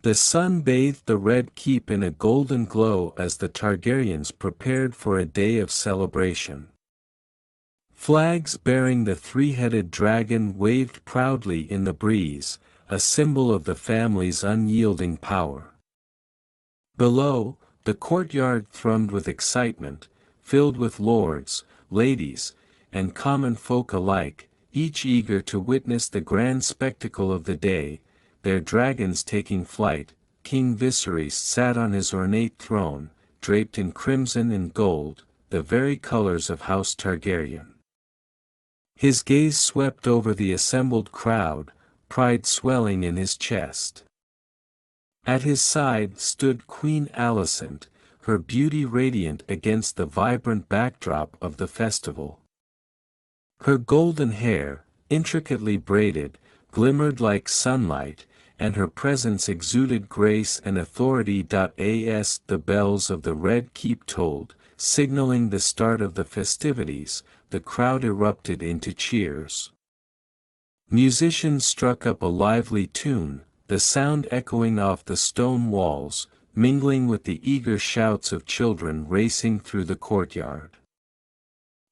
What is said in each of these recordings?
The sun bathed the Red Keep in a golden glow as the Targaryens prepared for a day of celebration. Flags bearing the three-headed dragon waved proudly in the breeze, a symbol of the family's unyielding power. Below, the courtyard thrummed with excitement, filled with lords, ladies, and common folk alike, each eager to witness the grand spectacle of the day, their dragons taking flight. King Viserys sat on his ornate throne, draped in crimson and gold, the very colors of House Targaryen. His gaze swept over the assembled crowd, pride swelling in his chest. At his side stood Queen Alicent, her beauty radiant against the vibrant backdrop of the festival. Her golden hair, intricately braided, glimmered like sunlight, and her presence exuded grace and authority. As the bells of the Red Keep tolled, signaling the start of the festivities, the crowd erupted into cheers. Musicians struck up a lively tune, the sound echoing off the stone walls, mingling with the eager shouts of children racing through the courtyard.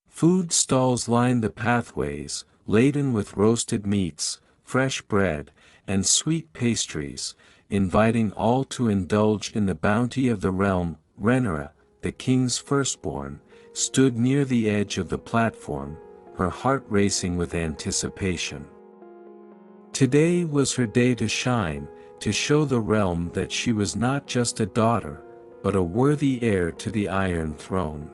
Food stalls lined the pathways, laden with roasted meats, fresh bread, and sweet pastries, inviting all to indulge in the bounty of the realm. Rhaenyra, the king's firstborn, stood near the edge of the platform, her heart racing with anticipation. Today was her day to shine, to show the realm that she was not just a daughter, but a worthy heir to the Iron Throne.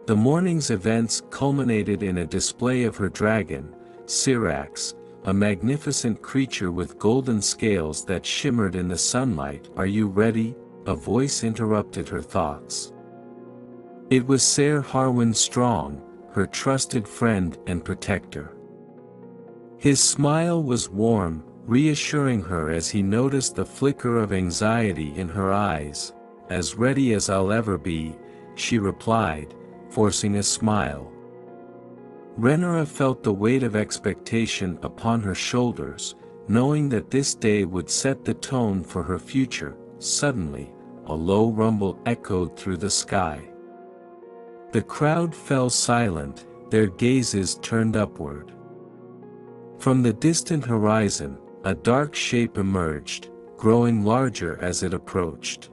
The morning's events culminated in a display of her dragon, Syrax, a magnificent creature with golden scales that shimmered in the sunlight. "Are you ready?" a voice interrupted her thoughts. It was Ser Harwin Strong, her trusted friend and protector. His smile was warm, reassuring her as he noticed the flicker of anxiety in her eyes. "As ready as I'll ever be," she replied, forcing a smile. Rhaenyra felt the weight of expectation upon her shoulders, knowing that this day would set the tone for her future. Suddenly, a low rumble echoed through the sky. The crowd fell silent, their gazes turned upward. From the distant horizon, a dark shape emerged, growing larger as it approached.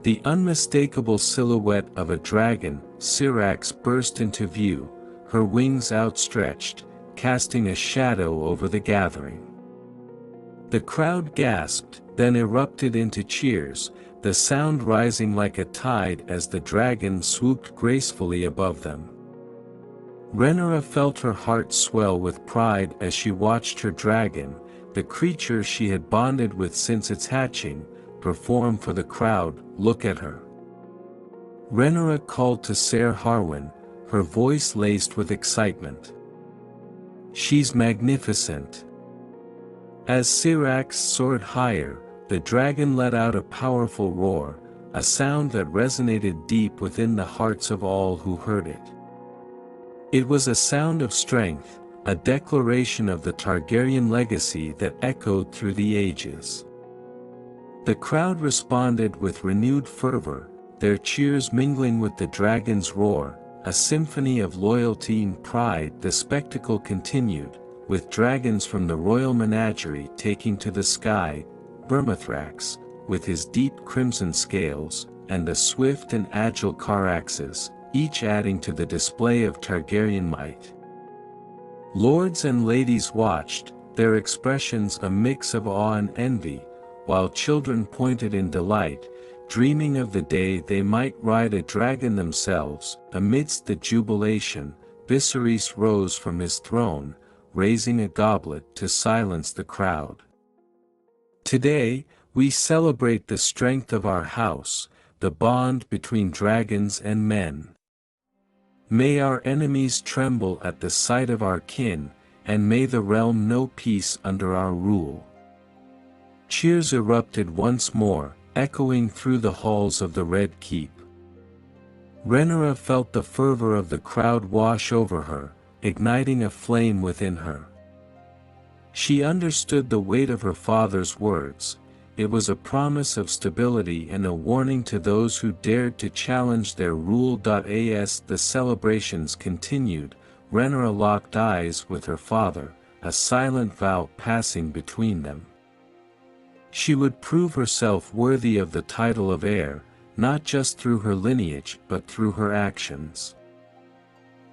The unmistakable silhouette of a dragon, Syrax, burst into view, her wings outstretched, casting a shadow over the gathering. The crowd gasped, then erupted into cheers, the sound rising like a tide as the dragon swooped gracefully above them. Rhaenyra felt her heart swell with pride as she watched her dragon, the creature she had bonded with since its hatching, perform for the crowd. "Look at her," Rhaenyra called to Ser Harwin, her voice laced with excitement. "She's magnificent." As Syrax soared higher, the dragon let out a powerful roar, a sound that resonated deep within the hearts of all who heard it. It was a sound of strength, a declaration of the Targaryen legacy that echoed through the ages. The crowd responded with renewed fervor, their cheers mingling with the dragon's roar, a symphony of loyalty and pride. The spectacle continued, with dragons from the royal menagerie taking to the sky. Vermithrax, with his deep crimson scales, and the swift and agile Caraxes, each adding to the display of Targaryen might. Lords and ladies watched, their expressions a mix of awe and envy, while children pointed in delight, dreaming of the day they might ride a dragon themselves. Amidst the jubilation, Viserys rose from his throne, raising a goblet to silence the crowd. "Today, we celebrate the strength of our house, the bond between dragons and men. May our enemies tremble at the sight of our kin, and may the realm know peace under our rule." Cheers erupted once more, echoing through the halls of the Red Keep. Rhaenyra felt the fervor of the crowd wash over her, igniting a flame within her. She understood the weight of her father's words, it was a promise of stability and a warning to those who dared to challenge their rule. As the celebrations continued, Rhaenyra locked eyes with her father, a silent vow passing between them. She would prove herself worthy of the title of heir, not just through her lineage but through her actions.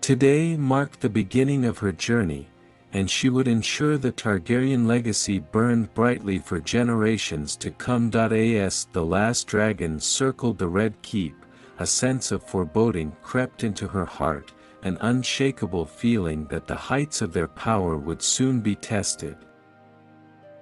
Today marked the beginning of her journey, and she would ensure the Targaryen legacy burned brightly for generations to come. As the last dragon circled the Red Keep, a sense of foreboding crept into her heart, an unshakable feeling that the heights of their power would soon be tested.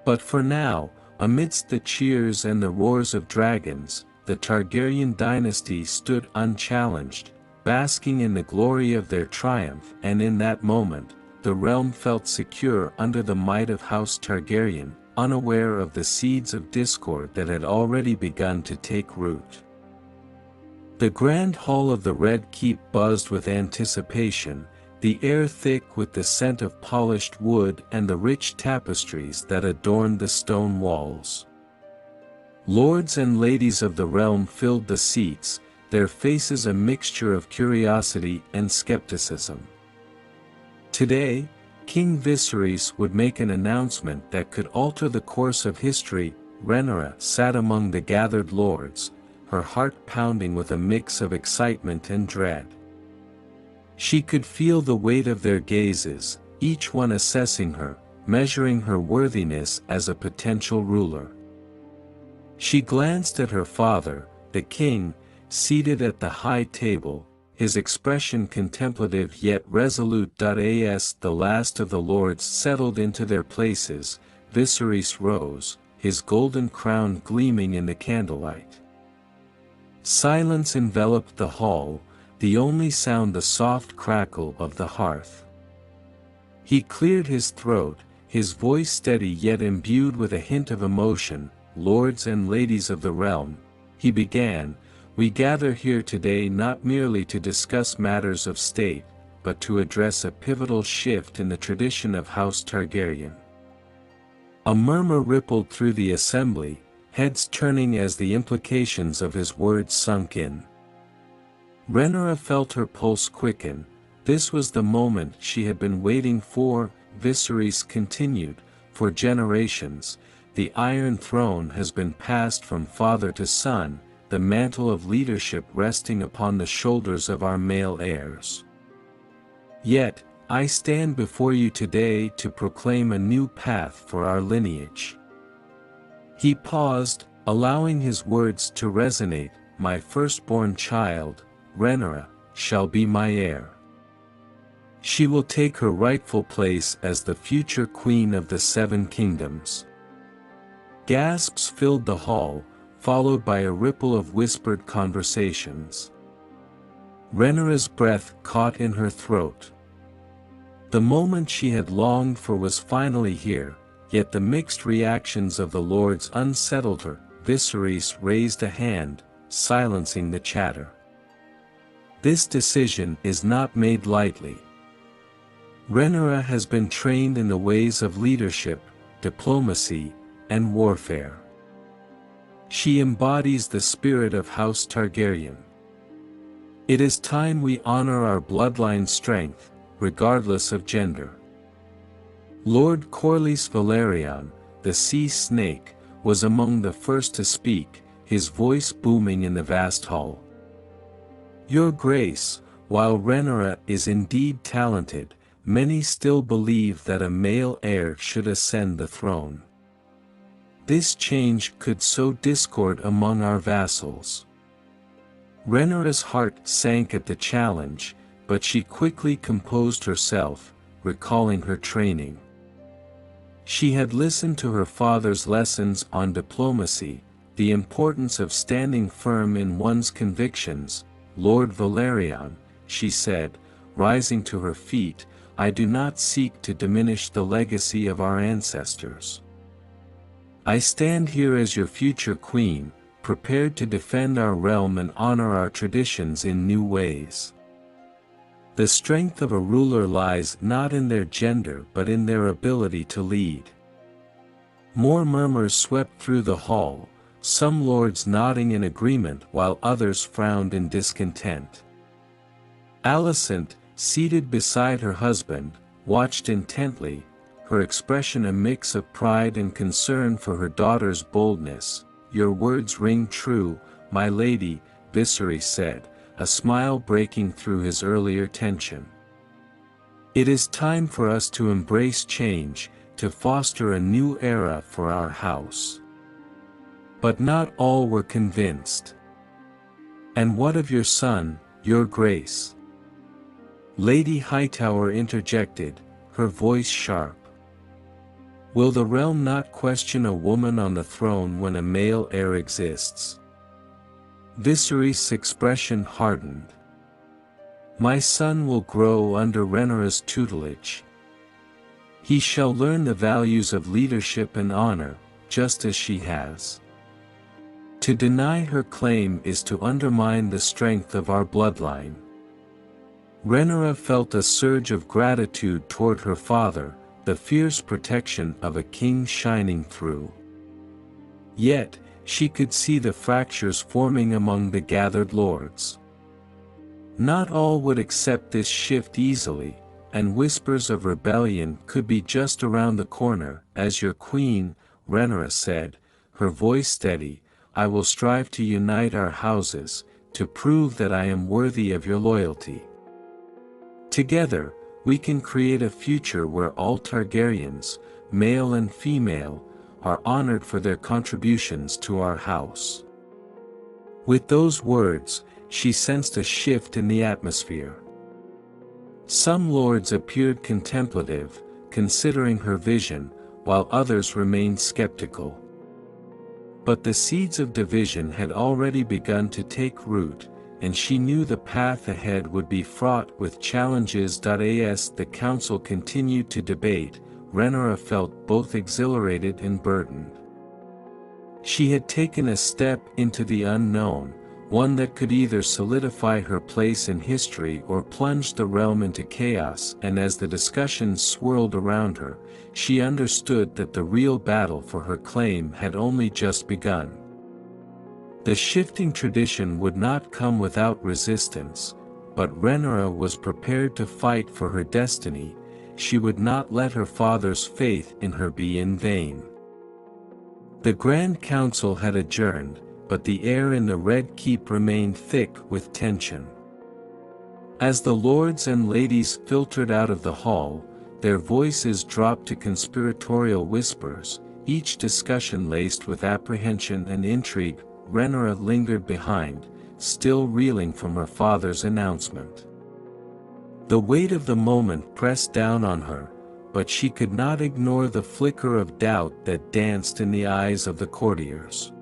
But for now, amidst the cheers and the roars of dragons, the Targaryen dynasty stood unchallenged, basking in the glory of their triumph, and in that moment, the realm felt secure under the might of House Targaryen, unaware of the seeds of discord that had already begun to take root. The grand hall of the Red Keep buzzed with anticipation, the air thick with the scent of polished wood and the rich tapestries that adorned the stone walls. Lords and ladies of the realm filled the seats, their faces a mixture of curiosity and skepticism. Today, King Viserys would make an announcement that could alter the course of history. Rhaenyra sat among the gathered lords, her heart pounding with a mix of excitement and dread. She could feel the weight of their gazes, each one assessing her, measuring her worthiness as a potential ruler. She glanced at her father, the king, seated at the high table, his expression contemplative yet resolute. As the last of the lords settled into their places, Viserys rose, his golden crown gleaming in the candlelight. Silence enveloped the hall, the only sound the soft crackle of the hearth. He cleared his throat, his voice steady yet imbued with a hint of emotion. "Lords and ladies of the realm," he began, "we gather here today not merely to discuss matters of state, but to address a pivotal shift in the tradition of House Targaryen." A murmur rippled through the assembly, heads turning as the implications of his words sunk in. Rhaenyra felt her pulse quicken. This was the moment she had been waiting for. Viserys continued, "For generations, the Iron Throne has been passed from father to son, the mantle of leadership resting upon the shoulders of our male heirs. Yet, I stand before you today to proclaim a new path for our lineage." He paused, allowing his words to resonate. "My firstborn child, Rhaenyra, shall be my heir. She will take her rightful place as the future queen of the Seven Kingdoms." Gasps filled the hall, followed by a ripple of whispered conversations. Rhaenyra's breath caught in her throat. The moment she had longed for was finally here, yet the mixed reactions of the lords unsettled her. Viserys raised a hand, silencing the chatter. "This decision is not made lightly. Rhaenyra has been trained in the ways of leadership, diplomacy, and warfare. She embodies the spirit of House Targaryen. It is time we honor our bloodline strength, regardless of gender." Lord Corlys Velaryon, the sea snake, was among the first to speak, his voice booming in the vast hall. "Your Grace, while Rhaenyra is indeed talented, many still believe that a male heir should ascend the throne. This change could sow discord among our vassals." Rhaenyra's heart sank at the challenge, but she quickly composed herself, recalling her training. She had listened to her father's lessons on diplomacy, the importance of standing firm in one's convictions. "Lord Velaryon," she said, rising to her feet, "I do not seek to diminish the legacy of our ancestors. I stand here as your future queen, prepared to defend our realm and honor our traditions in new ways. The strength of a ruler lies not in their gender but in their ability to lead. More murmurs swept through the hall, some lords nodding in agreement while others frowned in discontent. Alicent, seated beside her husband, watched intently, her expression a mix of pride and concern for her daughter's boldness. "Your words ring true, my lady," Viserys said, a smile breaking through his earlier tension. "It is time for us to embrace change, to foster a new era for our house." But not all were convinced. "And what of your son, your grace?" Lady Hightower interjected, her voice sharp. "Will the realm not question a woman on the throne when a male heir exists?" Viserys' expression hardened. "My son will grow under Rhaenyra's tutelage. He shall learn the values of leadership and honor, just as she has. To deny her claim is to undermine the strength of our bloodline." Rhaenyra felt a surge of gratitude toward her father, the fierce protection of a king shining through. Yet, she could see the fractures forming among the gathered lords. Not all would accept this shift easily, and whispers of rebellion could be just around the corner. "As your queen," Rhaenyra said, her voice steady, "I will strive to unite our houses, to prove that I am worthy of your loyalty. Together, we can create a future where all Targaryens, male and female, are honored for their contributions to our house." With those words, she sensed a shift in the atmosphere. Some lords appeared contemplative, considering her vision, while others remained skeptical. But the seeds of division had already begun to take root, and she knew the path ahead would be fraught with challenges. As the council continued to debate, Rhaenyra felt both exhilarated and burdened. She had taken a step into the unknown, one that could either solidify her place in history or plunge the realm into chaos. And as the discussions swirled around her, she understood that the real battle for her claim had only just begun. The shifting tradition would not come without resistance, but Rhaenyra was prepared to fight for her destiny. She would not let her father's faith in her be in vain. The Grand Council had adjourned, but the air in the Red Keep remained thick with tension. As the lords and ladies filtered out of the hall, their voices dropped to conspiratorial whispers, each discussion laced with apprehension and intrigue. Rhaenyra lingered behind, still reeling from her father's announcement. The weight of the moment pressed down on her, but she could not ignore the flicker of doubt that danced in the eyes of the courtiers.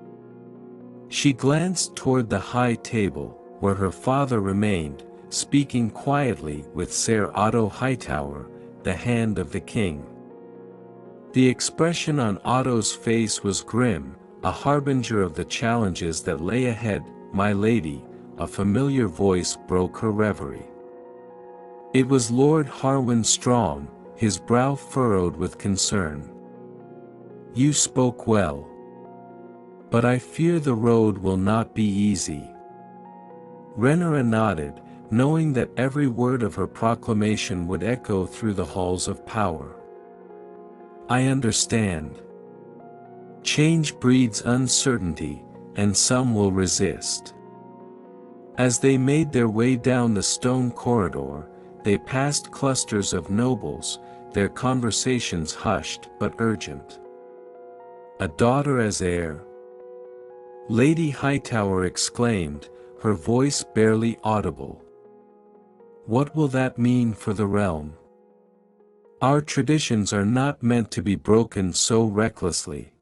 She glanced toward the high table, where her father remained, speaking quietly with Ser Otto Hightower, the hand of the king. The expression on Otto's face was grim, a harbinger of the challenges that lay ahead. "My lady," a familiar voice broke her reverie. It was Lord Harwin Strong, his brow furrowed with concern. "You spoke well. But I fear the road will not be easy." Rhaenyra nodded, knowing that every word of her proclamation would echo through the halls of power. "I understand. Change breeds uncertainty, and some will resist." As they made their way down the stone corridor, they passed clusters of nobles, their conversations hushed but urgent. "A daughter as heir?" Lady Hightower exclaimed, her voice barely audible. "What will that mean for the realm? Our traditions are not meant to be broken so recklessly."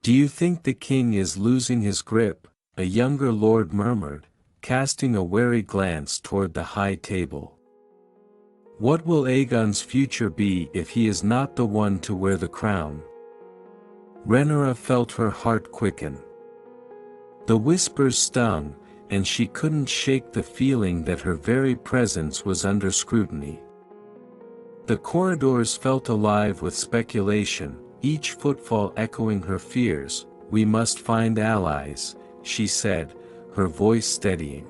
"Do you think the king is losing his grip?" a younger lord murmured, casting a wary glance toward the high table. "What will Aegon's future be if he is not the one to wear the crown?" Rhaenyra felt her heart quicken. The whispers stung, and she couldn't shake the feeling that her very presence was under scrutiny. The corridors felt alive with speculation, each footfall echoing her fears. "We must find allies," she said, her voice steadying.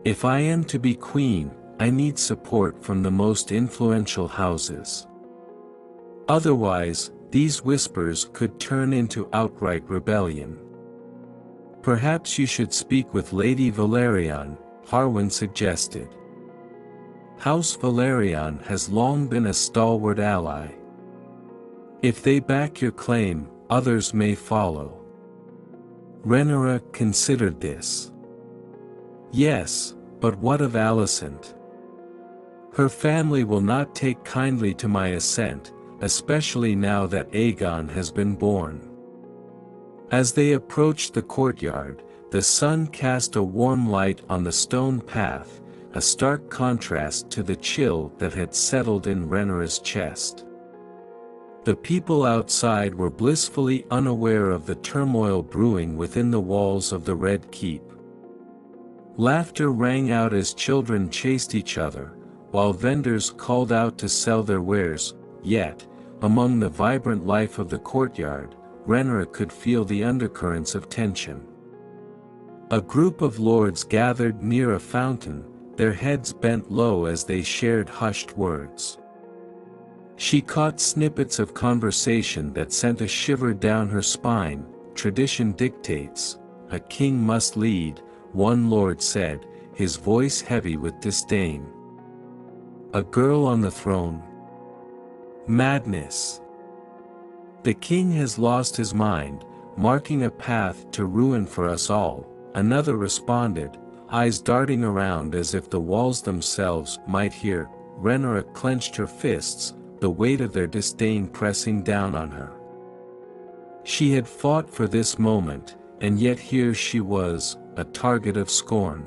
"If I am to be queen, I need support from the most influential houses. Otherwise, these whispers could turn into outright rebellion." "Perhaps you should speak with Lady Valerian," Harwin suggested. "House Valerian has long been a stalwart ally. If they back your claim, others may follow." Rhaenyra considered this. "Yes, but what of Alicent? Her family will not take kindly to my assent, especially now that Aegon has been born." As they approached the courtyard, the sun cast a warm light on the stone path, a stark contrast to the chill that had settled in Rhaenyra's chest. The people outside were blissfully unaware of the turmoil brewing within the walls of the Red Keep. Laughter rang out as children chased each other, while vendors called out to sell their wares, yet, among the vibrant life of the courtyard, Rhaenyra could feel the undercurrents of tension. A group of lords gathered near a fountain, their heads bent low as they shared hushed words. She caught snippets of conversation that sent a shiver down her spine. "Tradition dictates, a king must lead," one lord said, his voice heavy with disdain. "A girl on the throne? Madness. The king has lost his mind, marking a path to ruin for us all," another responded, eyes darting around as if the walls themselves might hear. Rhaenyra clenched her fists, the weight of their disdain pressing down on her. She had fought for this moment, and yet here she was, a target of scorn.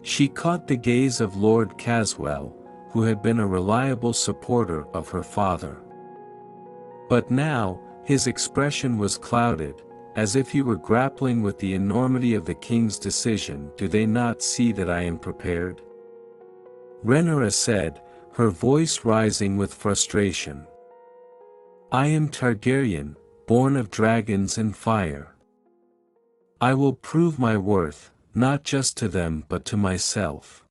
She caught the gaze of Lord Caswell, who had been a reliable supporter of her father. But now, his expression was clouded, as if he were grappling with the enormity of the king's decision. "Do they not see that I am prepared?" Rhaenyra said, her voice rising with frustration. "I am Targaryen, born of dragons and fire. I will prove my worth, not just to them but to myself."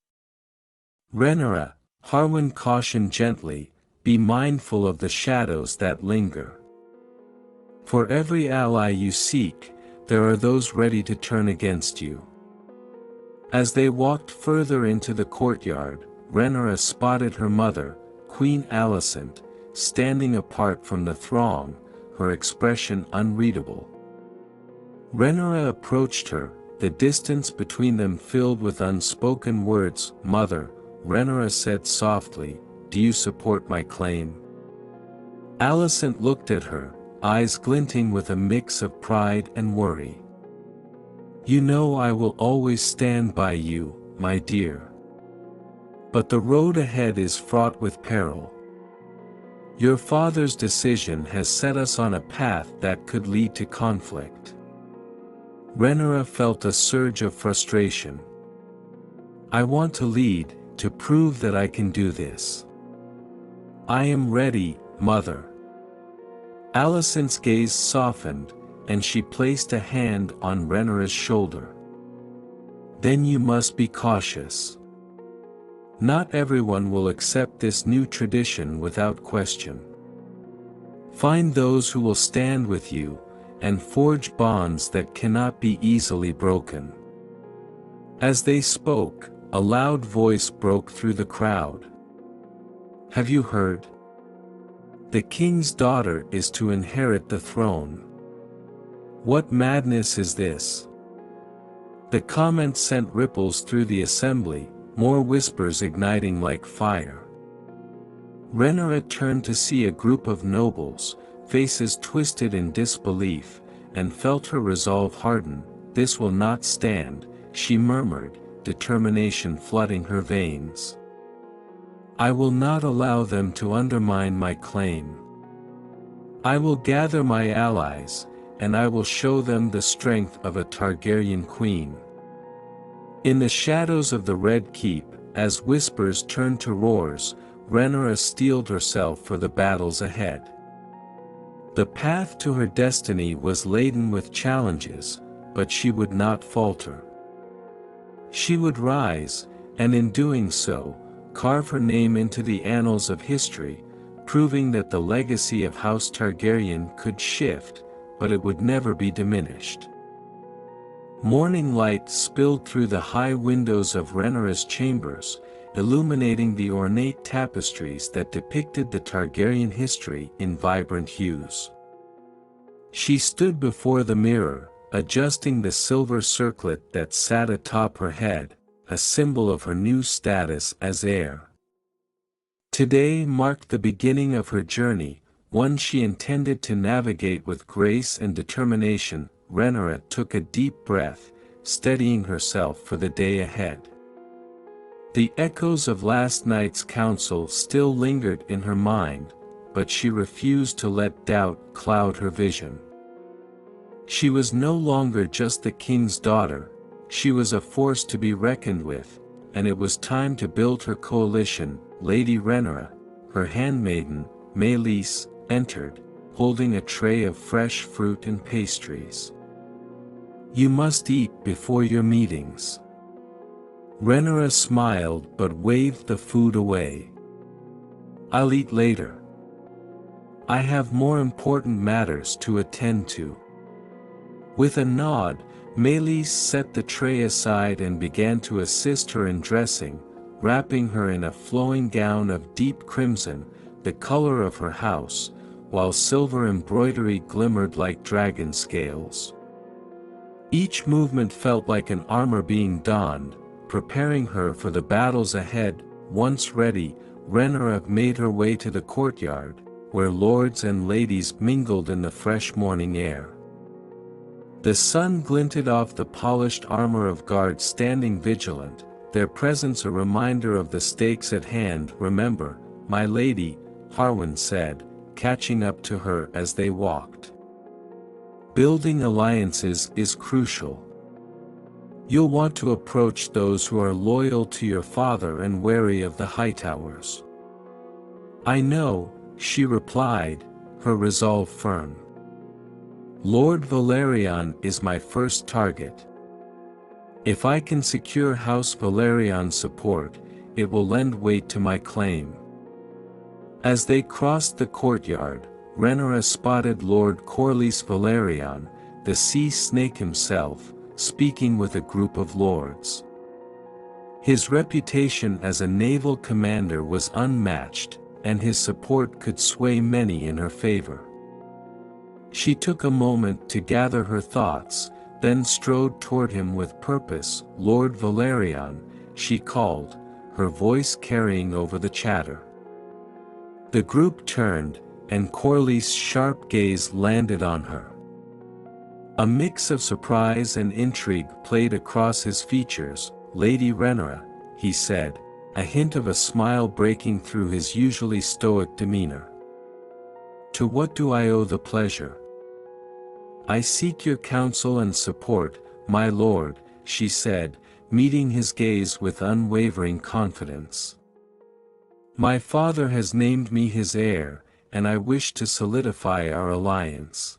"Rhaenyra," Harwin cautioned gently, "be mindful of the shadows that linger. For every ally you seek, there are those ready to turn against you." As they walked further into the courtyard, Rhaenyra spotted her mother, Queen Alicent, standing apart from the throng, her expression unreadable. Rhaenyra approached her, the distance between them filled with unspoken words. "Mother," Rhaenyra said softly, "do you support my claim?" Alicent looked at her, eyes glinting with a mix of pride and worry. "You know I will always stand by you, my dear. But the road ahead is fraught with peril. Your father's decision has set us on a path that could lead to conflict." Rhaenyra felt a surge of frustration. "I want to lead, to prove that I can do this. I am ready, mother." Alicent's gaze softened, and she placed a hand on Rhaenyra's shoulder. "Then you must be cautious. Not everyone will accept this new tradition without question. Find those who will stand with you, and forge bonds that cannot be easily broken." As they spoke, a loud voice broke through the crowd. "Have you heard? The king's daughter is to inherit the throne. What madness is this?" The comment sent ripples through the assembly, more whispers igniting like fire. Rhaenyra turned to see a group of nobles, faces twisted in disbelief, and felt her resolve harden. "This will not stand," she murmured, determination flooding her veins. "I will not allow them to undermine my claim. I will gather my allies, and I will show them the strength of a Targaryen queen." In the shadows of the Red Keep, as whispers turned to roars, Rhaenyra steeled herself for the battles ahead. The path to her destiny was laden with challenges, but she would not falter. She would rise, and in doing so, carve her name into the annals of history, proving that the legacy of House Targaryen could shift, but it would never be diminished. Morning light spilled through the high windows of Rhaenyra's chambers, illuminating the ornate tapestries that depicted the Targaryen history in vibrant hues. She stood before the mirror, adjusting the silver circlet that sat atop her head, a symbol of her new status as heir. Today marked the beginning of her journey, one she intended to navigate with grace and determination. Rhaenyra took a deep breath, steadying herself for the day ahead. The echoes of last night's council still lingered in her mind, but she refused to let doubt cloud her vision. She was no longer just the king's daughter, she was a force to be reckoned with, and it was time to build her coalition. Lady Rhaenyra, her handmaiden, Meleys, entered, holding a tray of fresh fruit and pastries. "You must eat before your meetings." Rhaenyra smiled but waved the food away. "I'll eat later. I have more important matters to attend to." With a nod, Meleys set the tray aside and began to assist her in dressing, wrapping her in a flowing gown of deep crimson, the color of her house, while silver embroidery glimmered like dragon scales. Each movement felt like an armor being donned, preparing her for the battles ahead. Once ready, Rhaenyra made her way to the courtyard, where lords and ladies mingled in the fresh morning air. The sun glinted off the polished armor of guards standing vigilant, their presence a reminder of the stakes at hand. "Remember, my lady," Harwin said, catching up to her as they walked. "Building alliances is crucial. You'll want to approach those who are loyal to your father and wary of the Hightowers." "I know," she replied, her resolve firm. "Lord Valerion is my first target. If I can secure House Valerion's support, it will lend weight to my claim." As they crossed the courtyard, Rhaenyra spotted Lord Corlys Valerion, the sea snake himself, speaking with a group of lords. His reputation as a naval commander was unmatched, and his support could sway many in her favor. She took a moment to gather her thoughts, then strode toward him with purpose. "Lord Valerion," she called, her voice carrying over the chatter. The group turned, and Corlys' sharp gaze landed on her. A mix of surprise and intrigue played across his features. "Lady Rhaenyra," he said, a hint of a smile breaking through his usually stoic demeanor. "To what do I owe the pleasure?" "I seek your counsel and support, my lord," she said, meeting his gaze with unwavering confidence. "My father has named me his heir, and I wish to solidify our alliance."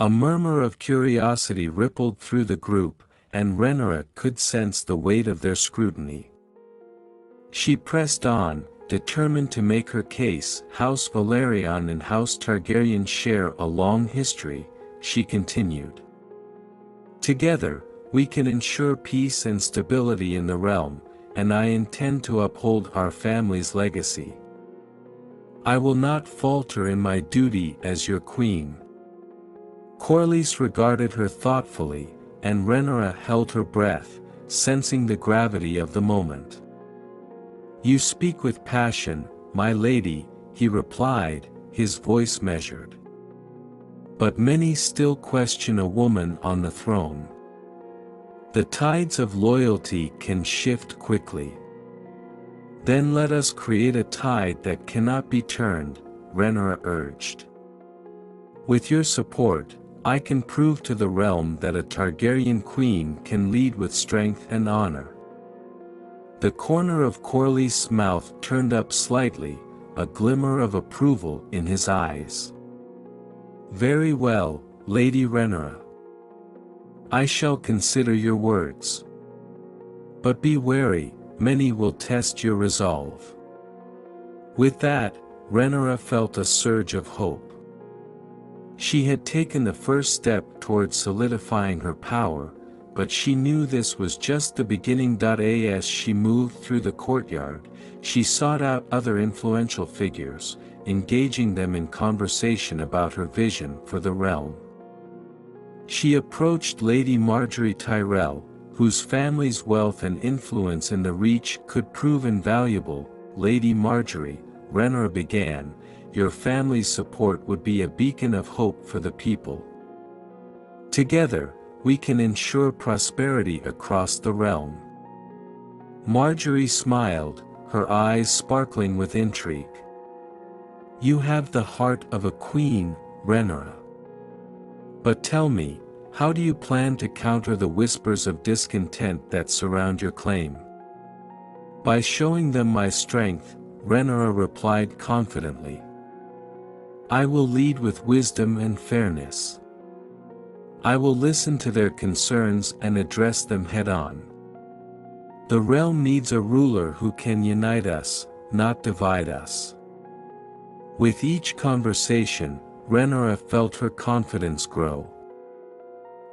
A murmur of curiosity rippled through the group, and Rhaenyra could sense the weight of their scrutiny. She pressed on, determined to make her case. "House Valerion and House Targaryen share a long history," she continued. "Together, we can ensure peace and stability in the realm, and I intend to uphold our family's legacy. I will not falter in my duty as your queen." Corlys regarded her thoughtfully, and Rhaenyra held her breath, sensing the gravity of the moment. "You speak with passion, my lady," he replied, his voice measured. "But many still question a woman on the throne. The tides of loyalty can shift quickly." "Then let us create a tide that cannot be turned," Rhaenyra urged. "With your support, I can prove to the realm that a Targaryen queen can lead with strength and honor." The corner of Corlys' mouth turned up slightly, a glimmer of approval in his eyes. Very well, Lady Rhaenyra. I shall consider your words. But be wary, many will test your resolve. With that, Rhaenyra felt a surge of hope. She had taken the first step towards solidifying her power, but she knew this was just the beginning. As she moved through the courtyard, she sought out other influential figures, engaging them in conversation about her vision for the realm. She approached Lady Margaery Tyrell, whose family's wealth and influence in the Reach could prove invaluable. Lady Margaery, Rhaenyra began, your family's support would be a beacon of hope for the people. Together, we can ensure prosperity across the realm. Margaery smiled, her eyes sparkling with intrigue. You have the heart of a queen, Rhaenyra. But tell me, how do you plan to counter the whispers of discontent that surround your claim? By showing them my strength, Rhaenyra replied confidently. I will lead with wisdom and fairness. I will listen to their concerns and address them head-on. The realm needs a ruler who can unite us, not divide us. With each conversation, Rhaenyra felt her confidence grow.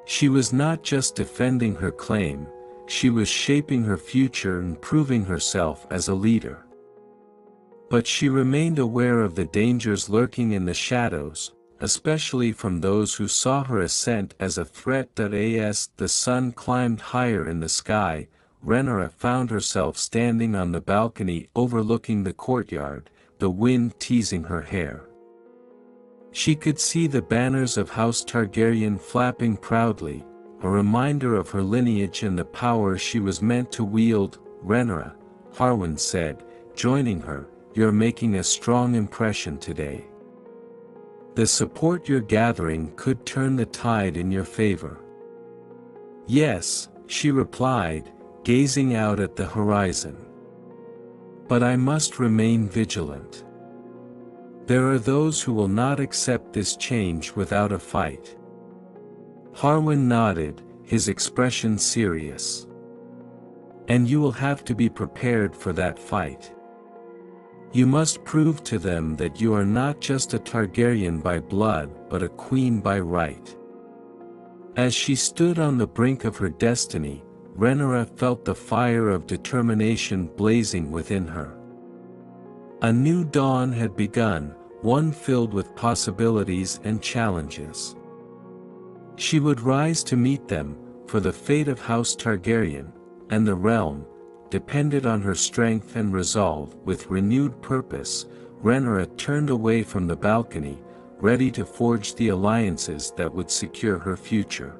She was not just defending her claim, she was shaping her future and proving herself as a leader. But she remained aware of the dangers lurking in the shadows, especially from those who saw her ascent as a threat. As the sun climbed higher in the sky, Rhaenyra found herself standing on the balcony overlooking the courtyard, the wind teasing her hair. She could see the banners of House Targaryen flapping proudly, a reminder of her lineage and the power she was meant to wield. Rhaenyra, Harwin said, joining her, you're making a strong impression today. The support you're gathering could turn the tide in your favor. Yes, she replied, gazing out at the horizon. But I must remain vigilant. There are those who will not accept this change without a fight. Harwin nodded, his expression serious. And you will have to be prepared for that fight. You must prove to them that you are not just a Targaryen by blood but a queen by right. As she stood on the brink of her destiny, Rhaenyra felt the fire of determination blazing within her. A new dawn had begun, one filled with possibilities and challenges. She would rise to meet them, for the fate of House Targaryen, and the realm, depended on her strength and resolve. With renewed purpose, Rhaenyra turned away from the balcony, ready to forge the alliances that would secure her future.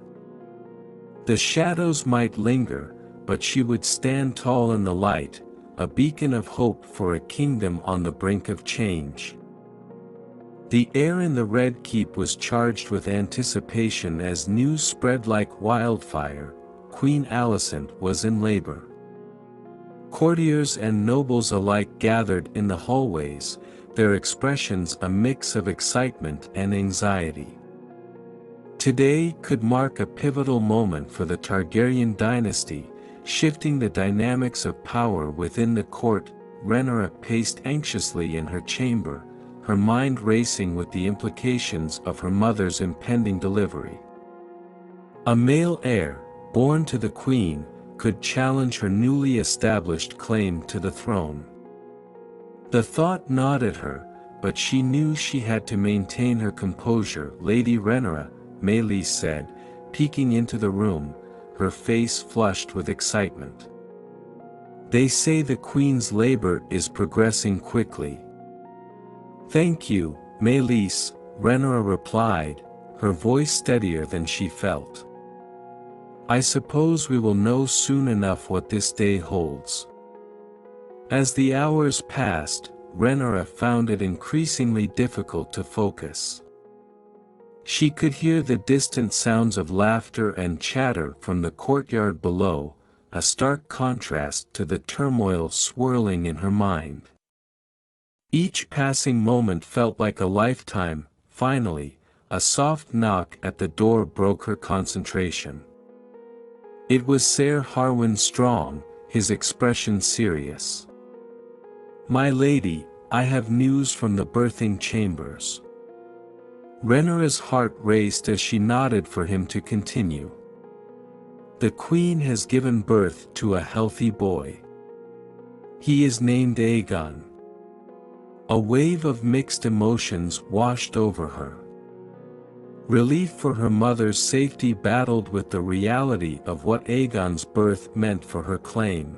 The shadows might linger, but she would stand tall in the light, a beacon of hope for a kingdom on the brink of change. The air in the Red Keep was charged with anticipation as news spread like wildfire. Queen Alicent was in labor. Courtiers and nobles alike gathered in the hallways, their expressions a mix of excitement and anxiety. Today could mark a pivotal moment for the Targaryen dynasty, shifting the dynamics of power within the court. Rhaenyra paced anxiously in her chamber, her mind racing with the implications of her mother's impending delivery. A male heir, born to the queen, could challenge her newly established claim to the throne. The thought gnawed at her, but she knew she had to maintain her composure. Lady Rhaenyra, Meleys said, peeking into the room, her face flushed with excitement. They say the Queen's labor is progressing quickly. Thank you, Meleys, Rhaenyra replied, her voice steadier than she felt. I suppose we will know soon enough what this day holds. As the hours passed, Rhaenyra found it increasingly difficult to focus. She could hear the distant sounds of laughter and chatter from the courtyard below, a stark contrast to the turmoil swirling in her mind. Each passing moment felt like a lifetime. Finally, a soft knock at the door broke her concentration. It was Ser Harwin Strong, his expression serious. "My lady, I have news from the birthing chambers." Rhaenyra's heart raced as she nodded for him to continue. "The queen has given birth to a healthy boy. He is named Aegon." A wave of mixed emotions washed over her. Relief for her mother's safety battled with the reality of what Aegon's birth meant for her claim.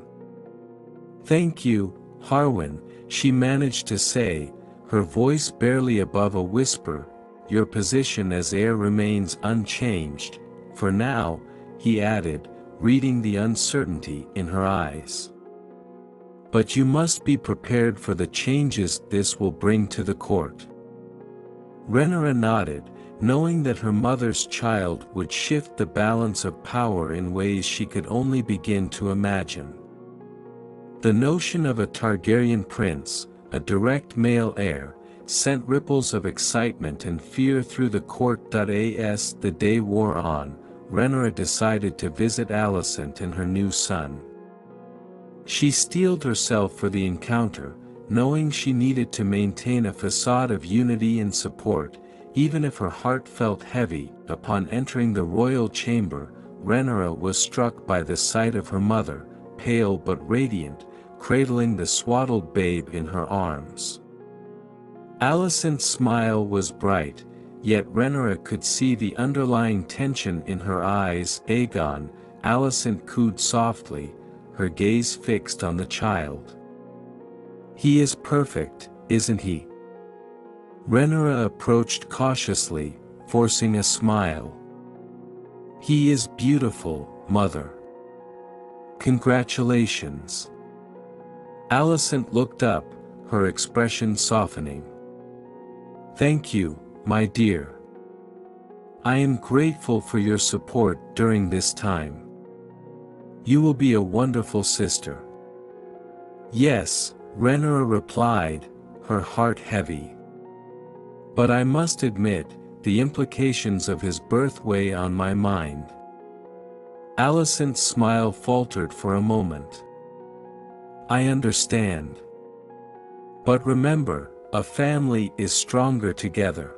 "Thank you, Harwin," she managed to say, her voice barely above a whisper. "Your position as heir remains unchanged, for now," he added, reading the uncertainty in her eyes. "But you must be prepared for the changes this will bring to the court." Rhaenyra nodded, knowing that her mother's child would shift the balance of power in ways she could only begin to imagine. The notion of a Targaryen prince, a direct male heir, sent ripples of excitement and fear through the court. As the day wore on, Rhaenyra decided to visit Alicent and her new son. She steeled herself for the encounter, knowing she needed to maintain a facade of unity and support, even if her heart felt heavy. Upon entering the royal chamber, Rhaenyra was struck by the sight of her mother, pale but radiant, cradling the swaddled babe in her arms. Alicent's smile was bright, yet Rhaenyra could see the underlying tension in her eyes. "Aegon," Alicent cooed softly, her gaze fixed on the child. "He is perfect, isn't he?" Rhaenyra approached cautiously, forcing a smile. "He is beautiful, mother." "Congratulations." Alicent looked up, her expression softening. "Thank you, my dear. I am grateful for your support during this time. You will be a wonderful sister." "Yes," Rhaenyra replied, her heart heavy. "But I must admit, the implications of his birth weigh on my mind." Alicent's smile faltered for a moment. "I understand. But remember, a family is stronger together.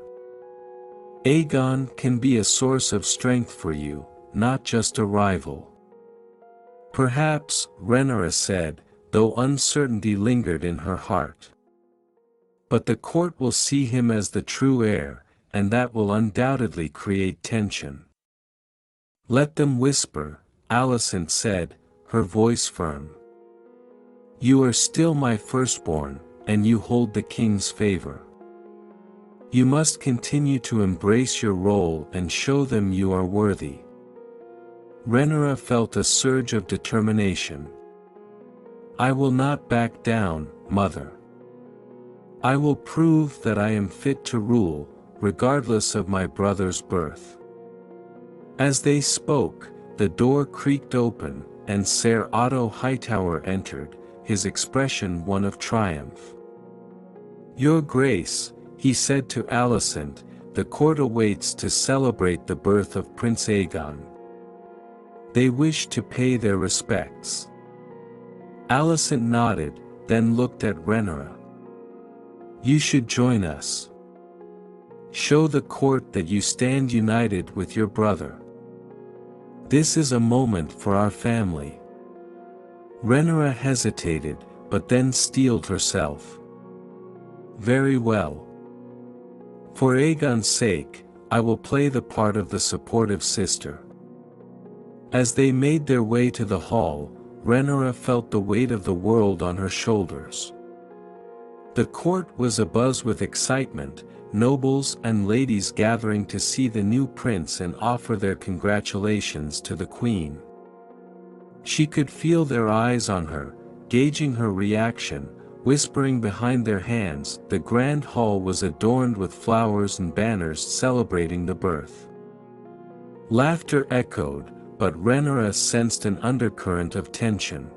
Aegon can be a source of strength for you, not just a rival." "Perhaps," Rhaenyra said, though uncertainty lingered in her heart. "But the court will see him as the true heir, and that will undoubtedly create tension." "Let them whisper," Alicent said, her voice firm. "You are still my firstborn, and you hold the king's favor. You must continue to embrace your role and show them you are worthy." Rhaenyra felt a surge of determination. "I will not back down, mother. I will prove that I am fit to rule, regardless of my brother's birth." As they spoke, the door creaked open, and Ser Otto Hightower entered, his expression one of triumph. "Your Grace," he said to Alicent, "the court awaits to celebrate the birth of Prince Aegon. They wish to pay their respects." Alicent nodded, then looked at Rhaenyra. "You should join us. Show the court that you stand united with your brother. This is a moment for our family." Rhaenyra hesitated, but then steeled herself. "Very well. For Aegon's sake, I will play the part of the supportive sister." As they made their way to the hall, Rhaenyra felt the weight of the world on her shoulders. The court was abuzz with excitement, nobles and ladies gathering to see the new prince and offer their congratulations to the queen. She could feel their eyes on her, gauging her reaction, whispering behind their hands. The grand hall was adorned with flowers and banners celebrating the birth. Laughter echoed, but Rhaenyra sensed an undercurrent of tension.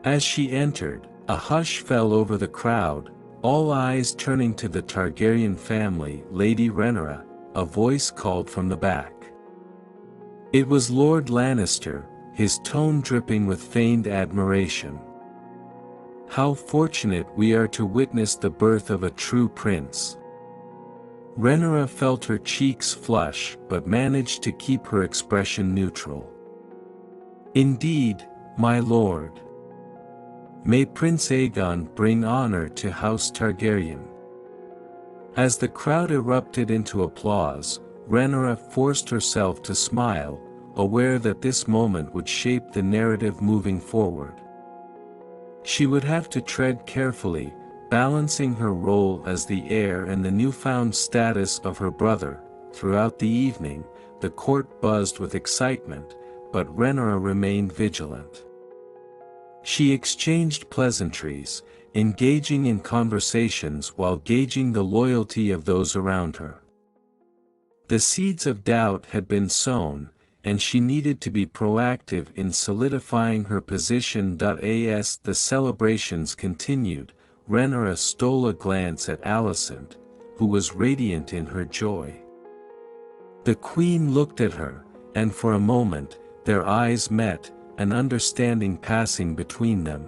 As she entered, a hush fell over the crowd, all eyes turning to the Targaryen family. "Lady Rhaenyra," a voice called from the back. It was Lord Lannister, his tone dripping with feigned admiration. "How fortunate we are to witness the birth of a true prince." Rhaenyra felt her cheeks flush but managed to keep her expression neutral. "Indeed, my lord. May Prince Aegon bring honor to House Targaryen." As the crowd erupted into applause, Rhaenyra forced herself to smile, aware that this moment would shape the narrative moving forward. She would have to tread carefully, balancing her role as the heir and the newfound status of her brother. Throughout the evening, the court buzzed with excitement, but Rhaenyra remained vigilant. She exchanged pleasantries, engaging in conversations while gauging the loyalty of those around her. The seeds of doubt had been sown, and she needed to be proactive in solidifying her position. As the celebrations continued, Rhaenyra stole a glance at Alicent, who was radiant in her joy. The queen looked at her, and for a moment, their eyes met, an understanding passing between them.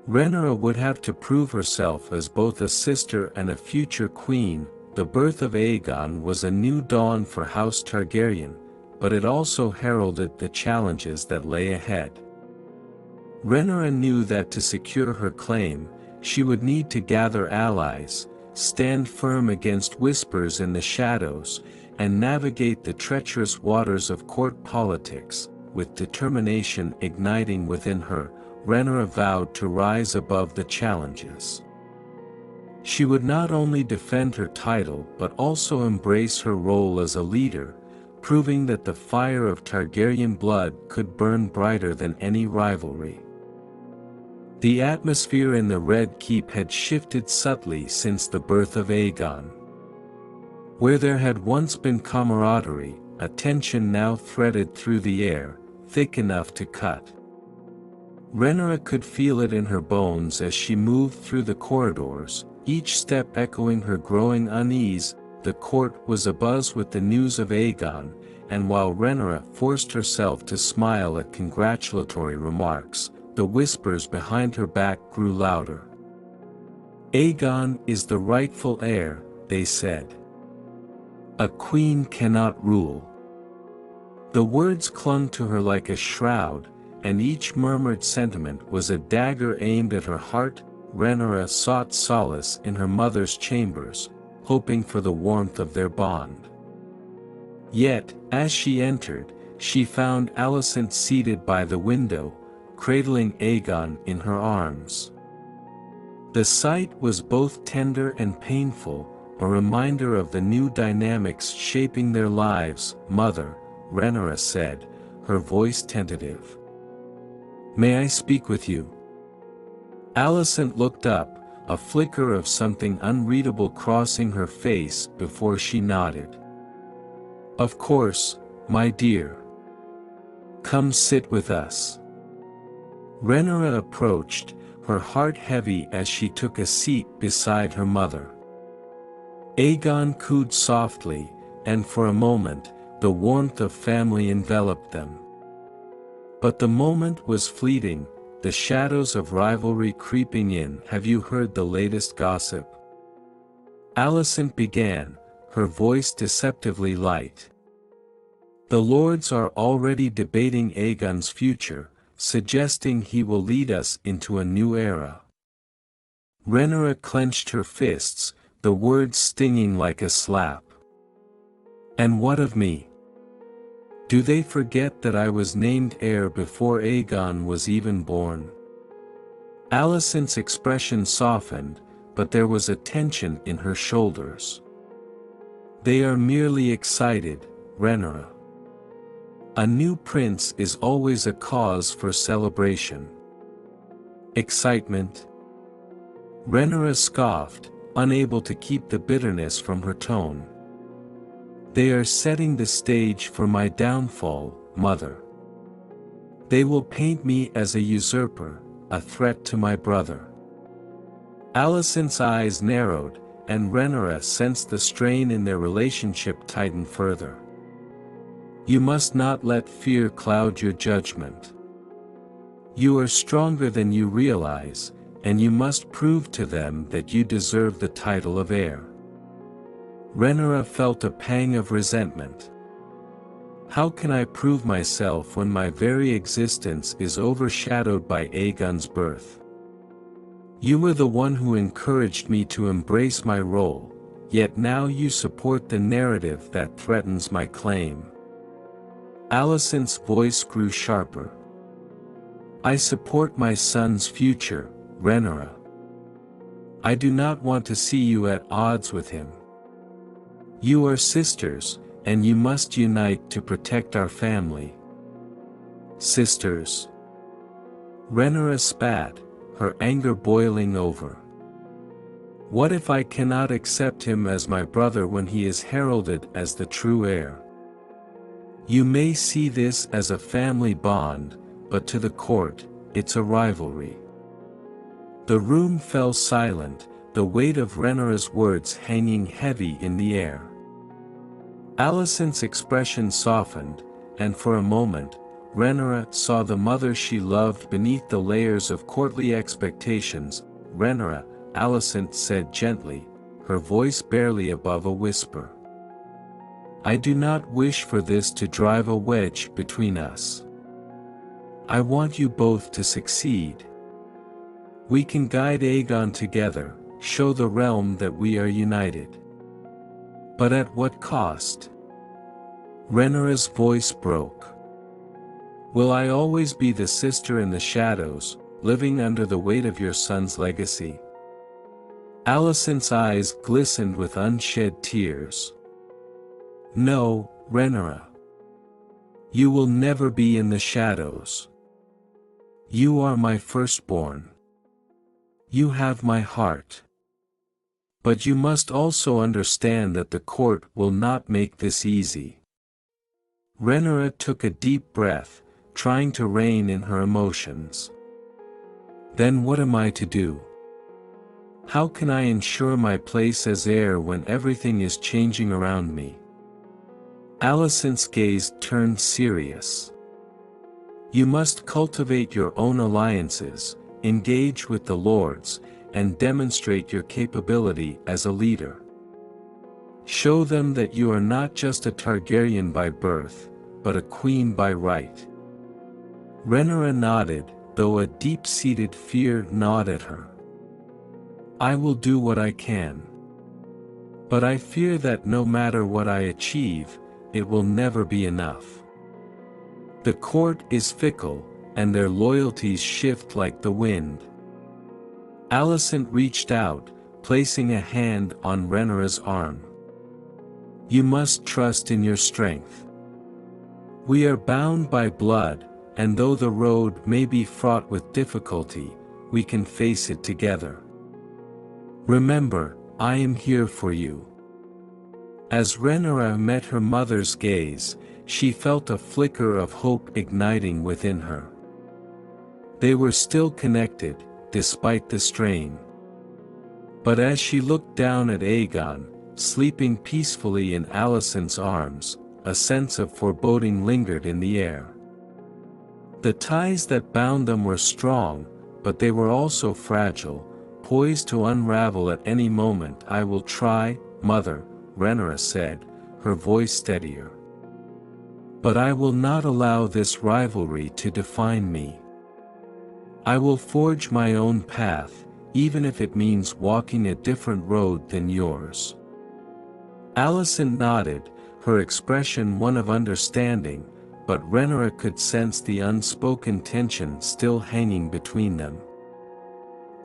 Rhaenyra would have to prove herself as both a sister and a future queen. The birth of Aegon was a new dawn for House Targaryen, but it also heralded the challenges that lay ahead. Rhaenyra knew that to secure her claim, she would need to gather allies, stand firm against whispers in the shadows, and navigate the treacherous waters of court politics. With determination igniting within her, Rhaenyra vowed to rise above the challenges. She would not only defend her title but also embrace her role as a leader, proving that the fire of Targaryen blood could burn brighter than any rivalry. The atmosphere in the Red Keep had shifted subtly since the birth of Aegon. Where there had once been camaraderie, a tension now threaded through the air, thick enough to cut. Rhaenyra could feel it in her bones as she moved through the corridors, each step echoing her growing unease. The court was abuzz with the news of Aegon, and while Rhaenyra forced herself to smile at congratulatory remarks, the whispers behind her back grew louder. "Aegon is the rightful heir," they said. "A queen cannot rule." The words clung to her like a shroud, and each murmured sentiment was a dagger aimed at her heart. Rhaenyra sought solace in her mother's chambers, hoping for the warmth of their bond. Yet, as she entered, she found Alicent seated by the window, cradling Aegon in her arms. The sight was both tender and painful, a reminder of the new dynamics shaping their lives. "Mother," Rhaenyra said, her voice tentative. "May I speak with you?" Alicent looked up, a flicker of something unreadable crossing her face before she nodded. "Of course, my dear. Come sit with us." Rhaenyra approached, her heart heavy as she took a seat beside her mother. Aegon cooed softly, and for a moment, the warmth of family enveloped them. But the moment was fleeting, the shadows of rivalry creeping in. "Have you heard the latest gossip?" Alicent began, her voice deceptively light. "The lords are already debating Aegon's future, suggesting he will lead us into a new era." Rhaenyra clenched her fists, the words stinging like a slap. "And what of me? Do they forget that I was named heir before Aegon was even born?" Alicent's expression softened, but there was a tension in her shoulders. "They are merely excited, Rhaenyra. A new prince is always a cause for celebration." "Excitement?" Rhaenyra scoffed, unable to keep the bitterness from her tone. "They are setting the stage for my downfall, mother. They will paint me as a usurper, a threat to my brother." Alicent's eyes narrowed, and Rhaenyra sensed the strain in their relationship tighten further. You must not let fear cloud your judgment. You are stronger than you realize, and you must prove to them that you deserve the title of heir. Rhaenyra felt a pang of resentment. How can I prove myself when my very existence is overshadowed by Aegon's birth? You were the one who encouraged me to embrace my role, yet now you support the narrative that threatens my claim. Alicent's voice grew sharper. I support my son's future, Rhaenyra. I do not want to see you at odds with him. You are sisters, and you must unite to protect our family. Sisters. Rhaenyra spat, her anger boiling over. What if I cannot accept him as my brother when he is heralded as the true heir? You may see this as a family bond, but to the court, it's a rivalry. The room fell silent, the weight of Rhaenyra's words hanging heavy in the air. Alicent's expression softened, and for a moment, Rhaenyra saw the mother she loved beneath the layers of courtly expectations. Rhaenyra, Alicent said gently, her voice barely above a whisper. I do not wish for this to drive a wedge between us. I want you both to succeed. We can guide Aegon together, show the realm that we are united. But at what cost? Rhaenyra's voice broke. Will I always be the sister in the shadows, living under the weight of your son's legacy? Alicent's eyes glistened with unshed tears. No, Rhaenyra. You will never be in the shadows. You are my firstborn. You have my heart. But you must also understand that the court will not make this easy. Rhaenyra took a deep breath, trying to rein in her emotions. Then what am I to do? How can I ensure my place as heir when everything is changing around me? Alicent's gaze turned serious. You must cultivate your own alliances, engage with the lords, and demonstrate your capability as a leader. Show them that you are not just a Targaryen by birth, but a queen by right. Rhaenyra nodded, though a deep-seated fear gnawed at her. I will do what I can. But I fear that no matter what I achieve, it will never be enough. The court is fickle, and their loyalties shift like the wind. Alicent reached out, placing a hand on Rhaenyra's arm. You must trust in your strength. We are bound by blood, and though the road may be fraught with difficulty, we can face it together. Remember, I am here for you. As Rhaenyra met her mother's gaze, she felt a flicker of hope igniting within her. They were still connected, despite the strain. But as she looked down at Aegon, sleeping peacefully in Alicent's arms, a sense of foreboding lingered in the air. The ties that bound them were strong, but they were also fragile, poised to unravel at any moment. I will try, Mother, Rhaenyra said, her voice steadier. But I will not allow this rivalry to define me. I will forge my own path, even if it means walking a different road than yours. Alicent nodded, her expression one of understanding, but Rhaenyra could sense the unspoken tension still hanging between them.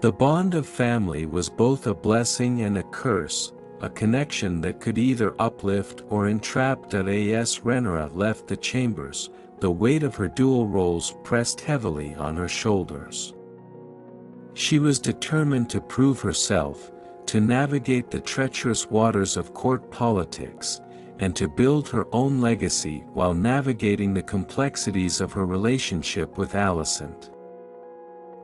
The bond of family was both a blessing and a curse, a connection that could either uplift or entrap. As Rhaenyra left the chambers, the weight of her dual roles pressed heavily on her shoulders. She was determined to prove herself, to navigate the treacherous waters of court politics, and to build her own legacy while navigating the complexities of her relationship with Alicent.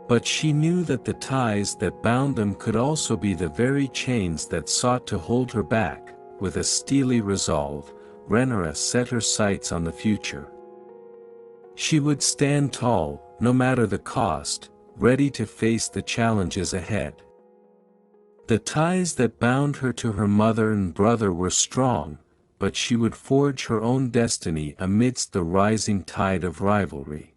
But she knew that the ties that bound them could also be the very chains that sought to hold her back. With a steely resolve, Rhaenyra set her sights on the future. She would stand tall, no matter the cost, ready to face the challenges ahead. The ties that bound her to her mother and brother were strong, but she would forge her own destiny amidst the rising tide of rivalry.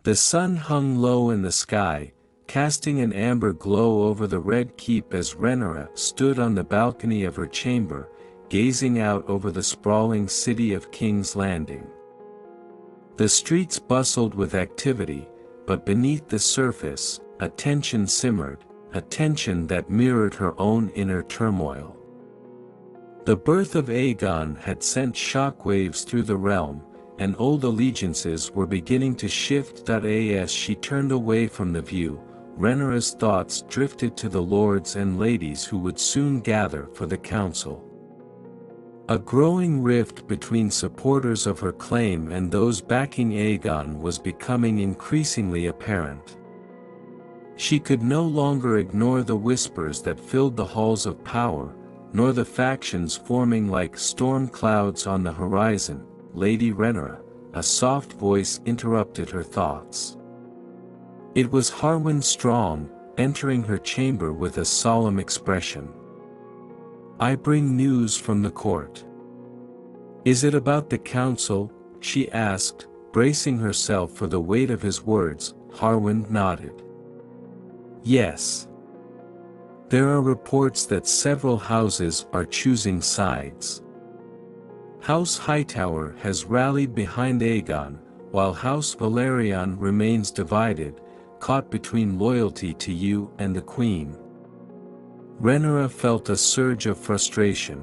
The sun hung low in the sky, casting an amber glow over the Red Keep as Rhaenyra stood on the balcony of her chamber, gazing out over the sprawling city of King's Landing. The streets bustled with activity, but beneath the surface, a tension simmered, a tension that mirrored her own inner turmoil. The birth of Aegon had sent shockwaves through the realm, and old allegiances were beginning to shift. As she turned away from the view, Rhaenyra's thoughts drifted to the lords and ladies who would soon gather for the council. A growing rift between supporters of her claim and those backing Aegon was becoming increasingly apparent. She could no longer ignore the whispers that filled the halls of power, nor the factions forming like storm clouds on the horizon. Lady Rhaenyra, a soft voice interrupted her thoughts. It was Harwin Strong, entering her chamber with a solemn expression. "I bring news from the court." "Is it about the council?" she asked, bracing herself for the weight of his words. Harwin nodded. "Yes. There are reports that several houses are choosing sides. House Hightower has rallied behind Aegon, while House Velaryon remains divided, caught between loyalty to you and the Queen." Rhaenyra felt a surge of frustration.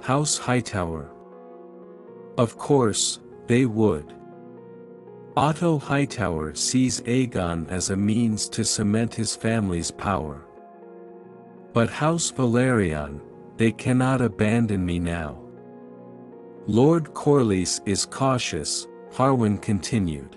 House Hightower. Of course, they would. Otto Hightower sees Aegon as a means to cement his family's power. But House Velaryon, they cannot abandon me now. Lord Corlys is cautious, Harwin continued.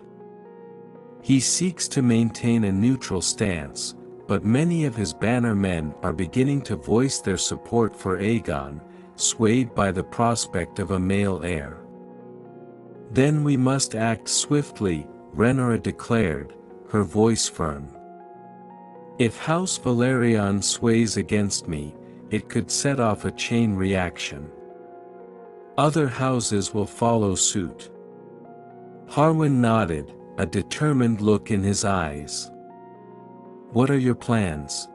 He seeks to maintain a neutral stance, but many of his banner men are beginning to voice their support for Aegon, swayed by the prospect of a male heir. "Then we must act swiftly," Rhaenyra declared, her voice firm. "If House Velaryon sways against me, it could set off a chain reaction. Other houses will follow suit." Harwin nodded, a determined look in his eyes. "What are your plans?"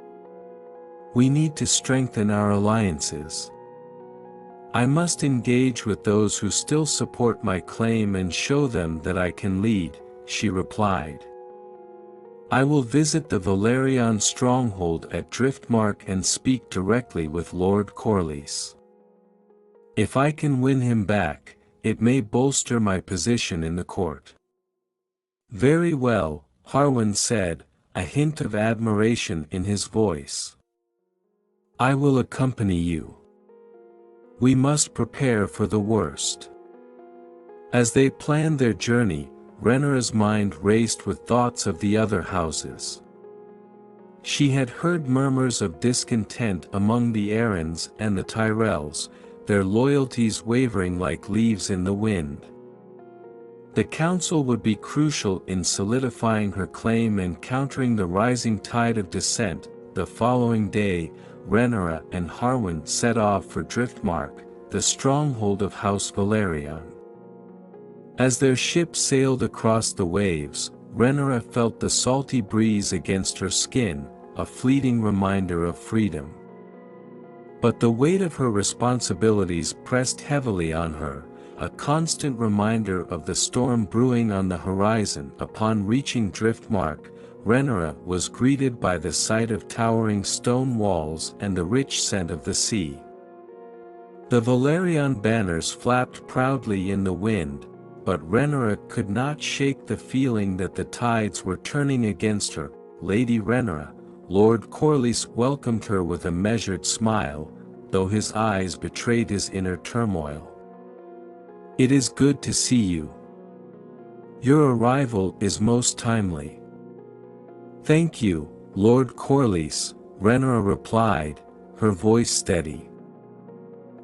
"We need to strengthen our alliances. I must engage with those who still support my claim and show them that I can lead," she replied. "I will visit the Velaryon stronghold at Driftmark and speak directly with Lord Corlys. If I can win him back, it may bolster my position in the court." "Very well," Harwin said, a hint of admiration in his voice. "I will accompany you. We must prepare for the worst." As they planned their journey, Rhaenyra's mind raced with thoughts of the other houses. She had heard murmurs of discontent among the Arryns and the Tyrells, their loyalties wavering like leaves in the wind. The council would be crucial in solidifying her claim and countering the rising tide of dissent. The following day, Rhaenyra and Harwin set off for Driftmark, the stronghold of House Velaryon. As their ship sailed across the waves, Rhaenyra felt the salty breeze against her skin, a fleeting reminder of freedom. But the weight of her responsibilities pressed heavily on her, a constant reminder of the storm brewing on the horizon. Upon reaching Driftmark, Rhaenyra was greeted by the sight of towering stone walls and the rich scent of the sea. The Velaryon banners flapped proudly in the wind, but Rhaenyra could not shake the feeling that the tides were turning against her. "Lady Rhaenyra," Lord Corlys welcomed her with a measured smile, though his eyes betrayed his inner turmoil. "It is good to see you. Your arrival is most timely." "Thank you, Lord Corlys," Rhaenyra replied, her voice steady.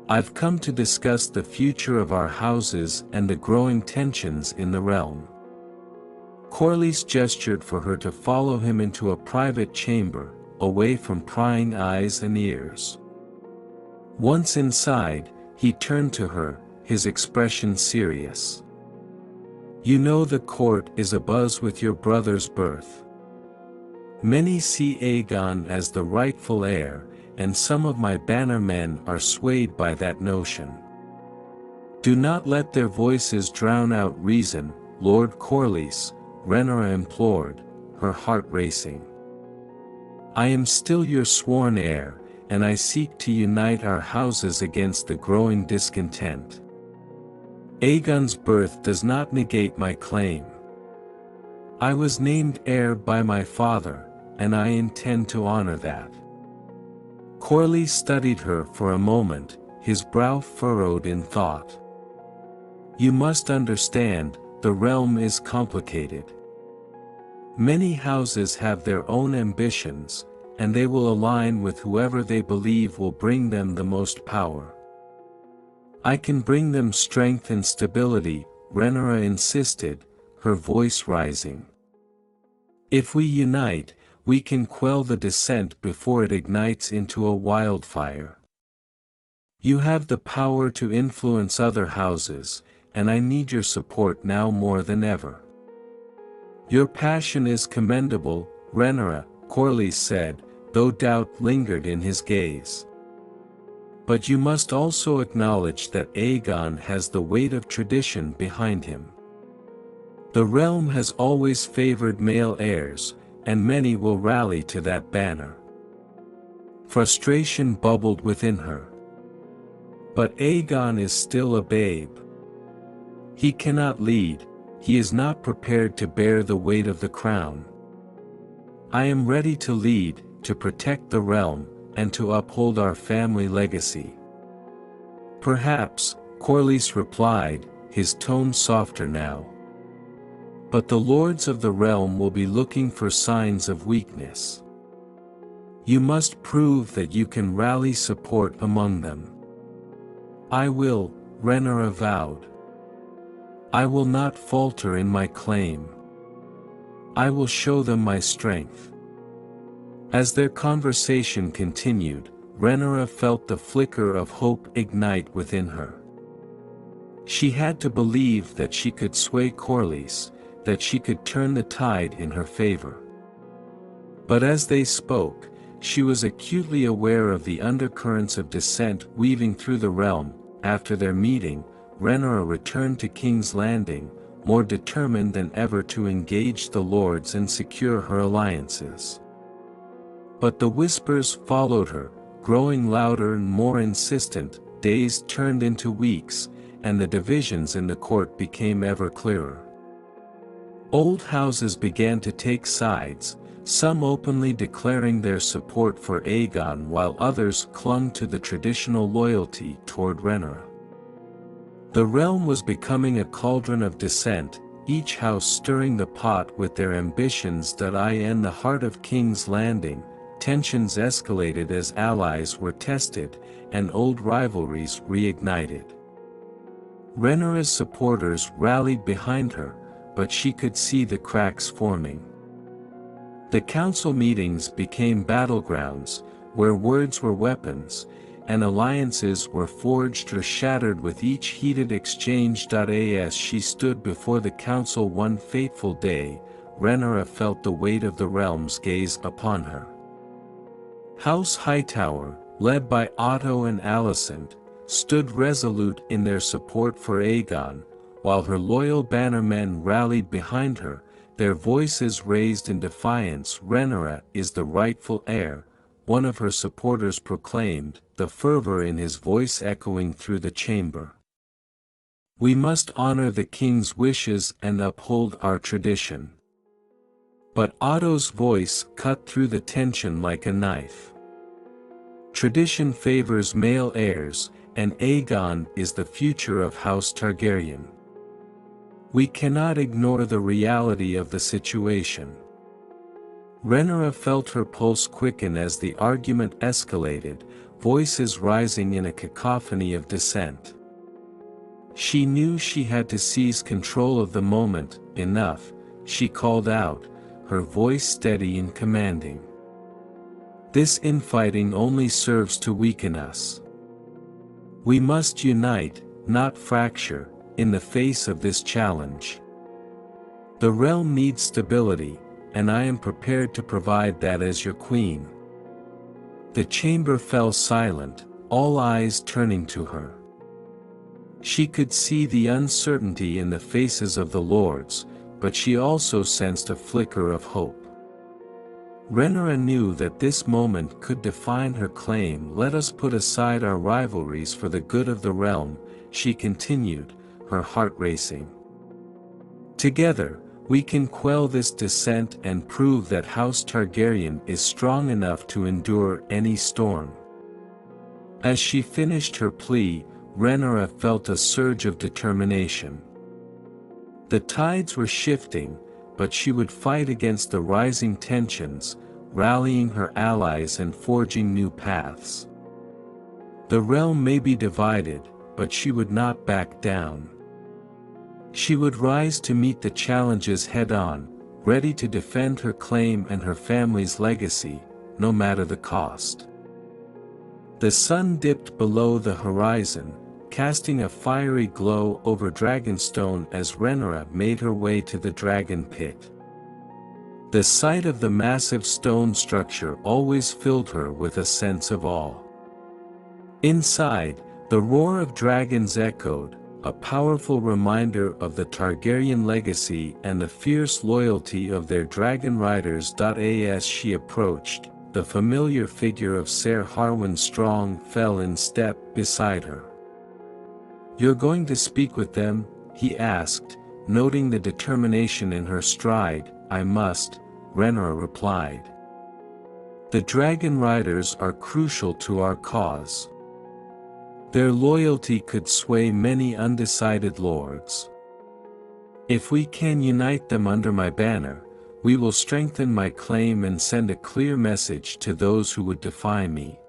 "I've come to discuss the future of our houses and the growing tensions in the realm." Corlys gestured for her to follow him into a private chamber, away from prying eyes and ears. Once inside, he turned to her, his expression serious. "You know the court is abuzz with your brother's birth. Many see Aegon as the rightful heir, and some of my bannermen are swayed by that notion. Do not let their voices drown out reason, Lord Corlys," Rhaenyra implored, her heart racing. "I am still your sworn heir, and I seek to unite our houses against the growing discontent. Aegon's birth does not negate my claim. I was named heir by my father, and I intend to honor that." Corlys studied her for a moment, his brow furrowed in thought. "You must understand, the realm is complicated. Many houses have their own ambitions, and they will align with whoever they believe will bring them the most power. I can bring them strength and stability," Rhaenyra insisted, her voice rising. "If we unite, we can quell the dissent before it ignites into a wildfire. You have the power to influence other houses, and I need your support now more than ever." "Your passion is commendable, Rhaenyra," Corlys said, though doubt lingered in his gaze. "But you must also acknowledge that Aegon has the weight of tradition behind him. The realm has always favored male heirs, and many will rally to that banner." Frustration bubbled within her. "But Aegon is still a babe. He cannot lead, he is not prepared to bear the weight of the crown. I am ready to lead, to protect the realm, and to uphold our family legacy." "Perhaps," Corlys replied, his tone softer now. "But the lords of the realm will be looking for signs of weakness. You must prove that you can rally support among them." "I will," Rhaenyra vowed. "I will not falter in my claim. I will show them my strength." As their conversation continued, Rhaenyra felt the flicker of hope ignite within her. She had to believe that she could sway Corlys, that she could turn the tide in her favor. But as they spoke, she was acutely aware of the undercurrents of dissent weaving through the realm. After their meeting, Rhaenyra returned to King's Landing, more determined than ever to engage the lords and secure her alliances. But the whispers followed her, growing louder and more insistent. Days turned into weeks, and the divisions in the court became ever clearer. Old houses began to take sides, some openly declaring their support for Aegon while others clung to the traditional loyalty toward Rhaenyra. The realm was becoming a cauldron of dissent, each house stirring the pot with their ambitions. In the heart of King's Landing, tensions escalated as allies were tested, and old rivalries reignited. Rhaenyra's supporters rallied behind her, but she could see the cracks forming. The council meetings became battlegrounds, where words were weapons, and alliances were forged or shattered with each heated exchange. As she stood before the council one fateful day, Rhaenyra felt the weight of the realm's gaze upon her. House Hightower, led by Otto and Alicent, stood resolute in their support for Aegon, while her loyal bannermen rallied behind her, their voices raised in defiance. "Rhaenyra is the rightful heir," one of her supporters proclaimed, the fervor in his voice echoing through the chamber. "We must honor the king's wishes and uphold our tradition." But Otto's voice cut through the tension like a knife. "Tradition favors male heirs, and Aegon is the future of House Targaryen. We cannot ignore the reality of the situation. Rhaenyra felt her pulse quicken as the argument escalated, voices rising in a cacophony of dissent. She knew she had to seize control of the moment. Enough, she called out, her voice steady and commanding. This infighting only serves to weaken us. We must unite, not fracture, in the face of this challenge. The realm needs stability, and I am prepared to provide that as your queen. The chamber fell silent, all eyes turning to her. She could see the uncertainty in the faces of the lords, but she also sensed a flicker of hope. Rhaenyra knew that this moment could define her claim. Let us put aside our rivalries for the good of the realm, she continued, her heart racing. Together, we can quell this dissent and prove that House Targaryen is strong enough to endure any storm. As she finished her plea, Rhaenyra felt a surge of determination. The tides were shifting, but she would fight against the rising tensions, rallying her allies and forging new paths. The realm may be divided, but she would not back down. She would rise to meet the challenges head-on, ready to defend her claim and her family's legacy, no matter the cost. The sun dipped below the horizon, casting a fiery glow over Dragonstone as Rhaenyra made her way to the dragon pit. The sight of the massive stone structure always filled her with a sense of awe. Inside, the roar of dragons echoed, a powerful reminder of the Targaryen legacy and the fierce loyalty of their dragon riders. As she approached, the familiar figure of Ser Harwin Strong fell in step beside her. "You're going to speak with them?" he asked, noting the determination in her stride. "I must," Rhaenyra replied. "The dragon riders are crucial to our cause. Their loyalty could sway many undecided lords. If we can unite them under my banner, we will strengthen my claim and send a clear message to those who would defy me."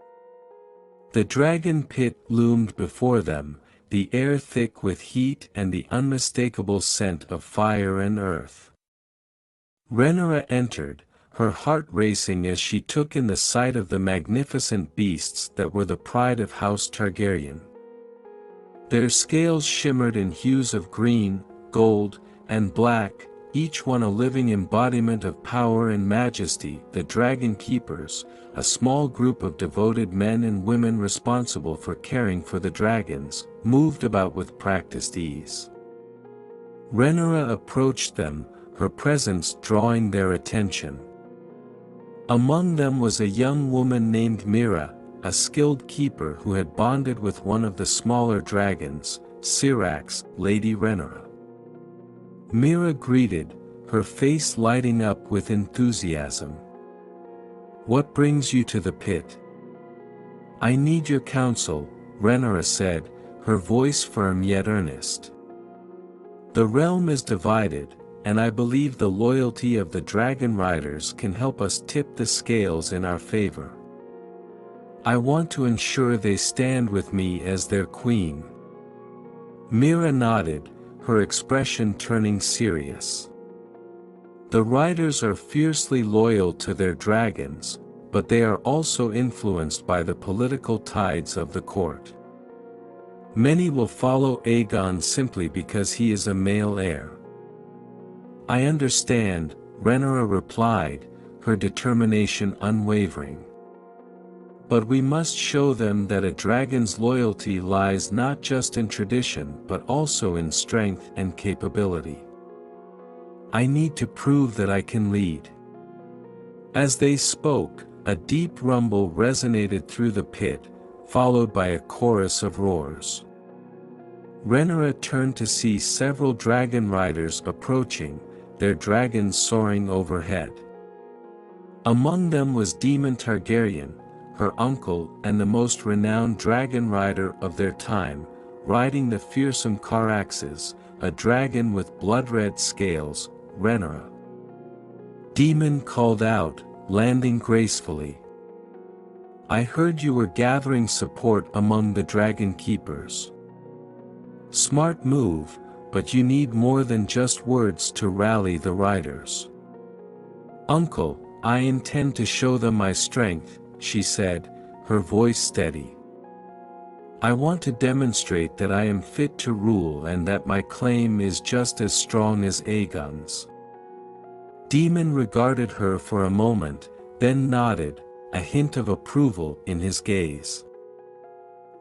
The dragon pit loomed before them, the air thick with heat and the unmistakable scent of fire and earth. Rhaenyra entered, her heart racing as she took in the sight of the magnificent beasts that were the pride of House Targaryen. Their scales shimmered in hues of green, gold, and black, each one a living embodiment of power and majesty. The Dragon Keepers, a small group of devoted men and women responsible for caring for the dragons, moved about with practiced ease. Rhaenyra approached them, her presence drawing their attention. Among them was a young woman named Mira, a skilled keeper who had bonded with one of the smaller dragons, Syrax, Lady Rhaenyra. Mira greeted, her face lighting up with enthusiasm. "What brings you to the pit?" "I need your counsel," Rhaenyra said, her voice firm yet earnest. "The realm is divided, and I believe the loyalty of the dragon riders can help us tip the scales in our favor. I want to ensure they stand with me as their queen." Mira nodded, her expression turning serious. "The riders are fiercely loyal to their dragons, but they are also influenced by the political tides of the court. Many will follow Aegon simply because he is a male heir." "I understand," Rhaenyra replied, her determination unwavering. "But we must show them that a dragon's loyalty lies not just in tradition but also in strength and capability. I need to prove that I can lead." As they spoke, a deep rumble resonated through the pit, followed by a chorus of roars. Rhaenyra turned to see several dragon riders approaching, their dragons soaring overhead. Among them was Daemon Targaryen, her uncle and the most renowned dragon rider of their time, riding the fearsome Caraxes, a dragon with blood-red scales. Rhaenyra. Demon called out, landing gracefully. I heard you were gathering support among the dragon keepers. Smart move, but you need more than just words to rally the riders. Uncle, I intend to show them my strength, she said, her voice steady. I want to demonstrate that I am fit to rule and that my claim is just as strong as Aegon's. Demon regarded her for a moment, then nodded, a hint of approval in his gaze.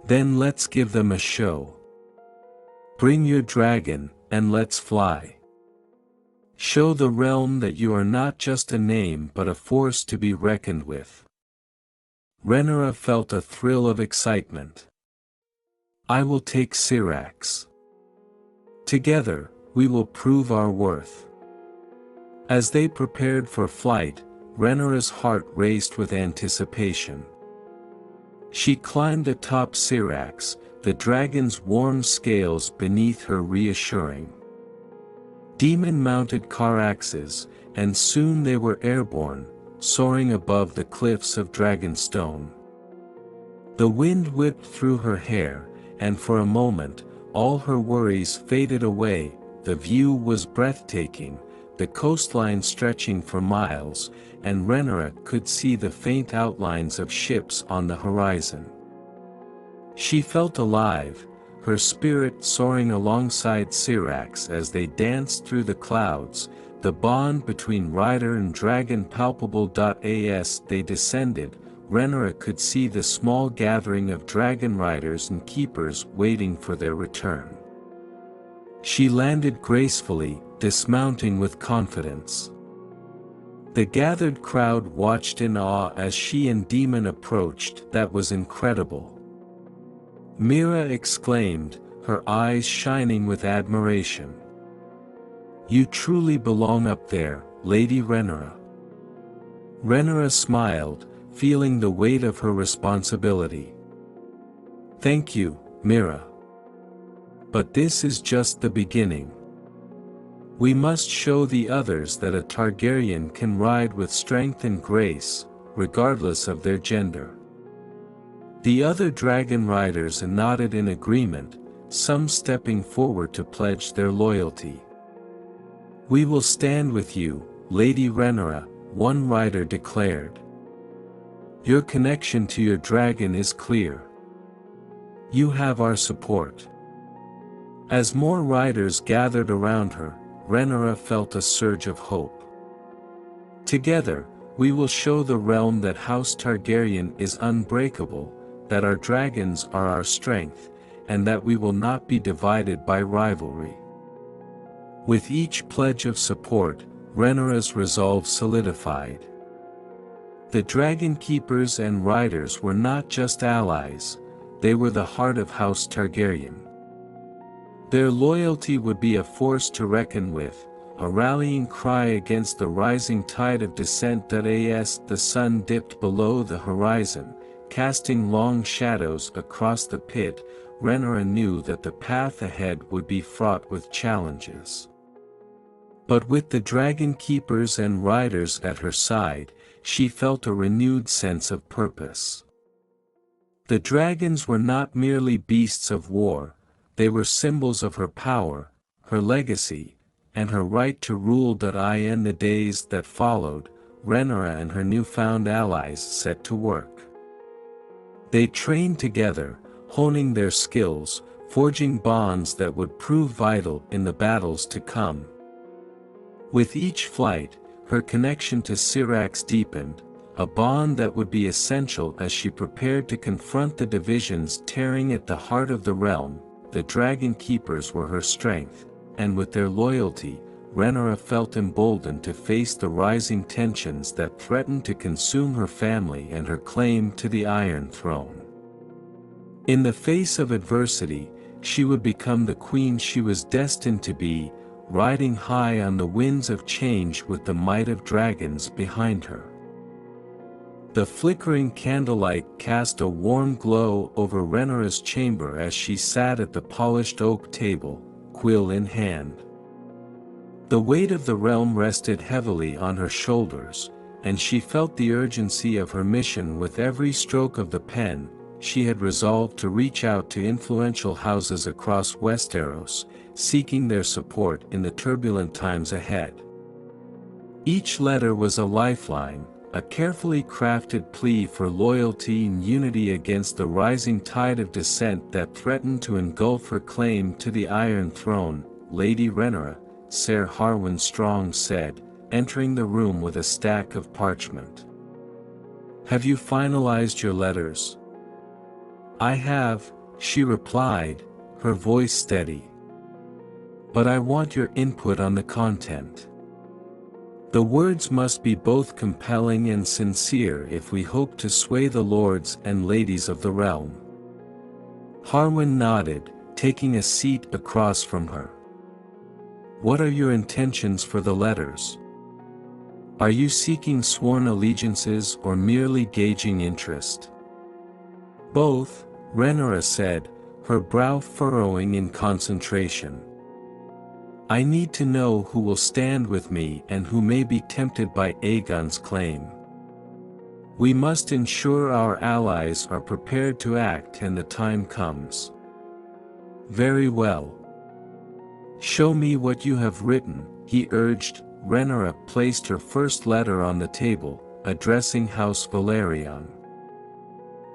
Then let's give them a show. Bring your dragon, and let's fly. Show the realm that you are not just a name but a force to be reckoned with. Rhaenyra felt a thrill of excitement. I will take Syrax. Together, we will prove our worth. As they prepared for flight, Rhaenyra's heart raced with anticipation. She climbed atop Syrax, the dragon's warm scales beneath her reassuring. Demon mounted Caraxes, and soon they were airborne, soaring above the cliffs of Dragonstone. The wind whipped through her hair, and for a moment, all her worries faded away. The view was breathtaking, the coastline stretching for miles, and Rhaenyra could see the faint outlines of ships on the horizon. She felt alive, her spirit soaring alongside Syrax as they danced through the clouds, the bond between rider and dragon palpable. As they descended, Rhaenyra could see the small gathering of dragon riders and keepers waiting for their return. She landed gracefully, dismounting with confidence. The gathered crowd watched in awe as she and Demon approached. That was incredible. Mira exclaimed, her eyes shining with admiration. You truly belong up there, Lady Rhaenyra. Rhaenyra smiled, feeling the weight of her responsibility. Thank you, Mira. But this is just the beginning. We must show the others that a Targaryen can ride with strength and grace, regardless of their gender. The other dragon riders nodded in agreement, some stepping forward to pledge their loyalty. We will stand with you, Lady Rhaenyra, one rider declared. Your connection to your dragon is clear. You have our support. As more riders gathered around her, Rhaenyra felt a surge of hope. Together, we will show the realm that House Targaryen is unbreakable, that our dragons are our strength, and that we will not be divided by rivalry. With each pledge of support, Rhaenyra's resolve solidified. The dragon keepers and riders were not just allies, they were the heart of House Targaryen. Their loyalty would be a force to reckon with, a rallying cry against the rising tide of dissent. As the sun dipped below the horizon, casting long shadows across the pit, Rhaenyra knew that the path ahead would be fraught with challenges. But with the dragon keepers and riders at her side, she felt a renewed sense of purpose. The dragons were not merely beasts of war, they were symbols of her power, her legacy, and her right to rule. In the days that followed, Rhaenyra and her newfound allies set to work. They trained together, honing their skills, forging bonds that would prove vital in the battles to come. With each flight, her connection to Syrax deepened, a bond that would be essential as she prepared to confront the divisions tearing at the heart of the realm. The dragon keepers were her strength, and with their loyalty, Rhaenyra felt emboldened to face the rising tensions that threatened to consume her family and her claim to the Iron Throne. In the face of adversity, she would become the queen she was destined to be, riding high on the winds of change with the might of dragons behind her. The flickering candlelight cast a warm glow over Rhaenyra's chamber as she sat at the polished oak table, quill in hand. The weight of the realm rested heavily on her shoulders, and she felt the urgency of her mission with every stroke of the pen. She had resolved to reach out to influential houses across Westeros, seeking their support in the turbulent times ahead. Each letter was a lifeline, a carefully crafted plea for loyalty and unity against the rising tide of dissent that threatened to engulf her claim to the Iron Throne. "Lady Rhaenyra," Ser Harwin Strong said, entering the room with a stack of parchment. "Have you finalized your letters?" "I have," she replied, her voice steady. "But I want your input on the content. The words must be both compelling and sincere if we hope to sway the lords and ladies of the realm." Harwin nodded, taking a seat across from her. "What are your intentions for the letters? Are you seeking sworn allegiances or merely gauging interest?" "Both," Rhaenyra said, her brow furrowing in concentration. "I need to know who will stand with me and who may be tempted by Aegon's claim. We must ensure our allies are prepared to act when the time comes." "Very well. Show me what you have written," he urged. Rhaenyra placed her first letter on the table, addressing House Velaryon.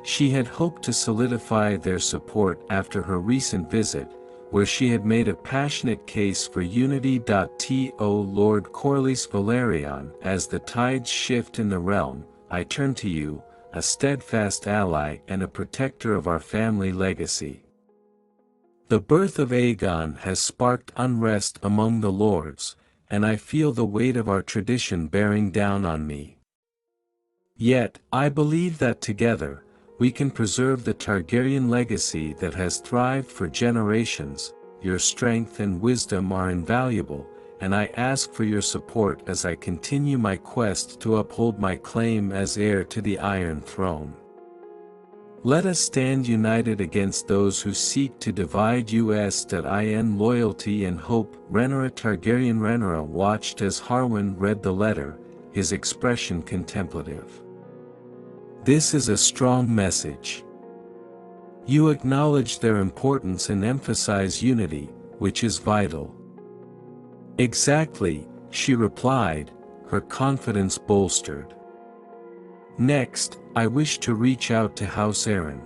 She had hoped to solidify their support after her recent visit, where she had made a passionate case for unity. To Lord Corlys Velaryon, as the tides shift in the realm, I turn to you, a steadfast ally and a protector of our family legacy. The birth of Aegon has sparked unrest among the lords, and I feel the weight of our tradition bearing down on me. Yet, I believe that together, we can preserve the Targaryen legacy that has thrived for generations. Your strength and wisdom are invaluable, and I ask for your support as I continue my quest to uphold my claim as heir to the Iron Throne. Let us stand united against those who seek to divide us. In loyalty and hope. Rhaenyra Targaryen. Rhaenyra watched as Harwin read the letter, his expression contemplative. "This is a strong message. You acknowledge their importance and emphasize unity, which is vital." "Exactly," she replied, her confidence bolstered. "Next, I wish to reach out to House Arryn."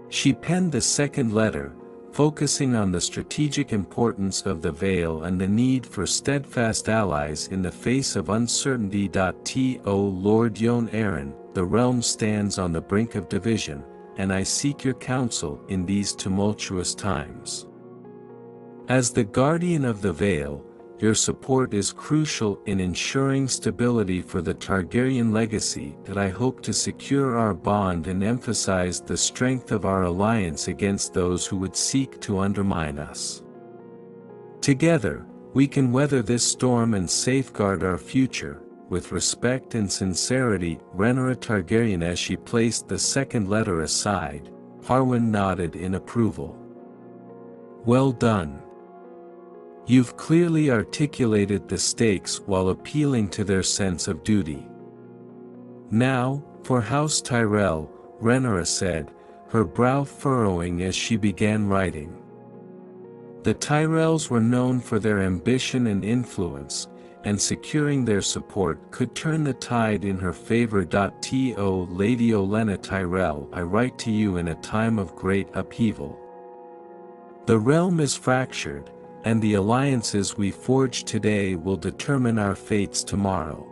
She penned the second letter, focusing on the strategic importance of the Vale and the need for steadfast allies in the face of uncertainty. To Lord Jon Arryn, the realm stands on the brink of division, and I seek your counsel in these tumultuous times. As the guardian of the Vale, your support is crucial in ensuring stability for the Targaryen legacy. That I hope to secure our bond and emphasize the strength of our alliance against those who would seek to undermine us. Together, we can weather this storm and safeguard our future, with respect and sincerity. Rhaenyra Targaryen. As she placed the second letter aside, Harwin nodded in approval. "Well done. You've clearly articulated the stakes while appealing to their sense of duty. Now, for House Tyrell," Rhaenyra said, her brow furrowing as she began writing. The Tyrells were known for their ambition and influence, and securing their support could turn the tide in her favor. To Lady Olenna Tyrell. I write to you in a time of great upheaval. The realm is fractured, and the alliances we forge today will determine our fates tomorrow.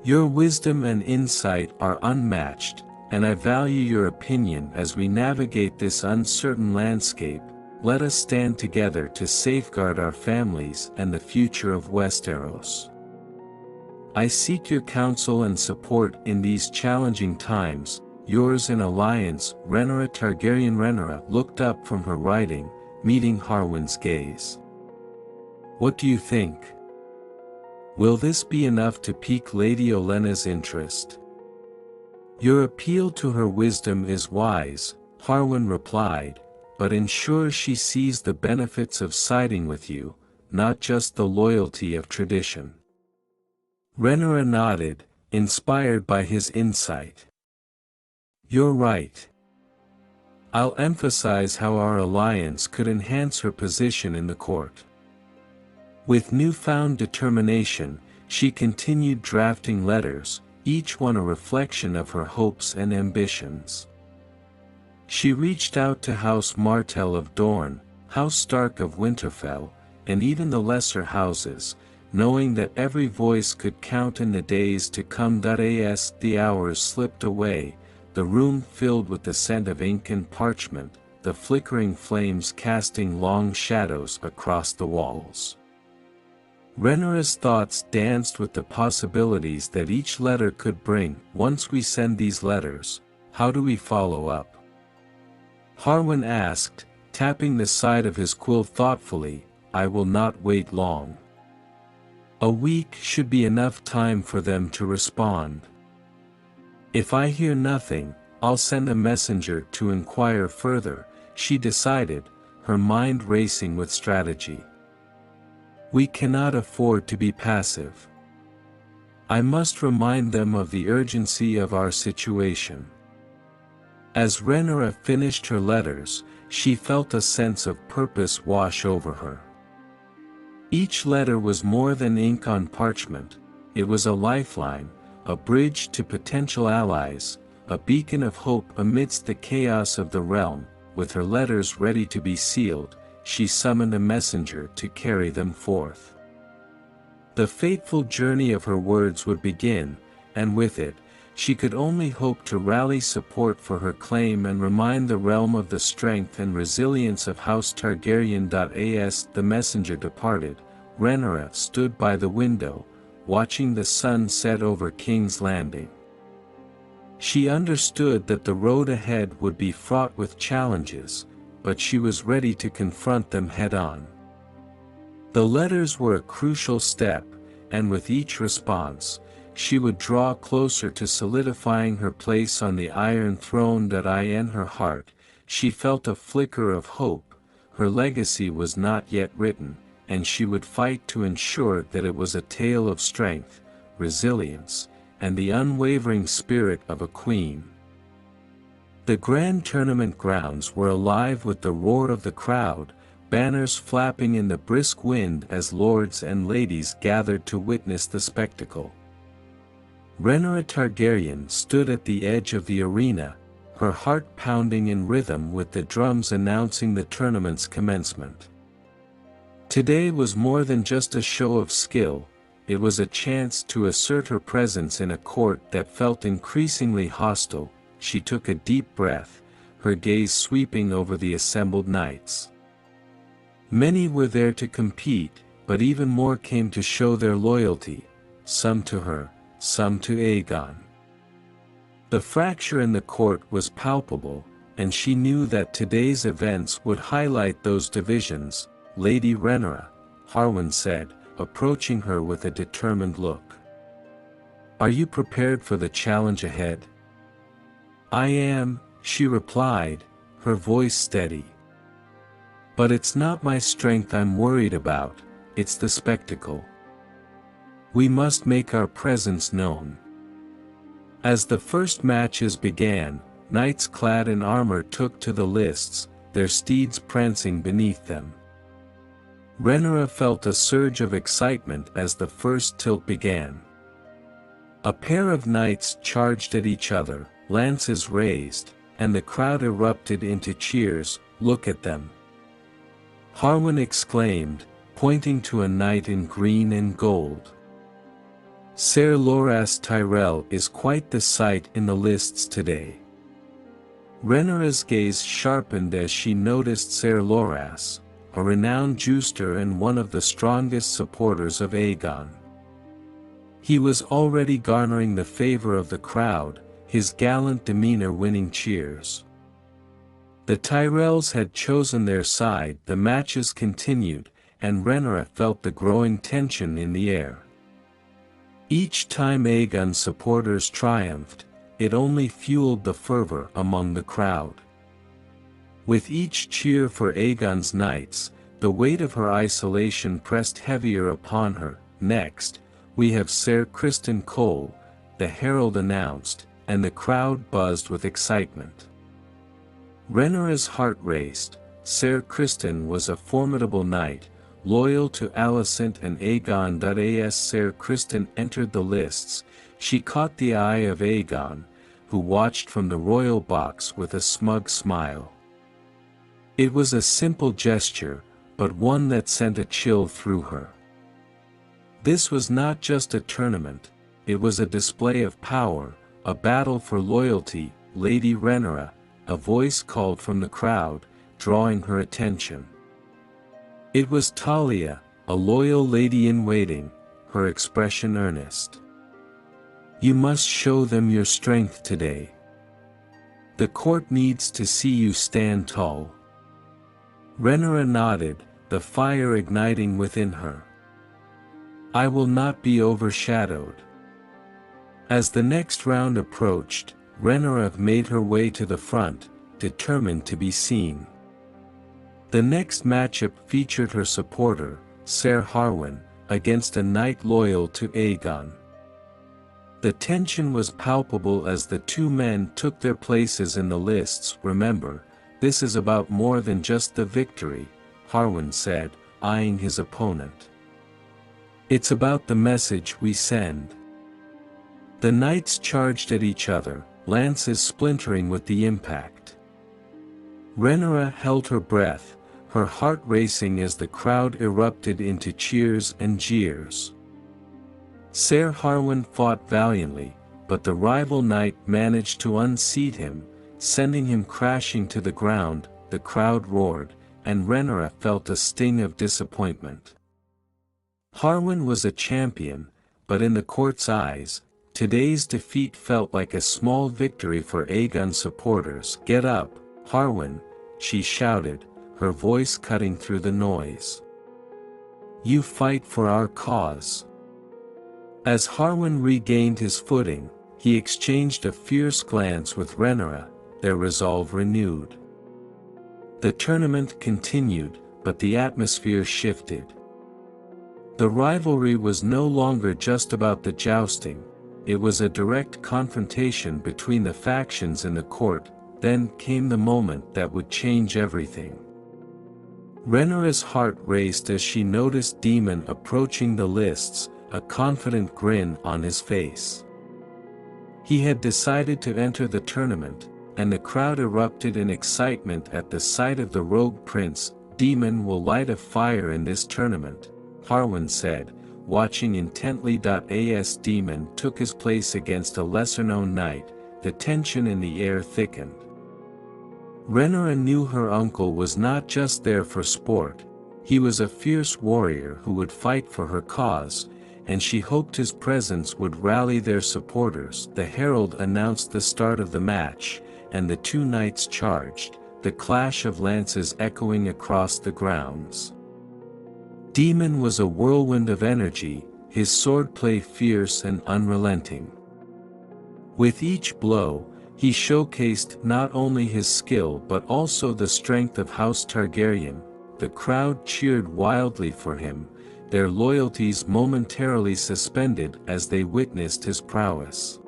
Your wisdom and insight are unmatched, and I value your opinion as we navigate this uncertain landscape. Let us stand together to safeguard our families and the future of Westeros. I seek your counsel and support in these challenging times. Yours in alliance, Rhaenyra Targaryen. Rhaenyra looked up from her writing, meeting Harwin's gaze. "What do you think? Will this be enough to pique Lady Olenna's interest?" "Your appeal to her wisdom is wise," Harwin replied, "but ensure she sees the benefits of siding with you. not just the loyalty of tradition. Rhaenyra nodded, inspired by his insight. You're right. I'll emphasize how our alliance could enhance her position in the court. With newfound determination, she continued drafting letters, each one a reflection of her hopes and ambitions. She reached out to House Martell of Dorne, House Stark of Winterfell, and even the lesser houses, knowing that every voice could count in the days to come. As the hours slipped away, the room filled with the scent of ink and parchment, the flickering flames casting long shadows across the walls. Rhaenyra's thoughts danced with the possibilities that each letter could bring. Once we send these letters, how do we follow up? Harwin asked, tapping the side of his quill thoughtfully. I will not wait long. A week should be enough time for them to respond. If I hear nothing, I'll send a messenger to inquire further, she decided, her mind racing with strategy. We cannot afford to be passive. I must remind them of the urgency of our situation. As Rhaenyra finished her letters, she felt a sense of purpose wash over her. Each letter was more than ink on parchment, it was a lifeline, a bridge to potential allies, a beacon of hope amidst the chaos of the realm. With her letters ready to be sealed, she summoned a messenger to carry them forth. The fateful journey of her words would begin, and with it, she could only hope to rally support for her claim and remind the realm of the strength and resilience of House Targaryen. As the messenger departed, Rhaenyra stood by the window, watching the sun set over King's Landing. She understood that the road ahead would be fraught with challenges, but she was ready to confront them head-on. The letters were a crucial step, and with each response, she would draw closer to solidifying her place on the Iron Throne. In her heart, she felt a flicker of hope. Her legacy was not yet written, and she would fight to ensure that it was a tale of strength, resilience, and the unwavering spirit of a queen. The grand tournament grounds were alive with the roar of the crowd, banners flapping in the brisk wind as lords and ladies gathered to witness the spectacle. Rhaenyra Targaryen stood at the edge of the arena, her heart pounding in rhythm with the drums announcing the tournament's commencement. Today was more than just a show of skill, it was a chance to assert her presence in a court that felt increasingly hostile. She took a deep breath, her gaze sweeping over the assembled knights. Many were there to compete, but even more came to show their loyalty, some to her, some to Aegon. The fracture in the court was palpable, and she knew that today's events would highlight those divisions. Lady Rhaenyra, Harwin said, approaching her with a determined look. Are you prepared for the challenge ahead? I am, she replied, her voice steady. But it's not my strength I'm worried about, it's the spectacle. We must make our presence known. As the first matches began, knights clad in armor took to the lists, their steeds prancing beneath them. Rhaenyra felt a surge of excitement as the first tilt began. A pair of knights charged at each other, lances raised, and the crowd erupted into cheers. Look at them! Harwin exclaimed, pointing to a knight in green and gold. Ser Loras Tyrell is quite the sight in the lists today. Rhaenyra's gaze sharpened as she noticed Ser Loras, a renowned juster and one of the strongest supporters of Aegon. He was already garnering the favor of the crowd, his gallant demeanor winning cheers. The Tyrells had chosen their side. The matches continued, and Rhaenyra felt the growing tension in the air. Each time Aegon supporters triumphed, it only fueled the fervor among the crowd. With each cheer for Aegon's knights, The weight of her isolation pressed heavier upon her. "Next, we have Ser Criston Cole," the herald announced, and the crowd buzzed with excitement. Rhaenyra's heart raced. Ser Criston was a formidable knight, loyal to Alicent and Aegon. As Ser Criston entered the lists, she caught the eye of Aegon, who watched from the royal box with a smug smile. It was a simple gesture, but one that sent a chill through her. This was not just a tournament, it was a display of power, a battle for loyalty. "Lady Rhaenyra," a voice called from the crowd, drawing her attention. It was Talia, a loyal lady-in-waiting, her expression earnest. "You must show them your strength today. The court needs to see you stand tall." Rhaenyra nodded, the fire igniting within her. "I will not be overshadowed." As the next round approached, Rhaenyra made her way to the front, determined to be seen. The next matchup featured her supporter, Ser Harwin, against a knight loyal to Aegon. The tension was palpable as the two men took their places in the lists. "Remember, this is about more than just the victory," Harwin said, eyeing his opponent. "It's about the message we send." The knights charged at each other, lances splintering with the impact. Rhaenyra held her breath, her heart racing as the crowd erupted into cheers and jeers. Ser Harwin fought valiantly, but the rival knight managed to unseat him, sending him crashing to the ground. The crowd roared, and Rhaenyra felt a sting of disappointment. Harwin was a champion, but in the court's eyes, today's defeat felt like a small victory for Aegon supporters. "Get up, Harwin," she shouted, her voice cutting through the noise. "You fight for our cause." As Harwin regained his footing, he exchanged a fierce glance with Rhaenyra, their resolve renewed. The tournament continued, but the atmosphere shifted. The rivalry was no longer just about the jousting, it was a direct confrontation between the factions in the court. Then came the moment that would change everything. Rhaenyra's heart raced as she noticed Daemon approaching the lists, a confident grin on his face. He had decided to enter the tournament, and the crowd erupted in excitement at the sight of the rogue prince. "Daemon will light a fire in this tournament," Harwin said, watching intently. As Daemon took his place against a lesser-known knight, the tension in the air thickened. Rhaenyra knew her uncle was not just there for sport, he was a fierce warrior who would fight for her cause, and she hoped his presence would rally their supporters. The herald announced the start of the match, and the two knights charged, the clash of lances echoing across the grounds. Daemon was a whirlwind of energy, his swordplay fierce and unrelenting. With each blow, he showcased not only his skill but also the strength of House Targaryen. The crowd cheered wildly for him, their loyalties momentarily suspended as they witnessed his prowess.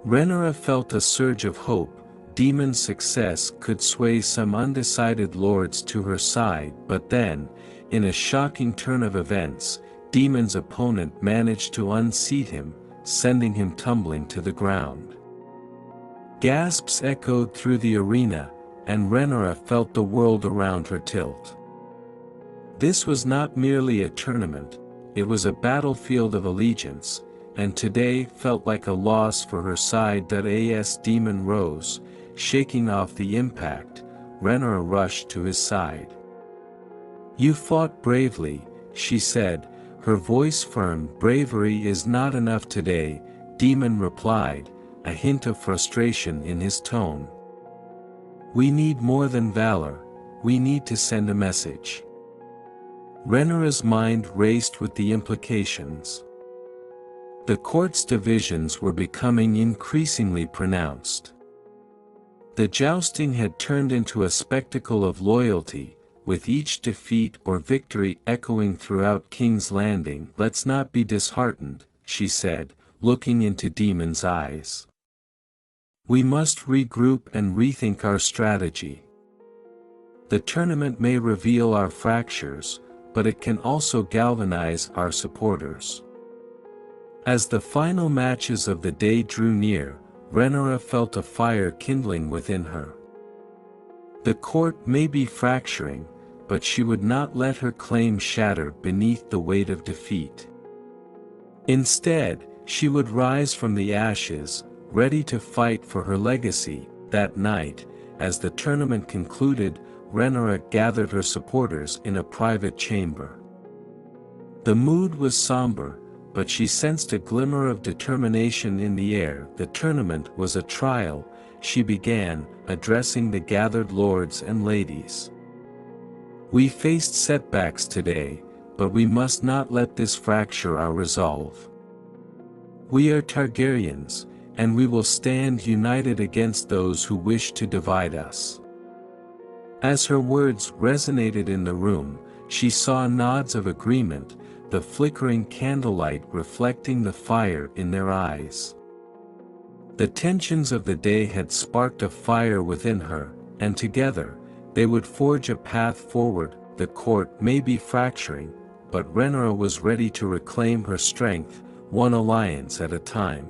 Rhaenyra felt a surge of hope. Daemon's success could sway some undecided lords to her side, but then, in a shocking turn of events, Daemon's opponent managed to unseat him, sending him tumbling to the ground. Gasps echoed through the arena, and Rhaenyra felt the world around her tilt. This was not merely a tournament, it was a battlefield of allegiance, and today felt like a loss for her side. As Daemon rose, shaking off the impact, Rhaenyra rushed to his side. "You fought bravely," she said, her voice firm. "Bravery is not enough today," Daemon replied, a hint of frustration in his tone. "We need more than valor, we need to send a message." Rhaenyra's mind raced with the implications. The court's divisions were becoming increasingly pronounced. The jousting had turned into a spectacle of loyalty, with each defeat or victory echoing throughout King's Landing. "Let's not be disheartened," she said, looking into Daemon's eyes. "We must regroup and rethink our strategy. The tournament may reveal our fractures, but it can also galvanize our supporters." As the final matches of the day drew near, Rhaenyra felt a fire kindling within her. The court may be fracturing, but she would not let her claim shatter beneath the weight of defeat. Instead, she would rise from the ashes, ready to fight for her legacy. That night, as the tournament concluded, Rhaenyra gathered her supporters in a private chamber. The mood was somber, but she sensed a glimmer of determination in the air. "The tournament was a trial," she began, addressing the gathered lords and ladies. "We faced setbacks today, but we must not let this fracture our resolve. We are Targaryens, and we will stand united against those who wish to divide us." As her words resonated in the room, she saw nods of agreement, the flickering candlelight reflecting the fire in their eyes. The tensions of the day had sparked a fire within her, and together, they would forge a path forward. The court may be fracturing, but Rhaenyra was ready to reclaim her strength, one alliance at a time.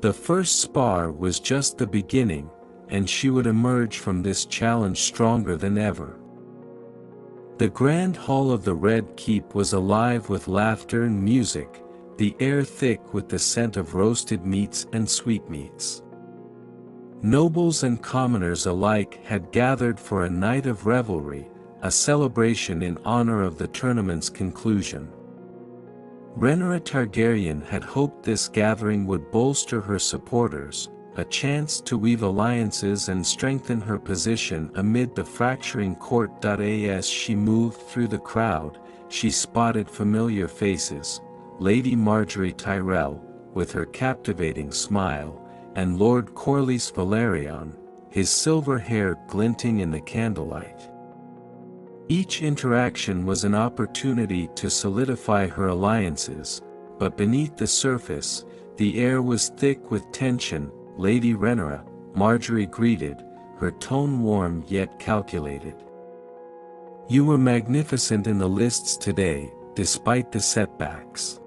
The first spar was just the beginning, and she would emerge from this challenge stronger than ever. The grand hall of the Red Keep was alive with laughter and music, the air thick with the scent of roasted meats and sweetmeats. Nobles and commoners alike had gathered for a night of revelry, a celebration in honor of the tournament's conclusion. Rhaenyra Targaryen had hoped this gathering would bolster her supporters, a chance to weave alliances and strengthen her position amid the fracturing court. As she moved through the crowd, she spotted familiar faces: Lady Margaery Tyrell, with her captivating smile, and Lord Corlys Velaryon, his silver hair glinting in the candlelight. Each interaction was an opportunity to solidify her alliances, but beneath the surface, the air was thick with tension. "Lady Rhaenyra," Margaery greeted, her tone warm yet calculated. "You were magnificent in the lists today, despite the setbacks.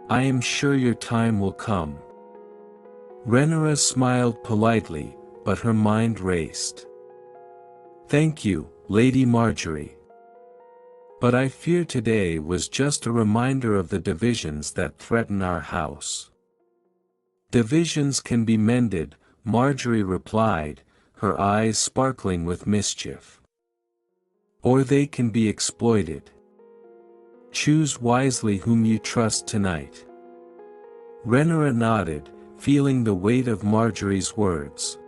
I am sure your time will come." Rhaenyra smiled politely, but her mind raced. "Thank you, Lady Margaery. But I fear today was just a reminder of the divisions that threaten our house." "Divisions can be mended," Margaery replied, her eyes sparkling with mischief. "Or they can be exploited. Choose wisely whom you trust tonight." Rhaenyra nodded, feeling the weight of Margaery's words.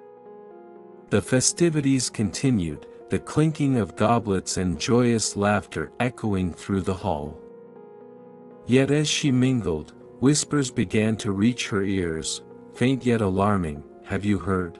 The festivities continued, the clinking of goblets and joyous laughter echoing through the hall. Yet as she mingled, whispers began to reach her ears, faint yet alarming. "Have you heard?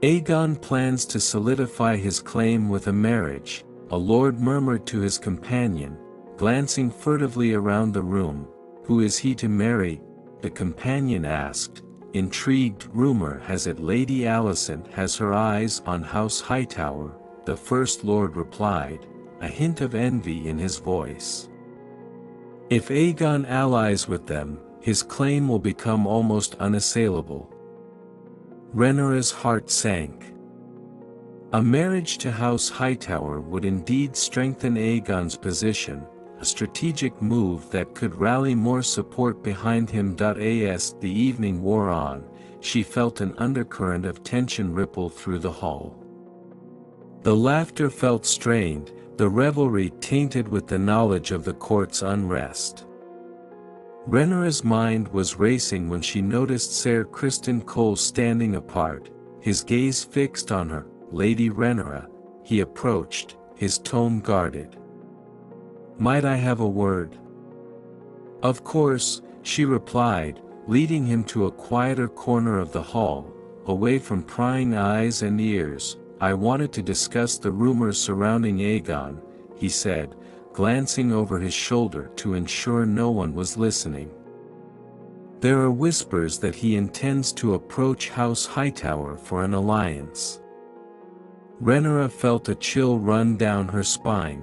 Aegon plans to solidify his claim with a marriage," a lord murmured to his companion, glancing furtively around the room. "Who is he to marry?" the companion asked, intrigued. "Rumor has it Lady Alicent has her eyes on House Hightower," the First Lord replied, a hint of envy in his voice. "If Aegon allies with them, his claim will become almost unassailable." Rhaenyra's heart sank. A marriage to House Hightower would indeed strengthen Aegon's position, a strategic move that could rally more support behind him. As the evening wore on, she felt an undercurrent of tension ripple through the hall. The laughter felt strained, the revelry tainted with the knowledge of the court's unrest. Rhaenyra's mind was racing when she noticed Ser Criston Cole standing apart, his gaze fixed on her. "Lady Rhaenyra," he approached, his tone guarded. "Might I have a word?" "Of course," she replied, leading him to a quieter corner of the hall, away from prying eyes and ears. I wanted to discuss the rumors surrounding Aegon," he said, glancing over his shoulder to ensure no one was listening. "There are whispers that he intends to approach House Hightower for an alliance." Rhaenyra felt a chill run down her spine.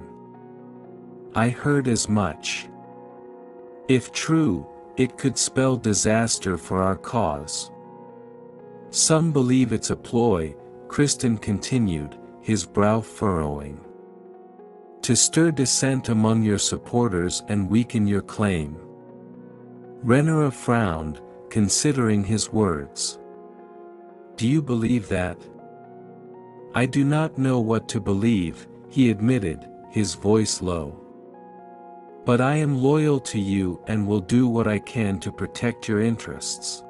"I heard as much. If true, it could spell disaster for our cause." "Some believe it's a ploy," Criston continued, his brow furrowing. "To stir dissent among your supporters and weaken your claim." Rhaenyra frowned, considering his words. "Do you believe that?" "I do not know what to believe," he admitted, his voice low. "But I am loyal to you and will do what I can to protect your interests."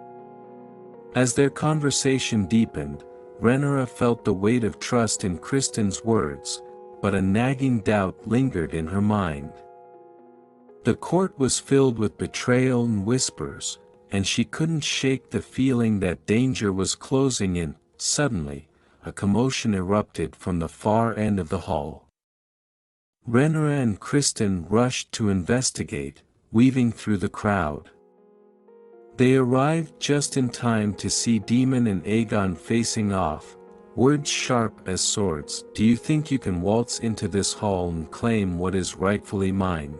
As their conversation deepened, Rhaenyra felt the weight of trust in Criston's words, but a nagging doubt lingered in her mind. The court was filled with betrayal and whispers, and she couldn't shake the feeling that danger was closing in. Suddenly, a commotion erupted from the far end of the hall. Rhaenyra and Criston rushed to investigate, weaving through the crowd. They arrived just in time to see Daemon and Aegon facing off, words sharp as swords. "Do you think you can waltz into this hall and claim what is rightfully mine?"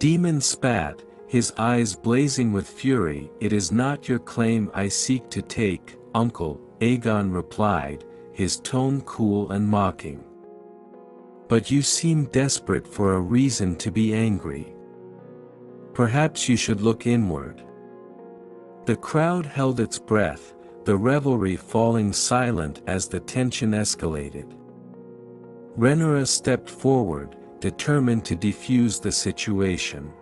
Daemon spat, his eyes blazing with fury. "It is not your claim I seek to take, uncle," Aegon replied, his tone cool and mocking. "But you seem desperate for a reason to be angry. Perhaps you should look inward." The crowd held its breath, the revelry falling silent as the tension escalated. Rhaenyra stepped forward, determined to defuse the situation.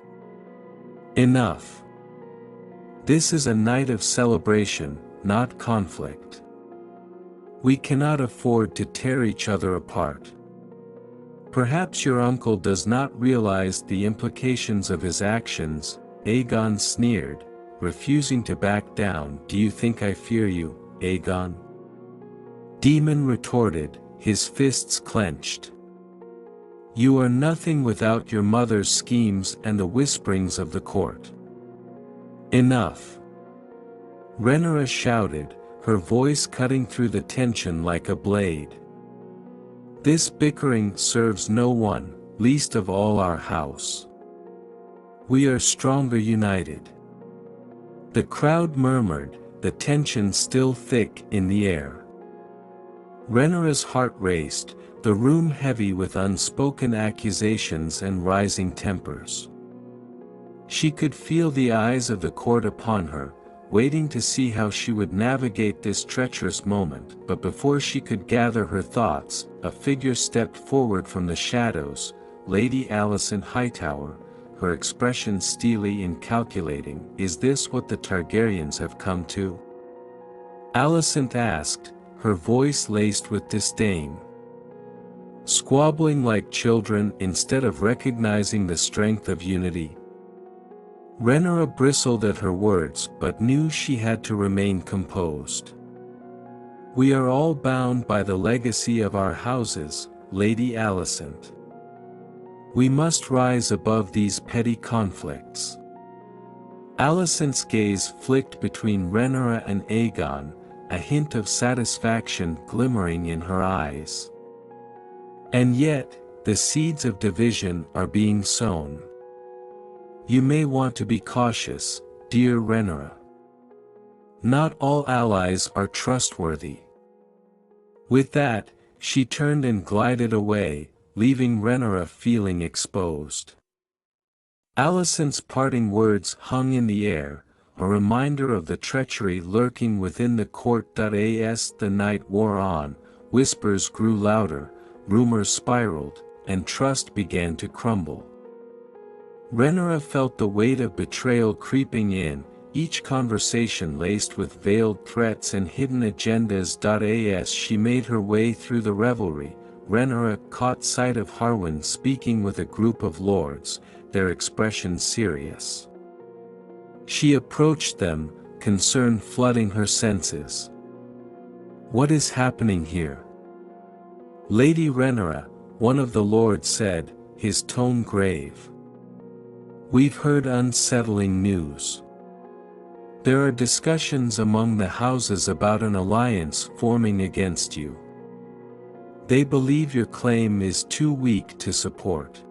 "Enough. This is a night of celebration, not conflict. We cannot afford to tear each other apart. Perhaps your uncle does not realize the implications of his actions," Aegon sneered, refusing to back down. "Do you think I fear you, Aegon?" Daemon retorted, his fists clenched. "You are nothing without your mother's schemes and the whisperings of the court." "Enough!" Rhaenyra shouted, her voice cutting through the tension like a blade. "This bickering serves no one, least of all our house. We are stronger united." The crowd murmured, the tension still thick in the air. Rhaenyra's heart raced, the room heavy with unspoken accusations and rising tempers. She could feel the eyes of the court upon her, waiting to see how she would navigate this treacherous moment. But before she could gather her thoughts, a figure stepped forward from the shadows, Lady Alicent Hightower, her expression steely and calculating. "Is this what the Targaryens have come to?" Alicent asked, her voice laced with disdain. "Squabbling like children instead of recognizing the strength of unity?" Rhaenyra bristled at her words but knew she had to remain composed. "We are all bound by the legacy of our houses, Lady Alicent. We must rise above these petty conflicts." Alicent's gaze flicked between Rhaenyra and Aegon, a hint of satisfaction glimmering in her eyes. "And yet, the seeds of division are being sown. You may want to be cautious, dear Rhaenyra. Not all allies are trustworthy." With that, she turned and glided away, leaving Rhaenyra feeling exposed. Alicent's parting words hung in the air, a reminder of the treachery lurking within the court. As the night wore on, whispers grew louder, rumors spiraled, and trust began to crumble. Rhaenyra felt the weight of betrayal creeping in, each conversation laced with veiled threats and hidden agendas. As she made her way through the revelry, Rhaenyra caught sight of Harwin speaking with a group of lords, their expressions serious. She approached them, concern flooding her senses. "What is happening here?" Lady Rhaenyra, one of the lords said, his tone grave. We've heard unsettling news. There are discussions among the houses about an alliance forming against you. They believe your claim is too weak to support.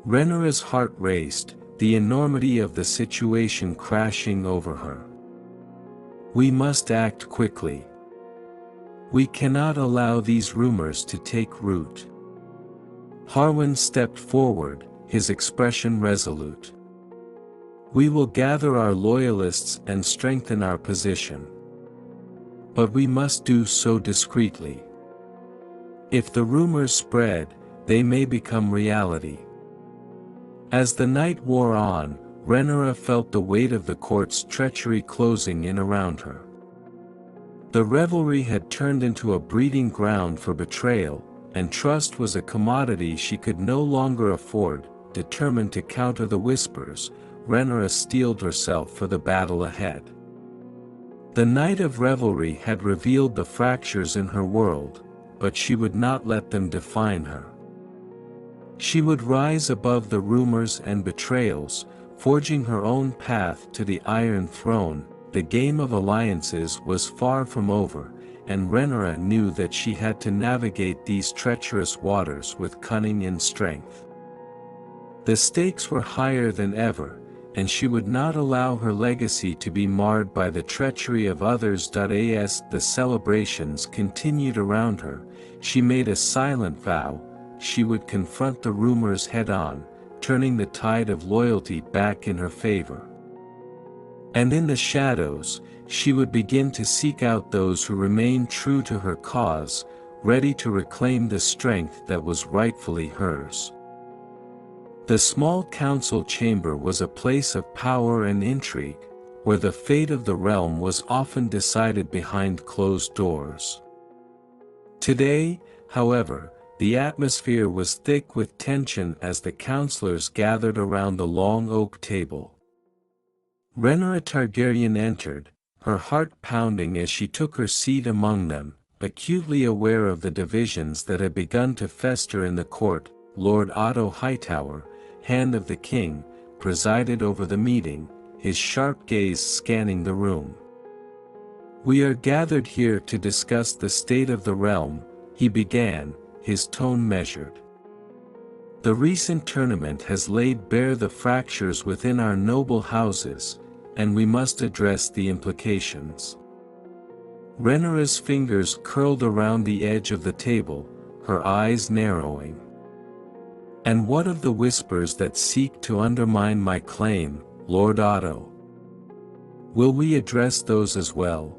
Rhaenyra's heart raced, the enormity of the situation crashing over her. We must act quickly. We cannot allow these rumors to take root. Harwin stepped forward, his expression resolute. We will gather our loyalists and strengthen our position. But we must do so discreetly. If the rumors spread, they may become reality. As the night wore on, Rhaenyra felt the weight of the court's treachery closing in around her. The revelry had turned into a breeding ground for betrayal, and trust was a commodity she could no longer afford. Determined to counter the whispers, Rhaenyra steeled herself for the battle ahead. The night of revelry had revealed the fractures in her world, but she would not let them define her. She would rise above the rumors and betrayals, forging her own path to the Iron Throne. The game of alliances was far from over, and Rhaenyra knew that she had to navigate these treacherous waters with cunning and strength. The stakes were higher than ever, and she would not allow her legacy to be marred by the treachery of others. As the celebrations continued around her, she made a silent vow: she would confront the rumors head-on, turning the tide of loyalty back in her favor. And in the shadows, she would begin to seek out those who remained true to her cause, ready to reclaim the strength that was rightfully hers. The small council chamber was a place of power and intrigue, where the fate of the realm was often decided behind closed doors. Today, however, the atmosphere was thick with tension as the councillors gathered around the long oak table. Rhaenyra Targaryen entered, her heart pounding as she took her seat among them, acutely aware of the divisions that had begun to fester in the court. Lord Otto Hightower, Hand of the King, presided over the meeting, his sharp gaze scanning the room. We are gathered here to discuss the state of the realm, he began, his tone measured. The recent tournament has laid bare the fractures within our noble houses, and we must address the implications. Rhaenyra's fingers curled around the edge of the table, her eyes narrowing. And what of the whispers that seek to undermine my claim, Lord Otto? Will we address those as well?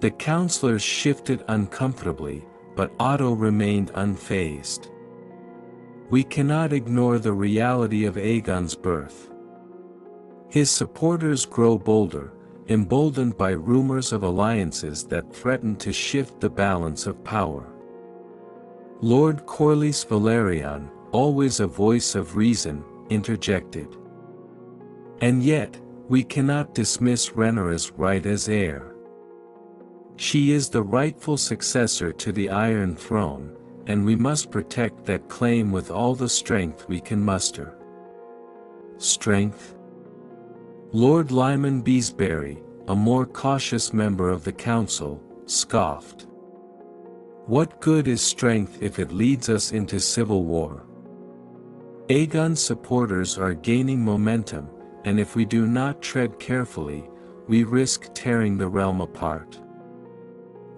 The councillors shifted uncomfortably, but Otto remained unfazed. We cannot ignore the reality of Aegon's birth. His supporters grow bolder, emboldened by rumors of alliances that threaten to shift the balance of power. Lord Corlys Velaryon, always a voice of reason, interjected. And yet, we cannot dismiss Rhaenyra's right as heir. She is the rightful successor to the Iron Throne, and we must protect that claim with all the strength we can muster. Strength? Lord Lyman Beesbury, a more cautious member of the council, scoffed. What good is strength if it leads us into civil war? Aegon's supporters are gaining momentum, and if we do not tread carefully, we risk tearing the realm apart.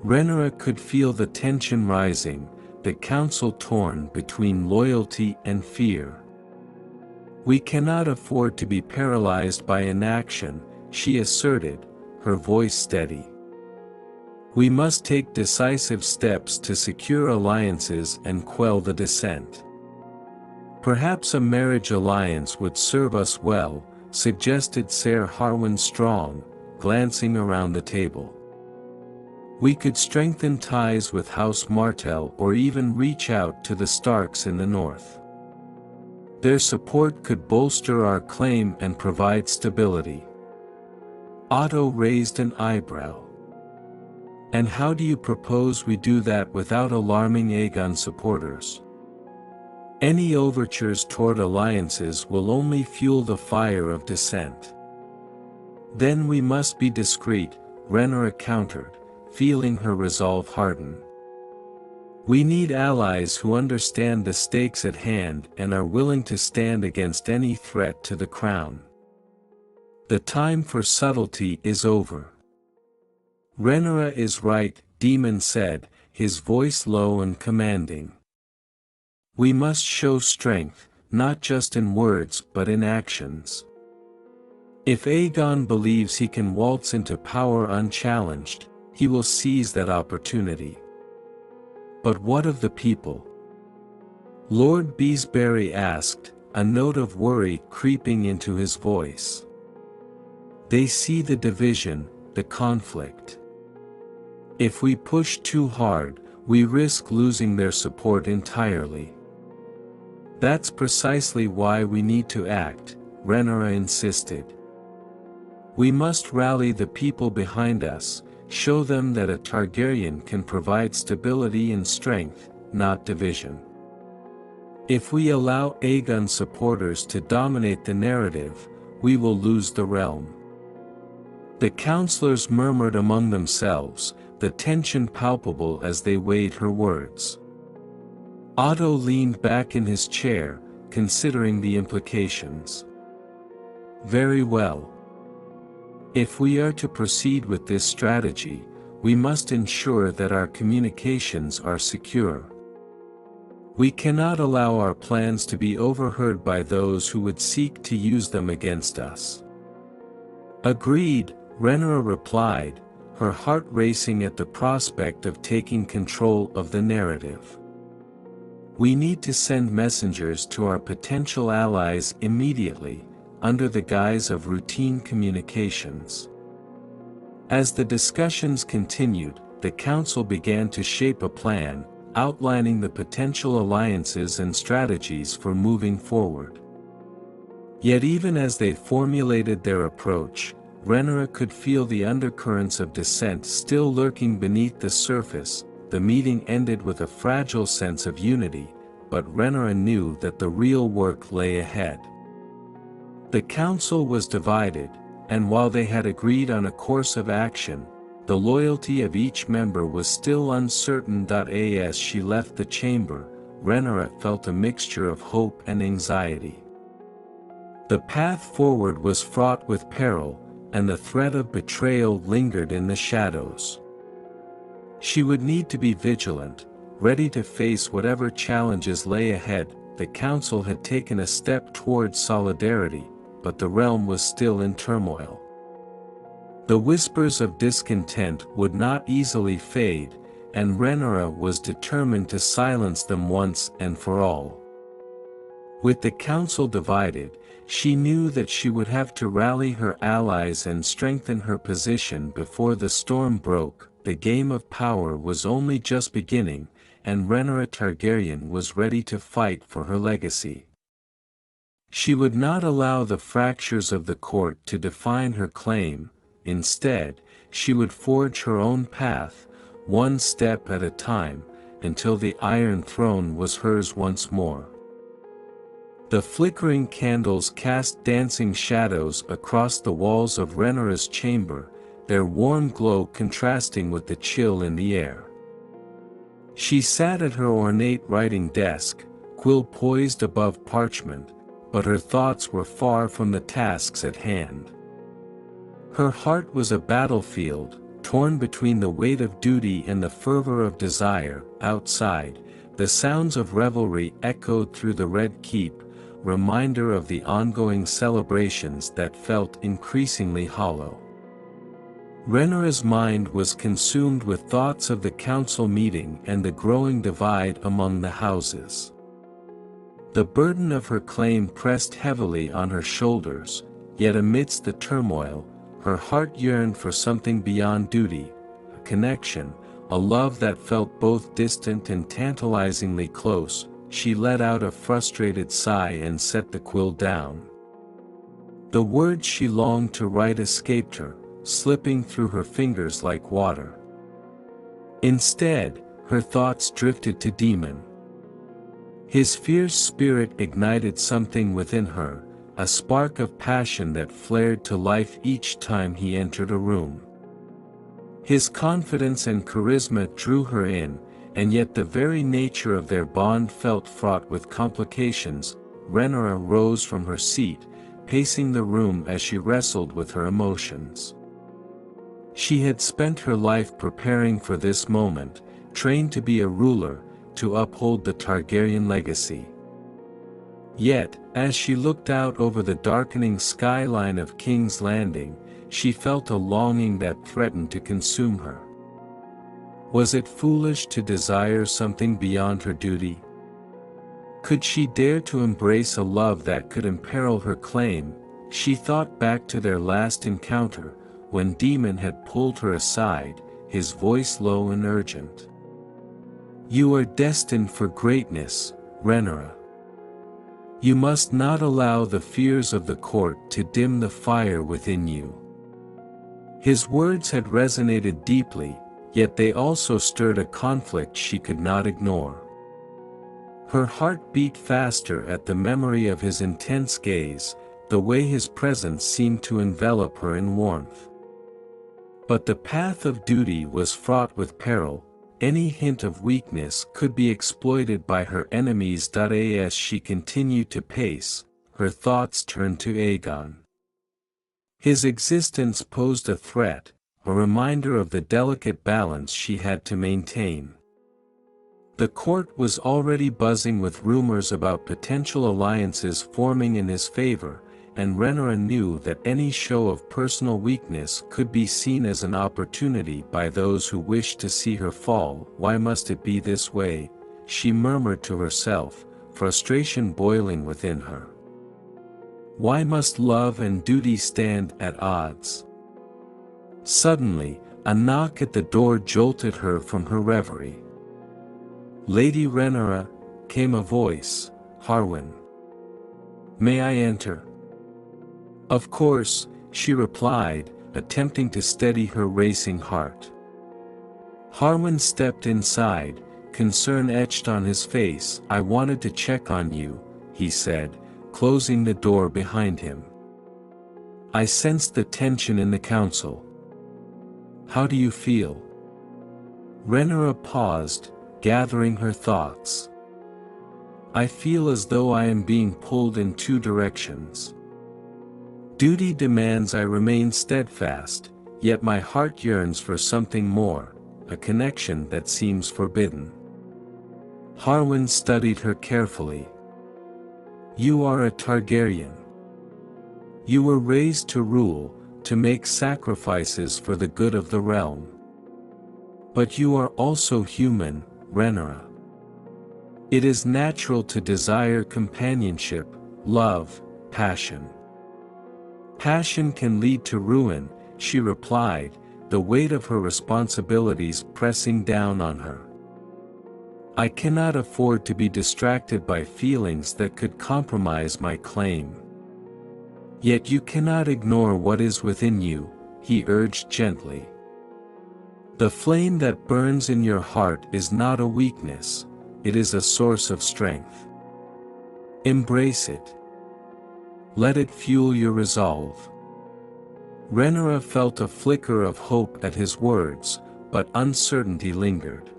Rhaenyra could feel the tension rising, the council torn between loyalty and fear. We cannot afford to be paralyzed by inaction, she asserted, her voice steady. We must take decisive steps to secure alliances and quell the dissent. Perhaps a marriage alliance would serve us well, suggested Ser Harwin Strong, glancing around the table. We could strengthen ties with House Martell or even reach out to the Starks in the north. Their support could bolster our claim and provide stability. Otto raised an eyebrow. And how do you propose we do that without alarming Aegon supporters? Any overtures toward alliances will only fuel the fire of dissent. Then we must be discreet, Rhaenyra countered, feeling her resolve harden. We need allies who understand the stakes at hand and are willing to stand against any threat to the crown. The time for subtlety is over. Rhaenyra is right, Daemon said, his voice low and commanding. We must show strength, not just in words but in actions. If Aegon believes he can waltz into power unchallenged, he will seize that opportunity. But what of the people? Lord Beesbury asked, a note of worry creeping into his voice. They see the division, the conflict. If we push too hard, we risk losing their support entirely. That's precisely why we need to act, Rhaenyra insisted. We must rally the people behind us, show them that a Targaryen can provide stability and strength, not division. If we allow Aegon supporters to dominate the narrative, we will lose the realm. The councillors murmured among themselves, the tension palpable as they weighed her words. Otto leaned back in his chair, considering the implications. Very well. If we are to proceed with this strategy, we must ensure that our communications are secure. We cannot allow our plans to be overheard by those who would seek to use them against us. Agreed, Rhaenyra replied, her heart racing at the prospect of taking control of the narrative. We need to send messengers to our potential allies immediately, under the guise of routine communications. As the discussions continued, the council began to shape a plan, outlining the potential alliances and strategies for moving forward. Yet even as they formulated their approach, Rhaenyra could feel the undercurrents of dissent still lurking beneath the surface. The meeting ended with a fragile sense of unity, but Rhaenyra knew that the real work lay ahead. The council was divided, and while they had agreed on a course of action, the loyalty of each member was still uncertain. As she left the chamber, Rhaenyra felt a mixture of hope and anxiety. The path forward was fraught with peril, and the threat of betrayal lingered in the shadows. She would need to be vigilant, ready to face whatever challenges lay ahead. The council had taken a step towards solidarity, but the realm was still in turmoil. The whispers of discontent would not easily fade, and Rhaenyra was determined to silence them once and for all. With the council divided, she knew that she would have to rally her allies and strengthen her position before the storm broke. The game of power was only just beginning, and Rhaenyra Targaryen was ready to fight for her legacy. She would not allow the fractures of the court to define her claim. Instead, she would forge her own path, one step at a time, until the Iron Throne was hers once more. The flickering candles cast dancing shadows across the walls of Rhaenyra's chamber, their warm glow contrasting with the chill in the air. She sat at her ornate writing desk, quill poised above parchment, but her thoughts were far from the tasks at hand. Her heart was a battlefield, torn between the weight of duty and the fervor of desire. Outside, the sounds of revelry echoed through the Red Keep, reminder of the ongoing celebrations that felt increasingly hollow. Rhaenyra's mind was consumed with thoughts of the council meeting and the growing divide among the houses. The burden of her claim pressed heavily on her shoulders, yet amidst the turmoil, her heart yearned for something beyond duty, a connection, a love that felt both distant and tantalizingly close. She let out a frustrated sigh and set the quill down. The words she longed to write escaped her, slipping through her fingers like water. Instead, her thoughts drifted to Daemon. His fierce spirit ignited something within her, a spark of passion that flared to life each time he entered a room. His confidence and charisma drew her in, and yet the very nature of their bond felt fraught with complications. Rhaenyra rose from her seat, pacing the room as she wrestled with her emotions. She had spent her life preparing for this moment, trained to be a ruler, to uphold the Targaryen legacy. Yet, as she looked out over the darkening skyline of King's Landing, she felt a longing that threatened to consume her. Was it foolish to desire something beyond her duty? Could she dare to embrace a love that could imperil her claim? She thought back to their last encounter, when Daemon had pulled her aside, his voice low and urgent. "You are destined for greatness, Rhaenyra. You must not allow the fears of the court to dim the fire within you." His words had resonated deeply, yet they also stirred a conflict she could not ignore. Her heart beat faster at the memory of his intense gaze, the way his presence seemed to envelop her in warmth. But the path of duty was fraught with peril. Any hint of weakness could be exploited by her enemies. As she continued to pace, her thoughts turned to Aegon. His existence posed a threat, a reminder of the delicate balance she had to maintain. The court was already buzzing with rumors about potential alliances forming in his favor, and Rhaenyra knew that any show of personal weakness could be seen as an opportunity by those who wished to see her fall. "Why must it be this way?" she murmured to herself, frustration boiling within her. "Why must love and duty stand at odds?" Suddenly, a knock at the door jolted her from her reverie. "Lady Rhaenyra," came a voice. "Harwin. May I enter?" "Of course," she replied, attempting to steady her racing heart. Harwin stepped inside, concern etched on his face. "I wanted to check on you," he said, closing the door behind him. "I sensed the tension in the council. How do you feel?" Rhaenyra paused, gathering her thoughts. "I feel as though I am being pulled in two directions. Duty demands I remain steadfast, yet my heart yearns for something more, a connection that seems forbidden." Harwin studied her carefully. "You are a Targaryen. You were raised to rule, to make sacrifices for the good of the realm. But you are also human, Rhaenyra. It is natural to desire companionship, love, passion. Passion can lead to ruin," she replied, the weight of her responsibilities pressing down on her. "I cannot afford to be distracted by feelings that could compromise my claim." "Yet you cannot ignore what is within you," he urged gently. "The flame that burns in your heart is not a weakness, it is a source of strength. Embrace it. Let it fuel your resolve." Rhaenyra felt a flicker of hope at his words, but uncertainty lingered.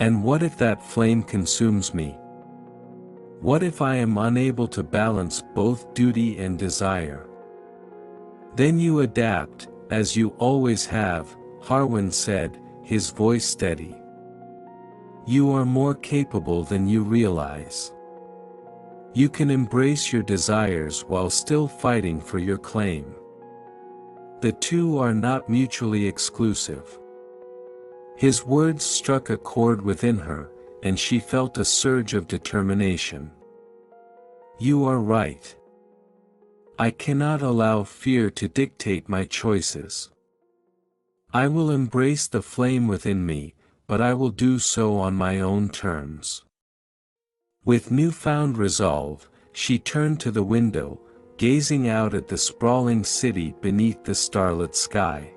"And what if that flame consumes me? What if I am unable to balance both duty and desire?" "Then you adapt, as you always have," Harwin said, his voice steady. "You are more capable than you realize. You can embrace your desires while still fighting for your claim. The two are not mutually exclusive." His words struck a chord within her, and she felt a surge of determination. "You are right. I cannot allow fear to dictate my choices. I will embrace the flame within me, but I will do so on my own terms." With newfound resolve, she turned to the window, gazing out at the sprawling city beneath the starlit sky.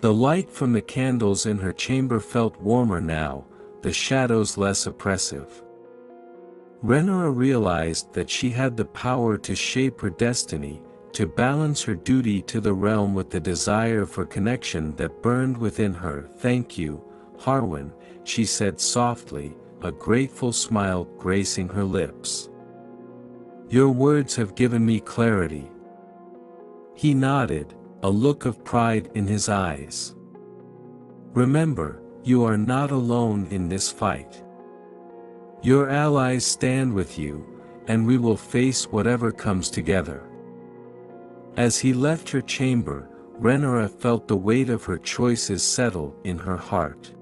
The light from the candles in her chamber felt warmer now, the shadows less oppressive. Rhaenyra realized that she had the power to shape her destiny, to balance her duty to the realm with the desire for connection that burned within her. "Thank you, Harwin," she said softly, a grateful smile gracing her lips. "Your words have given me clarity." He nodded, a look of pride in his eyes. "Remember, you are not alone in this fight. Your allies stand with you, and we will face whatever comes together." As he left her chamber, Rhaenyra felt the weight of her choices settle in her heart.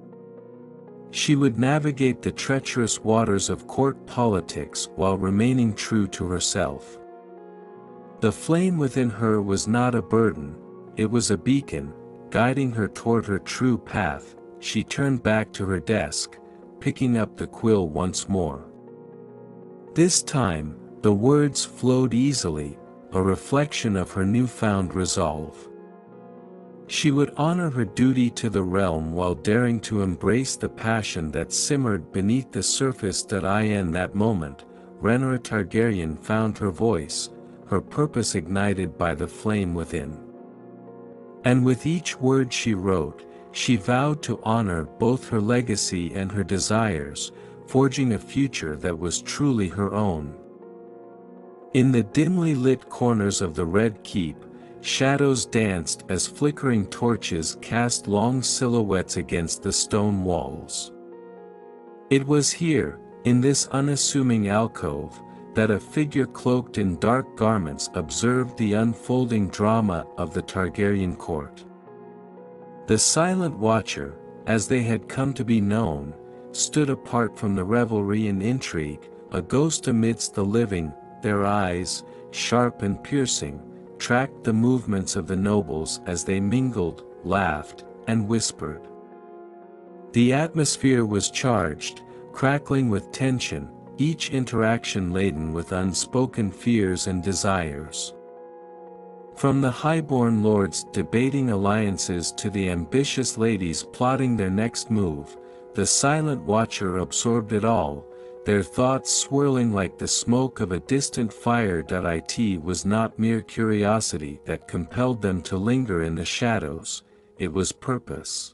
She would navigate the treacherous waters of court politics while remaining true to herself. The flame within her was not a burden, it was a beacon, guiding her toward her true path. She turned back to her desk, picking up the quill once more. This time, the words flowed easily, a reflection of her newfound resolve. She would honor her duty to the realm while daring to embrace the passion that simmered beneath the surface. In that moment, Rhaenyra Targaryen found her voice, her purpose ignited by the flame within. And with each word she wrote, she vowed to honor both her legacy and her desires, forging a future that was truly her own. In the dimly lit corners of the Red Keep, shadows danced as flickering torches cast long silhouettes against the stone walls. It was here, in this unassuming alcove, that a figure cloaked in dark garments observed the unfolding drama of the Targaryen court. The Silent Watcher, as they had come to be known, stood apart from the revelry and intrigue, a ghost amidst the living. Their eyes, sharp and piercing, tracked the movements of the nobles as they mingled, laughed, and whispered. The atmosphere was charged, crackling with tension, each interaction laden with unspoken fears and desires. From the highborn lords debating alliances to the ambitious ladies plotting their next move, the Silent Watcher absorbed it all, their thoughts swirling like the smoke of a distant fire. It was not mere curiosity that compelled them to linger in the shadows, it was purpose.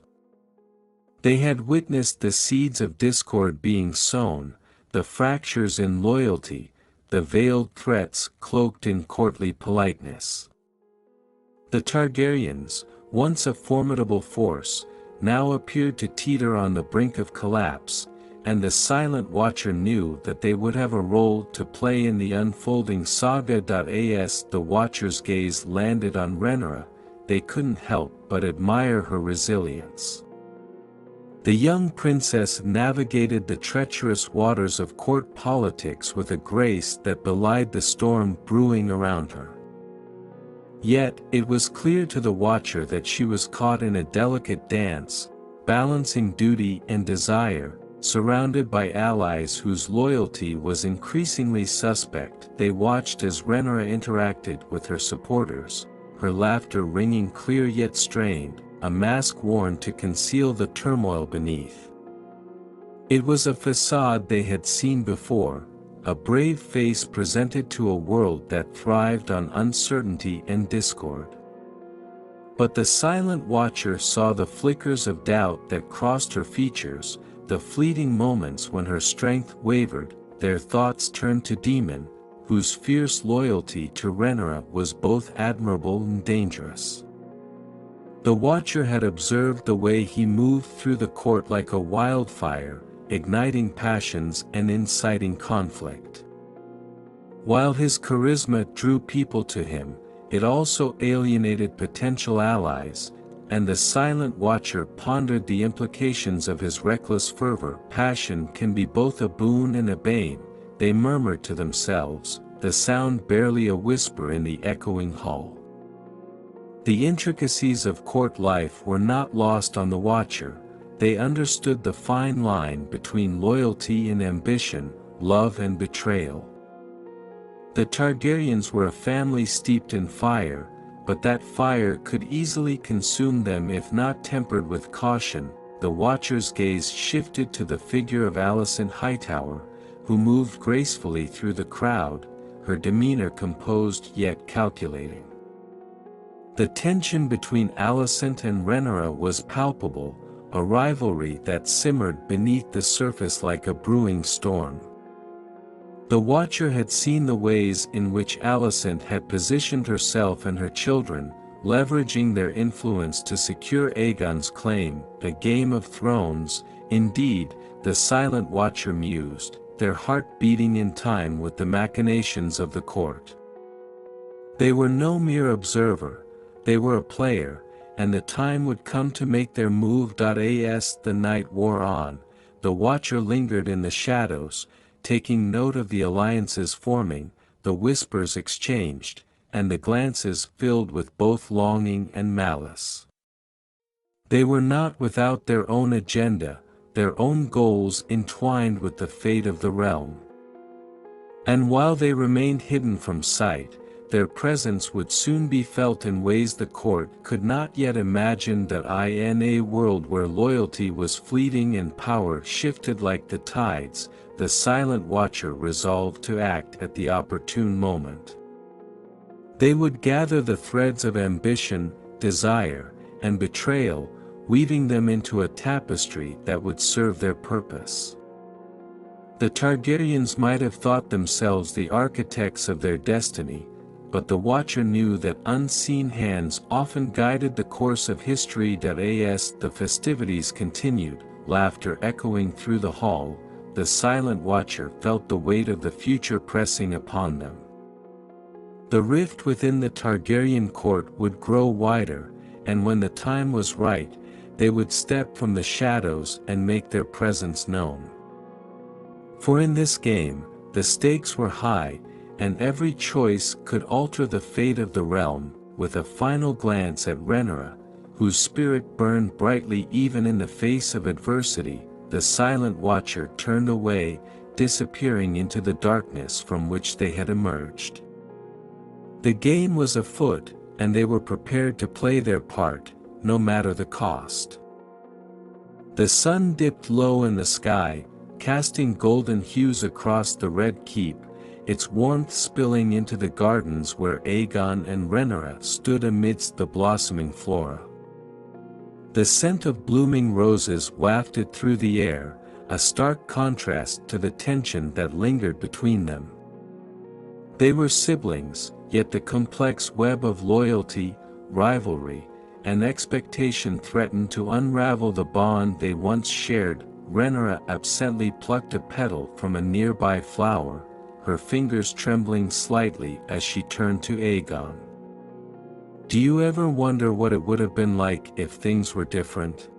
They had witnessed the seeds of discord being sown, the fractures in loyalty, the veiled threats cloaked in courtly politeness. The Targaryens, once a formidable force, now appeared to teeter on the brink of collapse, and the Silent Watcher knew that they would have a role to play in the unfolding saga. As the Watcher's gaze landed on Rhaenyra, they couldn't help but admire her resilience. The young princess navigated the treacherous waters of court politics with a grace that belied the storm brewing around her. Yet, it was clear to the Watcher that she was caught in a delicate dance, balancing duty and desire. Surrounded by allies whose loyalty was increasingly suspect, they watched as Rhaenyra interacted with her supporters, her laughter ringing clear yet strained, a mask worn to conceal the turmoil beneath. It was a facade they had seen before, a brave face presented to a world that thrived on uncertainty and discord. But the Silent Watcher saw the flickers of doubt that crossed her features, the fleeting moments when her strength wavered. Their thoughts turned to Daemon, whose fierce loyalty to Rhaenyra was both admirable and dangerous. The Watcher had observed the way he moved through the court like a wildfire, igniting passions and inciting conflict. While his charisma drew people to him, it also alienated potential allies, and the Silent Watcher pondered the implications of his reckless fervor. Passion can be both a boon and a bane, they murmured to themselves, the sound barely a whisper in the echoing hall. The intricacies of court life were not lost on the Watcher, they understood the fine line between loyalty and ambition, love and betrayal. The Targaryens were a family steeped in fire, but that fire could easily consume them if not tempered with caution. The Watcher's gaze shifted to the figure of Alicent Hightower, who moved gracefully through the crowd, her demeanor composed yet calculating. The tension between Alicent and Rhaenyra was palpable, a rivalry that simmered beneath the surface like a brewing storm. The Watcher had seen the ways in which Alicent had positioned herself and her children, leveraging their influence to secure Aegon's claim, a Game of Thrones. Indeed, the Silent Watcher mused, their heart beating in time with the machinations of the court. They were no mere observer, they were a player, and the time would come to make their move. As the night wore on, the Watcher lingered in the shadows, taking note of the alliances forming, the whispers exchanged, and the glances filled with both longing and malice. They were not without their own agenda, their own goals entwined with the fate of the realm. And while they remained hidden from sight, their presence would soon be felt in ways the court could not yet imagine. In a world where loyalty was fleeting and power shifted like the tides, the Silent Watcher resolved to act at the opportune moment. They would gather the threads of ambition, desire, and betrayal, weaving them into a tapestry that would serve their purpose. The Targaryens might have thought themselves the architects of their destiny, but the Watcher knew that unseen hands often guided the course of history. As the festivities continued, laughter echoing through the hall, the Silent Watcher felt the weight of the future pressing upon them. The rift within the Targaryen court would grow wider, and when the time was right, they would step from the shadows and make their presence known. For in this game, the stakes were high, and every choice could alter the fate of the realm. With a final glance at Rhaenyra, whose spirit burned brightly even in the face of adversity, the Silent Watcher turned away, disappearing into the darkness from which they had emerged. The game was afoot, and they were prepared to play their part, no matter the cost. The sun dipped low in the sky, casting golden hues across the Red Keep, its warmth spilling into the gardens where Aegon and Rhaenyra stood amidst the blossoming flora. The scent of blooming roses wafted through the air, a stark contrast to the tension that lingered between them. They were siblings, yet the complex web of loyalty, rivalry, and expectation threatened to unravel the bond they once shared. Rhaenyra absently plucked a petal from a nearby flower, her fingers trembling slightly as she turned to Aegon. Do you ever wonder what it would have been like if things were different?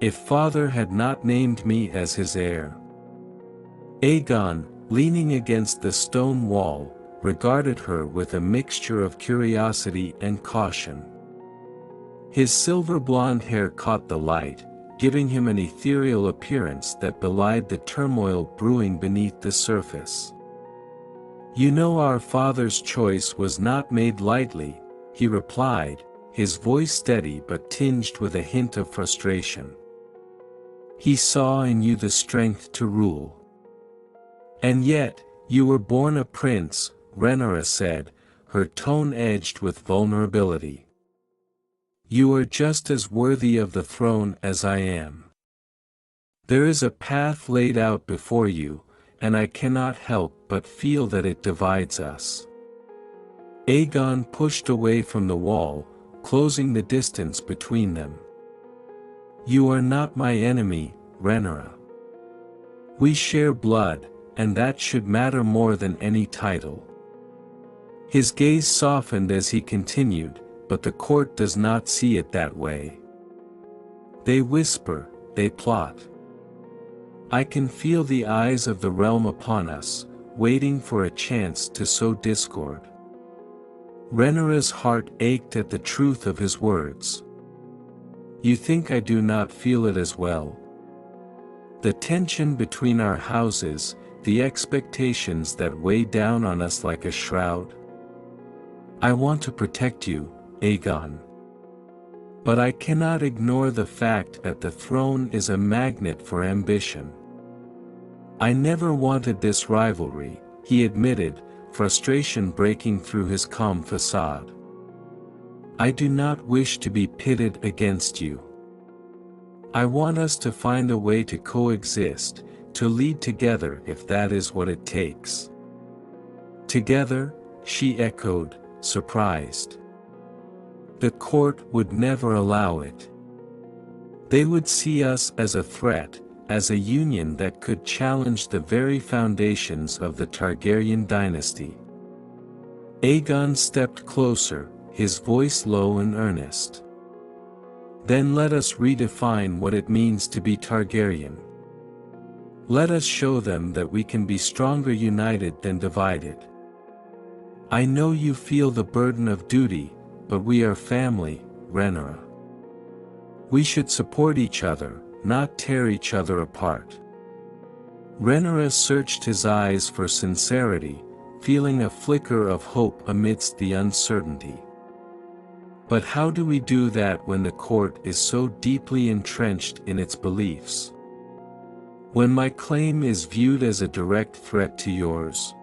If father had not named me as his heir? Aegon, leaning against the stone wall, regarded her with a mixture of curiosity and caution. His silver-blonde hair caught the light, giving him an ethereal appearance that belied the turmoil brewing beneath the surface. You know, our father's choice was not made lightly, he replied, his voice steady but tinged with a hint of frustration. He saw in you the strength to rule. And yet, you were born a prince, Rhaenyra said, her tone edged with vulnerability. You are just as worthy of the throne as I am. There is a path laid out before you, and I cannot help but feel that it divides us. Aegon pushed away from the wall, closing the distance between them. You are not my enemy, Rhaenyra. We share blood, and that should matter more than any title. His gaze softened as he continued, but the court does not see it that way. They whisper, they plot. I can feel the eyes of the realm upon us, waiting for a chance to sow discord. Rhaenyra's heart ached at the truth of his words. You think I do not feel it as well? The tension between our houses, the expectations that weigh down on us like a shroud? I want to protect you, Aegon. But I cannot ignore the fact that the throne is a magnet for ambition. I never wanted this rivalry, he admitted, frustration breaking through his calm facade. I do not wish to be pitted against you. I want us to find a way to coexist, to lead together if that is what it takes. Together, she echoed, surprised. The court would never allow it. They would see us as a threat, as a union that could challenge the very foundations of the Targaryen dynasty. Aegon stepped closer, his voice low and earnest. Then let us redefine what it means to be Targaryen. Let us show them that we can be stronger united than divided. I know you feel the burden of duty, but we are family, Rhaenyra. We should support each other, not tear each other apart. Rhaenyra searched his eyes for sincerity, feeling a flicker of hope amidst the uncertainty. But how do we do that when the court is so deeply entrenched in its beliefs? When my claim is viewed as a direct threat to yours?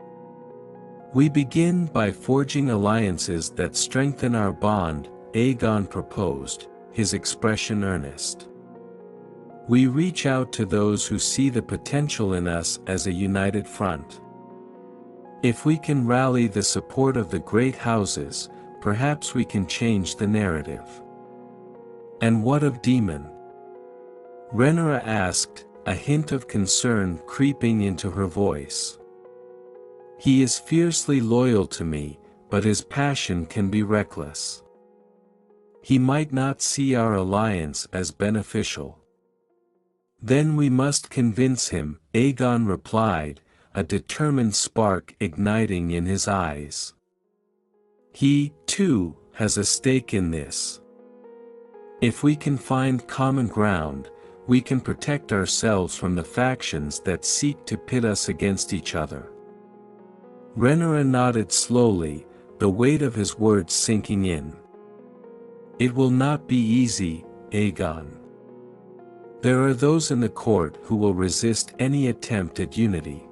We begin by forging alliances that strengthen our bond, Aegon proposed, his expression earnest. We reach out to those who see the potential in us as a united front. If we can rally the support of the great houses, perhaps we can change the narrative. And what of Daemon? Rhaenyra asked, a hint of concern creeping into her voice. He is fiercely loyal to me, but his passion can be reckless. He might not see our alliance as beneficial. Then we must convince him, Aegon replied, a determined spark igniting in his eyes. He, too, has a stake in this. If we can find common ground, we can protect ourselves from the factions that seek to pit us against each other. Rhaenyra nodded slowly, the weight of his words sinking in. It will not be easy, Aegon. There are those in the court who will resist any attempt at unity.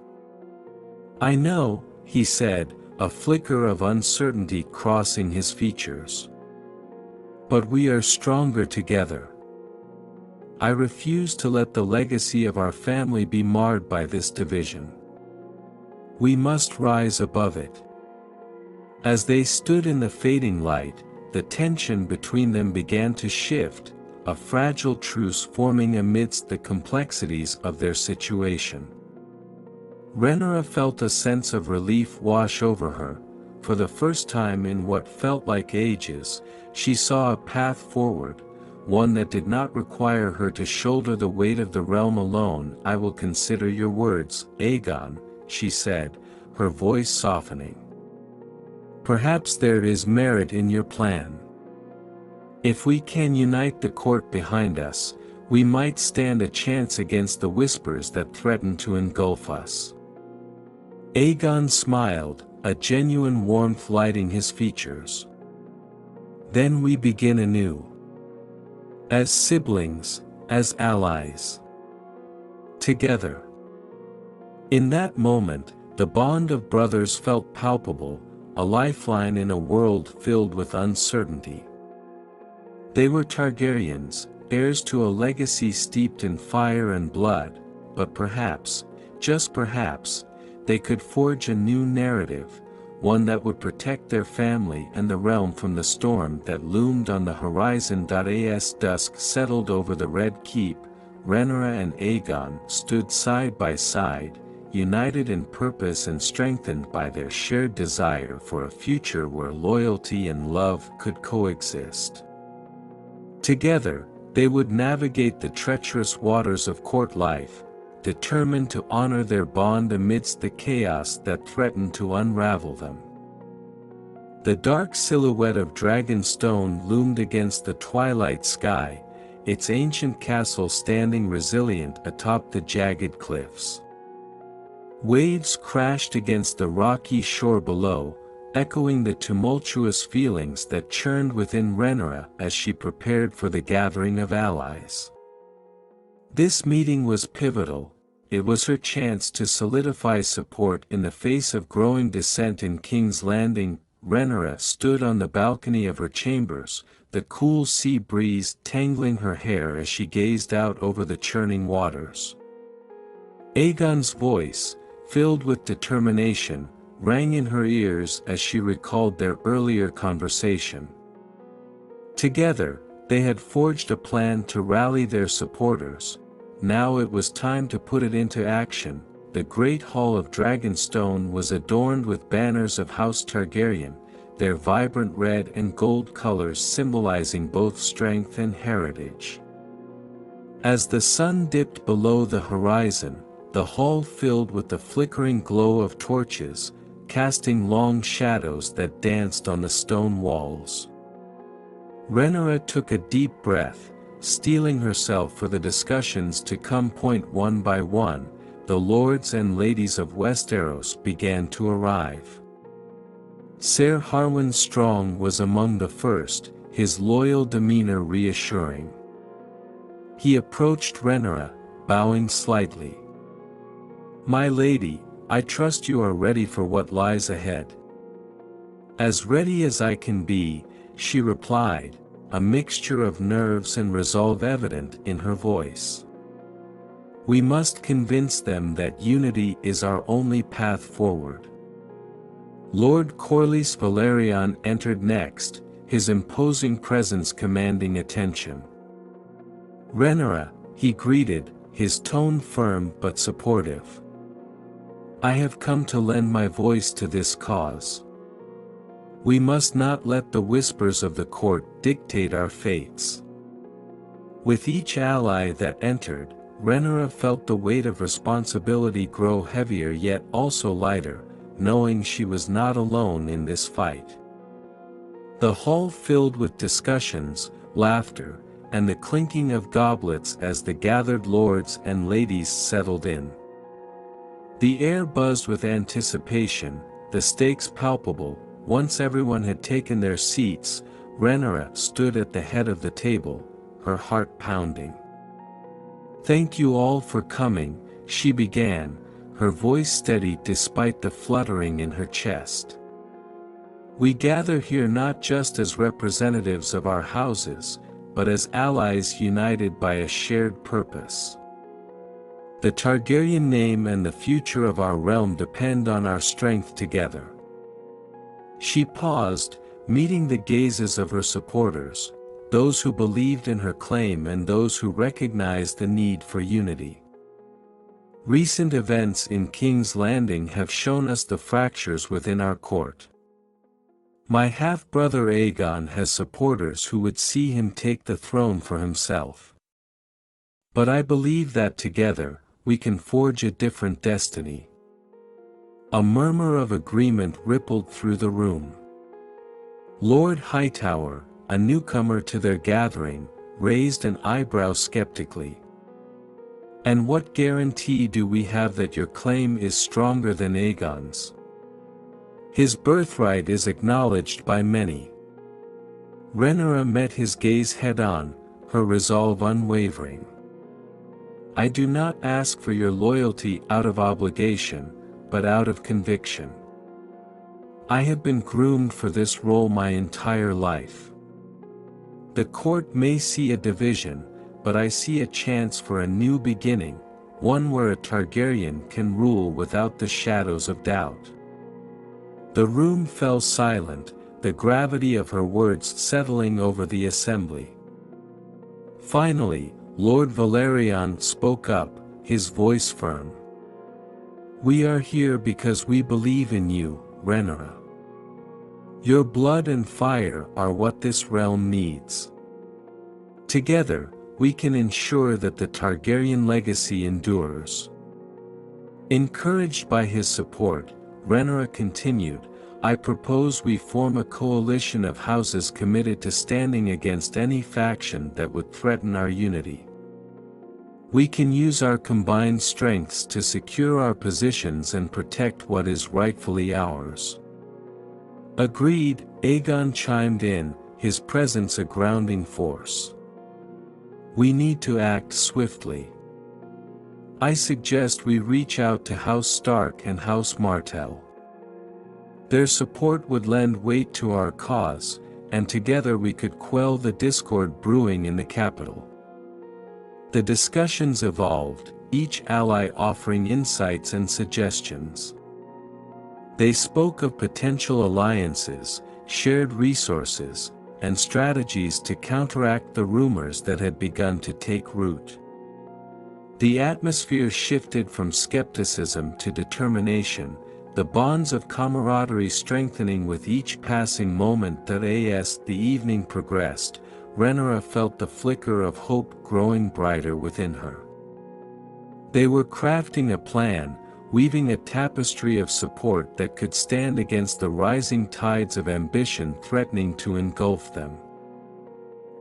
I know, he said, a flicker of uncertainty crossing his features. But we are stronger together. I refuse to let the legacy of our family be marred by this division. We must rise above it. As they stood in the fading light, the tension between them began to shift, a fragile truce forming amidst the complexities of their situation. Rhaenyra felt a sense of relief wash over her. For the first time in what felt like ages, she saw a path forward, one that did not require her to shoulder the weight of the realm alone. I will consider your words, Aegon, she said, her voice softening. Perhaps there is merit in your plan. If we can unite the court behind us, we might stand a chance against the whispers that threaten to engulf us. Aegon smiled, a genuine warmth lighting his features. Then we begin anew. As siblings, as allies. Together. In that moment, the bond of brothers felt palpable, a lifeline in a world filled with uncertainty. They were Targaryens, heirs to a legacy steeped in fire and blood, but perhaps, just perhaps, they could forge a new narrative, one that would protect their family and the realm from the storm that loomed on the horizon. As dusk settled over the Red Keep, Rhaenyra and Aegon stood side by side, united in purpose and strengthened by their shared desire for a future where loyalty and love could coexist. Together, they would navigate the treacherous waters of court life, determined to honor their bond amidst the chaos that threatened to unravel them. The dark silhouette of Dragonstone loomed against the twilight sky, its ancient castle standing resilient atop the jagged cliffs. Waves crashed against the rocky shore below, echoing the tumultuous feelings that churned within Rhaenyra as she prepared for the gathering of allies. This meeting was pivotal. It was her chance to solidify support in the face of growing dissent in King's Landing. Rhaenyra stood on the balcony of her chambers, the cool sea breeze tangling her hair as she gazed out over the churning waters. Aegon's voice, filled with determination, rang in her ears as she recalled their earlier conversation. Together, they had forged a plan to rally their supporters. Now it was time to put it into action. The great hall of Dragonstone was adorned with banners of House Targaryen, their vibrant red and gold colors symbolizing both strength and heritage. As the sun dipped below the horizon, the hall filled with the flickering glow of torches, casting long shadows that danced on the stone walls. Rhaenyra took a deep breath, steeling herself for the discussions to come. One by one, the lords and ladies of Westeros began to arrive. Ser Harwin Strong was among the first, his loyal demeanor reassuring. He approached Rhaenyra, bowing slightly. "My lady, I trust you are ready for what lies ahead." "As ready as I can be," she replied, a mixture of nerves and resolve evident in her voice. "We must convince them that unity is our only path forward." Lord Corlys Velaryon entered next, his imposing presence commanding attention. "Rhaenyra," he greeted, his tone firm but supportive. "I have come to lend my voice to this cause. We must not let the whispers of the court dictate our fates." With each ally that entered, Rhaenyra felt the weight of responsibility grow heavier yet also lighter, knowing she was not alone in this fight. The hall filled with discussions, laughter, and the clinking of goblets as the gathered lords and ladies settled in. The air buzzed with anticipation, the stakes palpable. Once everyone had taken their seats, Rhaenyra stood at the head of the table, her heart pounding. "Thank you all for coming," she began, her voice steady despite the fluttering in her chest. "We gather here not just as representatives of our houses, but as allies united by a shared purpose. The Targaryen name and the future of our realm depend on our strength together." She paused, meeting the gazes of her supporters, those who believed in her claim and those who recognized the need for unity. Recent events in King's Landing have shown us the fractures within our court. My half-brother Aegon has supporters who would see him take the throne for himself. But I believe that together, we can forge a different destiny. A murmur of agreement rippled through the room. Lord Hightower, a newcomer to their gathering, raised an eyebrow skeptically. "And what guarantee do we have that your claim is stronger than Aegon's? His birthright is acknowledged by many." Rhaenyra met his gaze head-on, her resolve unwavering. "I do not ask for your loyalty out of obligation, but out of conviction. I have been groomed for this role my entire life. The court may see a division, but I see a chance for a new beginning, one where a Targaryen can rule without the shadows of doubt." The room fell silent, the gravity of her words settling over the assembly. Finally, Lord Velaryon spoke up, his voice firm. "We are here because we believe in you, Rhaenyra. Your blood and fire are what this realm needs. Together, we can ensure that the Targaryen legacy endures." Encouraged by his support, Rhaenyra continued, "I propose we form a coalition of houses committed to standing against any faction that would threaten our unity. We can use our combined strengths to secure our positions and protect what is rightfully ours. Agreed, Aegon chimed in, his presence a grounding force. We need to act swiftly. I suggest we reach out to House Stark and House Martell. Their support would lend weight to our cause, and together we could quell the discord brewing in the capital. The discussions evolved, each ally offering insights and suggestions. They spoke of potential alliances, shared resources, and strategies to counteract the rumors that had begun to take root. The atmosphere shifted from skepticism to determination, the bonds of camaraderie strengthening with each passing moment that as the evening progressed, Rhaenyra felt the flicker of hope growing brighter within her. They were crafting a plan, weaving a tapestry of support that could stand against the rising tides of ambition threatening to engulf them.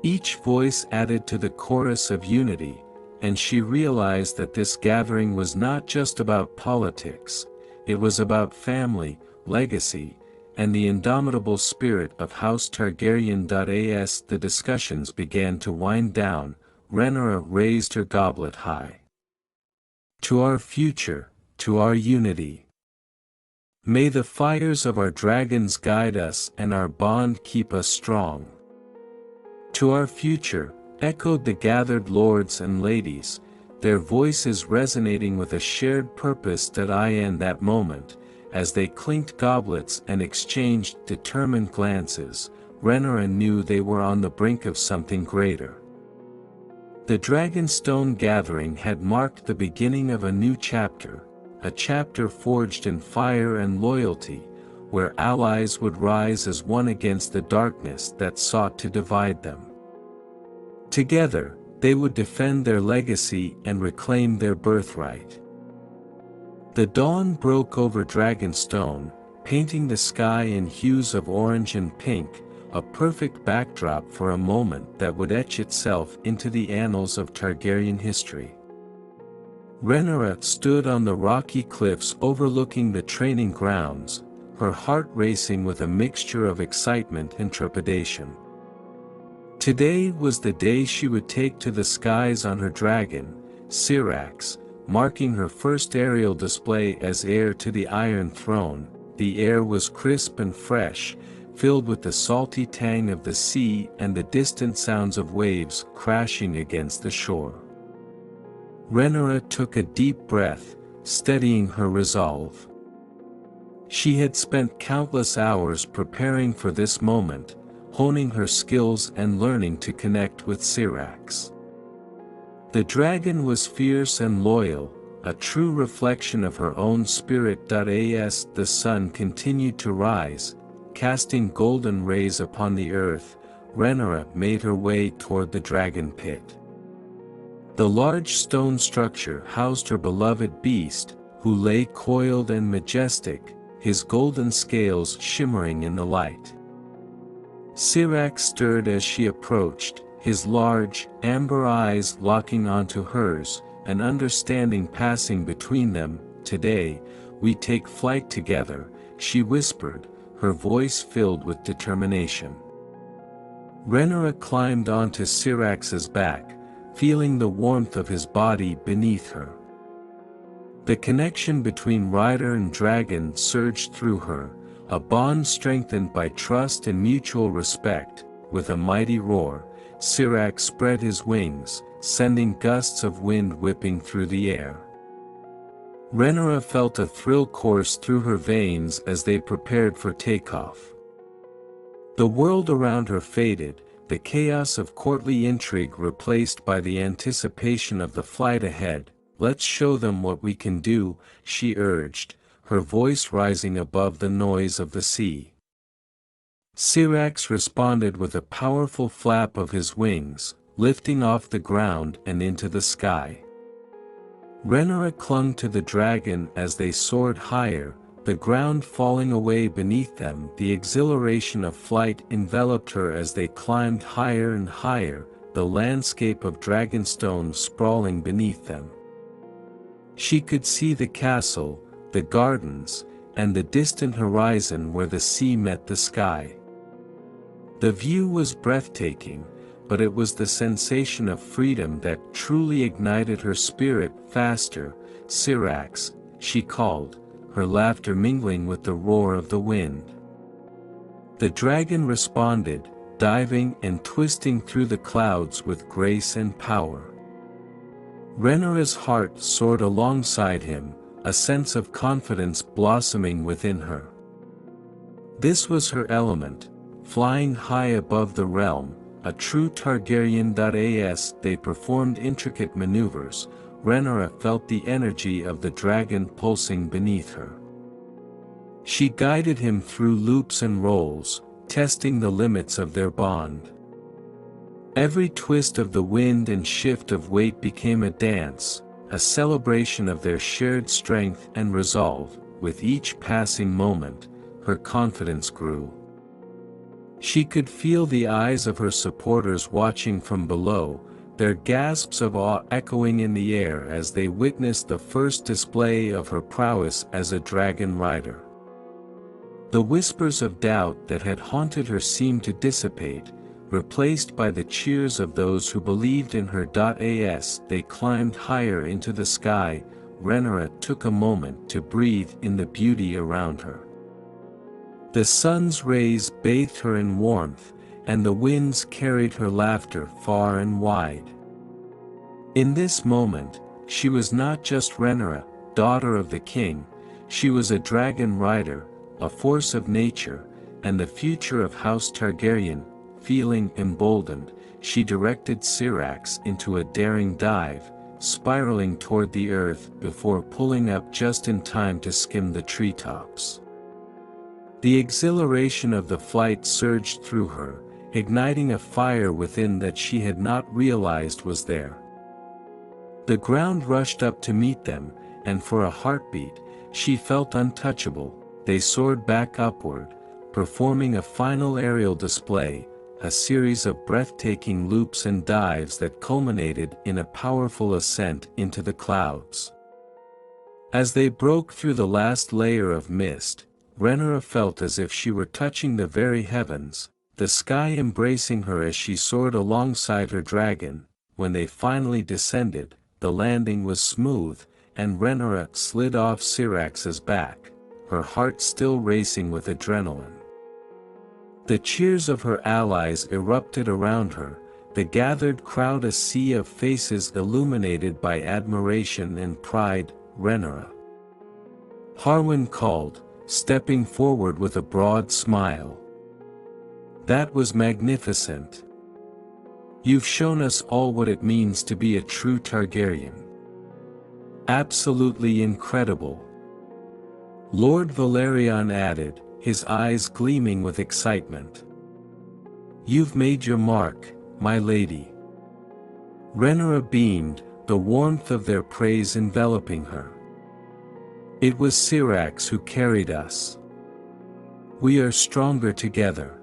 Each voice added to the chorus of unity, and she realized that this gathering was not just about politics, it was about family, legacy, and the indomitable spirit of House Targaryen. As the discussions began to wind down, Rhaenyra raised her goblet high. To our future, to our unity. May the fires of our dragons guide us and our bond keep us strong. To our future, echoed the gathered lords and ladies, their voices resonating with a shared purpose. In that moment, as they clinked goblets and exchanged determined glances, Rhaenyra knew they were on the brink of something greater. The Dragonstone gathering had marked the beginning of a new chapter, a chapter forged in fire and loyalty, where allies would rise as one against the darkness that sought to divide them. Together, they would defend their legacy and reclaim their birthright. The dawn broke over Dragonstone, painting the sky in hues of orange and pink, a perfect backdrop for a moment that would etch itself into the annals of Targaryen history. Rhaenyra stood on the rocky cliffs overlooking the training grounds, her heart racing with a mixture of excitement and trepidation. Today was the day she would take to the skies on her dragon, Syrax, marking her first aerial display as heir to the Iron Throne. The air was crisp and fresh, filled with the salty tang of the sea and the distant sounds of waves crashing against the shore. Rhaenyra took a deep breath, steadying her resolve. She had spent countless hours preparing for this moment, honing her skills and learning to connect with Syrax. The dragon was fierce and loyal, a true reflection of her own spirit. As the sun continued to rise, casting golden rays upon the earth, Rhaenyra made her way toward the dragon pit. The large stone structure housed her beloved beast, who lay coiled and majestic, his golden scales shimmering in the light. Syrax stirred as she approached, his large, amber eyes locking onto hers, an understanding passing between them. Today, we take flight together, she whispered, her voice filled with determination. Rhaenyra climbed onto Syrax's back, feeling the warmth of his body beneath her. The connection between rider and dragon surged through her, a bond strengthened by trust and mutual respect. With a mighty roar, Syrax spread his wings, sending gusts of wind whipping through the air. Rhaenyra felt a thrill course through her veins as they prepared for takeoff. The world around her faded, the chaos of courtly intrigue replaced by the anticipation of the flight ahead. Let's show them what we can do, she urged, her voice rising above the noise of the sea. Syrax responded with a powerful flap of his wings, lifting off the ground and into the sky. Rhaenyra clung to the dragon as they soared higher, the ground falling away beneath them. The exhilaration of flight enveloped her as they climbed higher and higher, the landscape of Dragonstone sprawling beneath them. She could see the castle, the gardens, and the distant horizon where the sea met the sky. The view was breathtaking, but it was the sensation of freedom that truly ignited her spirit. Faster, Syrax, she called, her laughter mingling with the roar of the wind. The dragon responded, diving and twisting through the clouds with grace and power. Rhaenyra's heart soared alongside him, a sense of confidence blossoming within her. This was her element, flying high above the realm, a true Targaryen. As they performed intricate maneuvers, Rhaenyra felt the energy of the dragon pulsing beneath her. She guided him through loops and rolls, testing the limits of their bond. Every twist of the wind and shift of weight became a dance, a celebration of their shared strength and resolve. With each passing moment, her confidence grew. She could feel the eyes of her supporters watching from below, their gasps of awe echoing in the air as they witnessed the first display of her prowess as a dragon rider. The whispers of doubt that had haunted her seemed to dissipate, replaced by the cheers of those who believed in her. As they climbed higher into the sky, Rhaenyra took a moment to breathe in the beauty around her. The sun's rays bathed her in warmth, and the winds carried her laughter far and wide. In this moment, she was not just Rhaenyra, daughter of the king, she was a dragon rider, a force of nature, and the future of House Targaryen. Feeling emboldened, she directed Syrax into a daring dive, spiraling toward the earth before pulling up just in time to skim the treetops. The exhilaration of the flight surged through her, igniting a fire within that she had not realized was there. The ground rushed up to meet them, and for a heartbeat, she felt untouchable. They soared back upward, performing a final aerial display, a series of breathtaking loops and dives that culminated in a powerful ascent into the clouds. As they broke through the last layer of mist, Rhaenyra felt as if she were touching the very heavens, the sky embracing her as she soared alongside her dragon. When they finally descended, the landing was smooth, and Rhaenyra slid off Syrax's back, her heart still racing with adrenaline. The cheers of her allies erupted around her, the gathered crowd a sea of faces illuminated by admiration and pride. Rhaenyra, Harwin called, stepping forward with a broad smile. That was magnificent. You've shown us all what it means to be a true Targaryen. Absolutely incredible. Lord Valerion added, his eyes gleaming with excitement. You've made your mark, my lady. Rhaenyra beamed, the warmth of their praise enveloping her. It was Syrax who carried us. We are stronger together.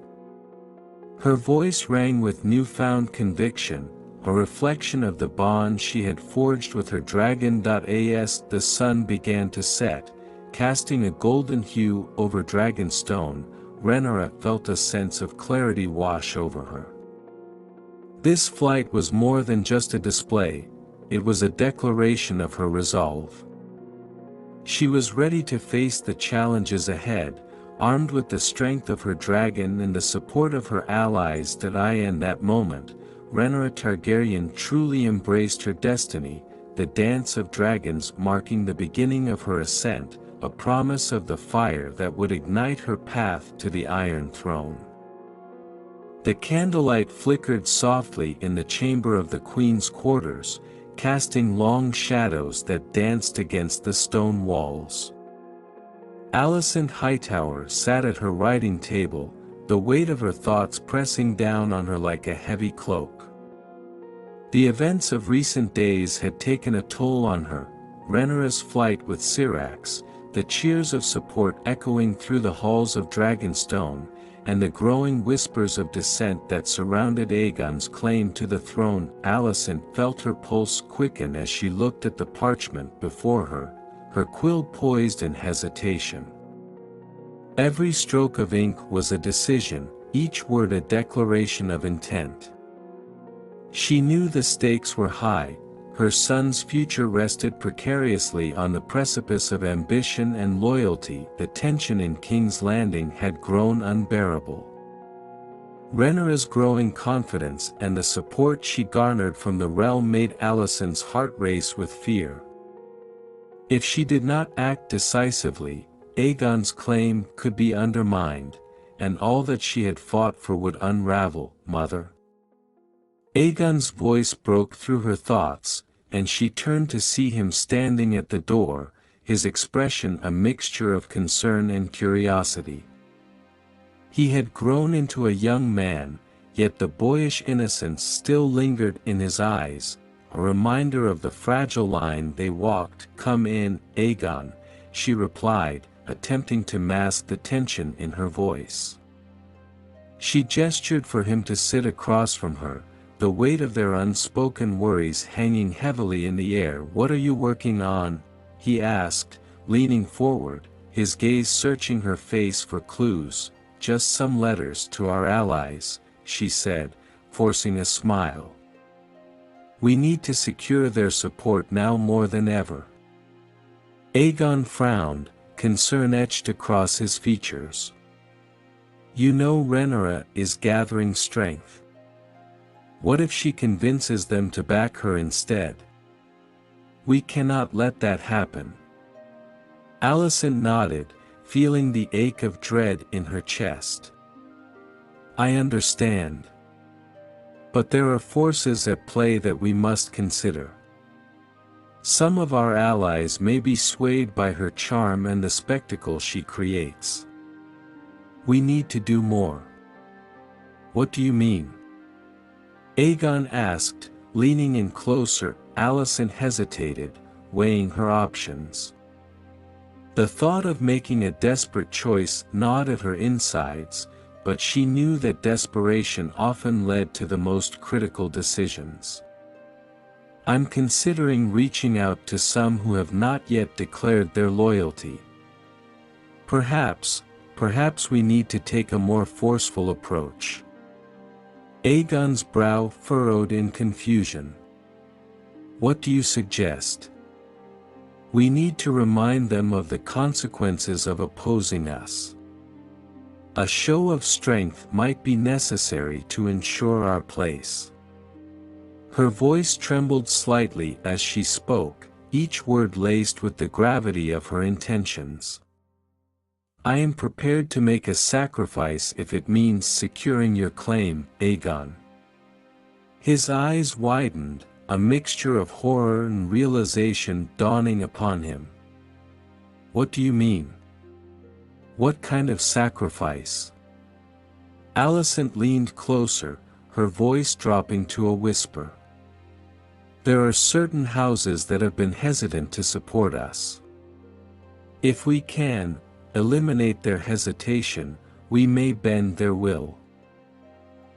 Her voice rang with newfound conviction, a reflection of the bond she had forged with her dragon. As the sun began to set, casting a golden hue over Dragonstone, Rhaenyra felt a sense of clarity wash over her. This flight was more than just a display, it was a declaration of her resolve. She was ready to face the challenges ahead, armed with the strength of her dragon and the support of her allies. In that moment, Rhaenyra Targaryen truly embraced her destiny, the dance of dragons marking the beginning of her ascent, a promise of the fire that would ignite her path to the Iron Throne. The candlelight flickered softly in the chamber of the Queen's quarters, casting long shadows that danced against the stone walls. Alicent Hightower sat at her writing table, the weight of her thoughts pressing down on her like a heavy cloak. The events of recent days had taken a toll on her, Rhaenyra's flight with Syrax, the cheers of support echoing through the halls of Dragonstone, and the growing whispers of dissent that surrounded Aegon's claim to the throne. Alicent felt her pulse quicken as she looked at the parchment before her, her quill poised in hesitation. Every stroke of ink was a decision, each word a declaration of intent. She knew the stakes were high, her son's future rested precariously on the precipice of ambition and loyalty. The tension in King's Landing had grown unbearable. Rhaenyra's growing confidence and the support she garnered from the realm made Alicent's heart race with fear. If she did not act decisively, Aegon's claim could be undermined, and all that she had fought for would unravel. "Mother." Aegon's voice broke through her thoughts, and she turned to see him standing at the door, his expression a mixture of concern and curiosity. He had grown into a young man, yet the boyish innocence still lingered in his eyes, a reminder of the fragile line they walked. "Come in, Aegon," she replied, attempting to mask the tension in her voice. She gestured for him to sit across from her, the weight of their unspoken worries hanging heavily in the air. "What are you working on?" he asked, leaning forward, his gaze searching her face for clues. "Just some letters to our allies," she said, forcing a smile. "We need to secure their support now more than ever." Aegon frowned, concern etched across his features. "You know Rhaenyra is gathering strength. What if she convinces them to back her instead? We cannot let that happen." Alicent nodded, feeling the ache of dread in her chest. "I understand. But there are forces at play that we must consider. Some of our allies may be swayed by her charm and the spectacle she creates. We need to do more." "What do you mean?" Aegon asked, leaning in closer. Alicent hesitated, weighing her options. The thought of making a desperate choice gnawed at her insides, but she knew that desperation often led to the most critical decisions. "I'm considering reaching out to some who have not yet declared their loyalty. Perhaps we need to take a more forceful approach." Aegon's brow furrowed in confusion. "What do you suggest?" "We need to remind them of the consequences of opposing us. A show of strength might be necessary to ensure our place." Her voice trembled slightly as she spoke, each word laced with the gravity of her intentions. "I am prepared to make a sacrifice if it means securing your claim, Aegon." His eyes widened, a mixture of horror and realization dawning upon him. "What do you mean? What kind of sacrifice?" Alicent leaned closer, her voice dropping to a whisper. "There are certain houses that have been hesitant to support us. If we can eliminate their hesitation, we may bend their will.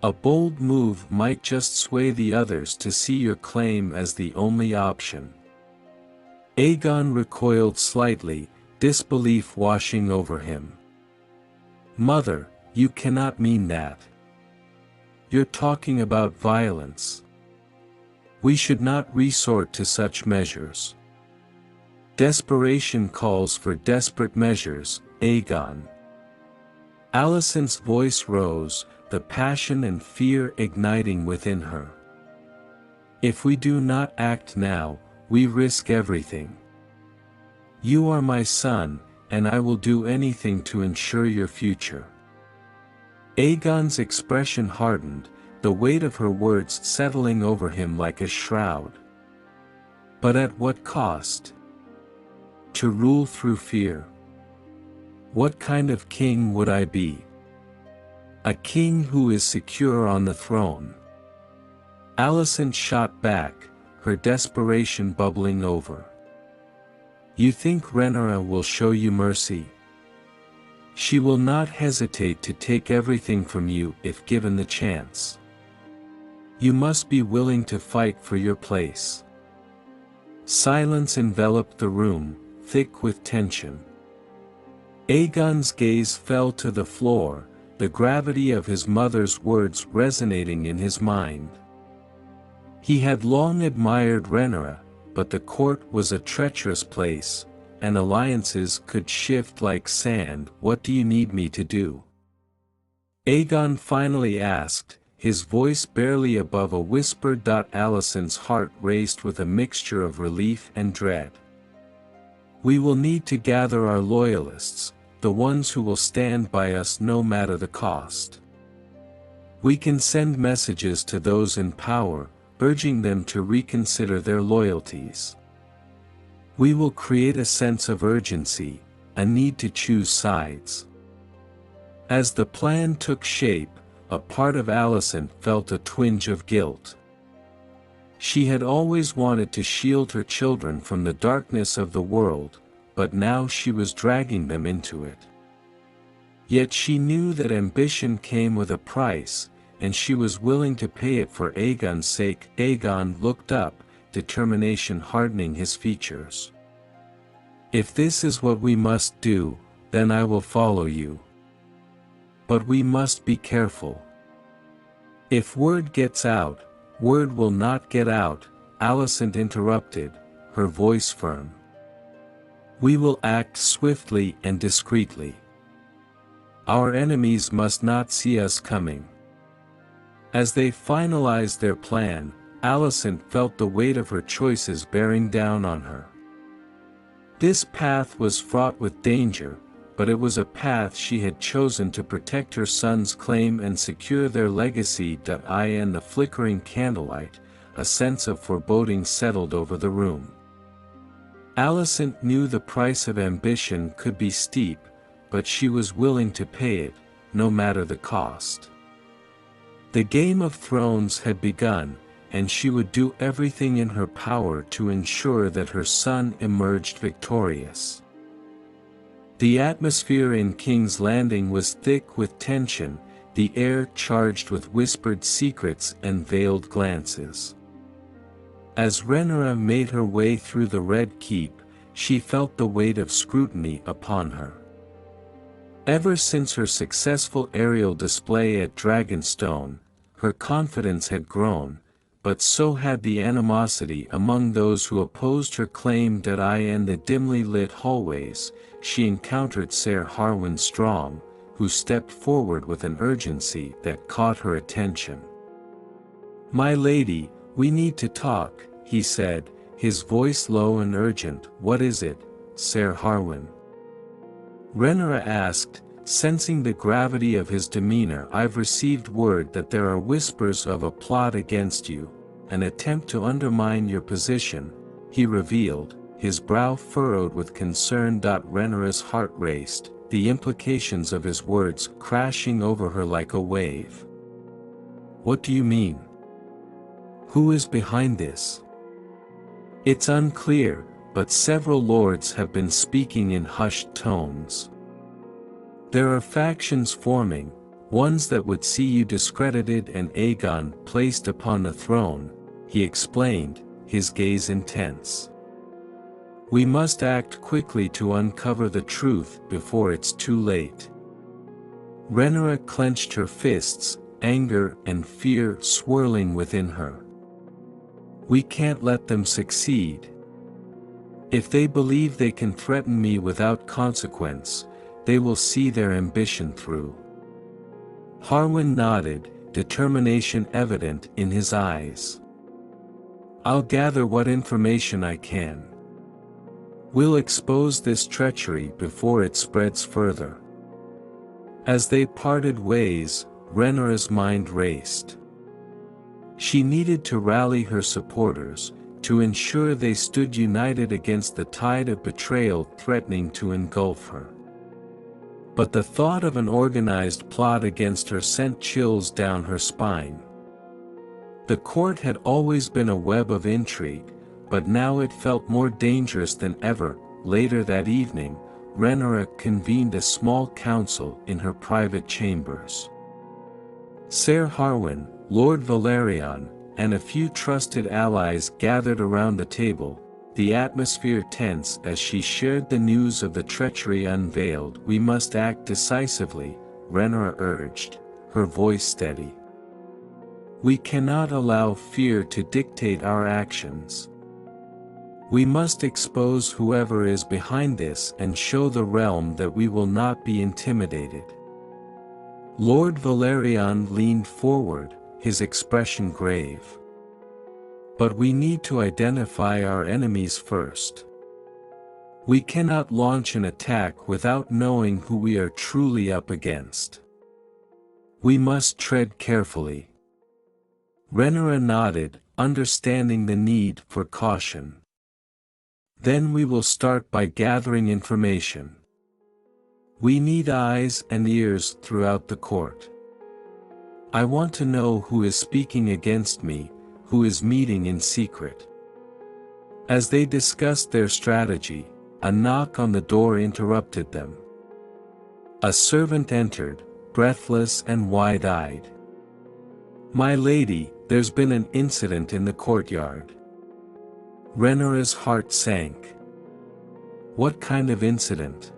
A bold move might just sway the others to see your claim as the only option." Aegon recoiled slightly, disbelief washing over him. "Mother, you cannot mean that. You're talking about violence. We should not resort to such measures." "Desperation calls for desperate measures, Aegon." Alicent's voice rose, the passion and fear igniting within her. "If we do not act now, we risk everything. You are my son, and I will do anything to ensure your future." Aegon's expression hardened, the weight of her words settling over him like a shroud. "But at what cost? To rule through fear. What kind of king would I be? A king who is secure on the throne." Alicent shot back, her desperation bubbling over. "You think Rhaenyra will show you mercy? She will not hesitate to take everything from you if given the chance. You must be willing to fight for your place." Silence enveloped the room, thick with tension. Aegon's gaze fell to the floor, the gravity of his mother's words resonating in his mind. He had long admired Rhaenyra, but the court was a treacherous place, and alliances could shift like sand. "What do you need me to do?" Aegon finally asked, his voice barely above a whisper. Alicent's heart raced with a mixture of relief and dread. "We will need to gather our loyalists, the ones who will stand by us no matter the cost. We can send messages to those in power, urging them to reconsider their loyalties. We will create a sense of urgency, a need to choose sides." As the plan took shape, a part of Alicent felt a twinge of guilt. She had always wanted to shield her children from the darkness of the world, but now she was dragging them into it. Yet she knew that ambition came with a price, and she was willing to pay it for Aegon's sake. Aegon looked up, determination hardening his features. "If this is what we must do, then I will follow you. But we must be careful. If word gets out, word will not get out," Alicent interrupted, her voice firm. "We will act swiftly and discreetly. Our enemies must not see us coming." As they finalized their plan, Alicent felt the weight of her choices bearing down on her. This path was fraught with danger, but it was a path she had chosen to protect her son's claim and secure their legacy. In the flickering candlelight, a sense of foreboding settled over the room. Alicent knew the price of ambition could be steep, but she was willing to pay it, no matter the cost. The Game of Thrones had begun, and she would do everything in her power to ensure that her son emerged victorious. The atmosphere in King's Landing was thick with tension, the air charged with whispered secrets and veiled glances. As Rhaenyra made her way through the Red Keep, she felt the weight of scrutiny upon her. Ever since her successful aerial display at Dragonstone, her confidence had grown, but so had the animosity among those who opposed her claim. In the dimly lit hallways, she encountered Ser Harwin Strong, who stepped forward with an urgency that caught her attention. "My lady, we need to talk," he said, his voice low and urgent. "What is it, Ser Harwin?" Rhaenyra asked, sensing the gravity of his demeanor. "I've received word that there are whispers of a plot against you, an attempt to undermine your position," he revealed, his brow furrowed with concern. Rhaenyra's heart raced, the implications of his words crashing over her like a wave. "What do you mean? Who is behind this?" "It's unclear, but several lords have been speaking in hushed tones. There are factions forming, ones that would see you discredited and Aegon placed upon the throne," he explained, his gaze intense. "We must act quickly to uncover the truth before it's too late." Rhaenyra clenched her fists, anger and fear swirling within her. "We can't let them succeed. If they believe they can threaten me without consequence, they will see their ambition through." Harwin nodded, determination evident in his eyes. "I'll gather what information I can. We'll expose this treachery before it spreads further." As they parted ways, Rhaenyra's mind raced. She needed to rally her supporters, to ensure they stood united against the tide of betrayal threatening to engulf her. But the thought of an organized plot against her sent chills down her spine. The court had always been a web of intrigue, but now it felt more dangerous than ever. Later that evening, Rhaenyra convened a small council in her private chambers. Ser Harwin, Lord Valerion, and a few trusted allies gathered around the table, the atmosphere tense as she shared the news of the treachery unveiled. "We must act decisively," Rhaenyra urged, her voice steady. "We cannot allow fear to dictate our actions. We must expose whoever is behind this and show the realm that we will not be intimidated." Lord Valerian leaned forward, his expression grave. "But we need to identify our enemies first. We cannot launch an attack without knowing who we are truly up against. We must tread carefully." Rhaenyra nodded, understanding the need for caution. "Then we will start by gathering information. We need eyes and ears throughout the court. I want to know who is speaking against me, who is meeting in secret." As they discussed their strategy, a knock on the door interrupted them. A servant entered, breathless and wide-eyed. "My lady, there's been an incident in the courtyard." Rhaenyra's heart sank. "What kind of incident?"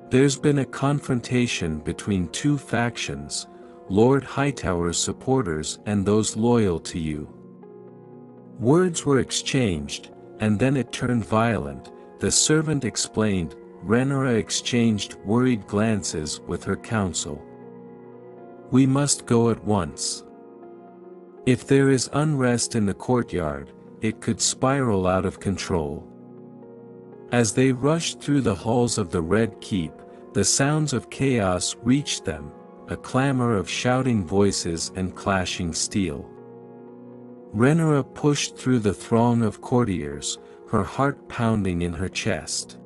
"There's been a confrontation between two factions, Lord Hightower's supporters and those loyal to you." Words were exchanged, and then it turned violent, the servant explained. Rhaenyra exchanged worried glances with her counsel. "We must go at once. If there is unrest in the courtyard, it could spiral out of control." As they rushed through the halls of the Red Keep, the sounds of chaos reached them, a clamor of shouting voices and clashing steel. Rhaenyra pushed through the throng of courtiers, her heart pounding in her chest.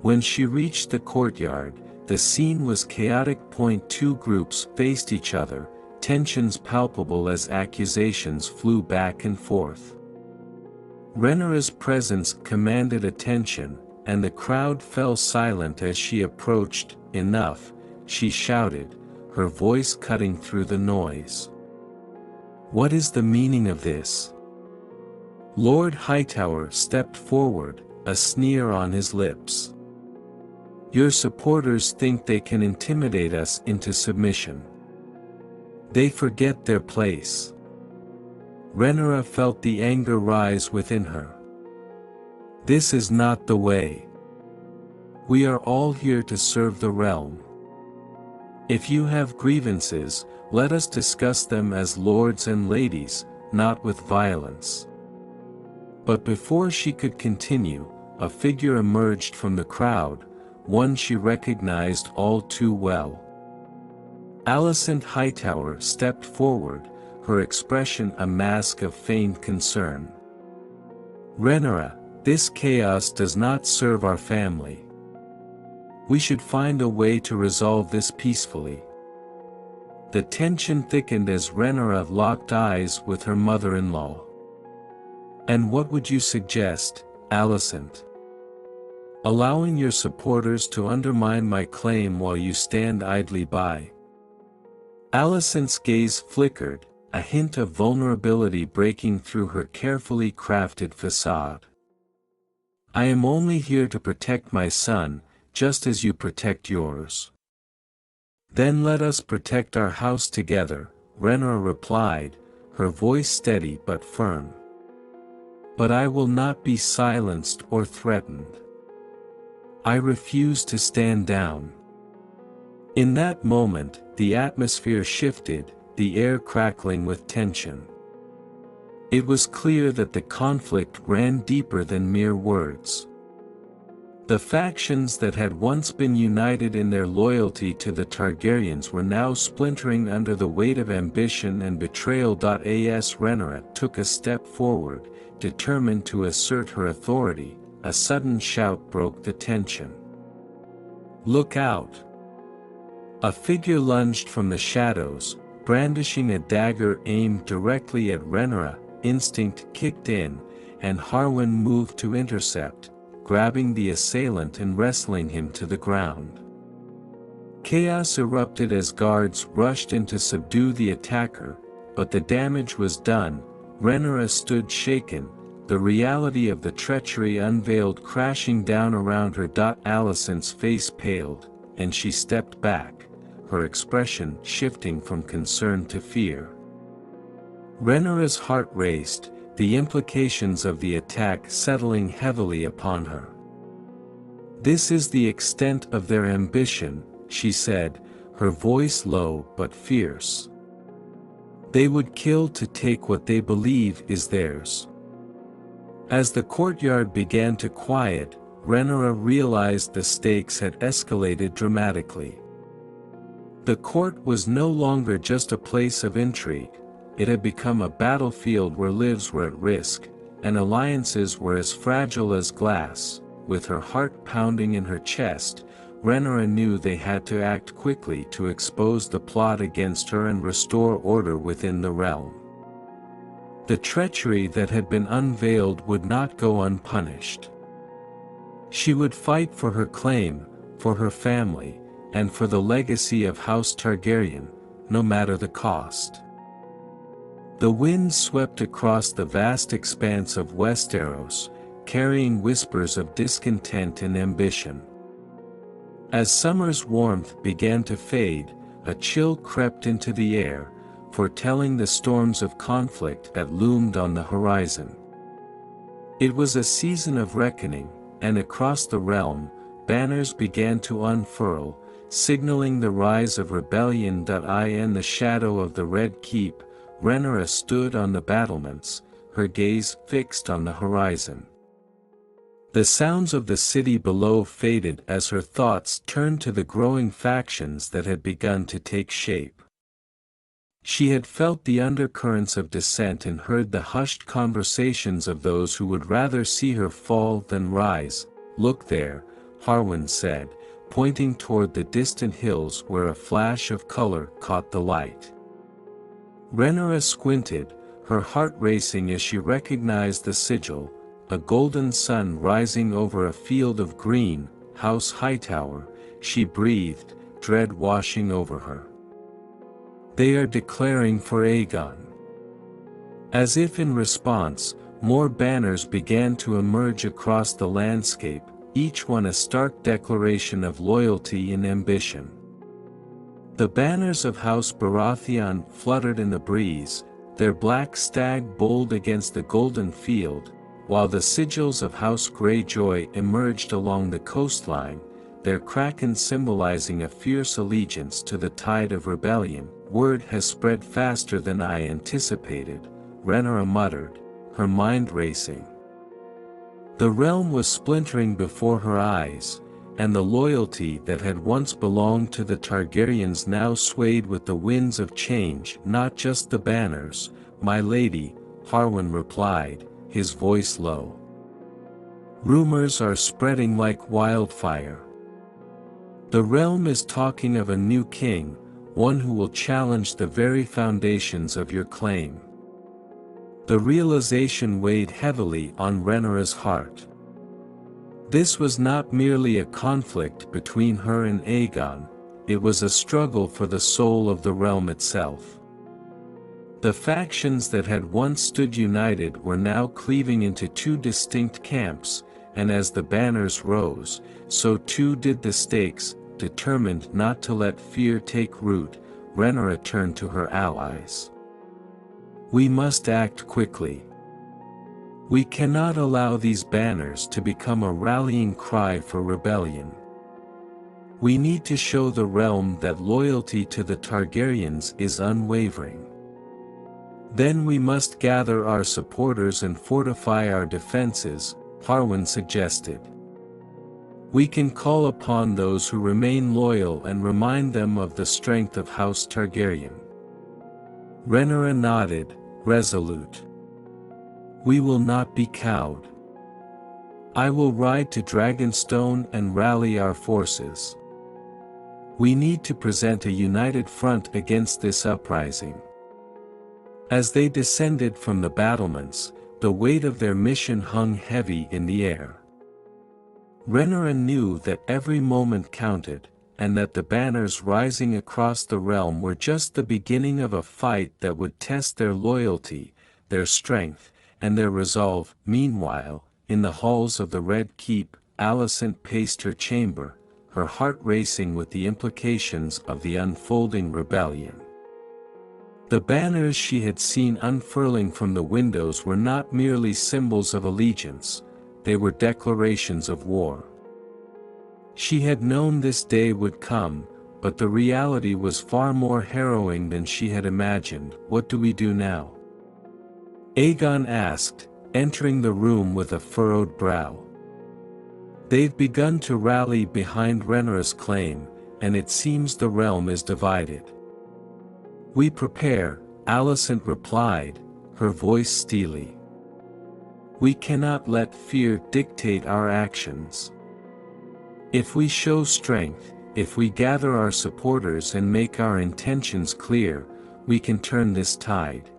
When she reached the courtyard, the scene was chaotic. Two groups faced each other, tensions palpable as accusations flew back and forth. Rhaenyra's presence commanded attention, and the crowd fell silent as she approached. "Enough," she shouted, her voice cutting through the noise. "What is the meaning of this?" Lord Hightower stepped forward, a sneer on his lips. "Your supporters think they can intimidate us into submission. They forget their place." Rhaenyra felt the anger rise within her. "This is not the way. We are all here to serve the realm. If you have grievances, let us discuss them as lords and ladies, not with violence." But before she could continue, a figure emerged from the crowd, one she recognized all too well. Alicent Hightower stepped forward, her expression a mask of feigned concern. "Rhaenyra, this chaos does not serve our family. We should find a way to resolve this peacefully." The tension thickened as Rhaenyra locked eyes with her mother-in-law. "And what would you suggest, Alicent? Allowing your supporters to undermine my claim while you stand idly by?" Alicent's gaze flickered, a hint of vulnerability breaking through her carefully crafted facade. "I am only here to protect my son, just as you protect yours." "Then let us protect our house together," Rhaenyra replied, her voice steady but firm. "But I will not be silenced or threatened. I refuse to stand down." In that moment, the atmosphere shifted, the air crackling with tension. It was clear that the conflict ran deeper than mere words. The factions that had once been united in their loyalty to the Targaryens were now splintering under the weight of ambition and betrayal. As Rhaenyra took a step forward, determined to assert her authority, a sudden shout broke the tension. "Look out!" A figure lunged from the shadows, brandishing a dagger aimed directly at Rhaenyra. Instinct kicked in, and Harwin moved to intercept, grabbing the assailant and wrestling him to the ground. Chaos erupted as guards rushed in to subdue the attacker, but the damage was done. Rhaenyra stood shaken, the reality of the treachery unveiled crashing down around her. Alicent's face paled, and she stepped back, her expression shifting from concern to fear. Rhaenyra's heart raced, the implications of the attack settling heavily upon her. "This is the extent of their ambition," she said, her voice low but fierce. "They would kill to take what they believe is theirs." As the courtyard began to quiet, Rhaenyra realized the stakes had escalated dramatically. The court was no longer just a place of intrigue, it had become a battlefield where lives were at risk, and alliances were as fragile as glass. With her heart pounding in her chest, Rhaenyra knew they had to act quickly to expose the plot against her and restore order within the realm. The treachery that had been unveiled would not go unpunished. She would fight for her claim, for her family, and for the legacy of House Targaryen, no matter the cost. The wind swept across the vast expanse of Westeros, carrying whispers of discontent and ambition. As summer's warmth began to fade, a chill crept into the air, foretelling the storms of conflict that loomed on the horizon. It was a season of reckoning, and across the realm, banners began to unfurl, signaling the rise of rebellion. In the shadow of the Red Keep, Rhaenyra stood on the battlements, her gaze fixed on the horizon. The sounds of the city below faded as her thoughts turned to the growing factions that had begun to take shape. She had felt the undercurrents of dissent and heard the hushed conversations of those who would rather see her fall than rise. "Look there," Harwin said, pointing toward the distant hills where a flash of color caught the light. Rhaenyra squinted, her heart racing as she recognized the sigil, a golden sun rising over a field of green. "House Hightower," she breathed, dread washing over her. "They are declaring for Aegon." As if in response, more banners began to emerge across the landscape, each one a stark declaration of loyalty and ambition. The banners of House Baratheon fluttered in the breeze, their black stag bold against the golden field, while the sigils of House Greyjoy emerged along the coastline, their kraken symbolizing a fierce allegiance to the tide of rebellion. "Word has spread faster than I anticipated," Rhaenyra muttered, her mind racing. The realm was splintering before her eyes, and the loyalty that had once belonged to the Targaryens now swayed with the winds of change. "Not just the banners, my lady," Harwin replied, his voice low. "Rumors are spreading like wildfire. The realm is talking of a new king, one who will challenge the very foundations of your claim." The realization weighed heavily on Rhaenyra's heart. This was not merely a conflict between her and Aegon, it was a struggle for the soul of the realm itself. The factions that had once stood united were now cleaving into two distinct camps, and as the banners rose, so too did the stakes. Determined not to let fear take root, Rhaenyra turned to her allies. "We must act quickly. We cannot allow these banners to become a rallying cry for rebellion. We need to show the realm that loyalty to the Targaryens is unwavering. Then we must gather our supporters and fortify our defenses," Harwin suggested. "We can call upon those who remain loyal and remind them of the strength of House Targaryen." Rhaenyra nodded, resolute. "We will not be cowed. I will ride to Dragonstone and rally our forces. We need to present a united front against this uprising." As they descended from the battlements, the weight of their mission hung heavy in the air. Rhaenyra knew that every moment counted, and that the banners rising across the realm were just the beginning of a fight that would test their loyalty, their strength, and their resolve. Meanwhile, in the halls of the Red Keep, Alicent paced her chamber, her heart racing with the implications of the unfolding rebellion. The banners she had seen unfurling from the windows were not merely symbols of allegiance, they were declarations of war. She had known this day would come, but the reality was far more harrowing than she had imagined. What do we do now? Aegon asked, entering the room with a furrowed brow. They've begun to rally behind Rhaenyra's claim, and it seems the realm is divided. We prepare, Alicent replied, her voice steely. We cannot let fear dictate our actions. If we show strength, if we gather our supporters and make our intentions clear, we can turn this tide.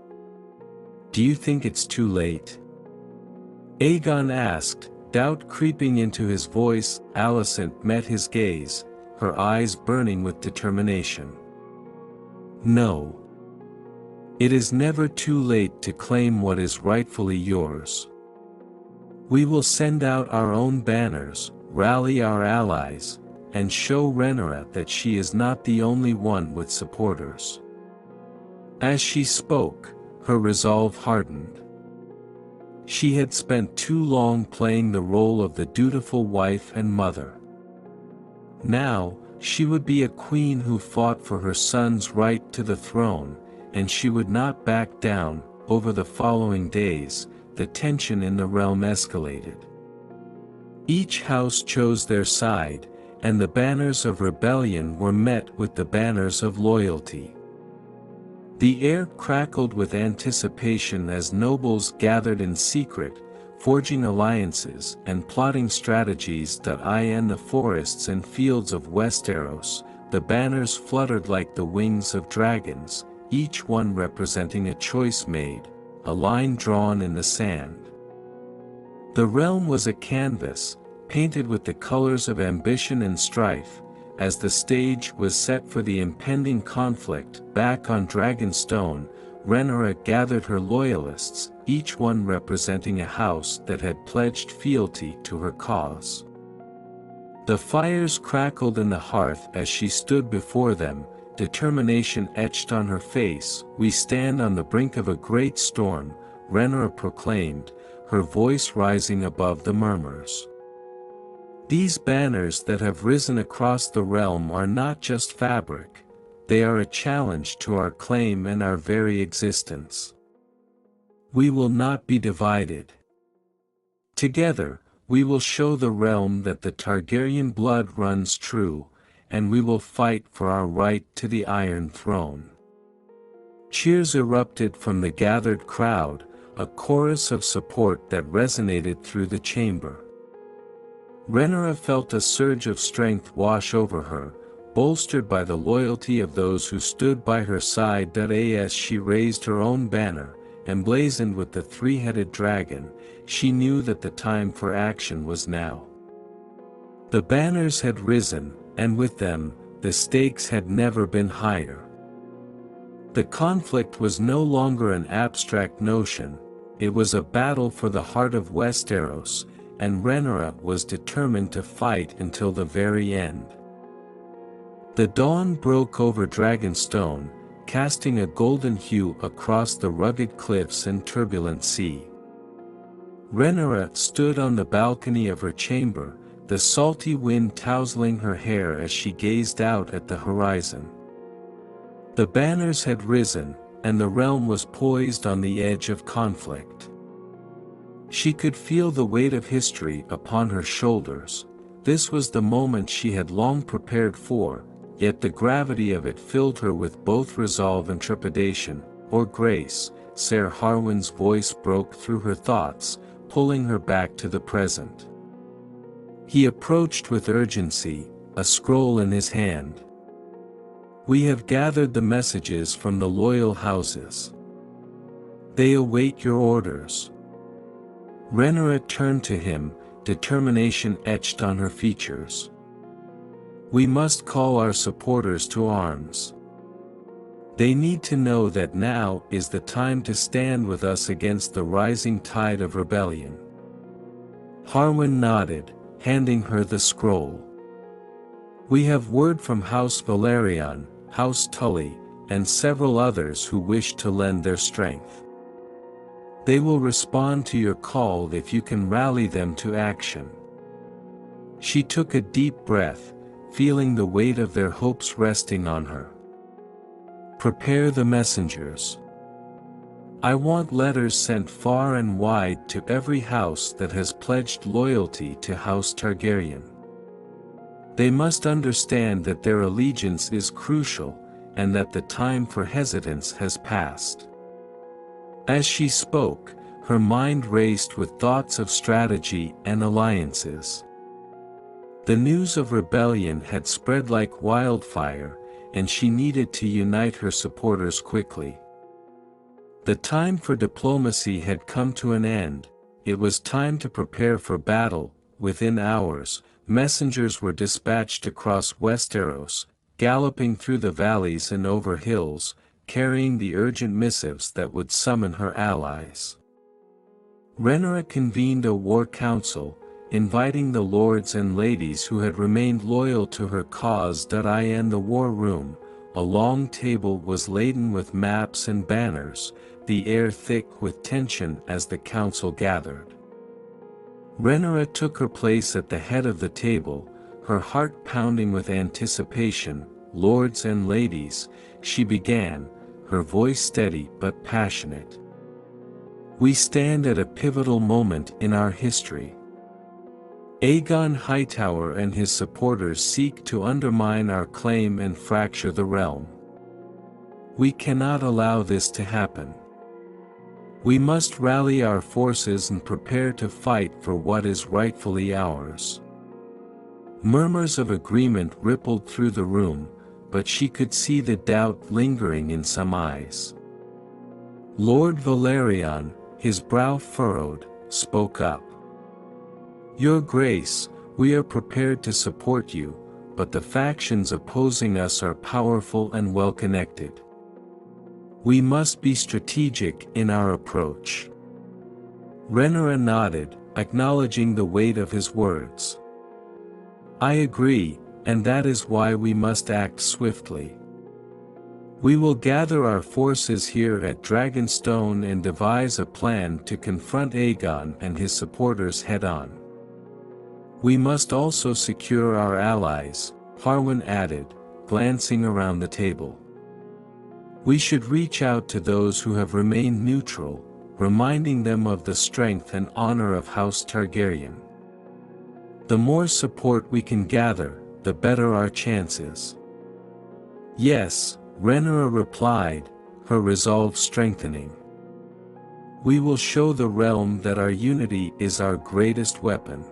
Do you think it's too late? Aegon asked, doubt creeping into his voice. Alicent met his gaze, her eyes burning with determination. No. It is never too late to claim what is rightfully yours. We will send out our own banners, rally our allies, and show Rhaenyra that she is not the only one with supporters. As she spoke, her resolve hardened. She had spent too long playing the role of the dutiful wife and mother. Now, she would be a queen who fought for her son's right to the throne, and she would not back down. Over the following days, the tension in the realm escalated. Each house chose their side, and the banners of rebellion were met with the banners of loyalty. The air crackled with anticipation as nobles gathered in secret, forging alliances and plotting strategies that in the forests and fields of Westeros. The banners fluttered like the wings of dragons, each one representing a choice made, a line drawn in the sand. The realm was a canvas, painted with the colors of ambition and strife. As the stage was set for the impending conflict, back on Dragonstone, Rhaenyra gathered her loyalists, each one representing a house that had pledged fealty to her cause. The fires crackled in the hearth as she stood before them, determination etched on her face. We stand on the brink of a great storm, Rhaenyra proclaimed, her voice rising above the murmurs. These banners that have risen across the realm are not just fabric, they are a challenge to our claim and our very existence. We will not be divided. Together, we will show the realm that the Targaryen blood runs true, and we will fight for our right to the Iron Throne. Cheers erupted from the gathered crowd, a chorus of support that resonated through the chamber. Rhaenyra felt a surge of strength wash over her, bolstered by the loyalty of those who stood by her side. As she raised her own banner, emblazoned with the three-headed dragon, she knew that the time for action was now. The banners had risen, and with them, the stakes had never been higher. The conflict was no longer an abstract notion, it was a battle for the heart of Westeros, and Rhaenyra was determined to fight until the very end. The dawn broke over Dragonstone, casting a golden hue across the rugged cliffs and turbulent sea. Rhaenyra stood on the balcony of her chamber, the salty wind tousling her hair as she gazed out at the horizon. The banners had risen, and the realm was poised on the edge of conflict. She could feel the weight of history upon her shoulders. This was the moment she had long prepared for, yet the gravity of it filled her with both resolve and trepidation. Or Grace, Ser Harwin's voice broke through her thoughts, pulling her back to the present. He approached with urgency, a scroll in his hand. We have gathered the messages from the loyal houses. They await your orders. Rhaenyra turned to him, determination etched on her features. We must call our supporters to arms. They need to know that now is the time to stand with us against the rising tide of rebellion." Harwin nodded, handing her the scroll. "We have word from House Valerian, House Tully, and several others who wish to lend their strength. They will respond to your call if you can rally them to action." She took a deep breath, feeling the weight of their hopes resting on her. "Prepare the messengers. I want letters sent far and wide to every house that has pledged loyalty to House Targaryen. They must understand that their allegiance is crucial, and that the time for hesitance has passed." As she spoke, her mind raced with thoughts of strategy and alliances. The news of rebellion had spread like wildfire, and she needed to unite her supporters quickly. The time for diplomacy had come to an end. It was time to prepare for battle. Within hours, messengers were dispatched across Westeros, galloping through the valleys and over hills, carrying the urgent missives that would summon her allies. Rhaenyra convened a war council, inviting the lords and ladies who had remained loyal to her cause. In the war room, a long table was laden with maps and banners, the air thick with tension as the council gathered. Rhaenyra took her place at the head of the table, her heart pounding with anticipation. "Lords and ladies," she began, her voice steady but passionate. "We stand at a pivotal moment in our history. Aegon Hightower and his supporters seek to undermine our claim and fracture the realm. We cannot allow this to happen. We must rally our forces and prepare to fight for what is rightfully ours." Murmurs of agreement rippled through the room, but she could see the doubt lingering in some eyes. Lord Valerian, his brow furrowed, spoke up. "Your Grace, we are prepared to support you, but the factions opposing us are powerful and well-connected. We must be strategic in our approach." Rhaenyra nodded, acknowledging the weight of his words. "I agree, and that is why we must act swiftly. We will gather our forces here at Dragonstone and devise a plan to confront Aegon and his supporters head-on. We must also secure our allies," Harwin added, glancing around the table. "We should reach out to those who have remained neutral, reminding them of the strength and honor of House Targaryen. The more support we can gather, the better our chances." "Yes," Rhaenyra replied, her resolve strengthening. "We will show the realm that our unity is our greatest weapon.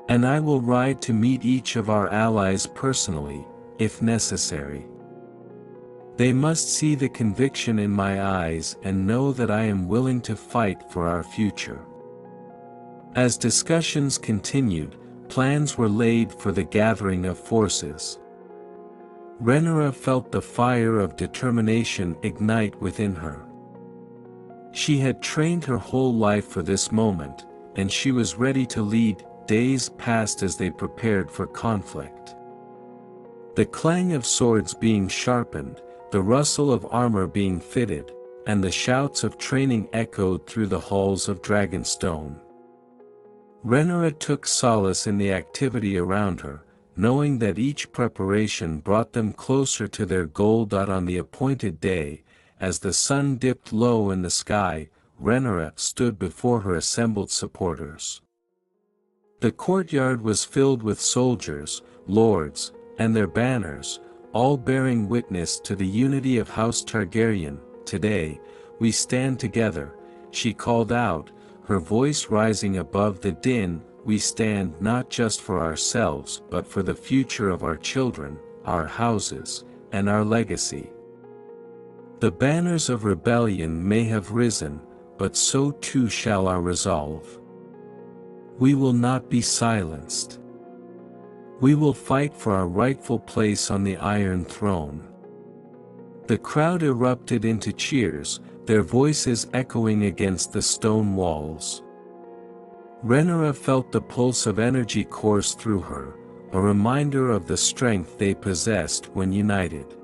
And I will ride to meet each of our allies personally, if necessary. They must see the conviction in my eyes and know that I am willing to fight for our future." As discussions continued, plans were laid for the gathering of forces. Rhaenyra felt the fire of determination ignite within her. She had trained her whole life for this moment, and she was ready to lead. Days passed as they prepared for conflict. The clang of swords being sharpened, the rustle of armor being fitted, and the shouts of training echoed through the halls of Dragonstone. Rhaenyra took solace in the activity around her, knowing that each preparation brought them closer to their goal. On the appointed day, as the sun dipped low in the sky, Rhaenyra stood before her assembled supporters. The courtyard was filled with soldiers, lords, and their banners, all bearing witness to the unity of House Targaryen. "Today, we stand together," she called out, her voice rising above the din. "We stand not just for ourselves but for the future of our children, our houses, and our legacy. The banners of rebellion may have risen, but so too shall our resolve. We will not be silenced. We will fight for our rightful place on the Iron Throne." The crowd erupted into cheers, their voices echoing against the stone walls. Rhaenyra felt the pulse of energy course through her, a reminder of the strength they possessed when united.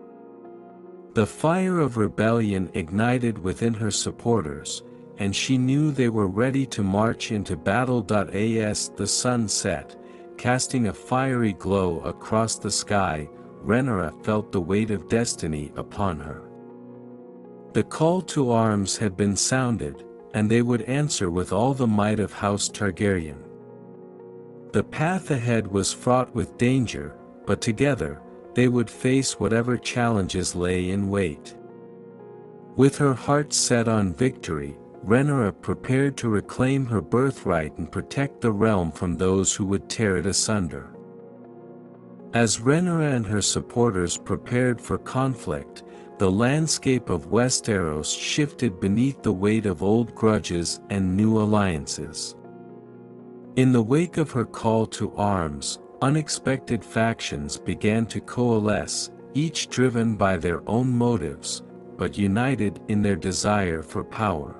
The fire of rebellion ignited within her supporters, and she knew they were ready to march into battle. As the sun set, casting a fiery glow across the sky, Rhaenyra felt the weight of destiny upon her. The call to arms had been sounded, and they would answer with all the might of House Targaryen. The path ahead was fraught with danger, but together, they would face whatever challenges lay in wait. With her heart set on victory, Rhaenyra prepared to reclaim her birthright and protect the realm from those who would tear it asunder. As Rhaenyra and her supporters prepared for conflict, the landscape of Westeros shifted beneath the weight of old grudges and new alliances. In the wake of her call to arms, unexpected factions began to coalesce, each driven by their own motives, but united in their desire for power.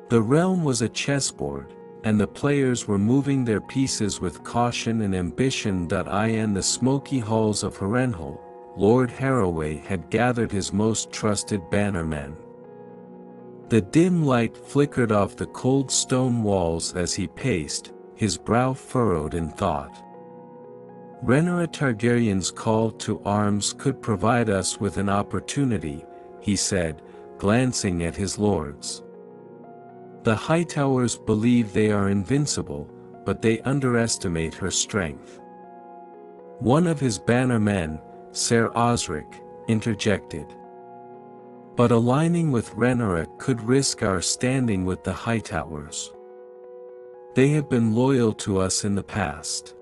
The realm was a chessboard, and the players were moving their pieces with caution and ambition. In the smoky halls of Harrenhal, Lord Harroway had gathered his most trusted bannermen. The dim light flickered off the cold stone walls as he paced, his brow furrowed in thought. Rhaenyra Targaryen's call to arms could provide us with an opportunity, he said, glancing at his lords. The Hightowers believe they are invincible, but they underestimate her strength. One of his bannermen, Ser Osric, interjected. But aligning with Rhaenyra could risk our standing with the Hightowers. They have been loyal to us in the past.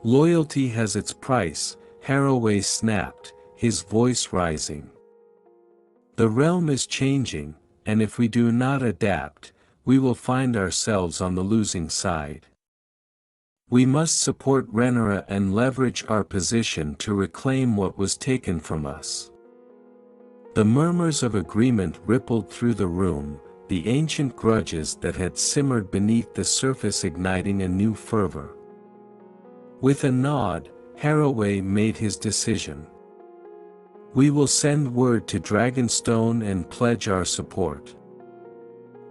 Loyalty has its price, Harroway snapped, his voice rising. The realm is changing, and if we do not adapt, we will find ourselves on the losing side. We must support Rhaenyra and leverage our position to reclaim what was taken from us. The murmurs of agreement rippled through the room, the ancient grudges that had simmered beneath the surface igniting a new fervor. With a nod, Harroway made his decision. We will send word to Dragonstone and pledge our support.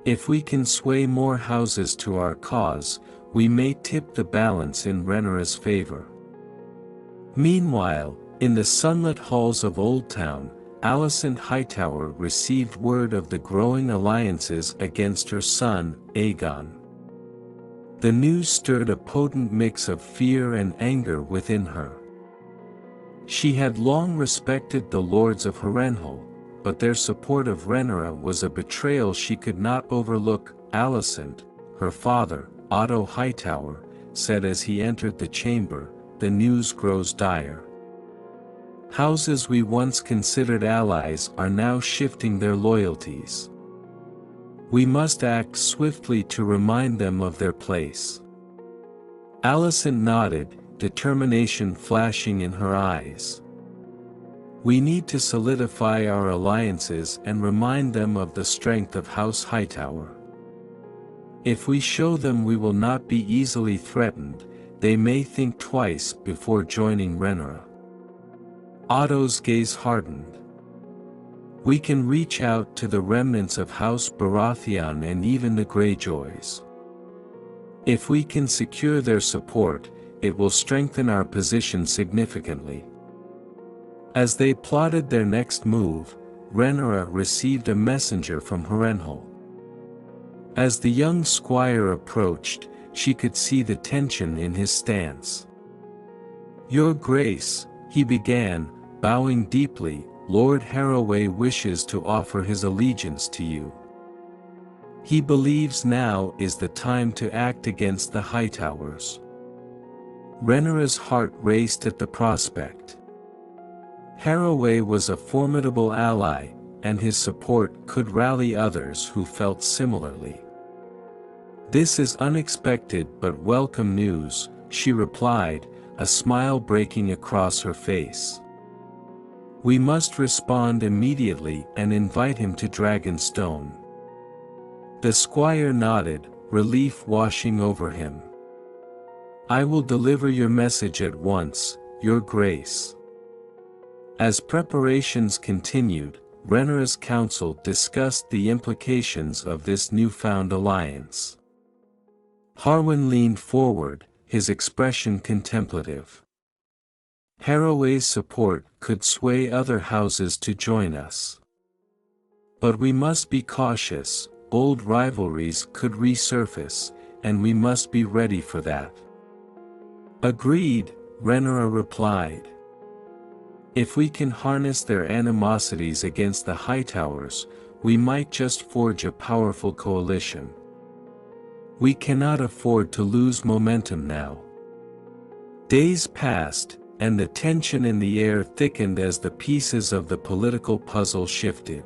If we can sway more houses to our cause, we may tip the balance in Rhaenyra's favor. Meanwhile, in the sunlit halls of Old Town, Alicent Hightower received word of the growing alliances against her son, Aegon. The news stirred a potent mix of fear and anger within her. She had long respected the lords of Harrenhal, but their support of Rhaenyra was a betrayal she could not overlook. Alicent, her father, Otto Hightower, said as he entered the chamber, "The news grows dire. Houses we once considered allies are now shifting their loyalties. We must act swiftly to remind them of their place." Alicent nodded, determination flashing in her eyes. We need to solidify our alliances and remind them of the strength of House Hightower. If we show them we will not be easily threatened, they may think twice before joining Rhaenyra. Otto's gaze hardened. We can reach out to the remnants of House Baratheon and even the Greyjoys. If we can secure their support, it will strengthen our position significantly. As they plotted their next move, Rhaenyra received a messenger from Harrenhal. As the young squire approached, she could see the tension in his stance. "Your Grace," he began, bowing deeply, "Lord Harroway wishes to offer his allegiance to you. He believes now is the time to act against the Hightowers." Rhaenyra's heart raced at the prospect. Harroway was a formidable ally, and his support could rally others who felt similarly. "This is unexpected but welcome news," she replied, a smile breaking across her face. We must respond immediately and invite him to Dragonstone." The squire nodded, relief washing over him. "I will deliver your message at once, your grace." As preparations continued, Rhaenyra's council discussed the implications of this newfound alliance. Harwin leaned forward, his expression contemplative. "Harroway's support could sway other houses to join us. But we must be cautious, old rivalries could resurface, and we must be ready for that." "Agreed," Rhaenyra replied. "If we can harness their animosities against the Hightowers, we might just forge a powerful coalition. We cannot afford to lose momentum now." Days passed, and the tension in the air thickened as the pieces of the political puzzle shifted.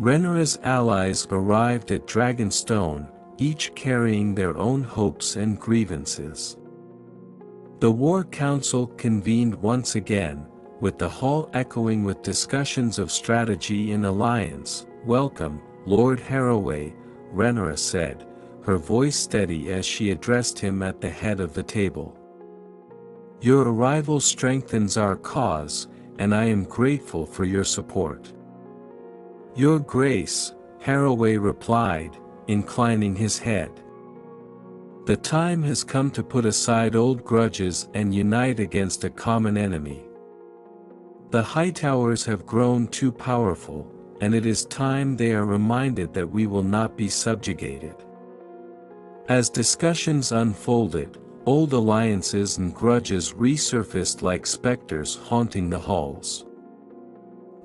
Rhaenyra's allies arrived at Dragonstone, each carrying their own hopes and grievances. The War Council convened once again, with the hall echoing with discussions of strategy and alliance. "Welcome, Lord Harroway," Rhaenyra said, her voice steady as she addressed him at the head of the table. "Your arrival strengthens our cause, and I am grateful for your support." "Your Grace," Harroway replied, inclining his head. "The time has come to put aside old grudges and unite against a common enemy. The Hightowers have grown too powerful, and it is time they are reminded that we will not be subjugated." As discussions unfolded, old alliances and grudges resurfaced like specters haunting the halls.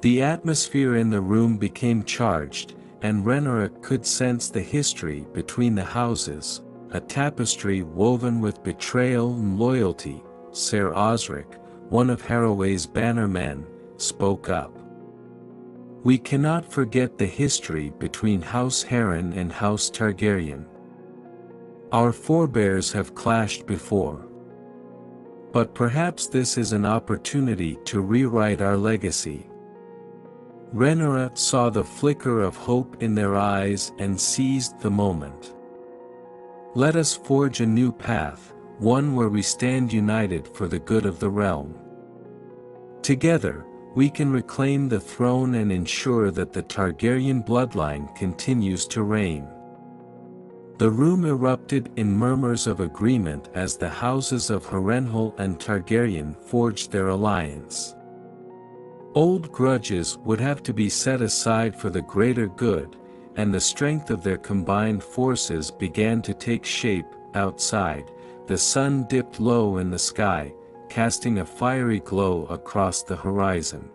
The atmosphere in the room became charged, and Rhaenyra could sense the history between the houses, a tapestry woven with betrayal and loyalty. Ser Osric, one of Harroway's bannermen, spoke up. "We cannot forget the history between House Harren and House Targaryen. Our forebears have clashed before. But perhaps this is an opportunity to rewrite our legacy." Rhaenyra saw the flicker of hope in their eyes and seized the moment. "Let us forge a new path, one where we stand united for the good of the realm. Together, we can reclaim the throne and ensure that the Targaryen bloodline continues to reign." The room erupted in murmurs of agreement as the houses of Harrenhal and Targaryen forged their alliance. Old grudges would have to be set aside for the greater good, and the strength of their combined forces began to take shape. Outside, the sun dipped low in the sky, casting a fiery glow across the horizon.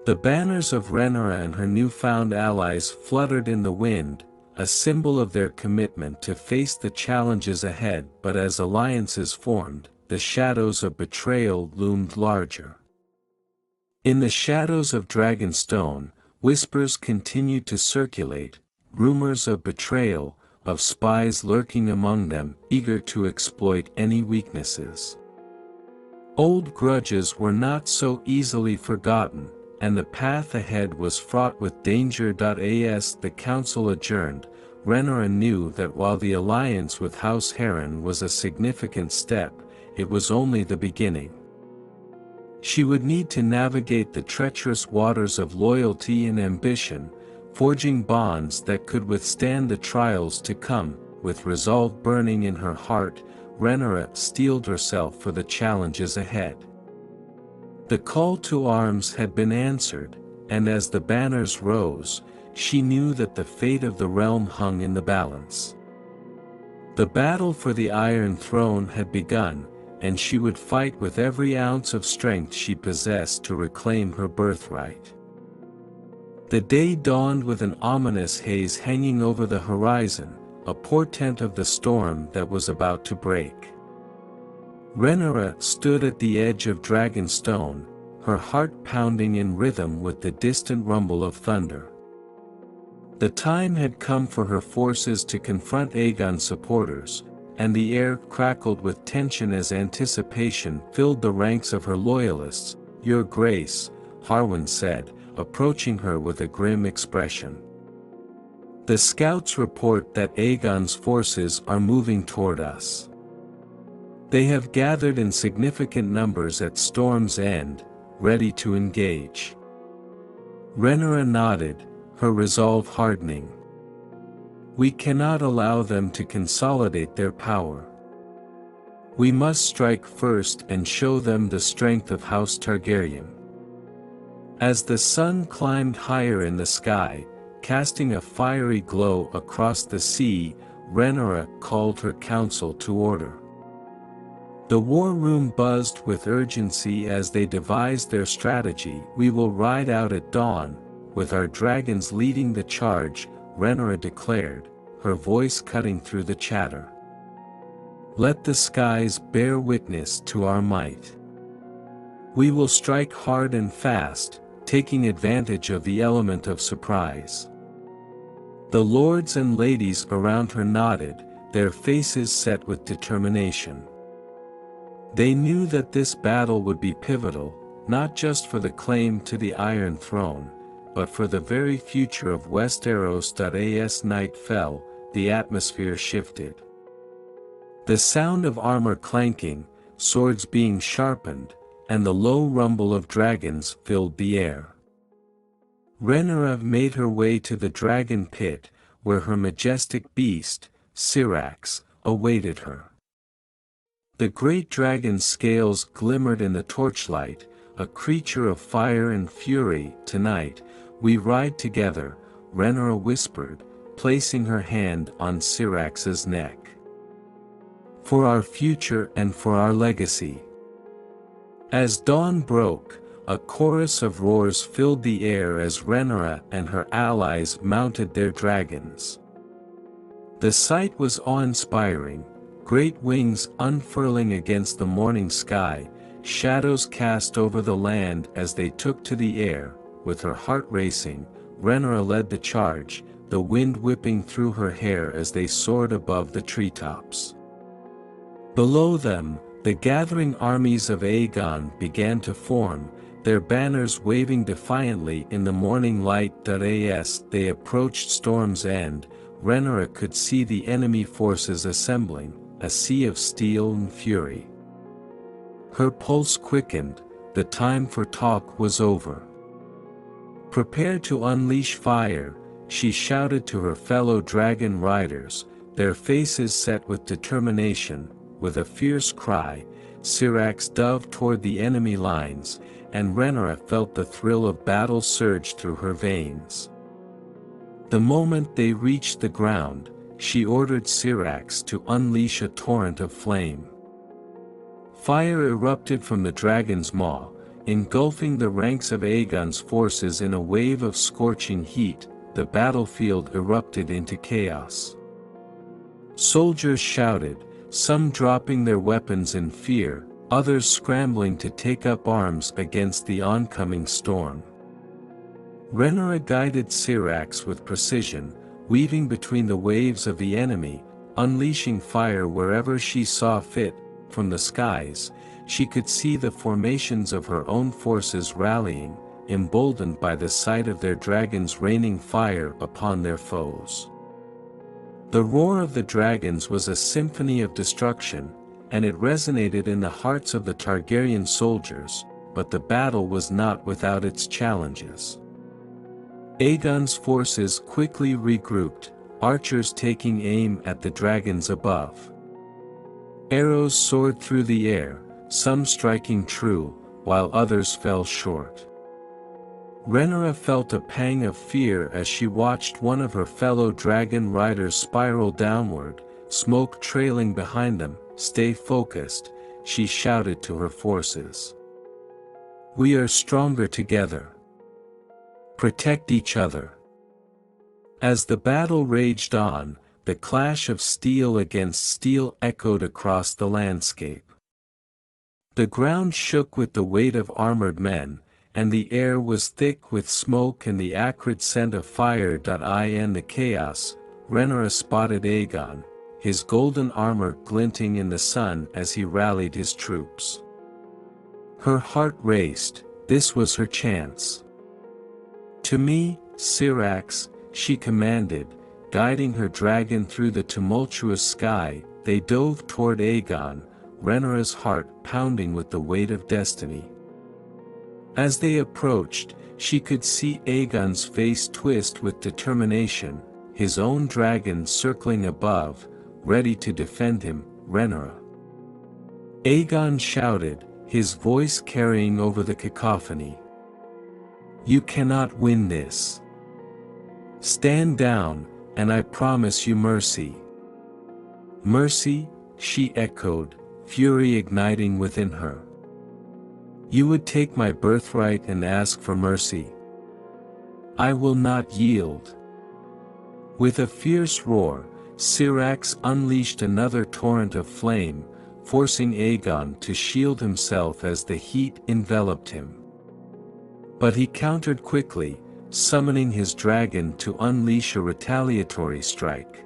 The banners of Rhaenyra and her newfound allies fluttered in the wind, a symbol of their commitment to face the challenges ahead. But as alliances formed, the shadows of betrayal loomed larger. In the shadows of Dragonstone, whispers continued to circulate, rumors of betrayal, of spies lurking among them, eager to exploit any weaknesses. Old grudges were not so easily forgotten, and the path ahead was fraught with danger. As the council adjourned, Rhaenyra knew that while the alliance with House Harren was a significant step, it was only the beginning. She would need to navigate the treacherous waters of loyalty and ambition, forging bonds that could withstand the trials to come. With resolve burning in her heart, Rhaenyra steeled herself for the challenges ahead. The call to arms had been answered, and as the banners rose, she knew that the fate of the realm hung in the balance. The battle for the Iron Throne had begun, and she would fight with every ounce of strength she possessed to reclaim her birthright. The day dawned with an ominous haze hanging over the horizon, a portent of the storm that was about to break. Rhaenyra stood at the edge of Dragonstone, her heart pounding in rhythm with the distant rumble of thunder. The time had come for her forces to confront Aegon's supporters, and the air crackled with tension as anticipation filled the ranks of her loyalists. "Your Grace," Harwin said, approaching her with a grim expression. "The scouts report that Aegon's forces are moving toward us. They have gathered in significant numbers at Storm's End, ready to engage." Rhaenyra nodded, her resolve hardening. "We cannot allow them to consolidate their power. We must strike first and show them the strength of House Targaryen." As the sun climbed higher in the sky, casting a fiery glow across the sea, Rhaenyra called her council to order. The war room buzzed with urgency as they devised their strategy. "We will ride out at dawn, with our dragons leading the charge," Rhaenyra declared, her voice cutting through the chatter. "Let the skies bear witness to our might. We will strike hard and fast, taking advantage of the element of surprise." The lords and ladies around her nodded, their faces set with determination. They knew that this battle would be pivotal, not just for the claim to the Iron Throne, but for the very future of Westeros. As night fell, the atmosphere shifted. The sound of armor clanking, swords being sharpened, and the low rumble of dragons filled the air. Rhaenyra made her way to the dragon pit, where her majestic beast, Syrax, awaited her. The great dragon's scales glimmered in the torchlight, a creature of fire and fury. "Tonight, we ride together," Rhaenyra whispered, placing her hand on Syrax's neck. "For our future and for our legacy." As dawn broke, a chorus of roars filled the air as Rhaenyra and her allies mounted their dragons. The sight was awe-inspiring, great wings unfurling against the morning sky, shadows cast over the land as they took to the air. With her heart racing, Rhaenyra led the charge, the wind whipping through her hair as they soared above the treetops. Below them, the gathering armies of Aegon began to form, their banners waving defiantly in the morning light. As they approached Storm's End, Rhaenyra could see the enemy forces assembling, a sea of steel and fury. Her pulse quickened, the time for talk was over. "Prepare to unleash fire," she shouted to her fellow dragon riders, their faces set with determination. With a fierce cry, Syrax dove toward the enemy lines, and Rhaenyra felt the thrill of battle surge through her veins. The moment they reached the ground, she ordered Syrax to unleash a torrent of flame. Fire erupted from the dragon's maw, engulfing the ranks of Aegon's forces in a wave of scorching heat. The battlefield erupted into chaos. Soldiers shouted, some dropping their weapons in fear, others scrambling to take up arms against the oncoming storm. Rhaenyra guided Syrax with precision, weaving between the waves of the enemy, unleashing fire wherever she saw fit. From the skies, she could see the formations of her own forces rallying, emboldened by the sight of their dragons raining fire upon their foes. The roar of the dragons was a symphony of destruction, and it resonated in the hearts of the Targaryen soldiers, but the battle was not without its challenges. Aegon's forces quickly regrouped, archers taking aim at the dragons above. Arrows soared through the air, some striking true, while others fell short. Rhaenyra felt a pang of fear as she watched one of her fellow dragon riders spiral downward, smoke trailing behind them. "Stay focused," she shouted to her forces. "We are stronger together. Protect each other." As the battle raged on, the clash of steel against steel echoed across the landscape. The ground shook with the weight of armored men, and the air was thick with smoke and the acrid scent of fire. In the chaos, Rhaenyra spotted Aegon, his golden armor glinting in the sun as he rallied his troops. Her heart raced, this was her chance. "To me, Syrax," she commanded, guiding her dragon through the tumultuous sky. They dove toward Aegon, Rhaenyra's heart pounding with the weight of destiny. As they approached, she could see Aegon's face twist with determination, his own dragon circling above, ready to defend him. "Rhaenyra!" Aegon shouted, his voice carrying over the cacophony. "You cannot win this. Stand down, and I promise you mercy." "Mercy?" she echoed, fury igniting within her. "You would take my birthright and ask for mercy? I will not yield." With a fierce roar, Syrax unleashed another torrent of flame, forcing Aegon to shield himself as the heat enveloped him. But he countered quickly, summoning his dragon to unleash a retaliatory strike.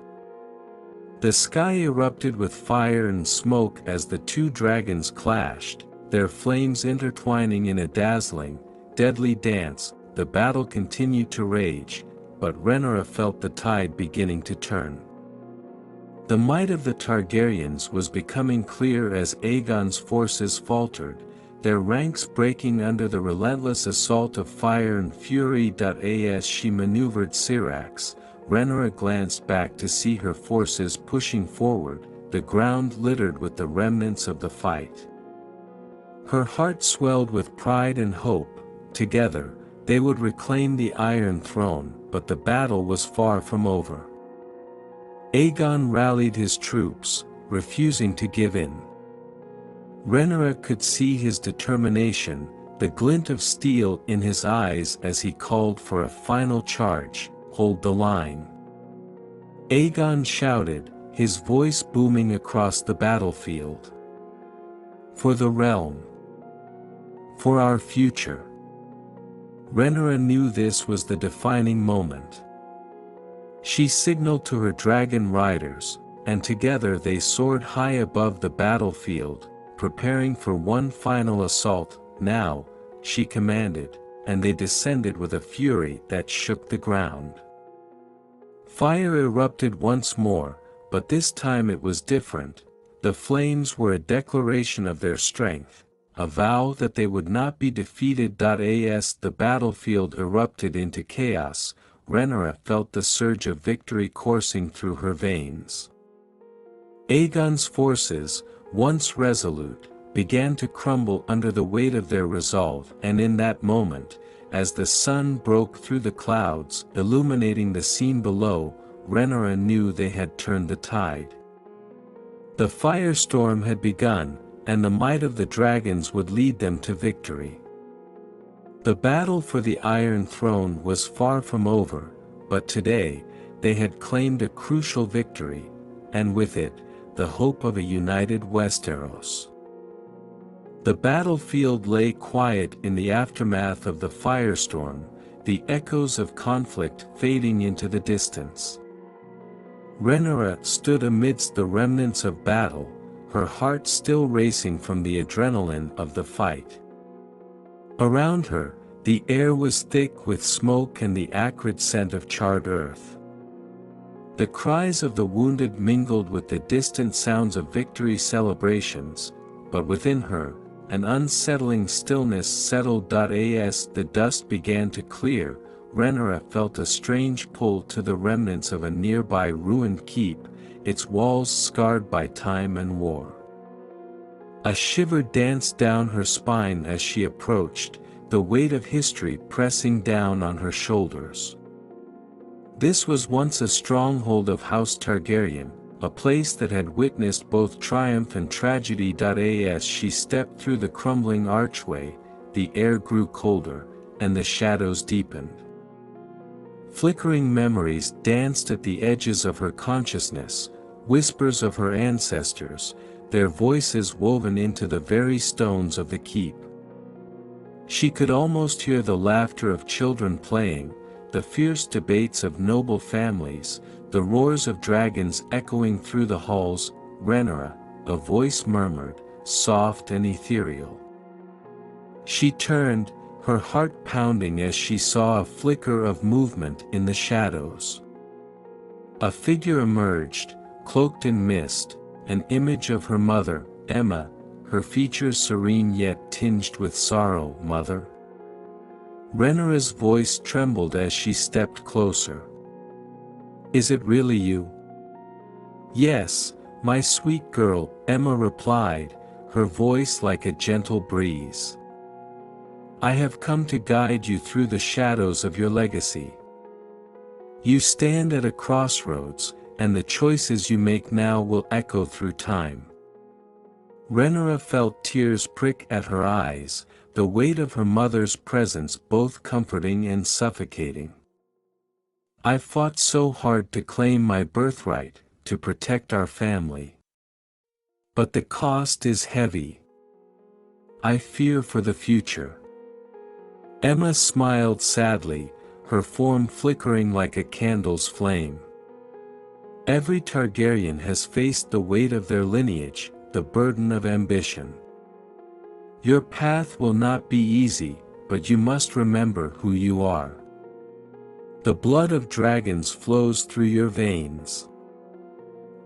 The sky erupted with fire and smoke as the two dragons clashed, their flames intertwining in a dazzling, deadly dance. The battle continued to rage, but Rhaenyra felt the tide beginning to turn. The might of the Targaryens was becoming clear as Aegon's forces faltered, their ranks breaking under the relentless assault of fire and fury. As she maneuvered Syrax, Rhaenyra glanced back to see her forces pushing forward, the ground littered with the remnants of the fight. Her heart swelled with pride and hope. Together, they would reclaim the Iron Throne, but the battle was far from over. Aegon rallied his troops, refusing to give in. Rhaenyra could see his determination, the glint of steel in his eyes as he called for a final charge. "Hold the line." Aegon shouted, his voice booming across the battlefield. "For the realm. For our future." Rhaenyra knew this was the defining moment. She signaled to her dragon riders, and together they soared high above the battlefield, preparing for one final assault. "Now," she commanded, and they descended with a fury that shook the ground. Fire erupted once more, but this time it was different. The flames were a declaration of their strength, a vow that they would not be defeated. As the battlefield erupted into chaos, Rhaenyra felt the surge of victory coursing through her veins. Aegon's forces, once resolute, began to crumble under the weight of their resolve, and in that moment, as the sun broke through the clouds, illuminating the scene below, Rhaenyra knew they had turned the tide. The firestorm had begun, and the might of the dragons would lead them to victory. The battle for the Iron Throne was far from over, but today, they had claimed a crucial victory, and with it, the hope of a united Westeros. The battlefield lay quiet in the aftermath of the firestorm, the echoes of conflict fading into the distance. Rhaenyra stood amidst the remnants of battle, her heart still racing from the adrenaline of the fight. Around her, the air was thick with smoke and the acrid scent of charred earth. The cries of the wounded mingled with the distant sounds of victory celebrations, but within her, an unsettling stillness settled. As the dust began to clear, Rhaenyra felt a strange pull to the remnants of a nearby ruined keep, its walls scarred by time and war. A shiver danced down her spine as she approached, the weight of history pressing down on her shoulders. This was once a stronghold of House Targaryen, a place that had witnessed both triumph and tragedy. As she stepped through the crumbling archway, the air grew colder, and the shadows deepened. Flickering memories danced at the edges of her consciousness, whispers of her ancestors, their voices woven into the very stones of the keep. She could almost hear the laughter of children playing, the fierce debates of noble families, the roars of dragons echoing through the halls. "Rhaenyra," a voice murmured, soft and ethereal. She turned, her heart pounding as she saw a flicker of movement in the shadows. A figure emerged, cloaked in mist, an image of her mother, Aemma, her features serene yet tinged with sorrow. "Mother?" Rhaenyra's voice trembled as she stepped closer. "Is it really you?" "Yes, my sweet girl," Aemma replied, her voice like a gentle breeze. "I have come to guide you through the shadows of your legacy. You stand at a crossroads, and the choices you make now will echo through time." Rhaenyra felt tears prick at her eyes, the weight of her mother's presence both comforting and suffocating. "I fought so hard to claim my birthright, to protect our family. But the cost is heavy. I fear for the future." Aemma smiled sadly, her form flickering like a candle's flame. "Every Targaryen has faced the weight of their lineage, the burden of ambition. Your path will not be easy, but you must remember who you are. The blood of dragons flows through your veins."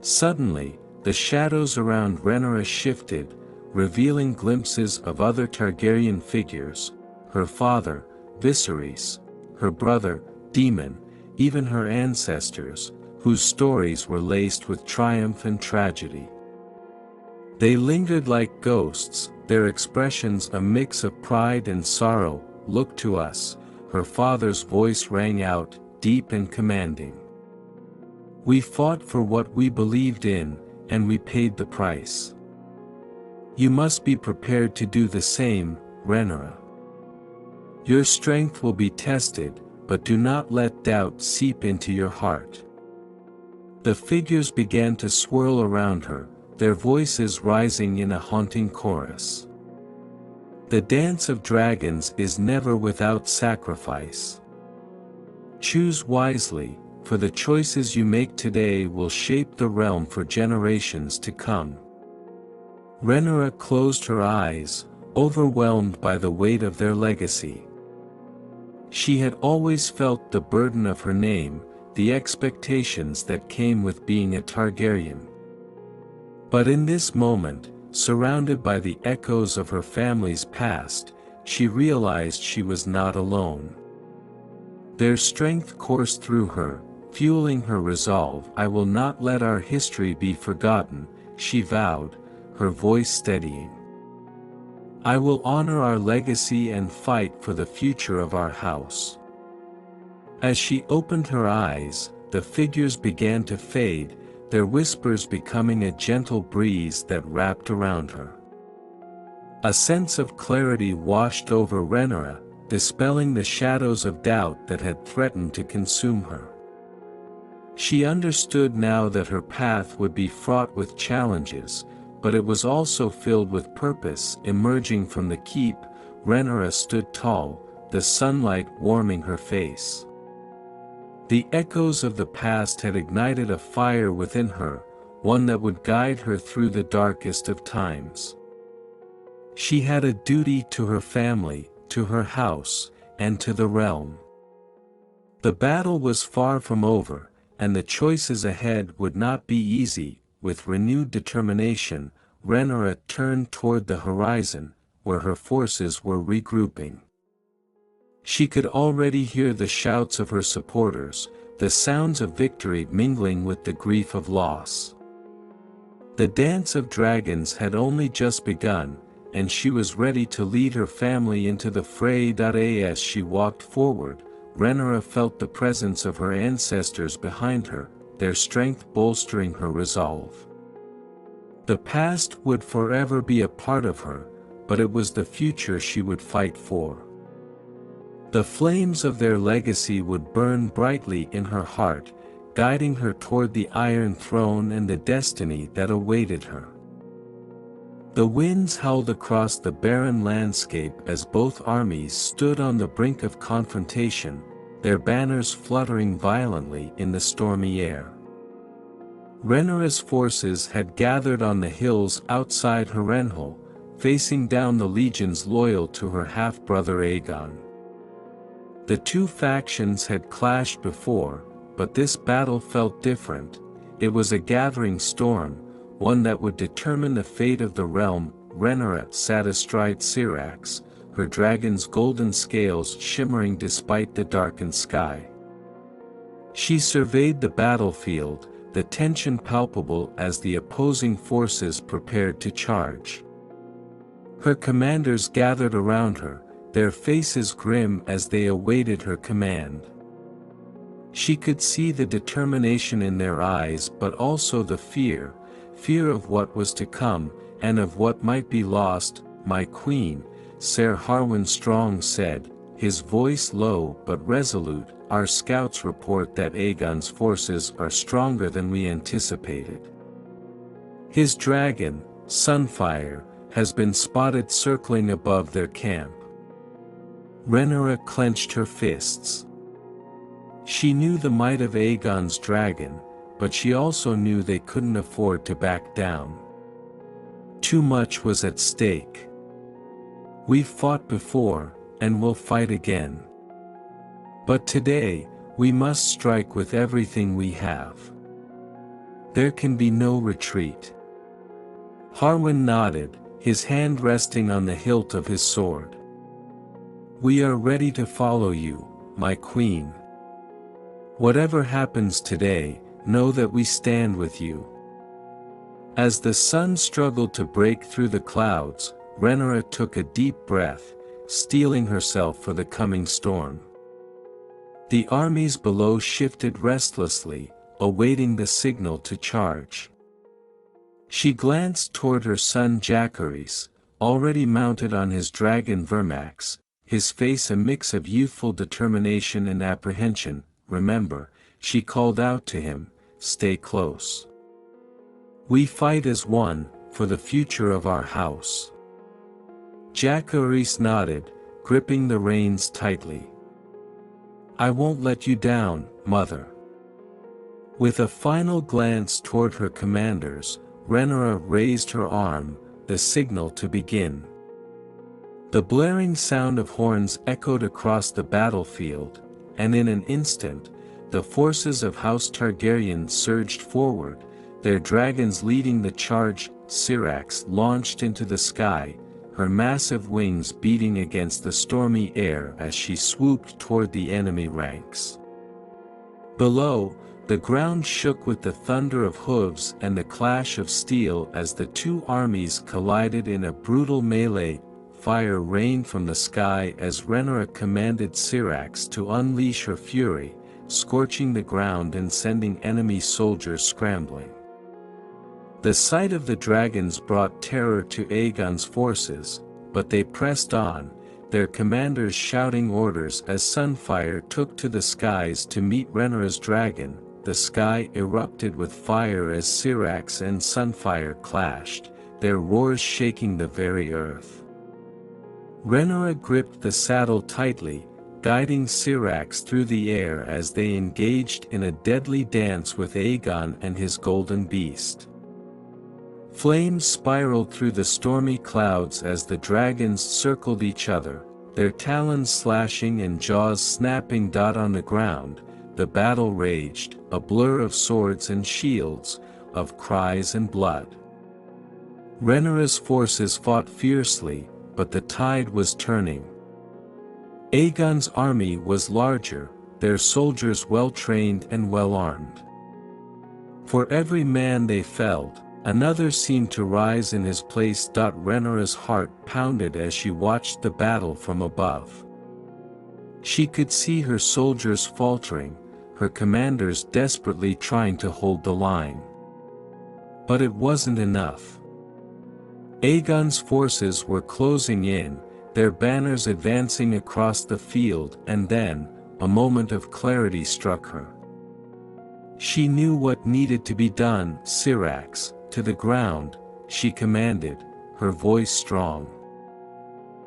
Suddenly, the shadows around Rhaenyra shifted, revealing glimpses of other Targaryen figures: her father, Viserys; her brother, Daemon; even her ancestors, whose stories were laced with triumph and tragedy. They lingered like ghosts, their expressions a mix of pride and sorrow. "Look to us," her father's voice rang out, deep and commanding. "We fought for what we believed in, and we paid the price. You must be prepared to do the same, Rhaenyra. Your strength will be tested, but do not let doubt seep into your heart." The figures began to swirl around her, their voices rising in a haunting chorus. "The dance of dragons is never without sacrifice. Choose wisely, for the choices you make today will shape the realm for generations to come." Rhaenyra closed her eyes, overwhelmed by the weight of their legacy. She had always felt the burden of her name, the expectations that came with being a Targaryen. But in this moment, surrounded by the echoes of her family's past, she realized she was not alone. Their strength coursed through her, fueling her resolve. "I will not let our history be forgotten," she vowed, her voice steadying. "I will honor our legacy and fight for the future of our house." As she opened her eyes, the figures began to fade, their whispers becoming a gentle breeze that wrapped around her. A sense of clarity washed over Rhaenyra, dispelling the shadows of doubt that had threatened to consume her. She understood now that her path would be fraught with challenges, but it was also filled with purpose. Emerging from the keep, Rhaenyra stood tall, the sunlight warming her face. The echoes of the past had ignited a fire within her, one that would guide her through the darkest of times. She had a duty to her family, to her house, and to the realm. The battle was far from over, and the choices ahead would not be easy. With renewed determination, Rhaenyra turned toward the horizon, where her forces were regrouping. She could already hear the shouts of her supporters, the sounds of victory mingling with the grief of loss. The dance of dragons had only just begun, and she was ready to lead her family into the fray. As she walked forward, Rhaenyra felt the presence of her ancestors behind her, their strength bolstering her resolve. The past would forever be a part of her, but it was the future she would fight for. The flames of their legacy would burn brightly in her heart, guiding her toward the Iron Throne and the destiny that awaited her. The winds howled across the barren landscape as both armies stood on the brink of confrontation, their banners fluttering violently in the stormy air. Rhaenyra's forces had gathered on the hills outside Harrenhal, facing down the legions loyal to her half-brother Aegon. The two factions had clashed before, but this battle felt different. It was a gathering storm, one that would determine the fate of the realm. Rhaenyra sat astride Syrax, her dragon's golden scales shimmering despite the darkened sky. She surveyed the battlefield, the tension palpable as the opposing forces prepared to charge. Her commanders gathered around her, their faces grim as they awaited her command. She could see the determination in their eyes but also the fear of what was to come, and of what might be lost. "My queen," Ser Harwin Strong said, his voice low but resolute, "our scouts report that Aegon's forces are stronger than we anticipated. His dragon, Sunfire, has been spotted circling above their camp." Rhaenyra clenched her fists. She knew the might of Aegon's dragon, but she also knew they couldn't afford to back down. Too much was at stake. "We've fought before, and we'll fight again. But today, we must strike with everything we have. There can be no retreat." Harwin nodded, his hand resting on the hilt of his sword. "We are ready to follow you, my queen. Whatever happens today, know that we stand with you." As the sun struggled to break through the clouds, Rhaenyra took a deep breath, steeling herself for the coming storm. The armies below shifted restlessly, awaiting the signal to charge. She glanced toward her son Jacaerys, already mounted on his dragon Vermax, his face a mix of youthful determination and apprehension. "Remember," she called out to him, "stay close. We fight as one, for the future of our house." Jacaerys nodded, gripping the reins tightly. "I won't let you down, mother." With a final glance toward her commanders, Rhaenyra raised her arm, the signal to begin. The blaring sound of horns echoed across the battlefield, and in an instant, the forces of House Targaryen surged forward, their dragons leading the charge. Syrax launched into the sky, her massive wings beating against the stormy air as she swooped toward the enemy ranks. Below, the ground shook with the thunder of hooves and the clash of steel as the two armies collided in a brutal melee. Fire rained from the sky as Rhaenyra commanded Syrax to unleash her fury, scorching the ground and sending enemy soldiers scrambling. The sight of the dragons brought terror to Aegon's forces, but they pressed on, their commanders shouting orders as Sunfire took to the skies to meet Rhaenyra's dragon. The sky erupted with fire as Syrax and Sunfire clashed, their roars shaking the very earth. Rhaenyra gripped the saddle tightly, guiding Syrax through the air as they engaged in a deadly dance with Aegon and his golden beast. Flames spiraled through the stormy clouds as the dragons circled each other, their talons slashing and jaws snapping. On the ground, the battle raged, a blur of swords and shields, of cries and blood. Rhaenyra's forces fought fiercely, but the tide was turning. Aegon's army was larger, their soldiers well-trained and well-armed. For every man they felled, another seemed to rise in his place. Rhaenyra's heart pounded as she watched the battle from above. She could see her soldiers faltering, her commanders desperately trying to hold the line. But it wasn't enough. Aegon's forces were closing in, their banners advancing across the field, and then, a moment of clarity struck her. She knew what needed to be done. "Syrax, to the ground," she commanded, her voice strong.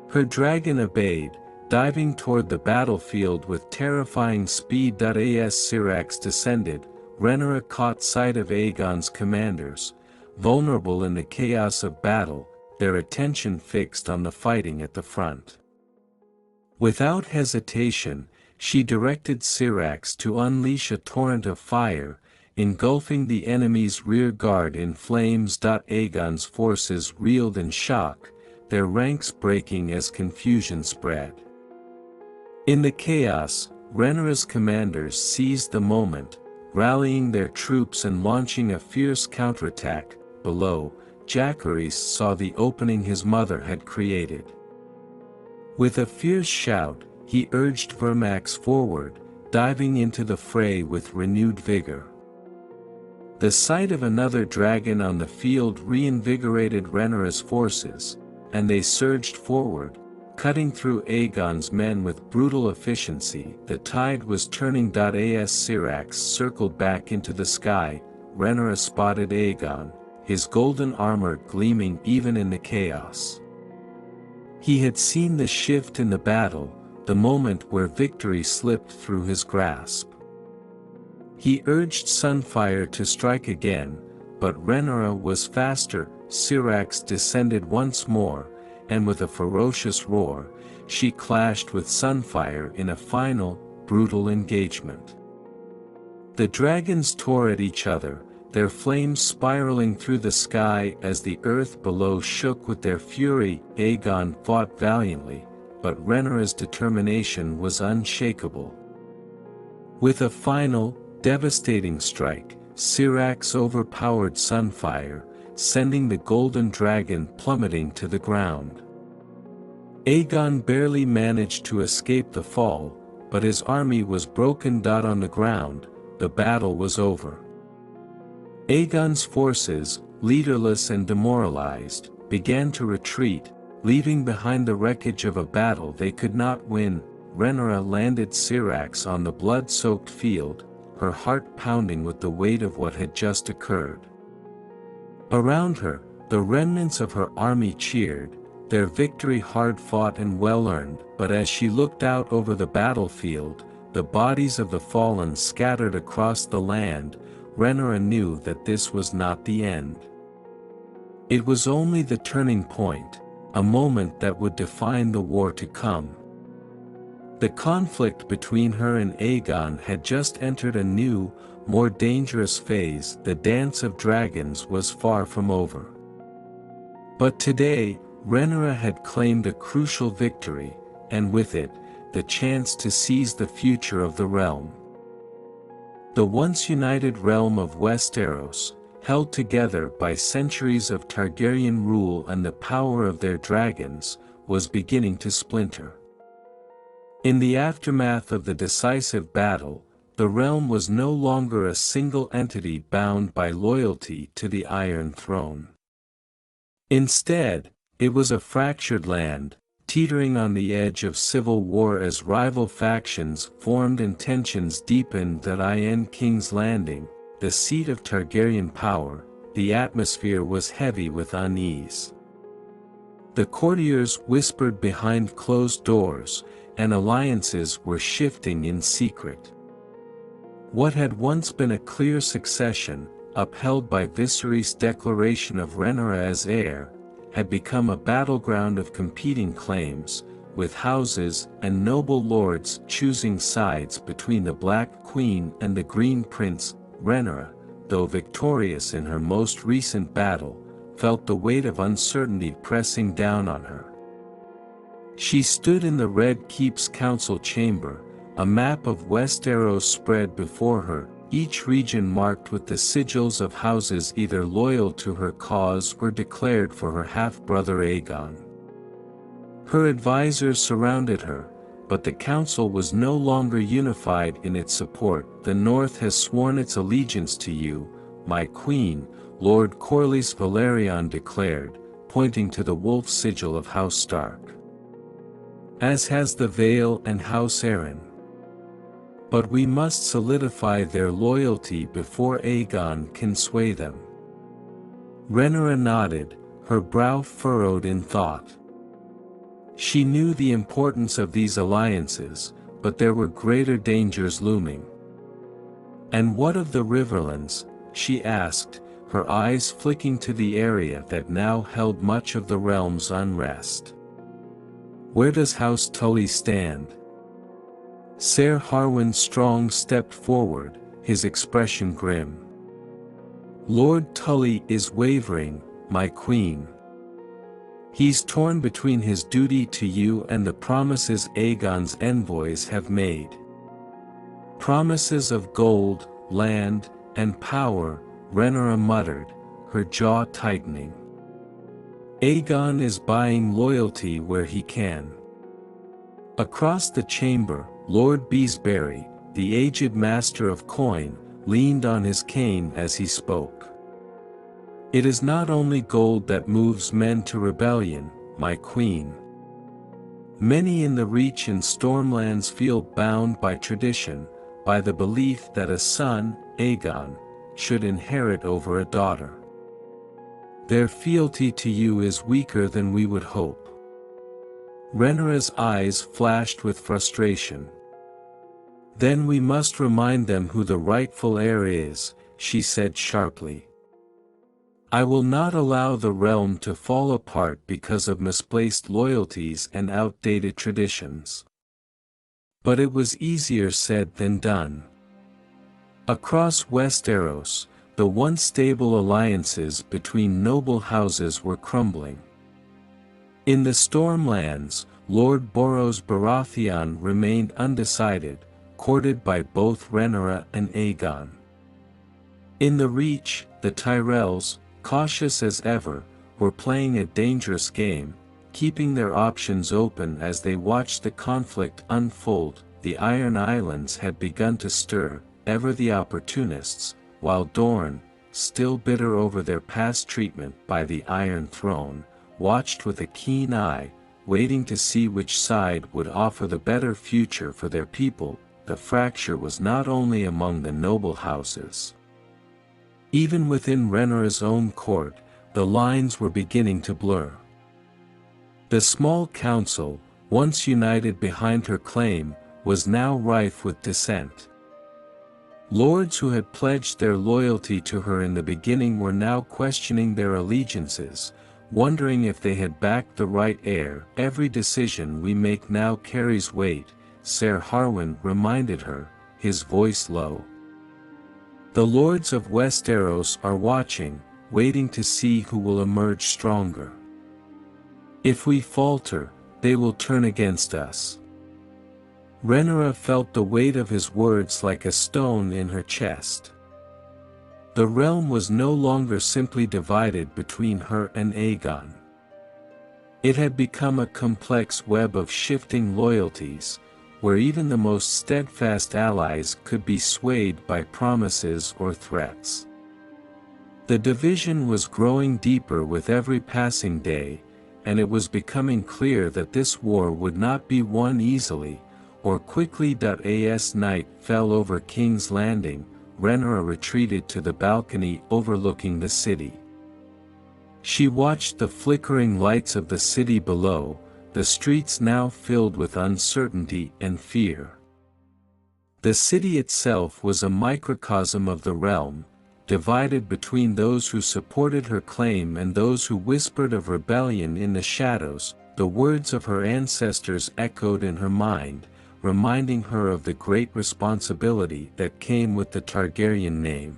Her dragon obeyed, diving toward the battlefield with terrifying speed. As Syrax descended, Rhaenyra caught sight of Aegon's commanders, vulnerable in the chaos of battle, their attention fixed on the fighting at the front. Without hesitation, she directed Syrax to unleash a torrent of fire, engulfing the enemy's rear guard in flames. Aegon's forces reeled in shock, their ranks breaking as confusion spread. In the chaos, Rhaenyra's commanders seized the moment, rallying their troops and launching a fierce counterattack. Below, Jacaerys saw the opening his mother had created. With a fierce shout, he urged Vermax forward, diving into the fray with renewed vigor. The sight of another dragon on the field reinvigorated Rhaenyra's forces, and they surged forward, cutting through Aegon's men with brutal efficiency. The tide was turning. As Syrax circled back into the sky, Rhaenyra spotted Aegon, his golden armor gleaming even in the chaos. He had seen the shift in the battle, the moment where victory slipped through his grasp. He urged Sunfire to strike again, but Rhaenyra was faster. Syrax descended once more, and with a ferocious roar, she clashed with Sunfire in a final, brutal engagement. The dragons tore at each other, their flames spiraling through the sky as the earth below shook with their fury. Aegon fought valiantly, but Rhaenyra's determination was unshakable. With a final, devastating strike, Syrax overpowered Sunfire, sending the golden dragon plummeting to the ground. Aegon barely managed to escape the fall, but his army was broken. On the ground, the battle was over. Aegon's forces, leaderless and demoralized, began to retreat, leaving behind the wreckage of a battle they could not win. Rhaenyra landed Syrax on the blood-soaked field, her heart pounding with the weight of what had just occurred. Around her, the remnants of her army cheered, their victory hard-fought and well-earned. But as she looked out over the battlefield, the bodies of the fallen scattered across the land, Rhaenyra knew that this was not the end. It was only the turning point, a moment that would define the war to come. The conflict between her and Aegon had just entered a new, more dangerous phase. The dance of dragons was far from over. But today, Rhaenyra had claimed a crucial victory, and with it, the chance to seize the future of the realm. The once united realm of Westeros, held together by centuries of Targaryen rule and the power of their dragons, was beginning to splinter. In the aftermath of the decisive battle, the realm was no longer a single entity bound by loyalty to the Iron Throne. Instead, it was a fractured land, teetering on the edge of civil war as rival factions formed and tensions deepened. In King's Landing, the seat of Targaryen power, the atmosphere was heavy with unease. The courtiers whispered behind closed doors, and alliances were shifting in secret. What had once been a clear succession, upheld by Viserys' declaration of Rhaenyra as heir, had become a battleground of competing claims, with houses and noble lords choosing sides between the Black Queen and the Green Prince. Rhaenyra, though victorious in her most recent battle, felt the weight of uncertainty pressing down on her. She stood in the Red Keep's council chamber, a map of Westeros spread before her, each region marked with the sigils of houses either loyal to her cause or declared for her half-brother Aegon. Her advisors surrounded her, but the council was no longer unified in its support. "The North has sworn its allegiance to you, my queen," Lord Corlys Velaryon declared, pointing to the wolf sigil of House Stark. "As has the Vale and House Arryn. But we must solidify their loyalty before Aegon can sway them." Rhaenyra nodded, her brow furrowed in thought. She knew the importance of these alliances, but there were greater dangers looming. "And what of the Riverlands?" she asked, her eyes flicking to the area that now held much of the realm's unrest. "Where does House Tully stand?" Ser Harwin Strong stepped forward, his expression grim. "Lord Tully is wavering, my queen. He's torn between his duty to you and the promises Aegon's envoys have made. Promises of gold, land, and power," Rhaenyra muttered, her jaw tightening. "Aegon is buying loyalty where he can." Across the chamber, Lord Beesbury, the aged master of coin, leaned on his cane as he spoke. "It is not only gold that moves men to rebellion, my queen. Many in the Reach and Stormlands feel bound by tradition, by the belief that a son, Aegon, should inherit over a daughter. Their fealty to you is weaker than we would hope." Rhaenyra's eyes flashed with frustration. "Then we must remind them who the rightful heir is," she said sharply. "I will not allow the realm to fall apart because of misplaced loyalties and outdated traditions." But it was easier said than done. Across Westeros, the once stable alliances between noble houses were crumbling. In the Stormlands, Lord Boros Baratheon remained undecided, courted by both Rhaenyra and Aegon. In the Reach, the Tyrells, cautious as ever, were playing a dangerous game, keeping their options open as they watched the conflict unfold. The Iron Islands had begun to stir, ever the opportunists, while Dorne, still bitter over their past treatment by the Iron Throne, watched with a keen eye, waiting to see which side would offer the better future for their people. The fracture was not only among the noble houses. Even within Rhaenyra's own court, the lines were beginning to blur. The small council, once united behind her claim, was now rife with dissent. Lords who had pledged their loyalty to her in the beginning were now questioning their allegiances, wondering if they had backed the right heir. "Every decision we make now carries weight," Ser Harwin reminded her, his voice low. "The lords of Westeros are watching, waiting to see who will emerge stronger. If we falter, they will turn against us." Rhaenyra felt the weight of his words like a stone in her chest. The realm was no longer simply divided between her and Aegon. It had become a complex web of shifting loyalties, where even the most steadfast allies could be swayed by promises or threats. The division was growing deeper with every passing day, and it was becoming clear that this war would not be won easily, or quickly. As night fell over King's Landing, Rhaenyra retreated to the balcony overlooking the city. She watched the flickering lights of the city below, the streets now filled with uncertainty and fear. The city itself was a microcosm of the realm, divided between those who supported her claim and those who whispered of rebellion in the shadows. The words of her ancestors echoed in her mind, reminding her of the great responsibility that came with the Targaryen name.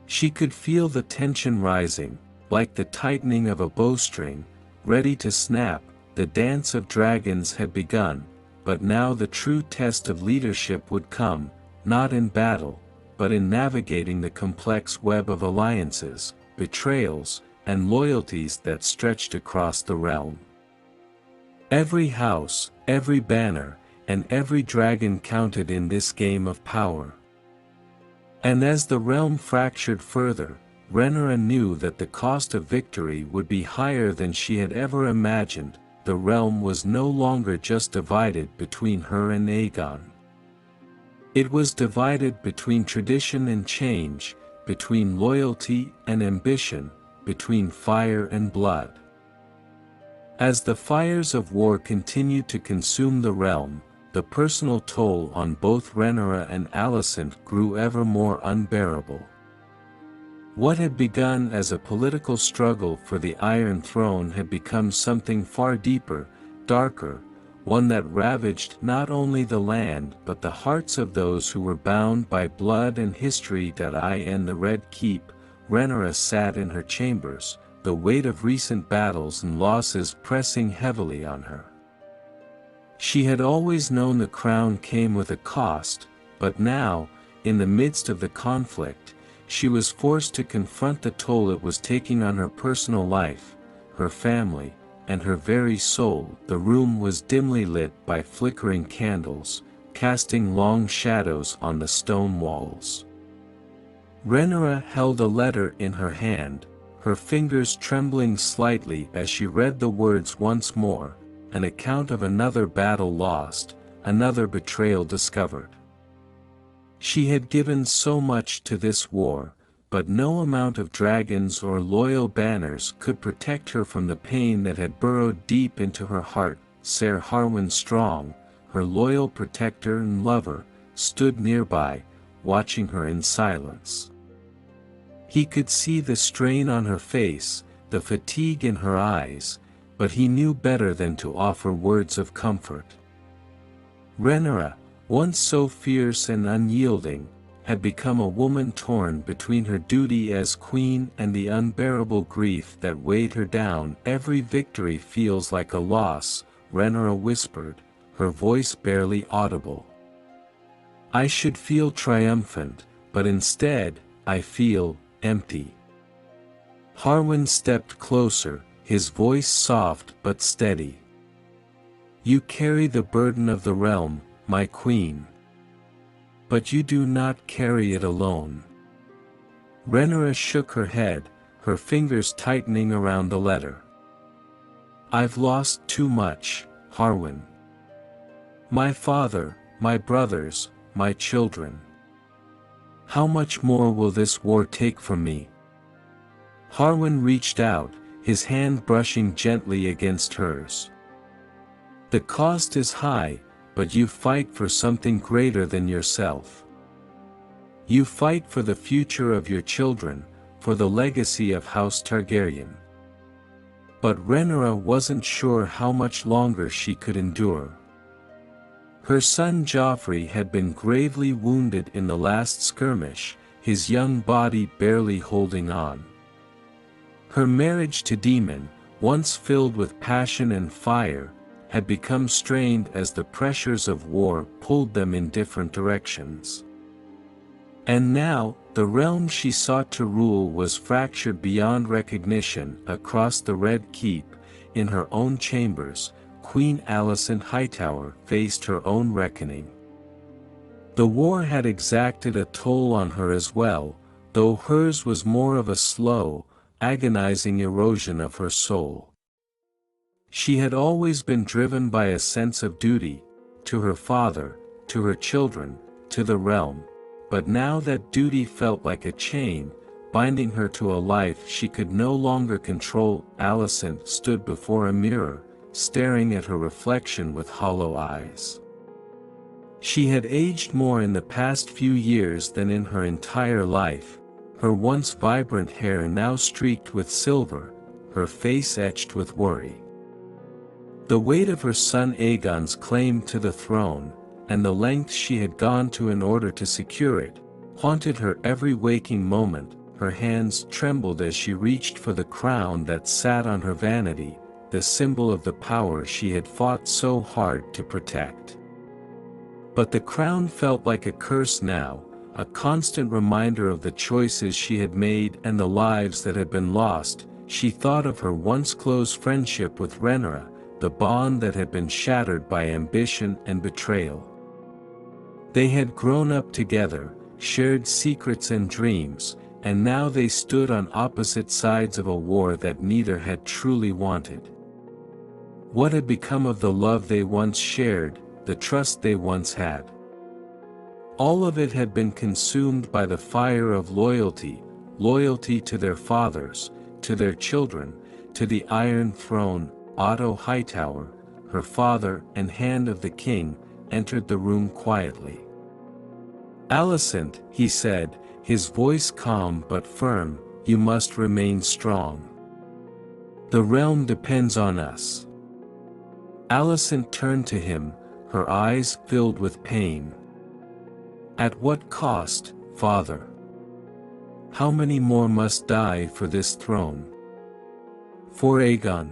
She could feel the tension rising, like the tightening of a bowstring, ready to snap. The dance of dragons had begun, but now the true test of leadership would come, not in battle, but in navigating the complex web of alliances, betrayals, and loyalties that stretched across the realm. Every house, every banner, and every dragon counted in this game of power. And as the realm fractured further, Rhaenyra knew that the cost of victory would be higher than she had ever imagined. The realm was no longer just divided between her and Aegon. It was divided between tradition and change, between loyalty and ambition, between fire and blood. As the fires of war continued to consume the realm, the personal toll on both Rhaenyra and Alicent grew ever more unbearable. What had begun as a political struggle for the Iron Throne had become something far deeper, darker, one that ravaged not only the land but the hearts of those who were bound by blood and history. In the Red Keep, Rhaenyra sat in her chambers, the weight of recent battles and losses pressing heavily on her. She had always known the crown came with a cost, but now, in the midst of the conflict, she was forced to confront the toll it was taking on her personal life, her family, and her very soul. The room was dimly lit by flickering candles, casting long shadows on the stone walls. Rhaenyra held a letter in her hand, her fingers trembling slightly as she read the words once more, an account of another battle lost, another betrayal discovered. She had given so much to this war, but no amount of dragons or loyal banners could protect her from the pain that had burrowed deep into her heart. Ser Harwin Strong, her loyal protector and lover, stood nearby, watching her in silence. He could see the strain on her face, the fatigue in her eyes, but he knew better than to offer words of comfort. Rhaenyra, once so fierce and unyielding, had become a woman torn between her duty as queen and the unbearable grief that weighed her down. Every victory feels like a loss, Rhaenyra whispered, her voice barely audible. I should feel triumphant, but instead, I feel empty. Harwin stepped closer, his voice soft but steady. You carry the burden of the realm, my queen. But you do not carry it alone. Rhaenyra shook her head, her fingers tightening around the letter. I've lost too much, Harwin. My father, my brothers, my children. How much more will this war take from me? Harwin reached out, his hand brushing gently against hers. The cost is high, but you fight for something greater than yourself. You fight for the future of your children, for the legacy of House Targaryen. But Rhaenyra wasn't sure how much longer she could endure. Her son Joffrey had been gravely wounded in the last skirmish, his young body barely holding on. Her marriage to Daemon, once filled with passion and fire, had become strained as the pressures of war pulled them in different directions. And now, the realm she sought to rule was fractured beyond recognition. Across the Red Keep, in her own chambers, Queen Alicent Hightower faced her own reckoning. The war had exacted a toll on her as well, though hers was more of a slow, agonizing erosion of her soul. She had always been driven by a sense of duty, to her father, to her children, to the realm, but now that duty felt like a chain, binding her to a life she could no longer control. Alicent stood before a mirror, staring at her reflection with hollow eyes. She had aged more in the past few years than in her entire life, her once vibrant hair now streaked with silver, her face etched with worry. The weight of her son Aegon's claim to the throne, and the lengths she had gone to in order to secure it, haunted her every waking moment. Her hands trembled as she reached for the crown that sat on her vanity, the symbol of the power she had fought so hard to protect. But the crown felt like a curse now, a constant reminder of the choices she had made and the lives that had been lost. She thought of her once close friendship with Rhaenyra, the bond that had been shattered by ambition and betrayal. They had grown up together, shared secrets and dreams, and now they stood on opposite sides of a war that neither had truly wanted. What had become of the love they once shared, the trust they once had? All of it had been consumed by the fire of loyalty, loyalty to their fathers, to their children, to the Iron Throne. Otto Hightower, her father and hand of the king, entered the room quietly. Alicent, he said, his voice calm but firm, you must remain strong. The realm depends on us." Alicent turned to him, her eyes filled with pain. "At what cost, father? How many more must die for this throne? For Aegon?"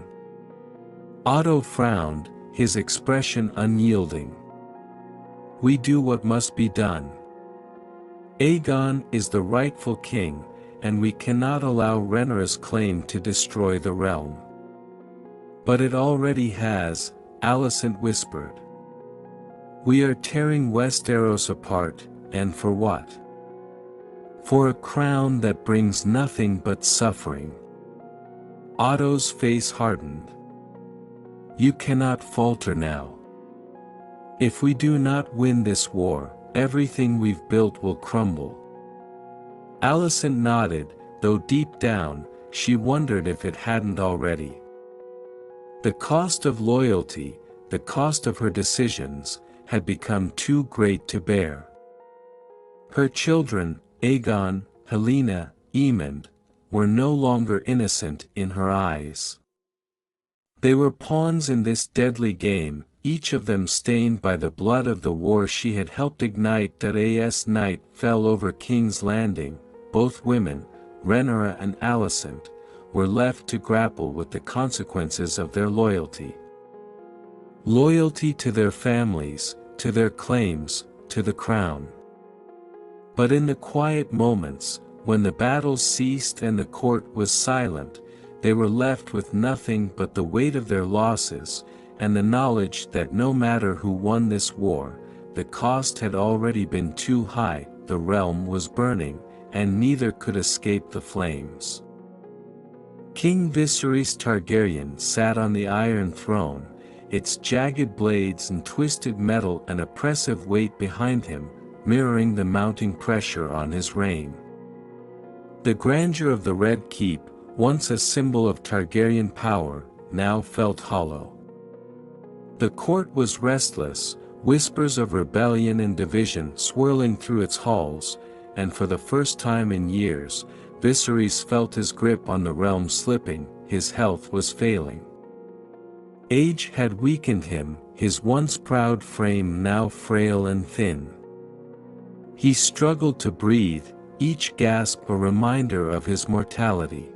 Otto frowned, his expression unyielding. "We do what must be done. Aegon is the rightful king, and we cannot allow Rhaenyra's claim to destroy the realm." "But it already has," Alicent whispered. "We are tearing Westeros apart, and for what? For a crown that brings nothing but suffering." Otto's face hardened. "You cannot falter now. If we do not win this war, everything we've built will crumble." Alicent nodded, though deep down, she wondered if it hadn't already. The cost of loyalty, the cost of her decisions, had become too great to bear. Her children, Aegon, Helaena, Aemond, were no longer innocent in her eyes. They were pawns in this deadly game, each of them stained by the blood of the war she had helped ignite. That as night fell over King's Landing, both women, Rhaenyra and Alicent, were left to grapple with the consequences of their loyalty. Loyalty to their families, to their claims, to the crown. But in the quiet moments, when the battles ceased and the court was silent, they were left with nothing but the weight of their losses, and the knowledge that no matter who won this war, the cost had already been too high. The realm was burning, and neither could escape the flames. King Viserys Targaryen sat on the Iron Throne, its jagged blades and twisted metal an oppressive weight behind him, mirroring the mounting pressure on his reign. The grandeur of the Red Keep, once a symbol of Targaryen power, now felt hollow. The court was restless, whispers of rebellion and division swirling through its halls, and for the first time in years, Viserys felt his grip on the realm slipping. His health was failing. Age had weakened him, his once proud frame now frail and thin. He struggled to breathe, each gasp a reminder of his mortality.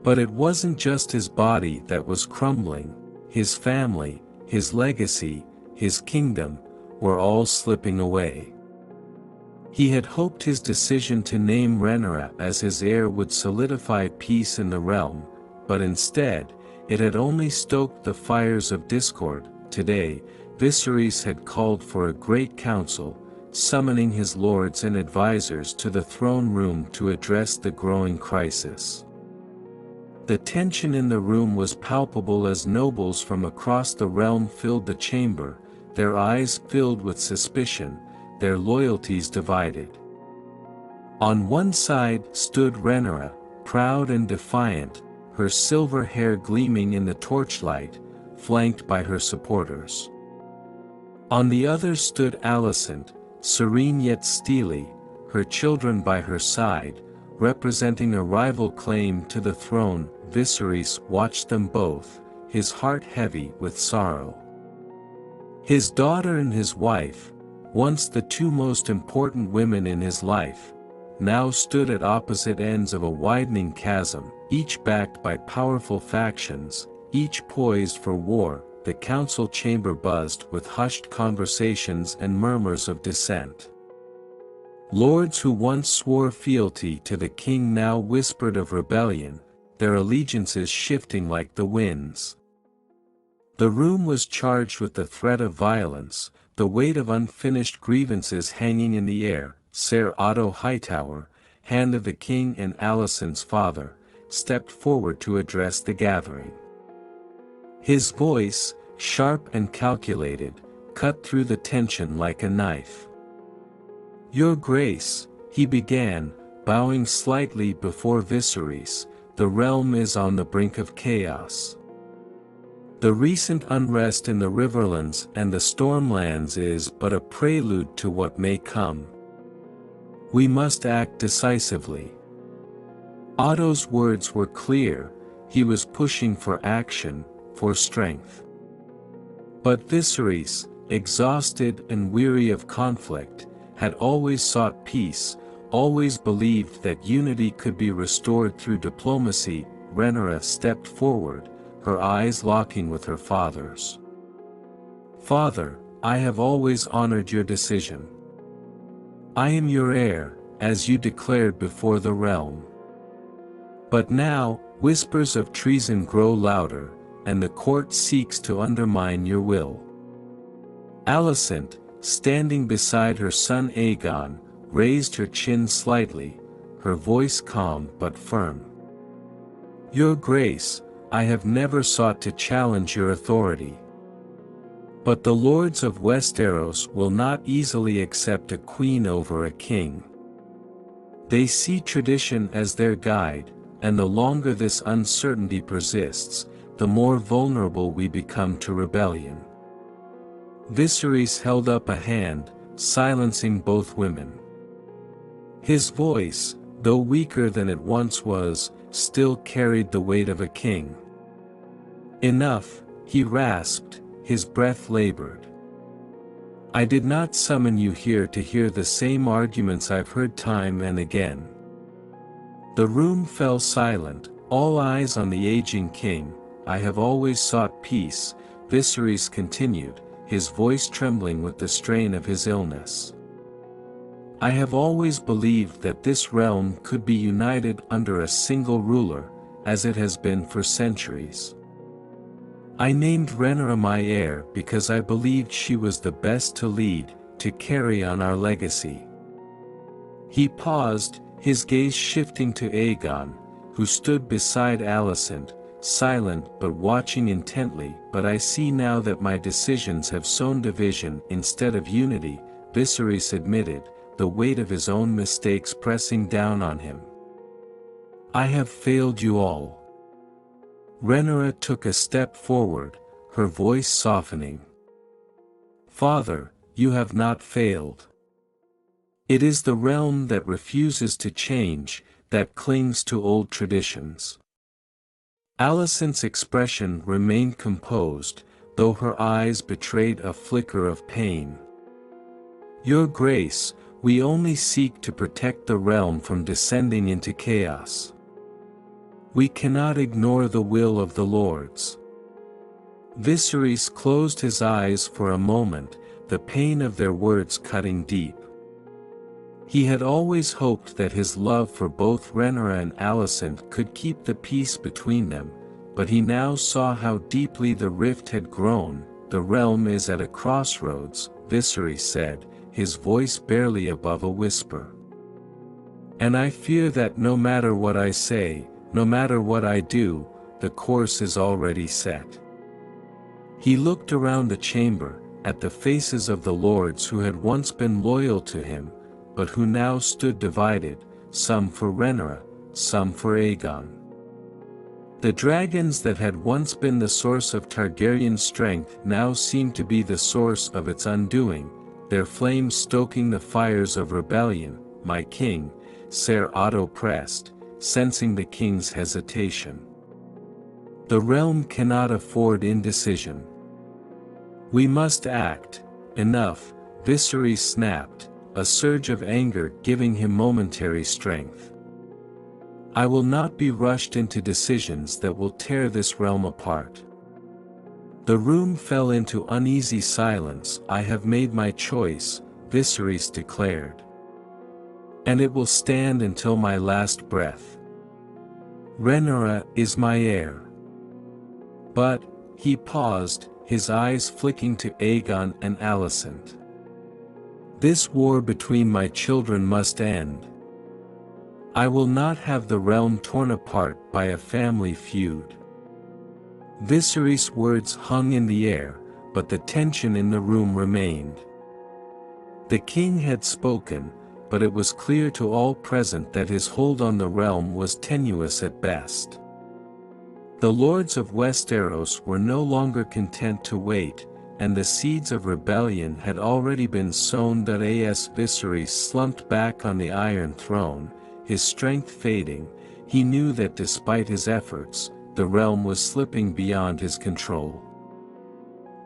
But it wasn't just his body that was crumbling. His family, his legacy, his kingdom, were all slipping away. He had hoped his decision to name Rhaenyra as his heir would solidify peace in the realm, but instead, it had only stoked the fires of discord. Today, Viserys had called for a great council, summoning his lords and advisors to the throne room to address the growing crisis. The tension in the room was palpable as nobles from across the realm filled the chamber, their eyes filled with suspicion, their loyalties divided. On one side stood Rhaenyra, proud and defiant, her silver hair gleaming in the torchlight, flanked by her supporters. On the other stood Alicent, serene yet steely, her children by her side, representing a rival claim to the throne. Viserys watched them both, his heart heavy with sorrow. His daughter and his wife, once the two most important women in his life, now stood at opposite ends of a widening chasm, each backed by powerful factions, each poised for war. The council chamber buzzed with hushed conversations and murmurs of dissent. Lords who once swore fealty to the king now whispered of rebellion, their allegiances shifting like the winds. The room was charged with the threat of violence, the weight of unfinished grievances hanging in the air. Ser Otto Hightower, hand of the king and Alicent's father, stepped forward to address the gathering. His voice, sharp and calculated, cut through the tension like a knife. "Your Grace," he began, bowing slightly before Viserys, "the realm is on the brink of chaos. The recent unrest in the Riverlands and the Stormlands is but a prelude to what may come. We must act decisively. Otto's words were clear, he was pushing for action, for strength. But Viserys, exhausted and weary of conflict, had always sought peace, always believed that unity could be restored through diplomacy. Rhaenyra stepped forward, her eyes locking with her father's. "Father, I have always honored your decision. I am your heir, as you declared before the realm. But now, whispers of treason grow louder, and the court seeks to undermine your will." Alicent, standing beside her son Aegon, raised her chin slightly, her voice calm but firm. "Your Grace, I have never sought to challenge your authority. But the lords of Westeros will not easily accept a queen over a king. They see tradition as their guide, and the longer this uncertainty persists, the more vulnerable we become to rebellion." Viserys held up a hand, silencing both women. His voice, though weaker than it once was, still carried the weight of a king. "Enough," he rasped, his breath labored. "I did not summon you here to hear the same arguments I've heard time and again." The room fell silent, all eyes on the aging king. "I have always sought peace," Viserys continued, his voice trembling with the strain of his illness. "I have always believed that this realm could be united under a single ruler, as it has been for centuries. I named Rhaenyra my heir because I believed she was the best to lead, to carry on our legacy." He paused, his gaze shifting to Aegon, who stood beside Alicent, silent but watching intently. "But I see now that my decisions have sown division instead of unity," Viserys admitted, the weight of his own mistakes pressing down on him. "I have failed you all." Rhaenyra took a step forward, her voice softening. "Father, you have not failed. It is the realm that refuses to change, that clings to old traditions." Alicent's expression remained composed, though her eyes betrayed a flicker of pain. "Your Grace, we only seek to protect the realm from descending into chaos. We cannot ignore the will of the lords." Viserys closed his eyes for a moment, the pain of their words cutting deep. He had always hoped that his love for both Rhaenyra and Alicent could keep the peace between them, but he now saw how deeply the rift had grown. "The realm is at a crossroads," Viserys said, his voice barely above a whisper. "And I fear that no matter what I say, no matter what I do, the course is already set." He looked around the chamber, at the faces of the lords who had once been loyal to him, but who now stood divided, some for Rhaenyra, some for Aegon. The dragons that had once been the source of Targaryen strength now seemed to be the source of its undoing, their flames stoking the fires of rebellion. "My king," Ser Otto pressed, sensing the king's hesitation. "The realm cannot afford indecision. We must act." "Enough," Viserys snapped, a surge of anger giving him momentary strength. "I will not be rushed into decisions that will tear this realm apart." The room fell into uneasy silence. "I have made my choice," Viserys declared. "And it will stand until my last breath. Rhaenyra is my heir." "But," he paused, his eyes flicking to Aegon and Alicent. "This war between my children must end. I will not have the realm torn apart by a family feud." Viserys' words hung in the air, but the tension in the room remained. The king had spoken, but it was clear to all present that his hold on the realm was tenuous at best. The lords of Westeros were no longer content to wait, and the seeds of rebellion had already been sown. As Viserys slumped back on the Iron Throne, his strength fading, he knew that despite his efforts, the realm was slipping beyond his control.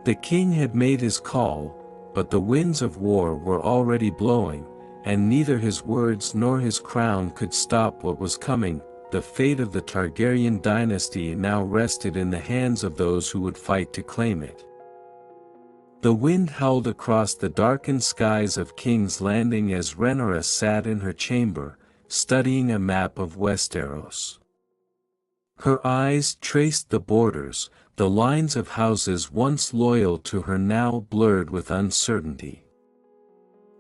The king had made his call, but the winds of war were already blowing, and neither his words nor his crown could stop what was coming. The fate of the Targaryen dynasty now rested in the hands of those who would fight to claim it. The wind howled across the darkened skies of King's Landing as Rhaenyra sat in her chamber, studying a map of Westeros. Her eyes traced the borders, the lines of houses once loyal to her now blurred with uncertainty.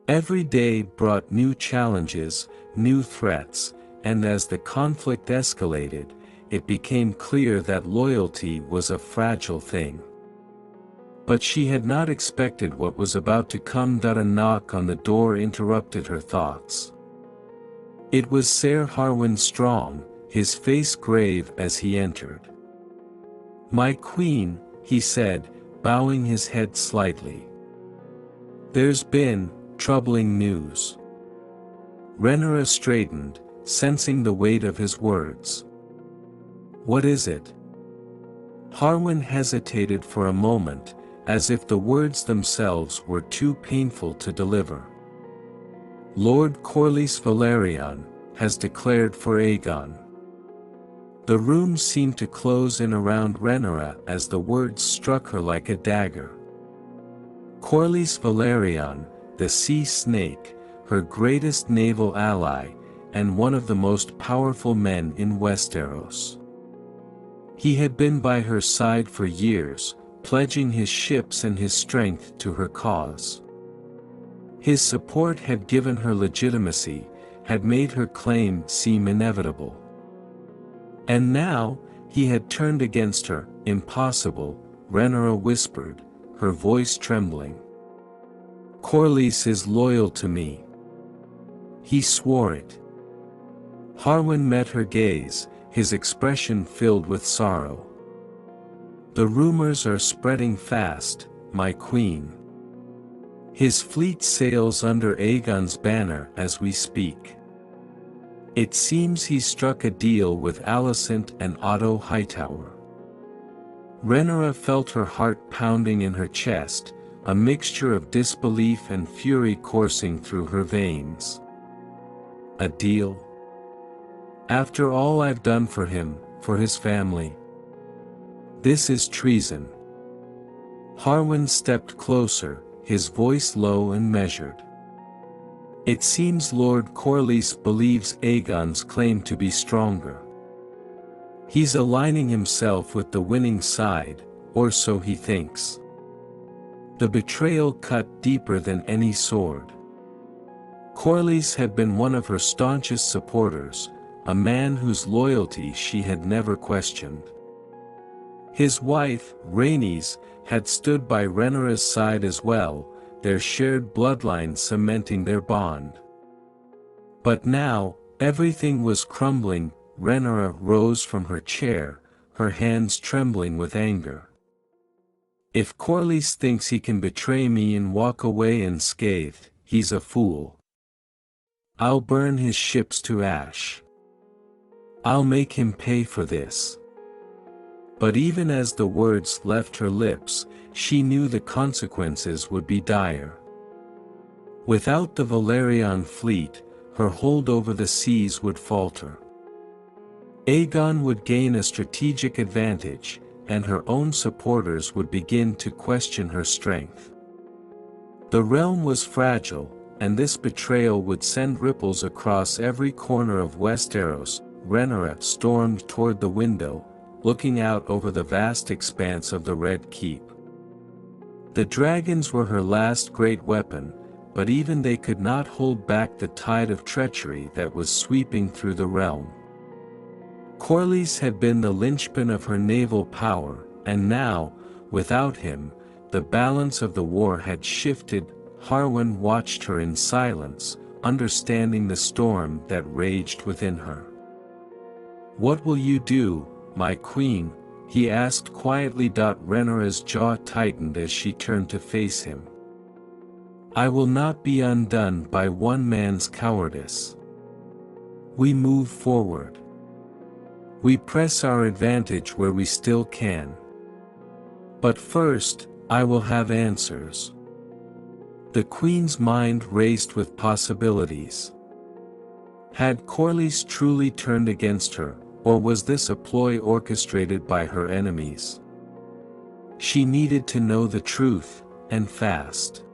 Every day brought new challenges, new threats, and as the conflict escalated, it became clear that loyalty was a fragile thing. But she had not expected what was about to come. A knock on the door interrupted her thoughts. It was Ser Harwin Strong, his face grave as he entered. "My queen," he said, bowing his head slightly. "There's been troubling news." Rhaenyra straightened, sensing the weight of his words. "What is it?" Harwin hesitated for a moment, as if the words themselves were too painful to deliver. "Lord Corlys Velaryon has declared for Aegon." The room seemed to close in around Rhaenyra as the words struck her like a dagger. Corlys Velaryon, the sea snake, her greatest naval ally, and one of the most powerful men in Westeros. He had been by her side for years, pledging his ships and his strength to her cause. His support had given her legitimacy, had made her claim seem inevitable. And now, he had turned against her. "Impossible," Rhaenyra whispered, her voice trembling. "Corlys is loyal to me. He swore it." Harwin met her gaze, his expression filled with sorrow. "The rumors are spreading fast, my queen. His fleet sails under Aegon's banner as we speak. It seems he struck a deal with Alicent and Otto Hightower." Rhaenyra felt her heart pounding in her chest, a mixture of disbelief and fury coursing through her veins. "A deal? After all I've done for him, for his family? This is treason." Harwin stepped closer, his voice low and measured. "It seems Lord Corlys believes Aegon's claim to be stronger. He's aligning himself with the winning side, or so he thinks." The betrayal cut deeper than any sword. Corlys had been one of her staunchest supporters, a man whose loyalty she had never questioned. His wife, Rhaenys, had stood by Rhaenyra's side as well, their shared bloodline cementing their bond. But now, everything was crumbling. Rhaenyra rose from her chair, her hands trembling with anger. "If Corlys thinks he can betray me and walk away unscathed, he's a fool. I'll burn his ships to ash. I'll make him pay for this." But even as the words left her lips, she knew the consequences would be dire. Without the Velaryon fleet, her hold over the seas would falter. Aegon would gain a strategic advantage, and her own supporters would begin to question her strength. The realm was fragile, and this betrayal would send ripples across every corner of Westeros. Rhaenyra stormed toward the window, looking out over the vast expanse of the Red Keep. The dragons were her last great weapon, but even they could not hold back the tide of treachery that was sweeping through the realm. Corlys had been the linchpin of her naval power, and now, without him, the balance of the war had shifted. Harwin watched her in silence, understanding the storm that raged within her. "What will you do, my queen?" he asked quietly. Rhaenyra's jaw tightened as she turned to face him. "I will not be undone by one man's cowardice. We move forward. We press our advantage where we still can. But first, I will have answers. The queen's mind raced with possibilities. Had Corlys truly turned against her, or was this a ploy orchestrated by her enemies? She needed to know the truth, and fast.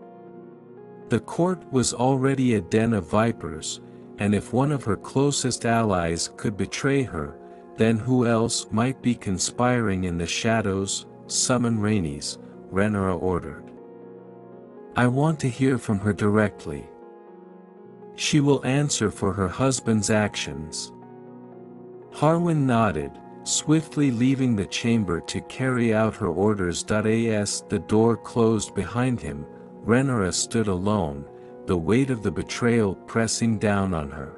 The court was already a den of vipers, and if one of her closest allies could betray her, then who else might be conspiring in the shadows? Summon Rhaenyra ordered. I want to hear from her directly. She will answer for her husband's actions. Harwin nodded, swiftly leaving the chamber to carry out her orders. As the door closed behind him, Rhaenyra stood alone, the weight of the betrayal pressing down on her.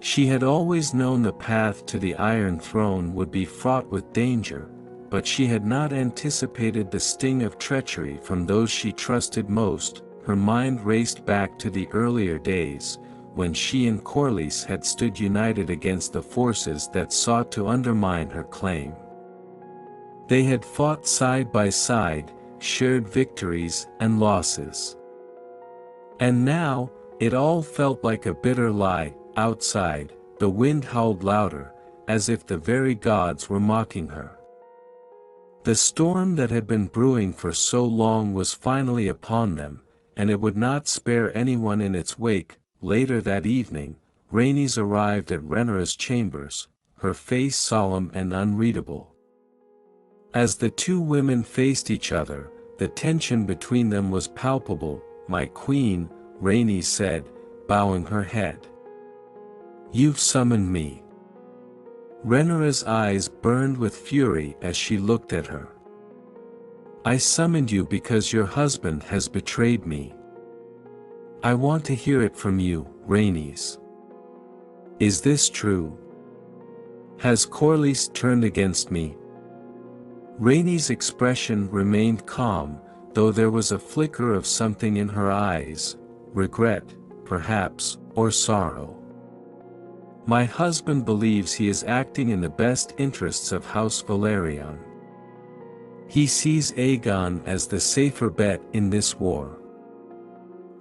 She had always known the path to the Iron Throne would be fraught with danger, but she had not anticipated the sting of treachery from those she trusted most. Her mind raced back to the earlier days, when she and Corlys had stood united against the forces that sought to undermine her claim. They had fought side by side, shared victories and losses. And now, it all felt like a bitter lie. Outside, the wind howled louder, as if the very gods were mocking her. The storm that had been brewing for so long was finally upon them, and it would not spare anyone in its wake. Later that evening, Rhaenys arrived at Rhaenyra's chambers, her face solemn and unreadable. As the two women faced each other, the tension between them was palpable. My queen, Rhaenys said, bowing her head. You've summoned me. Rhaenyra's eyes burned with fury as she looked at her. I summoned you because your husband has betrayed me. I want to hear it from you, Rhaenys. Is this true? Has Corlys turned against me? Rhaenys' expression remained calm, though there was a flicker of something in her eyes, regret, perhaps, or sorrow. My husband believes he is acting in the best interests of House Velaryon. He sees Aegon as the safer bet in this war.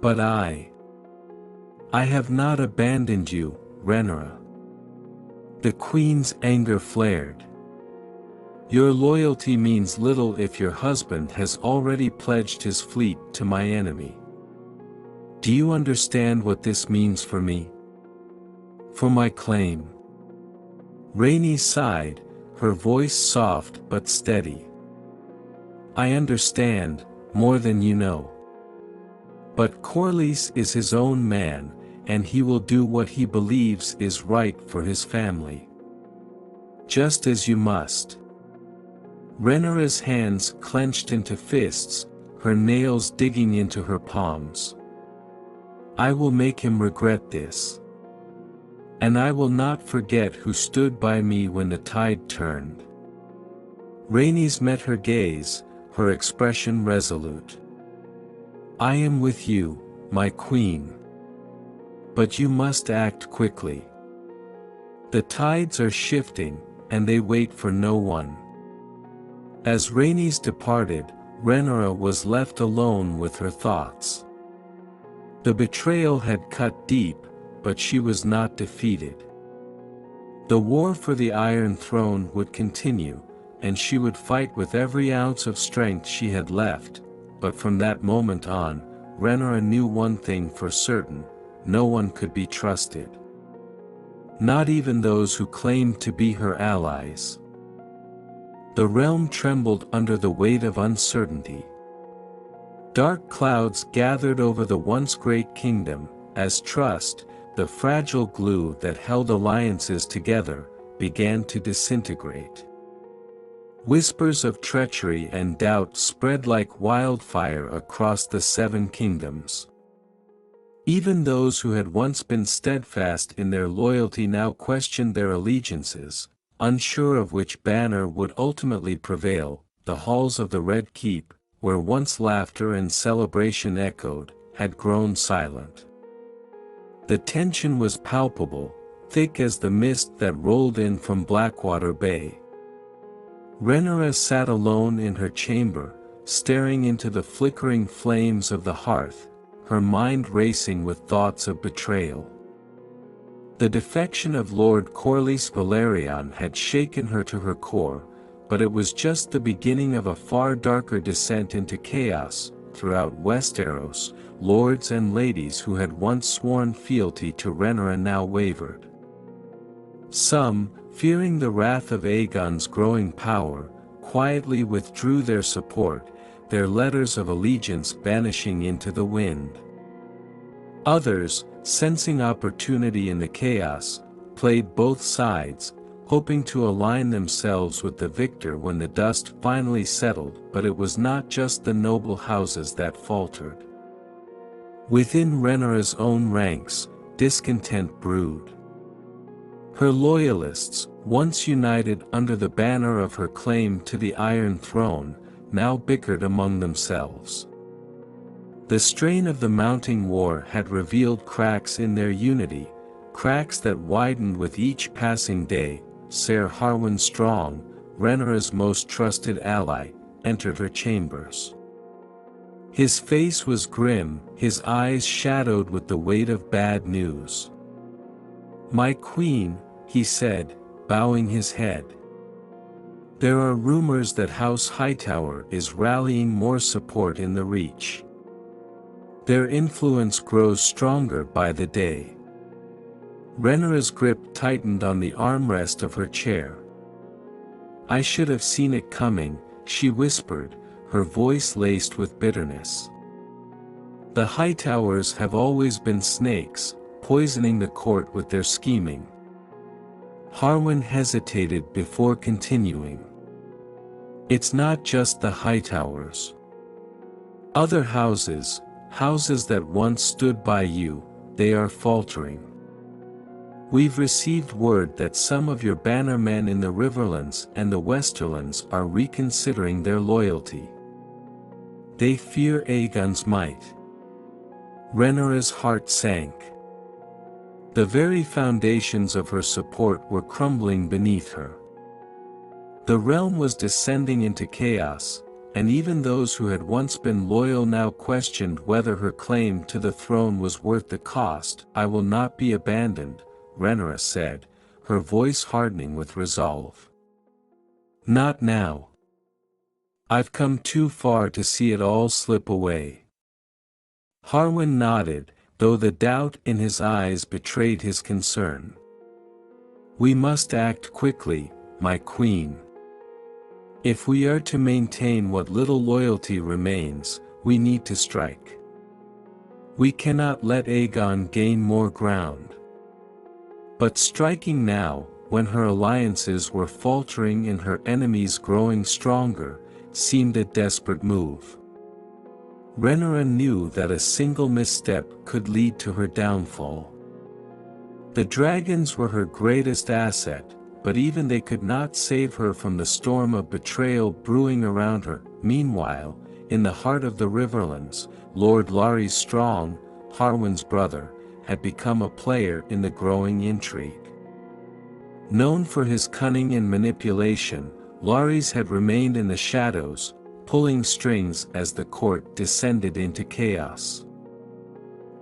But I have not abandoned you, Rhaenyra. The queen's anger flared. Your loyalty means little if your husband has already pledged his fleet to my enemy. Do you understand what this means for me? For my claim. Rhaenys sighed, her voice soft but steady. I understand, more than you know. But Corlys is his own man, and he will do what he believes is right for his family. Just as you must. Rhaenyra's hands clenched into fists, her nails digging into her palms. I will make him regret this. And I will not forget who stood by me when the tide turned. Rhaenys met her gaze, her expression resolute. I am with you, my queen. But you must act quickly. The tides are shifting, and they wait for no one. As Rhaenys departed, Rhaenyra was left alone with her thoughts. The betrayal had cut deep, but she was not defeated. The war for the Iron Throne would continue, and she would fight with every ounce of strength she had left, but from that moment on, Rhaenyra knew one thing for certain: no one could be trusted. Not even those who claimed to be her allies. The realm trembled under the weight of uncertainty. Dark clouds gathered over the once great kingdom, as trust, the fragile glue that held alliances together, began to disintegrate. Whispers of treachery and doubt spread like wildfire across the seven kingdoms. Even those who had once been steadfast in their loyalty now questioned their allegiances, unsure of which banner would ultimately prevail. The halls of the Red Keep, where once laughter and celebration echoed, had grown silent. The tension was palpable, thick as the mist that rolled in from Blackwater Bay. Rhaenyra sat alone in her chamber, staring into the flickering flames of the hearth, her mind racing with thoughts of betrayal. The defection of Lord Corlys Velaryon had shaken her to her core, but it was just the beginning of a far darker descent into chaos. Throughout Westeros, lords and ladies who had once sworn fealty to Rhaenyra now wavered. Some, fearing the wrath of Aegon's growing power, quietly withdrew their support, their letters of allegiance vanishing into the wind. Others, sensing opportunity in the chaos, played both sides, hoping to align themselves with the victor when the dust finally settled. But it was not just the noble houses that faltered. Within Rhaenyra's own ranks, discontent brewed. Her loyalists, once united under the banner of her claim to the Iron Throne, now bickered among themselves. The strain of the mounting war had revealed cracks in their unity, cracks that widened with each passing day. Ser Harwin Strong, Rhaenyra's most trusted ally, entered her chambers. His face was grim, his eyes shadowed with the weight of bad news. "My queen," he said, bowing his head. "There are rumors that House Hightower is rallying more support in the Reach. Their influence grows stronger by the day." Rhaenyra's grip tightened on the armrest of her chair. "I should have seen it coming," she whispered, her voice laced with bitterness. "The Hightowers have always been snakes, poisoning the court with their scheming." Harwin hesitated before continuing. "It's not just the Hightowers. Other houses, houses that once stood by you, they are faltering. We've received word that some of your bannermen in the Riverlands and the Westerlands are reconsidering their loyalty. They fear Aegon's might." Rhaenyra's heart sank. The very foundations of her support were crumbling beneath her. The realm was descending into chaos, and even those who had once been loyal now questioned whether her claim to the throne was worth the cost. "I will not be abandoned," Rhaenyra said, her voice hardening with resolve. "Not now. I've come too far to see it all slip away." Harwin nodded, though the doubt in his eyes betrayed his concern. "We must act quickly, my queen. If we are to maintain what little loyalty remains, we need to strike. We cannot let Aegon gain more ground." But striking now, when her alliances were faltering and her enemies growing stronger, seemed a desperate move. Rhaenyra knew that a single misstep could lead to her downfall. The dragons were her greatest asset, but even they could not save her from the storm of betrayal brewing around her. Meanwhile, in the heart of the Riverlands, Lord Larys Strong, Harwin's brother, had become a player in the growing intrigue. Known for his cunning and manipulation, Larys had remained in the shadows, pulling strings as the court descended into chaos.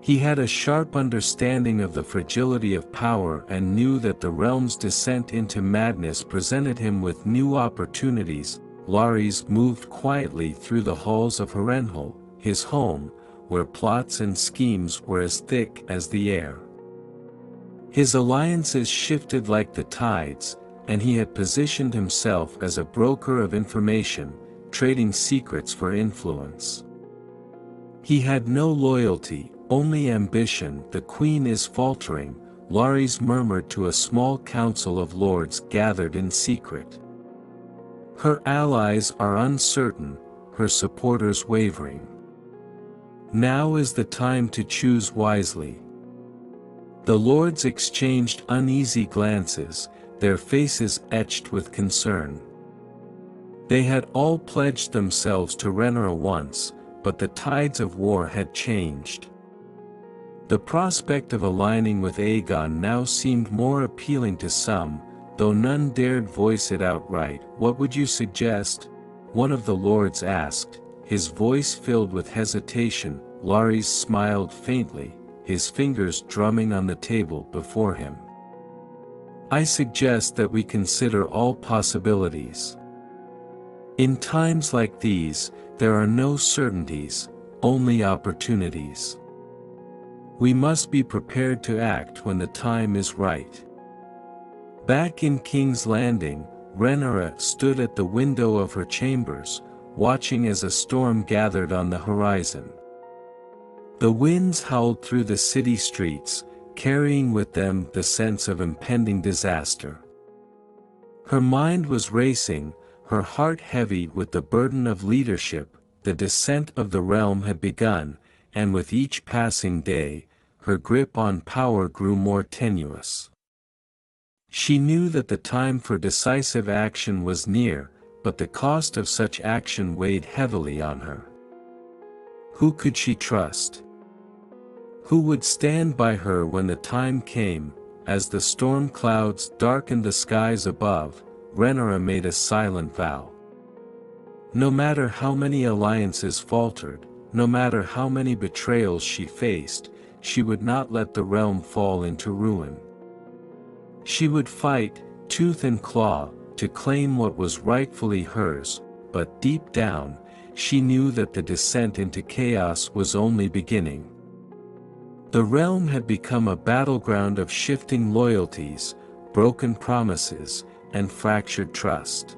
He had a sharp understanding of the fragility of power and knew that the realm's descent into madness presented him with new opportunities. Larys moved quietly through the halls of Harrenhal, his home, where plots and schemes were as thick as the air. His alliances shifted like the tides, and he had positioned himself as a broker of information, trading secrets for influence. He had no loyalty, only ambition. "The queen is faltering," Larys murmured to a small council of lords gathered in secret. "Her allies are uncertain, her supporters wavering. Now is the time to choose wisely." The lords exchanged uneasy glances, their faces etched with concern. They had all pledged themselves to Rhaenyra once, but the tides of war had changed. The prospect of aligning with Aegon now seemed more appealing to some, though none dared voice it outright. "What would you suggest?" one of the lords asked, his voice filled with hesitation. Larys smiled faintly, his fingers drumming on the table before him. "I suggest that we consider all possibilities. In times like these, there are no certainties, only opportunities. We must be prepared to act when the time is right." Back in King's Landing, Rhaenyra stood at the window of her chambers, watching as a storm gathered on the horizon. The winds howled through the city streets, carrying with them the sense of impending disaster. Her mind was racing, her heart heavy with the burden of leadership. The descent of the realm had begun, and with each passing day, her grip on power grew more tenuous. She knew that the time for decisive action was near, but the cost of such action weighed heavily on her. Who could she trust? Who would stand by her when the time came? As the storm clouds darkened the skies above, Rhaenyra made a silent vow. No matter how many alliances faltered, no matter how many betrayals she faced, she would not let the realm fall into ruin. She would fight, tooth and claw, to claim what was rightfully hers, but deep down, she knew that the descent into chaos was only beginning. The realm had become a battleground of shifting loyalties, broken promises, and fractured trust.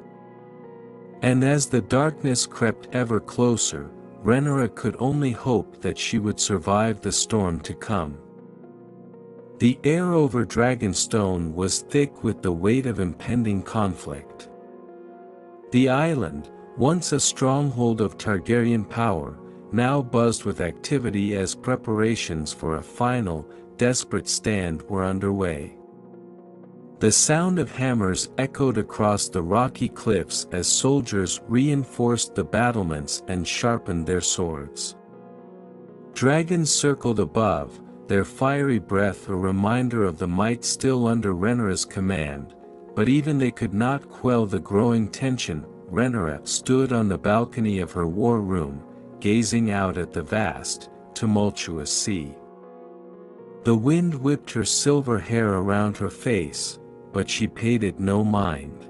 And as the darkness crept ever closer, Rhaenyra could only hope that she would survive the storm to come. The air over Dragonstone was thick with the weight of impending conflict. The island, once a stronghold of Targaryen power, now buzzed with activity as preparations for a final, desperate stand were underway. The sound of hammers echoed across the rocky cliffs as soldiers reinforced the battlements and sharpened their swords. Dragons circled above, their fiery breath a reminder of the might still under Rhaenyra's command, but even they could not quell the growing tension. Rhaenyra stood on the balcony of her war room, gazing out at the vast, tumultuous sea. The wind whipped her silver hair around her face, but she paid it no mind.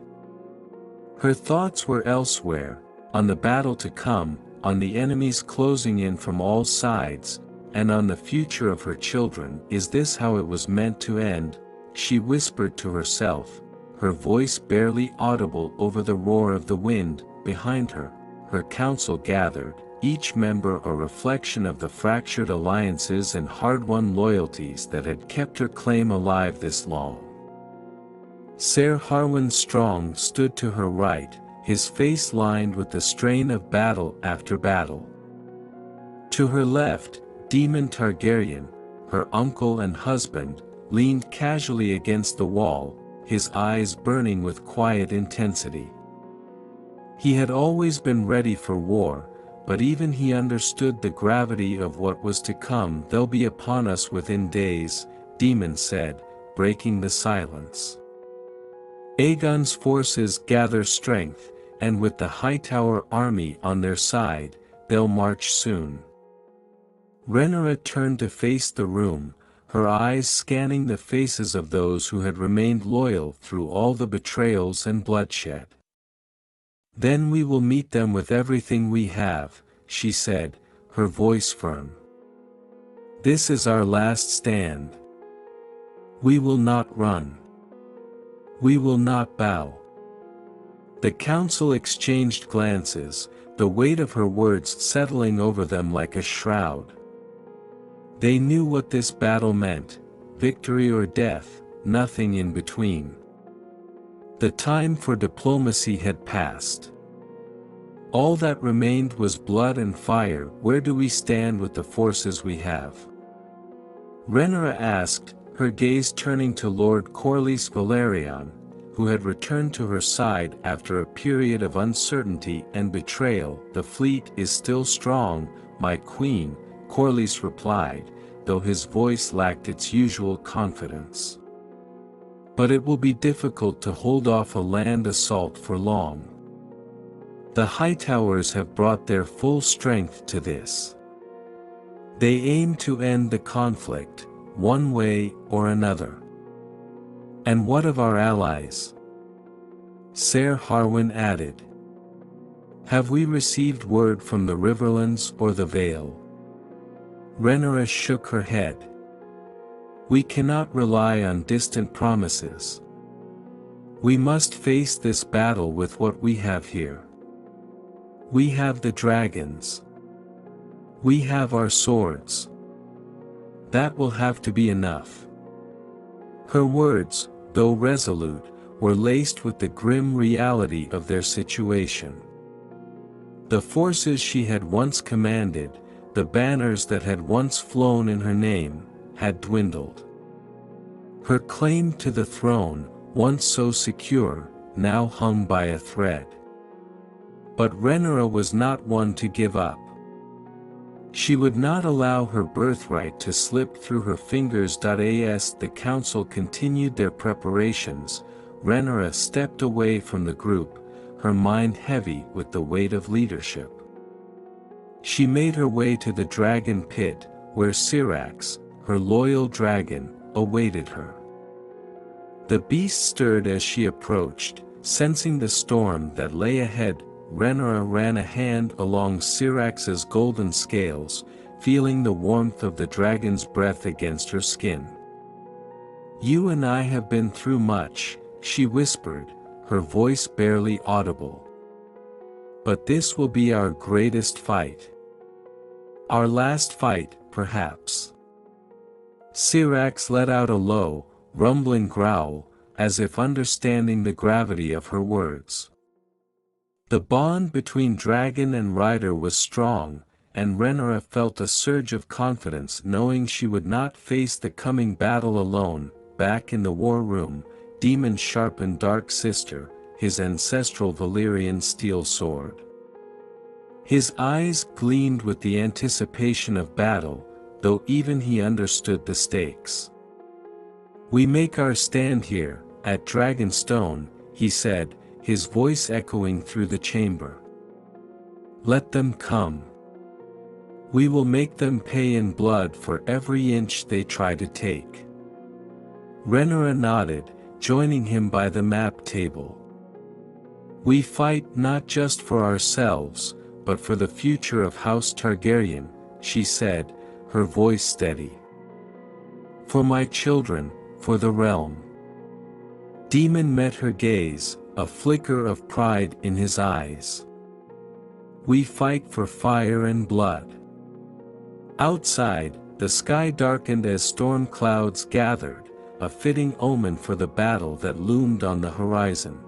Her thoughts were elsewhere, on the battle to come, on the enemies closing in from all sides, and on the future of her children. "Is this how it was meant to end?" she whispered to herself, her voice barely audible over the roar of the wind. Behind her, her council gathered, each member a reflection of the fractured alliances and hard-won loyalties that had kept her claim alive this long. Ser Harwin Strong stood to her right, his face lined with the strain of battle after battle. To her left, Daemon Targaryen, her uncle and husband, leaned casually against the wall, his eyes burning with quiet intensity. He had always been ready for war, but even he understood the gravity of what was to come. "They'll be upon us within days," Daemon said, breaking the silence. "Aegon's forces gather strength, and with the Hightower army on their side, they'll march soon." Rhaenyra turned to face the room, her eyes scanning the faces of those who had remained loyal through all the betrayals and bloodshed. "Then we will meet them with everything we have," she said, her voice firm. "This is our last stand. We will not run. We will not bow." The council exchanged glances, the weight of her words settling over them like a shroud. They knew what this battle meant: victory or death, nothing in between. The time for diplomacy had passed. All that remained was blood and fire. "Where do we stand with the forces we have?" Rhaenyra asked, her gaze turning to Lord Corlys Velaryon, who had returned to her side after a period of uncertainty and betrayal. "The fleet is still strong, my queen," Corlys replied, though his voice lacked its usual confidence. But it will be difficult to hold off a land assault for long. The Hightowers have brought their full strength to this. They aim to end the conflict, one way or another. And what of our allies? Ser Harwin added. Have we received word from the Riverlands or the Vale? Rhaenyra shook her head. We cannot rely on distant promises. We must face this battle with what we have here. We have the dragons. We have our swords. That will have to be enough. Her words, though resolute, were laced with the grim reality of their situation. The forces she had once commanded, the banners that had once flown in her name, had dwindled. Her claim to the throne, once so secure, now hung by a thread. But Rhaenyra was not one to give up. She would not allow her birthright to slip through her fingers. As the council continued their preparations, Rhaenyra stepped away from the group, her mind heavy with the weight of leadership. She made her way to the dragon pit, where Syrax, her loyal dragon, awaited her. The beast stirred as she approached, sensing the storm that lay ahead. Rhaenyra ran a hand along Syrax's golden scales, feeling the warmth of the dragon's breath against her skin. You and I have been through much, she whispered, her voice barely audible. But this will be our greatest fight. Our last fight, perhaps. Syrax let out a low, rumbling growl, as if understanding the gravity of her words. The bond between dragon and rider was strong, and Rhaenyra felt a surge of confidence knowing she would not face the coming battle alone. Back in the war room, Daemon sharpened Dark Sister, his ancestral Valyrian steel sword. His eyes gleamed with the anticipation of battle, though even he understood the stakes. We make our stand here, at Dragonstone, he said, his voice echoing through the chamber. Let them come. We will make them pay in blood for every inch they try to take. Rhaenyra nodded, joining him by the map table. We fight not just for ourselves, but for the future of House Targaryen, she said, her voice steady. For my children, for the realm. Daemon met her gaze, a flicker of pride in his eyes. We fight for fire and blood. Outside, the sky darkened as storm clouds gathered, a fitting omen for the battle that loomed on the horizon.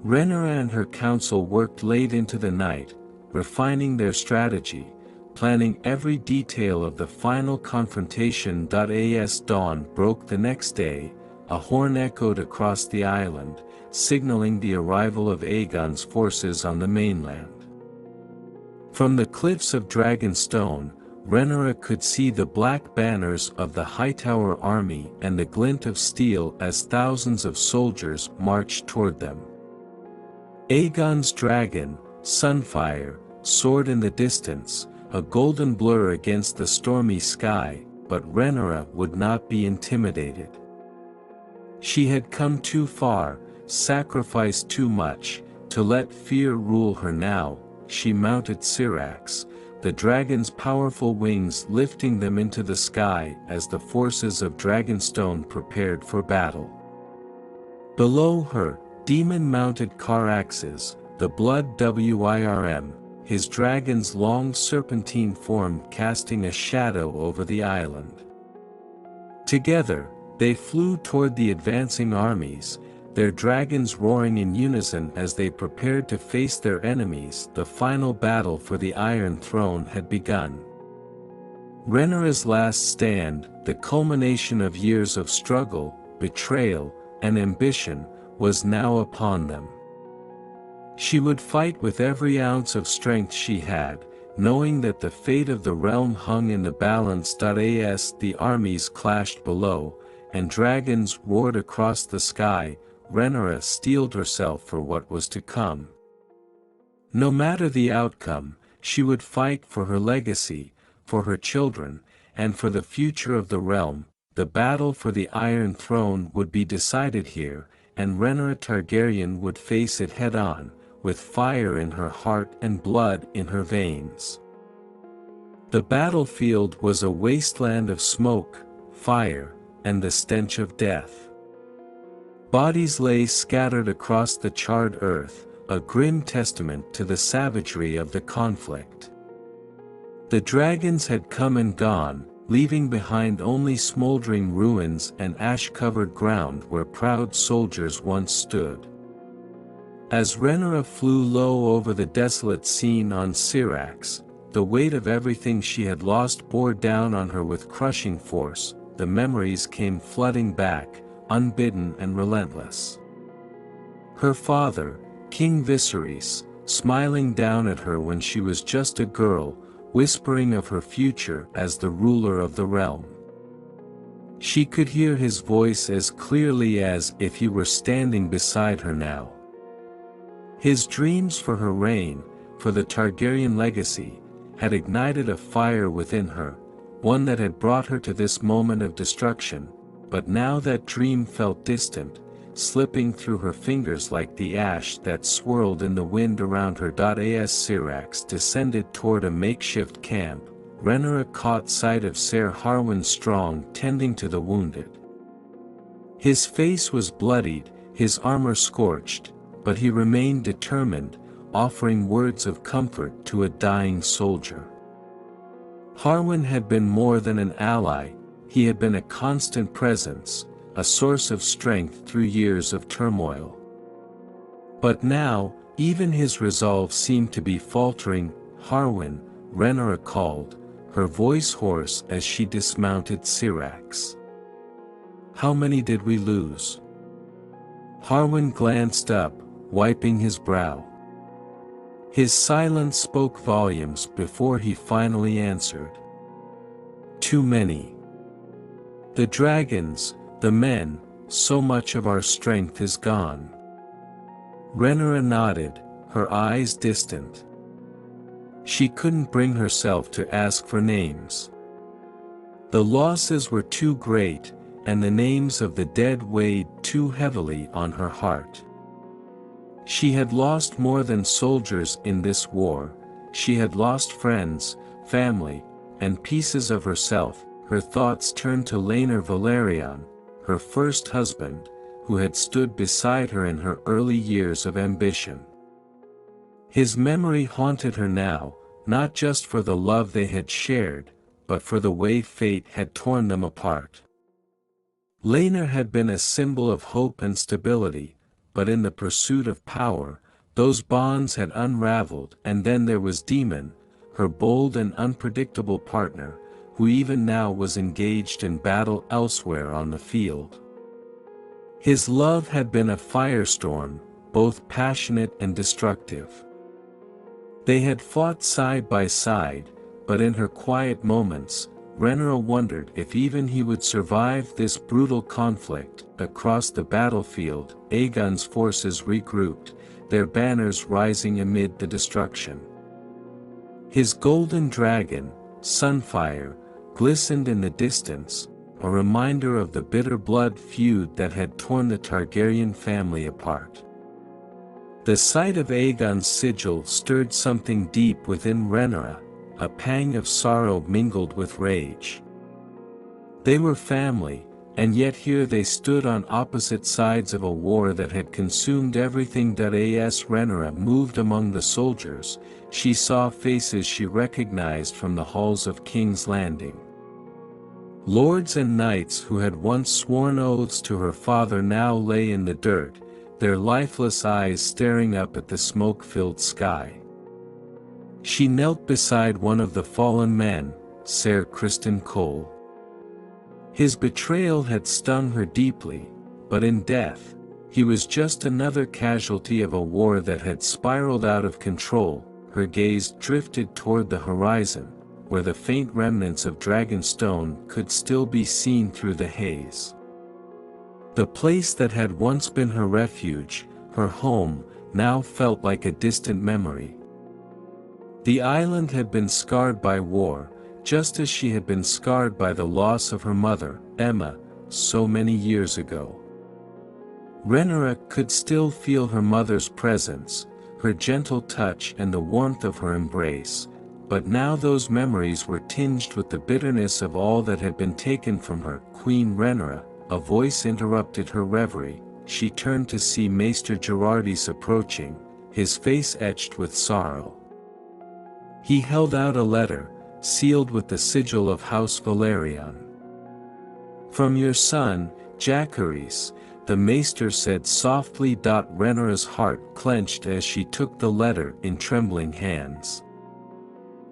Rhaenyra and her council worked late into the night, refining their strategy, planning every detail of the final confrontation. As dawn broke the next day, a horn echoed across the island, signaling the arrival of Aegon's forces on the mainland. From the cliffs of Dragonstone, Rhaenyra could see the black banners of the Hightower army and the glint of steel as thousands of soldiers marched toward them. Aegon's dragon, Sunfire, soared in the distance, a golden blur against the stormy sky, but Rhaenyra would not be intimidated. She had come too far, sacrificed too much, to let fear rule her now. She mounted Syrax, the dragon's powerful wings lifting them into the sky as the forces of Dragonstone prepared for battle. Below her, Daemon mounted Caraxes, the blood Wyrm, his dragon's long serpentine form casting a shadow over the island. Together, they flew toward the advancing armies, their dragons roaring in unison as they prepared to face their enemies. The final battle for the Iron Throne had begun. Rhaenyra's last stand, the culmination of years of struggle, betrayal, and ambition, was now upon them. She would fight with every ounce of strength she had, knowing that the fate of the realm hung in the balance. As the armies clashed below, and dragons roared across the sky, Rhaenyra steeled herself for what was to come. No matter the outcome, she would fight for her legacy, for her children, and for the future of the realm. The battle for the Iron Throne would be decided here, and Rhaenyra Targaryen would face it head-on, with fire in her heart and blood in her veins. The battlefield was a wasteland of smoke, fire, and the stench of death. Bodies lay scattered across the charred earth, a grim testament to the savagery of the conflict. The dragons had come and gone, leaving behind only smoldering ruins and ash-covered ground where proud soldiers once stood. As Rhaenyra flew low over the desolate scene on Syrax, the weight of everything she had lost bore down on her with crushing force. The memories came flooding back, unbidden and relentless. Her father, King Viserys, smiling down at her when she was just a girl, whispering of her future as the ruler of the realm. She could hear his voice as clearly as if he were standing beside her now. His dreams for her reign, for the Targaryen legacy, had ignited a fire within her, one that had brought her to this moment of destruction, but now that dream felt distant, slipping through her fingers like the ash that swirled in the wind around her. As Syrax descended toward a makeshift camp, Rhaenyra caught sight of Ser Harwin Strong tending to the wounded. His face was bloodied, his armor scorched, but he remained determined, offering words of comfort to a dying soldier. Harwin had been more than an ally, he had been a constant presence, a source of strength through years of turmoil. But now, even his resolve seemed to be faltering. Harwin, Rhaenyra called, her voice hoarse as she dismounted Syrax. How many did we lose? Harwin glanced up, wiping his brow. His silence spoke volumes before he finally answered. Too many. The dragons, the men, so much of our strength is gone. Rhaenyra nodded, her eyes distant. She couldn't bring herself to ask for names. The losses were too great, and the names of the dead weighed too heavily on her heart. She had lost more than soldiers in this war, she had lost friends, family, and pieces of herself. Her thoughts turned to Rhaenyra Velaryon, her first husband, who had stood beside her in her early years of ambition. His memory haunted her now, not just for the love they had shared, but for the way fate had torn them apart. Rhaenyra had been a symbol of hope and stability, but in the pursuit of power, those bonds had unraveled. And then there was Daemon, her bold and unpredictable partner, who even now was engaged in battle elsewhere on the field. His love had been a firestorm, both passionate and destructive. They had fought side by side, but in her quiet moments, Rhaenyra wondered if even he would survive this brutal conflict. Across the battlefield, Aegon's forces regrouped, their banners rising amid the destruction. His golden dragon, Sunfire, glistened in the distance, a reminder of the bitter blood feud that had torn the Targaryen family apart. The sight of Aegon's sigil stirred something deep within Rhaenyra, a pang of sorrow mingled with rage. They were family, and yet here they stood on opposite sides of a war that had consumed everything. As Rhaenyra moved among the soldiers, she saw faces she recognized from the halls of King's Landing. Lords and knights who had once sworn oaths to her father now lay in the dirt, their lifeless eyes staring up at the smoke-filled sky. She knelt beside one of the fallen men, Ser Criston Cole. His betrayal had stung her deeply, but in death, he was just another casualty of a war that had spiraled out of control. her gaze drifted toward the horizon, where the faint remnants of Dragonstone could still be seen through the haze. The place that had once been her refuge, her home, now felt like a distant memory. The island had been scarred by war, just as she had been scarred by the loss of her mother, Emma, so many years ago. Rhaenyra could still feel her mother's presence, her gentle touch and the warmth of her embrace, but now those memories were tinged with the bitterness of all that had been taken from her. Queen Rhaenyra, a voice interrupted her reverie. She turned to see Maester Gerardis approaching, his face etched with sorrow. He held out a letter, sealed with the sigil of House Valerian. "From your son, Jacaerys," the maester said softly. Rhaenyra's heart clenched as she took the letter in trembling hands.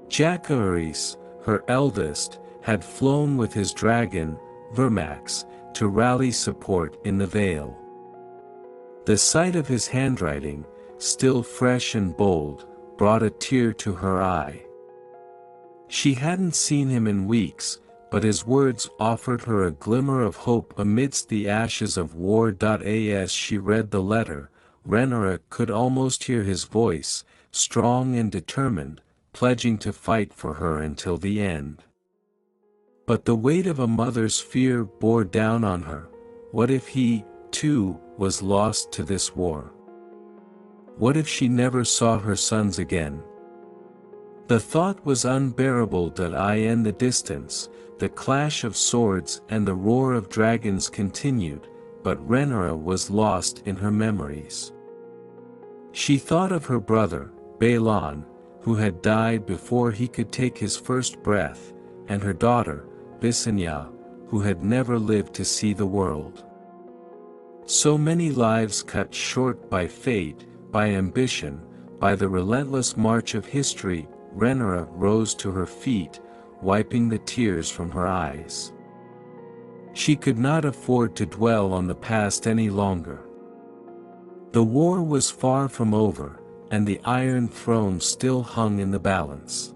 Jacaerys, her eldest, had flown with his dragon, Vermax, to rally support in the Vale. The sight of his handwriting, still fresh and bold, brought a tear to her eye. She hadn't seen him in weeks, but his words offered her a glimmer of hope amidst the ashes of war. As she read the letter, Rhaenyra could almost hear his voice, strong and determined, pledging to fight for her until the end. But the weight of a mother's fear bore down on her. What if he, too, was lost to this war? What if she never saw her sons again? The thought was unbearable. In the distance, the clash of swords and the roar of dragons continued, but Rhaenyra was lost in her memories. She thought of her brother, Balon, who had died before he could take his first breath, and her daughter, Visenya, who had never lived to see the world. So many lives cut short by fate, by ambition, by the relentless march of history. Rhaenyra rose to her feet, wiping the tears from her eyes. She could not afford to dwell on the past any longer. The war was far from over, and the Iron Throne still hung in the balance.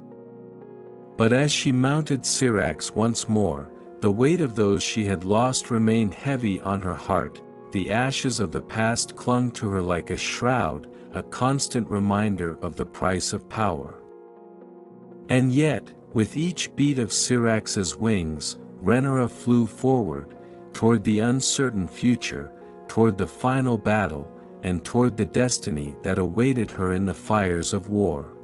But as she mounted Syrax once more, the weight of those she had lost remained heavy on her heart. The ashes of the past clung to her like a shroud, a constant reminder of the price of power. And yet, with each beat of Syrax's wings, Rhaenyra flew forward, toward the uncertain future, toward the final battle, and toward the destiny that awaited her in the fires of war.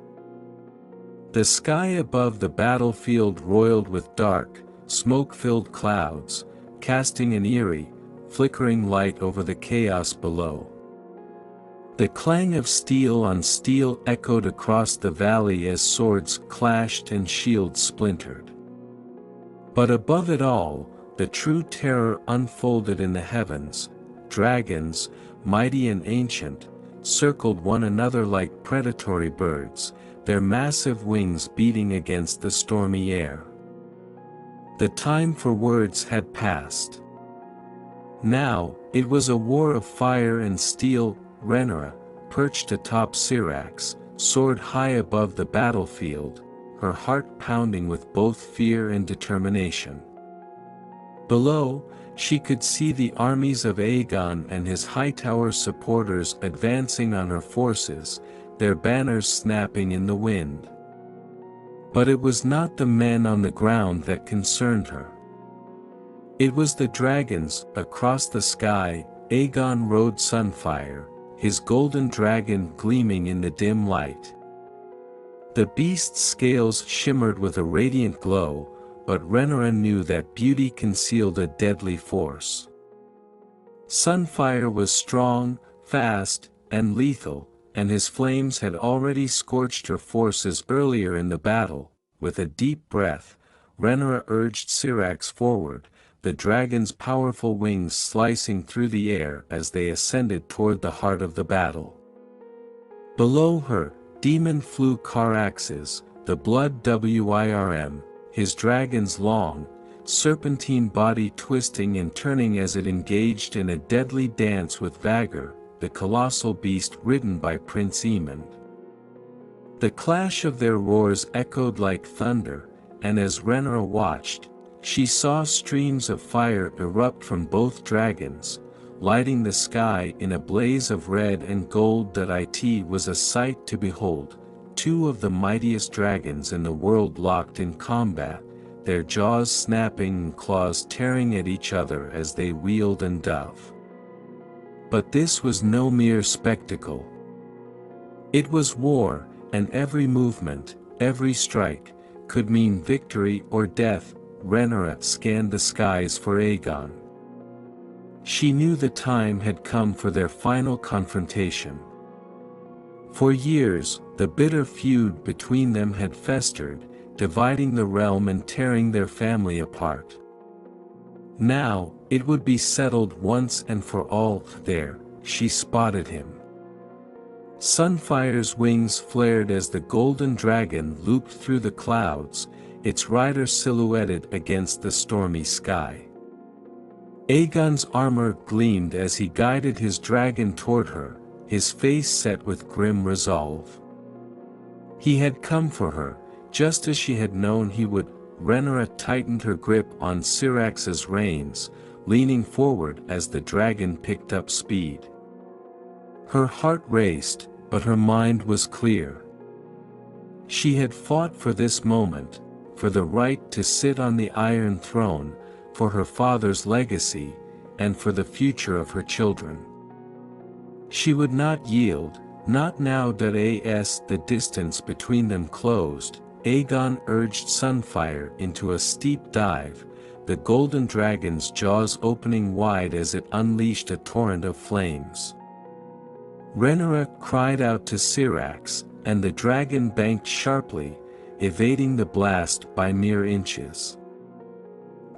The sky above the battlefield roiled with dark, smoke-filled clouds, casting an eerie, flickering light over the chaos below. The clang of steel on steel echoed across the valley as swords clashed and shields splintered. But above it all, the true terror unfolded in the heavens. Dragons, mighty and ancient, circled one another like predatory birds, their massive wings beating against the stormy air. The time for words had passed. Now, it was a war of fire and steel. Rhaenyra, perched atop Syrax, soared high above the battlefield, her heart pounding with both fear and determination. Below, she could see the armies of Aegon and his Hightower supporters advancing on her forces, their banners snapping in the wind. But it was not the men on the ground that concerned her. It was the dragons. Across the sky, Aegon rode Sunfire, his golden dragon gleaming in the dim light. The beast's scales shimmered with a radiant glow, but Rhaenyra knew that beauty concealed a deadly force. Sunfire was strong, fast, and lethal, and his flames had already scorched her forces earlier in the battle. With a deep breath, Rhaenyra urged Syrax forward, the dragon's powerful wings slicing through the air as they ascended toward the heart of the battle. Below her, Demon flew Caraxes, the blood Wyrm, his dragon's long, serpentine body twisting and turning as it engaged in a deadly dance with Vhagar, the colossal beast ridden by Prince Aemond. The clash of their roars echoed like thunder, and as Rhaenyra watched, she saw streams of fire erupt from both dragons, lighting the sky in a blaze of red and gold that it was a sight to behold. Two of the mightiest dragons in the world locked in combat, their jaws snapping and claws tearing at each other as they wheeled and dove. But this was no mere spectacle. It was war, and every movement, every strike, could mean victory or death. Rhaenyra scanned the skies for Aegon. She knew the time had come for their final confrontation. For years, the bitter feud between them had festered, dividing the realm and tearing their family apart. Now, it would be settled once and for all. There, she spotted him. Sunfire's wings flared as the golden dragon looped through the clouds, its rider silhouetted against the stormy sky. Aegon's armor gleamed as he guided his dragon toward her, his face set with grim resolve. He had come for her, just as she had known he would. Rhaenyra tightened her grip on Syrax's reins, leaning forward as the dragon picked up speed. Her heart raced, but her mind was clear. She had fought for this moment, for the right to sit on the Iron Throne, for her father's legacy, and for the future of her children. She would not yield, not now that the distance between them closed. Aegon urged Sunfire into a steep dive, the golden dragon's jaws opening wide as it unleashed a torrent of flames. Rhaenyra cried out to Syrax, and the dragon banked sharply, evading the blast by mere inches.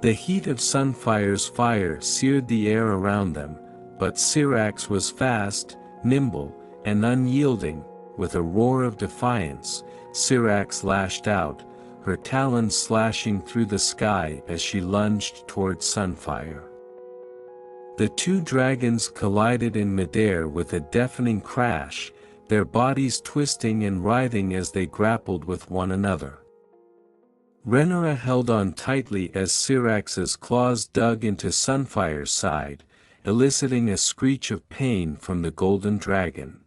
The heat of Sunfire's fire seared the air around them, but Syrax was fast, nimble, and unyielding. With a roar of defiance, Syrax lashed out, her talons slashing through the sky as she lunged toward Sunfire. The two dragons collided in midair with a deafening crash, their bodies twisting and writhing as they grappled with one another. Rhaenyra held on tightly as Syrax's claws dug into Sunfire's side, eliciting a screech of pain from the golden dragon.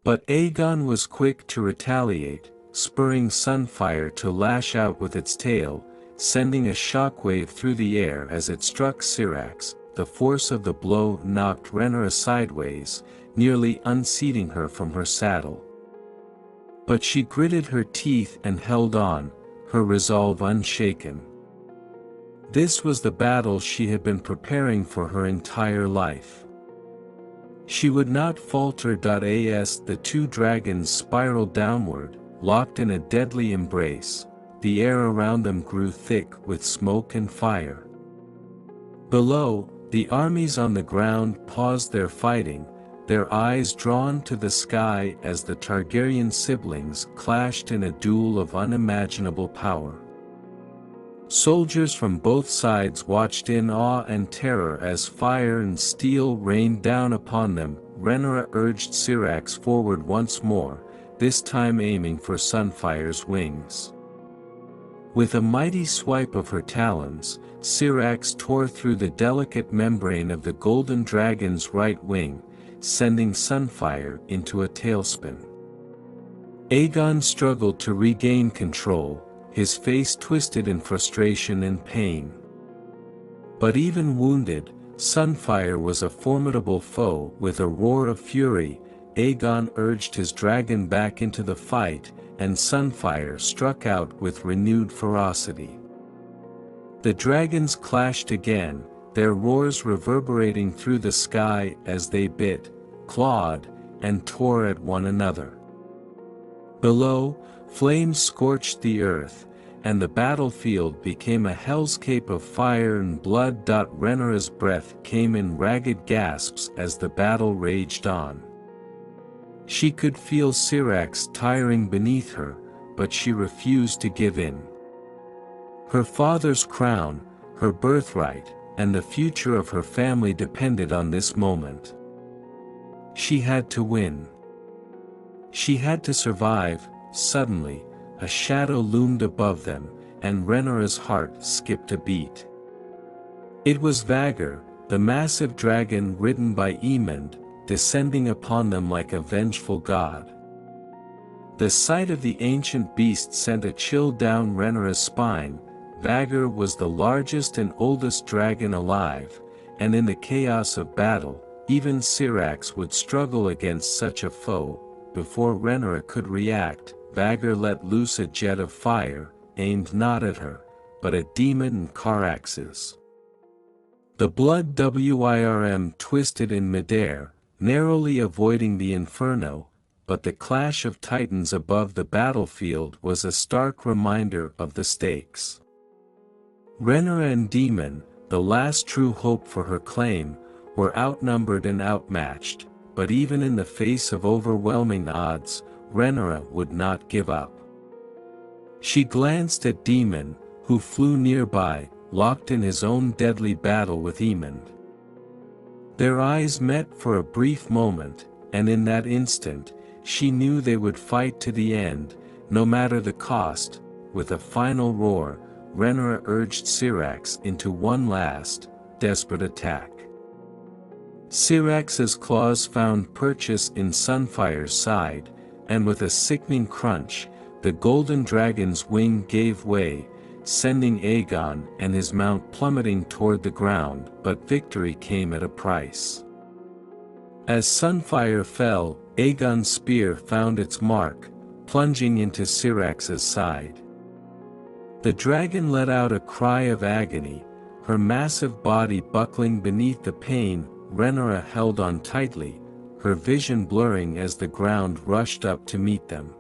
But Aegon was quick to retaliate, spurring Sunfire to lash out with its tail, sending a shockwave through the air as it struck Syrax. The force of the blow knocked Rhaenyra sideways, nearly unseating her from her saddle. But she gritted her teeth and held on, her resolve unshaken. This was the battle she had been preparing for her entire life. She would not falter. As the two dragons spiraled downward, locked in a deadly embrace, the air around them grew thick with smoke and fire. Below, the armies on the ground paused their fighting, their eyes drawn to the sky as the Targaryen siblings clashed in a duel of unimaginable power. Soldiers from both sides watched in awe and terror as fire and steel rained down upon them. Rhaenyra urged Syrax forward once more, this time aiming for Sunfire's wings. With a mighty swipe of her talons, Syrax tore through the delicate membrane of the golden dragon's right wing, sending Sunfire into a tailspin. Aegon struggled to regain control, his face twisted in frustration and pain. But even wounded, Sunfire was a formidable foe. With a roar of fury, Aegon urged his dragon back into the fight, and Sunfire struck out with renewed ferocity. The dragons clashed again, their roars reverberating through the sky as they bit, clawed, and tore at one another. Below, flames scorched the earth, and the battlefield became a hellscape of fire and blood. Rhaenyra's breath came in ragged gasps as the battle raged on. She could feel Syrax tiring beneath her, but she refused to give in. Her father's crown, her birthright, and the future of her family depended on this moment. She had to win. She had to survive. Suddenly, a shadow loomed above them, and Rhaenyra's heart skipped a beat. It was Vhagar, the massive dragon ridden by Aemond, descending upon them like a vengeful god. The sight of the ancient beast sent a chill down Rhaenyra's spine. Vhagar was the largest and oldest dragon alive, and in the chaos of battle, even Syrax would struggle against such a foe. Before Rhaenyra could react, Vhagar let loose a jet of fire, aimed not at her, but at Daemon and Caraxes. The blood Wyrm twisted in midair, narrowly avoiding the inferno, but the clash of titans above the battlefield was a stark reminder of the stakes. Rhaenyra and Daemon, the last true hope for her claim, were outnumbered and outmatched, but even in the face of overwhelming odds, Rhaenyra would not give up. She glanced at Daemon, who flew nearby, locked in his own deadly battle with Aemond. Their eyes met for a brief moment, and in that instant, she knew they would fight to the end, no matter the cost. With a final roar, Rhaenyra urged Syrax into one last, desperate attack. Syrax's claws found purchase in Sunfire's side, and with a sickening crunch, the golden dragon's wing gave way, sending Aegon and his mount plummeting toward the ground, but victory came at a price. As Sunfire fell, Aegon's spear found its mark, plunging into Syrax's side. The dragon let out a cry of agony, her massive body buckling beneath the pain. Rhaenyra held on tightly, her vision blurring as the ground rushed up to meet them.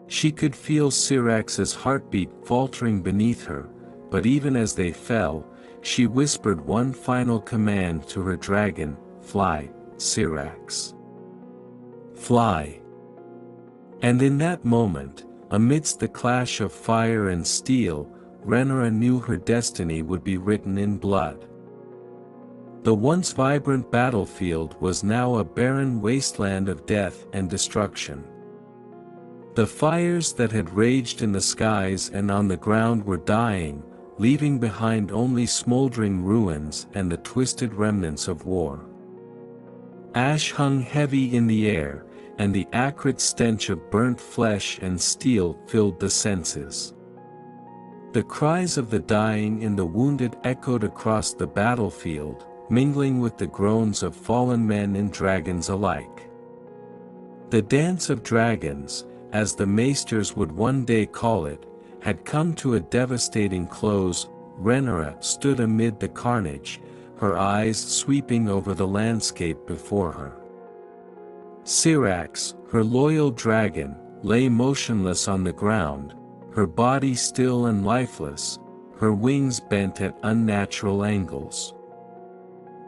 She could feel Syrax's heartbeat faltering beneath her, but even as they fell, she whispered one final command to her dragon: "Fly, Syrax. Fly." And in that moment, amidst the clash of fire and steel, Rhaenyra knew her destiny would be written in blood. The once vibrant battlefield was now a barren wasteland of death and destruction. The fires that had raged in the skies and on the ground were dying, leaving behind only smoldering ruins and the twisted remnants of war. Ash hung heavy in the air, and the acrid stench of burnt flesh and steel filled the senses. The cries of the dying and the wounded echoed across the battlefield, mingling with the groans of fallen men and dragons alike. The Dance of Dragons, as the maesters would one day call it, had come to a devastating close. Rhaenyra stood amid the carnage, her eyes sweeping over the landscape before her. Syrax, her loyal dragon, lay motionless on the ground, her body still and lifeless, her wings bent at unnatural angles.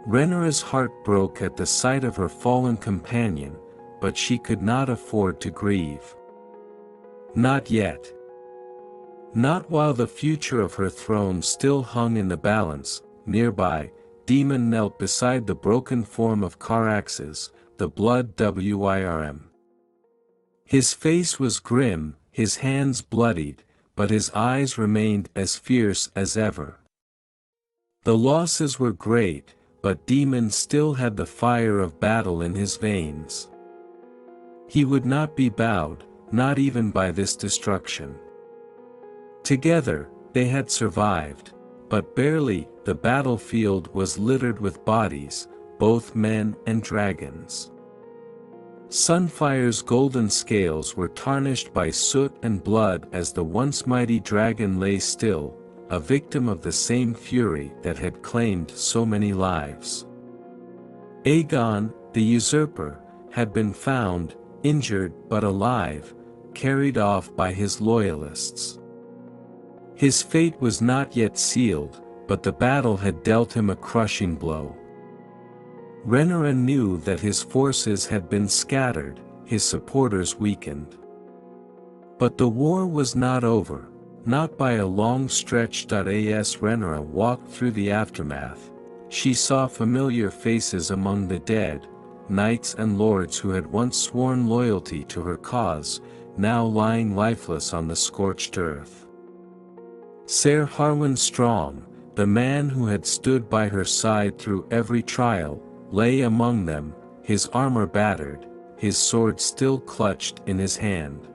Rhaenyra's heart broke at the sight of her fallen companion, but she could not afford to grieve. Not yet. Not while the future of her throne still hung in the balance. Nearby, Daemon knelt beside the broken form of Caraxes, the blood Wyrm. His face was grim, his hands bloodied, but his eyes remained as fierce as ever. The losses were great, but Daemon still had the fire of battle in his veins. He would not be bowed, not even by this destruction. Together, they had survived, but barely. The battlefield was littered with bodies, both men and dragons. Sunfire's golden scales were tarnished by soot and blood as the once mighty dragon lay still, a victim of the same fury that had claimed so many lives. Aegon, the usurper, had been found, injured but alive, carried off by his loyalists. His fate was not yet sealed, but the battle had dealt him a crushing blow. Rhaenyra knew that his forces had been scattered, his supporters weakened. But the war was not over, not by a long stretch. As Rhaenyra walked through the aftermath, she saw familiar faces among the dead, knights and lords who had once sworn loyalty to her cause, now lying lifeless on the scorched earth. Ser Harwin Strong, the man who had stood by her side through every trial, lay among them, his armor battered, his sword still clutched in his hand.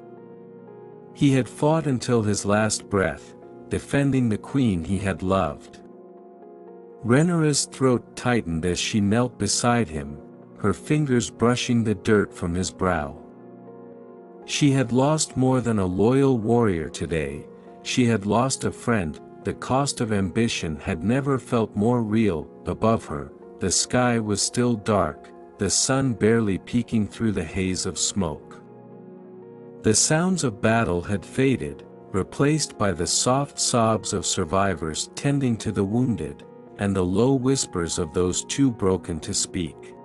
He had fought until his last breath, defending the queen he had loved. Rhaenyra's throat tightened as she knelt beside him, her fingers brushing the dirt from his brow. She had lost more than a loyal warrior today, she had lost a friend. The cost of ambition had never felt more real. Above her, the sky was still dark, the sun barely peeking through the haze of smoke. The sounds of battle had faded, replaced by the soft sobs of survivors tending to the wounded, and the low whispers of those too broken to speak.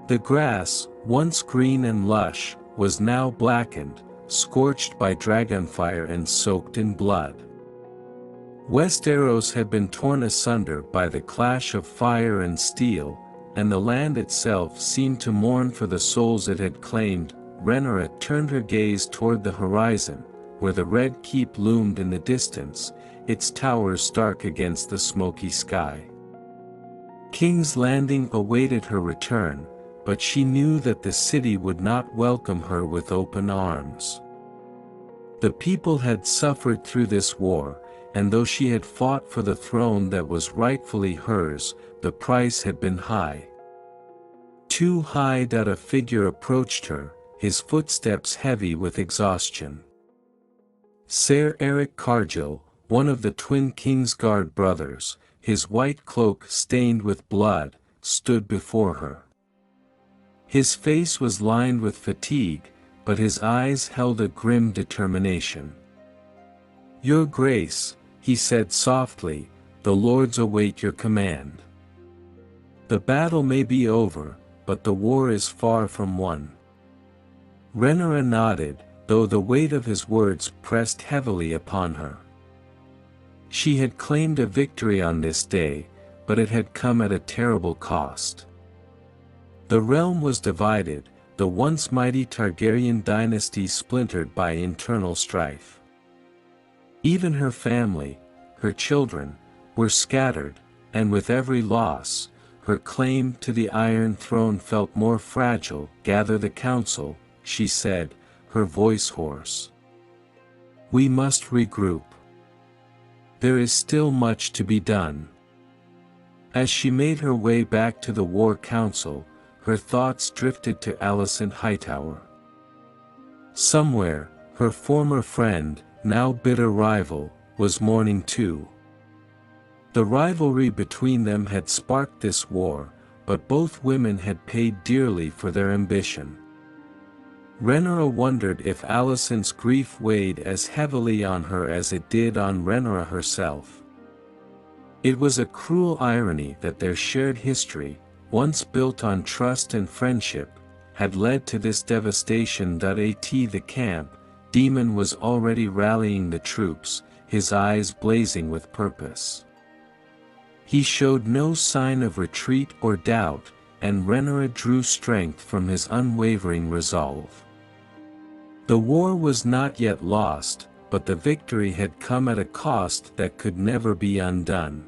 The grass, once green and lush, was now blackened, scorched by dragonfire and soaked in blood. Westeros had been torn asunder by the clash of fire and steel, and the land itself seemed to mourn for the souls it had claimed. Rhaenyra turned her gaze toward the horizon, where the Red Keep loomed in the distance, its towers stark against the smoky sky. King's Landing awaited her return, but she knew that the city would not welcome her with open arms. The people had suffered through this war, and though she had fought for the throne that was rightfully hers, the price had been high. Too high that a figure approached her, his footsteps heavy with exhaustion. Ser Eric Cargill, one of the twin Kingsguard brothers, his white cloak stained with blood, stood before her. His face was lined with fatigue, but his eyes held a grim determination. "Your Grace," he said softly, "the lords await your command. The battle may be over, but the war is far from won." Rhaenyra nodded, though the weight of his words pressed heavily upon her. She had claimed a victory on this day, but it had come at a terrible cost. The realm was divided, the once mighty Targaryen dynasty splintered by internal strife. Even her family, her children, were scattered, and with every loss, her claim to the Iron Throne felt more fragile. "Gather the council," she said, her voice hoarse. "We must regroup. There is still much to be done." As she made her way back to the War Council, her thoughts drifted to Alicent Hightower. Somewhere, her former friend, now bitter rival, was mourning too. The rivalry between them had sparked this war, but both women had paid dearly for their ambition. Rhaenyra wondered if Alicent's grief weighed as heavily on her as it did on Rhaenyra herself. It was a cruel irony that their shared history, once built on trust and friendship, had led to this devastation. The camp demon was already rallying the troops, his eyes blazing with purpose. He showed no sign of retreat or doubt, and Rhaenyra drew strength from his unwavering resolve. The war was not yet lost, but the victory had come at a cost that could never be undone.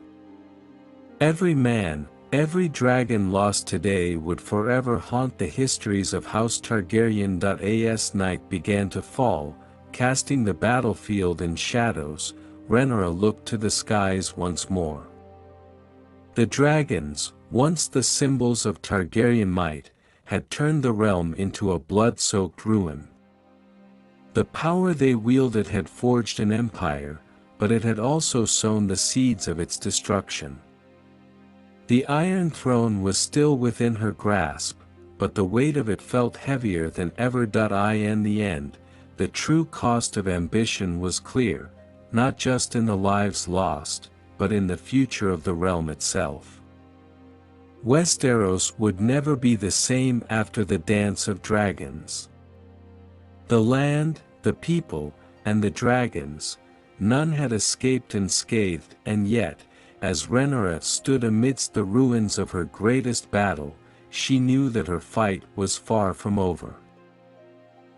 Every man, every dragon lost today would forever haunt the histories of House Targaryen. As night began to fall, casting the battlefield in shadows, Rhaenyra looked to the skies once more. The dragons, once the symbols of Targaryen might, had turned the realm into a blood-soaked ruin. The power they wielded had forged an empire, but it had also sown the seeds of its destruction. The Iron Throne was still within her grasp, but the weight of it felt heavier than ever. In the end, the true cost of ambition was clear, not just in the lives lost, but in the future of the realm itself. Westeros would never be the same after the Dance of Dragons. The land, the people, and the dragons, none had escaped unscathed, and yet, as Rhaenyra stood amidst the ruins of her greatest battle, she knew that her fight was far from over.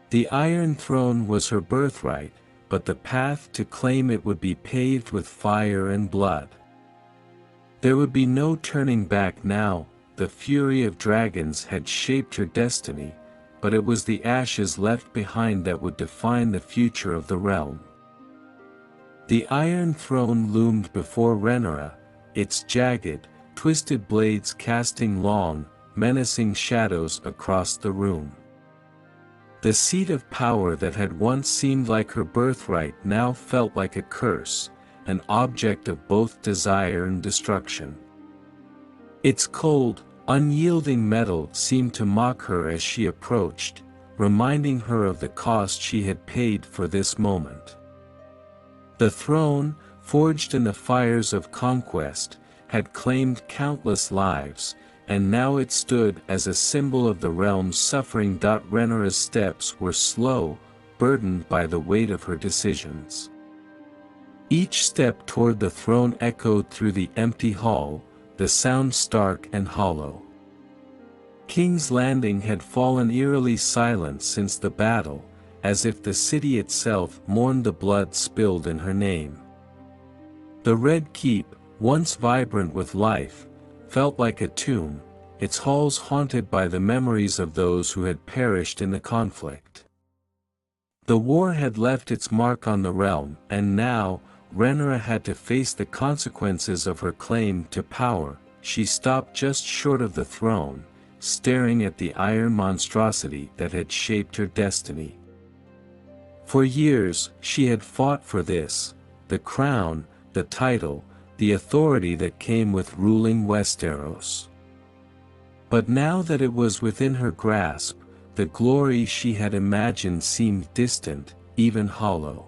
The Iron Throne was her birthright, but the path to claim it would be paved with fire and blood. There would be no turning back now. The fury of dragons had shaped her destiny, but it was the ashes left behind that would define the future of the realm. The Iron Throne loomed before Rhaenyra, its jagged, twisted blades casting long, menacing shadows across the room. The seat of power that had once seemed like her birthright now felt like a curse, an object of both desire and destruction. Its cold, unyielding metal seemed to mock her as she approached, reminding her of the cost she had paid for this moment. The throne, forged in the fires of conquest, had claimed countless lives, and now it stood as a symbol of the realm's suffering. Rhaenyra's steps were slow, burdened by the weight of her decisions. Each step toward the throne echoed through the empty hall, the sound stark and hollow. King's Landing had fallen eerily silent since the battle, as if the city itself mourned the blood spilled in her name. The Red Keep, once vibrant with life, felt like a tomb, its halls haunted by the memories of those who had perished in the conflict. The war had left its mark on the realm, and now, Rhaenyra had to face the consequences of her claim to power. She stopped just short of the throne, staring at the iron monstrosity that had shaped her destiny. For years, she had fought for this, the crown, the title, the authority that came with ruling Westeros. But now that it was within her grasp, the glory she had imagined seemed distant, even hollow.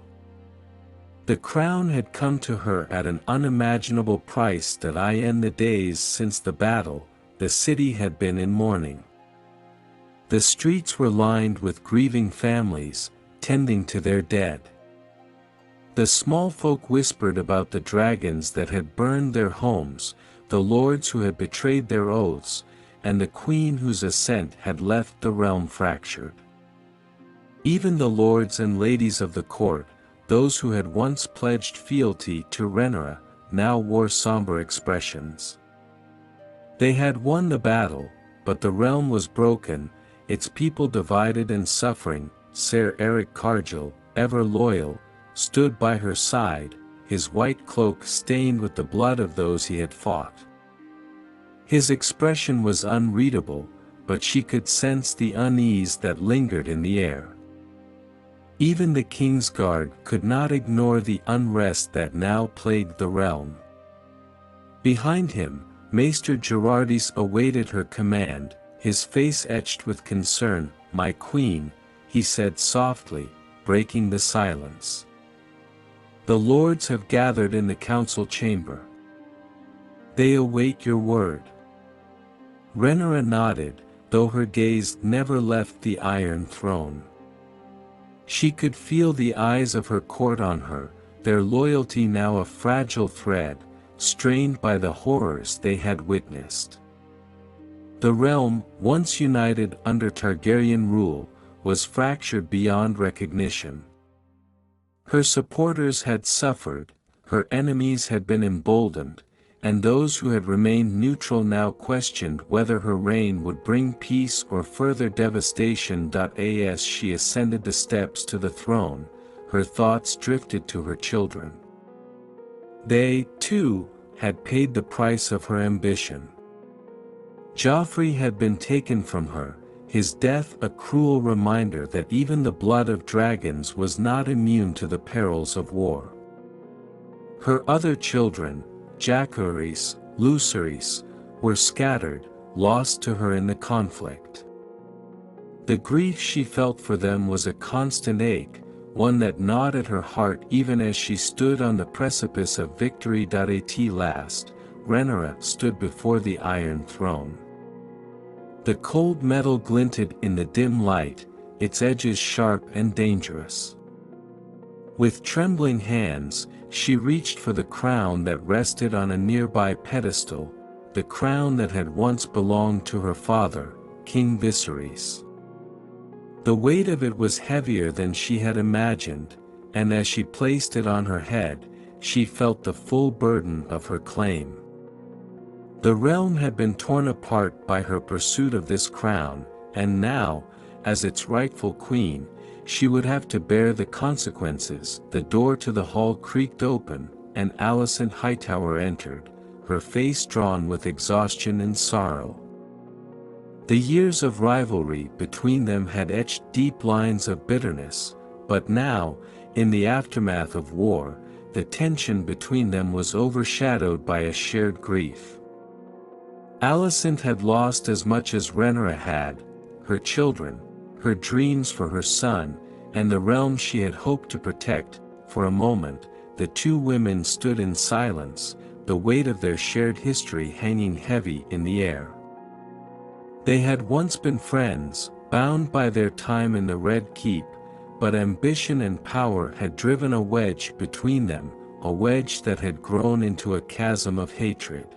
The crown had come to her at an unimaginable price. In the days since the battle, the city had been in mourning. The streets were lined with grieving families, tending to their dead. The small folk whispered about the dragons that had burned their homes, the lords who had betrayed their oaths, and the queen whose ascent had left the realm fractured. Even the lords and ladies of the court, those who had once pledged fealty to Rhaenyra, now wore somber expressions. They had won the battle, but the realm was broken, its people divided and suffering. Ser Eric Cargill, ever loyal, stood by her side, his white cloak stained with the blood of those he had fought. His expression was unreadable, but she could sense the unease that lingered in the air. Even the King's Guard could not ignore the unrest that now plagued the realm. Behind him, Maester Gerardis awaited her command, his face etched with concern. "My queen," he said softly, breaking the silence. "The lords have gathered in the council chamber. They await your word." Rhaenyra nodded, though her gaze never left the Iron Throne. She could feel the eyes of her court on her, their loyalty now a fragile thread, strained by the horrors they had witnessed. The realm, once united under Targaryen rule, was fractured beyond recognition. Her supporters had suffered, her enemies had been emboldened, and those who had remained neutral now questioned whether her reign would bring peace or further devastation. As she ascended the steps to the throne, her thoughts drifted to her children. They, too, had paid the price of her ambition. Joffrey had been taken from her, his death a cruel reminder that even the blood of dragons was not immune to the perils of war. Her other children, Jacaerys, Lucerys, were scattered, lost to her in the conflict. The grief she felt for them was a constant ache, one that gnawed at her heart even as she stood on the precipice of victory. At last, Rhaenyra stood before the Iron Throne. The cold metal glinted in the dim light, its edges sharp and dangerous. With trembling hands, she reached for the crown that rested on a nearby pedestal, the crown that had once belonged to her father, King Viserys. The weight of it was heavier than she had imagined, and as she placed it on her head, she felt the full burden of her claim. The realm had been torn apart by her pursuit of this crown, and now, as its rightful queen, she would have to bear the consequences. The door to the hall creaked open, and Alicent Hightower entered, her face drawn with exhaustion and sorrow. The years of rivalry between them had etched deep lines of bitterness, but now, in the aftermath of war, the tension between them was overshadowed by a shared grief. Alicent had lost as much as Rhaenyra had, her children, her dreams for her son, and the realm she had hoped to protect. For a moment, the two women stood in silence, the weight of their shared history hanging heavy in the air. They had once been friends, bound by their time in the Red Keep, but ambition and power had driven a wedge between them, a wedge that had grown into a chasm of hatred.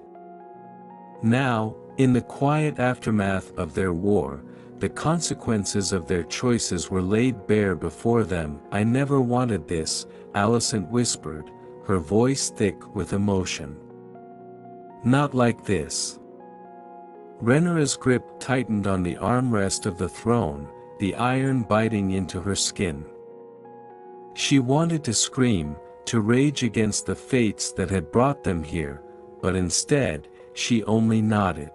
Now, in the quiet aftermath of their war, the consequences of their choices were laid bare before them. "I never wanted this," Alicent whispered, her voice thick with emotion. "Not like this." Rhaenyra's grip tightened on the armrest of the throne, the iron biting into her skin. She wanted to scream, to rage against the fates that had brought them here, but instead, she only nodded.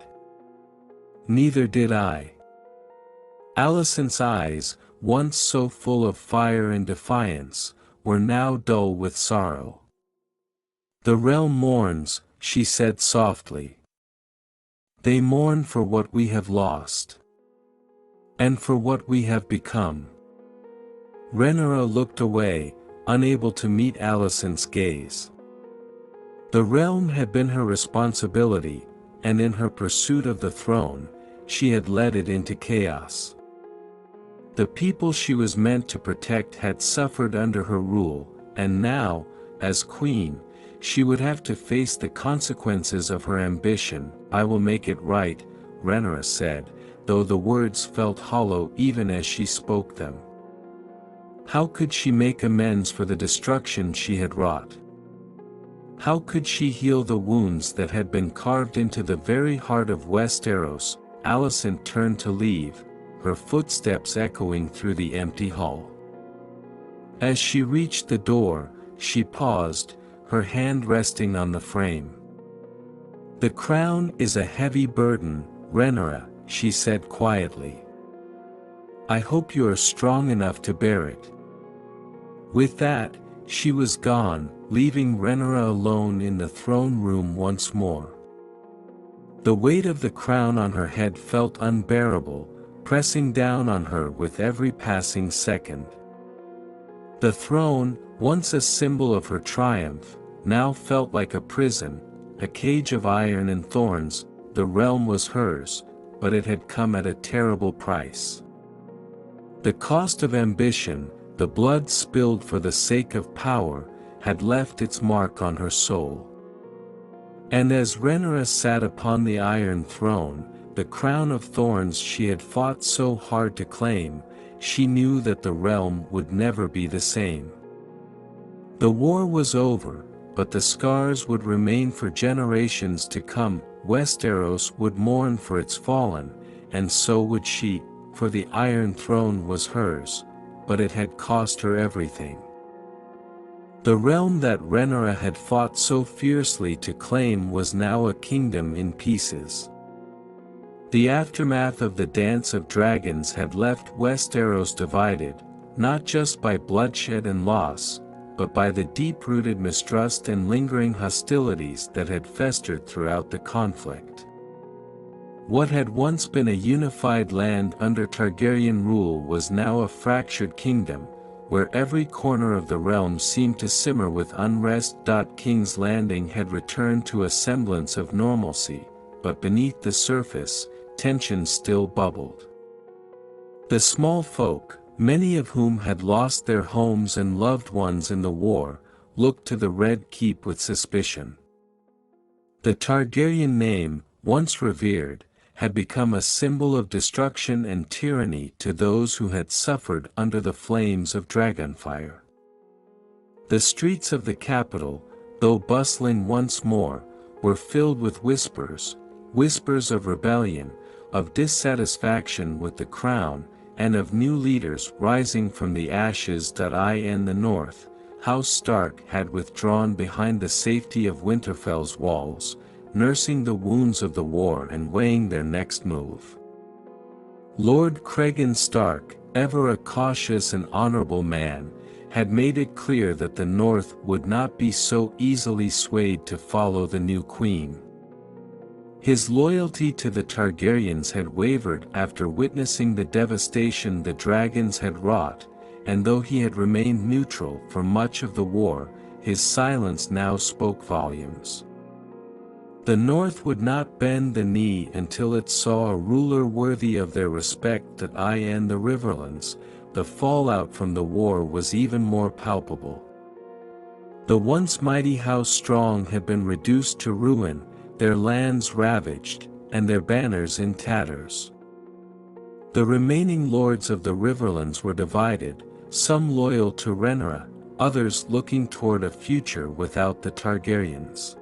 "Neither did I." Alicent's eyes, once so full of fire and defiance, were now dull with sorrow. "The realm mourns," she said softly. "They mourn for what we have lost. And for what we have become." Rhaenyra looked away, unable to meet Alicent's gaze. The realm had been her responsibility, and in her pursuit of the throne, she had led it into chaos. The people she was meant to protect had suffered under her rule, and now, as queen, she would have to face the consequences of her ambition. "I will make it right," Rhaenyra said, though the words felt hollow even as she spoke them. How could she make amends for the destruction she had wrought? How could she heal the wounds that had been carved into the very heart of Westeros? Alicent turned to leave, her footsteps echoing through the empty hall. As she reached the door, she paused, her hand resting on the frame. "The crown is a heavy burden, Rhaenyra," she said quietly. "I hope you are strong enough to bear it." With that, she was gone, leaving Rhaenyra alone in the throne room once more. The weight of the crown on her head felt unbearable, pressing down on her with every passing second. The throne, once a symbol of her triumph, now felt like a prison, a cage of iron and thorns. The realm was hers, but it had come at a terrible price. The cost of ambition, the blood spilled for the sake of power, had left its mark on her soul. And as Rhaenyra sat upon the Iron Throne, the crown of thorns she had fought so hard to claim, she knew that the realm would never be the same. The war was over, but the scars would remain for generations to come. Westeros would mourn for its fallen, and so would she, for the Iron Throne was hers, but it had cost her everything. The realm that Rhaenyra had fought so fiercely to claim was now a kingdom in pieces. The aftermath of the Dance of Dragons had left Westeros divided, not just by bloodshed and loss, but by the deep-rooted mistrust and lingering hostilities that had festered throughout the conflict. What had once been a unified land under Targaryen rule was now a fractured kingdom, where every corner of the realm seemed to simmer with unrest. King's Landing had returned to a semblance of normalcy, but beneath the surface, tension still bubbled. The small folk, many of whom had lost their homes and loved ones in the war, looked to the Red Keep with suspicion. The Targaryen name, once revered, had become a symbol of destruction and tyranny to those who had suffered under the flames of dragonfire. The streets of the capital, though bustling once more, were filled with whispers of rebellion, of dissatisfaction with the crown, and of new leaders rising from the ashes. In the north, House Stark had withdrawn behind the safety of Winterfell's walls, nursing the wounds of the war and weighing their next move. Lord Cregan Stark, ever a cautious and honorable man, had made it clear that the North would not be so easily swayed to follow the new queen. His loyalty to the Targaryens had wavered after witnessing the devastation the dragons had wrought, and though he had remained neutral for much of the war, his silence now spoke volumes. The North would not bend the knee until it saw a ruler worthy of their respect. In the Riverlands, the fallout from the war was even more palpable. The once mighty House Strong had been reduced to ruin, their lands ravaged, and their banners in tatters. The remaining lords of the Riverlands were divided, some loyal to Rhaenyra, others looking toward a future without the Targaryens.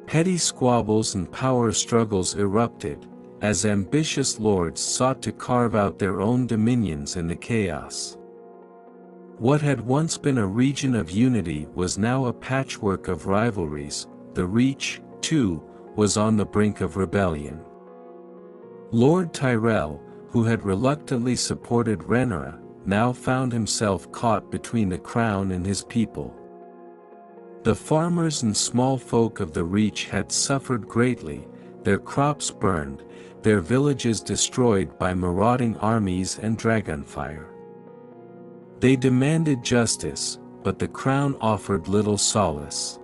Petty squabbles and power struggles erupted, as ambitious lords sought to carve out their own dominions in the chaos. What had once been a region of unity was now a patchwork of rivalries. The Reach, too, was on the brink of rebellion. Lord Tyrell, who had reluctantly supported Rhaenyra, now found himself caught between the crown and his people. The farmers and small folk of the Reach had suffered greatly, their crops burned, their villages destroyed by marauding armies and dragonfire. They demanded justice, but the crown offered little solace.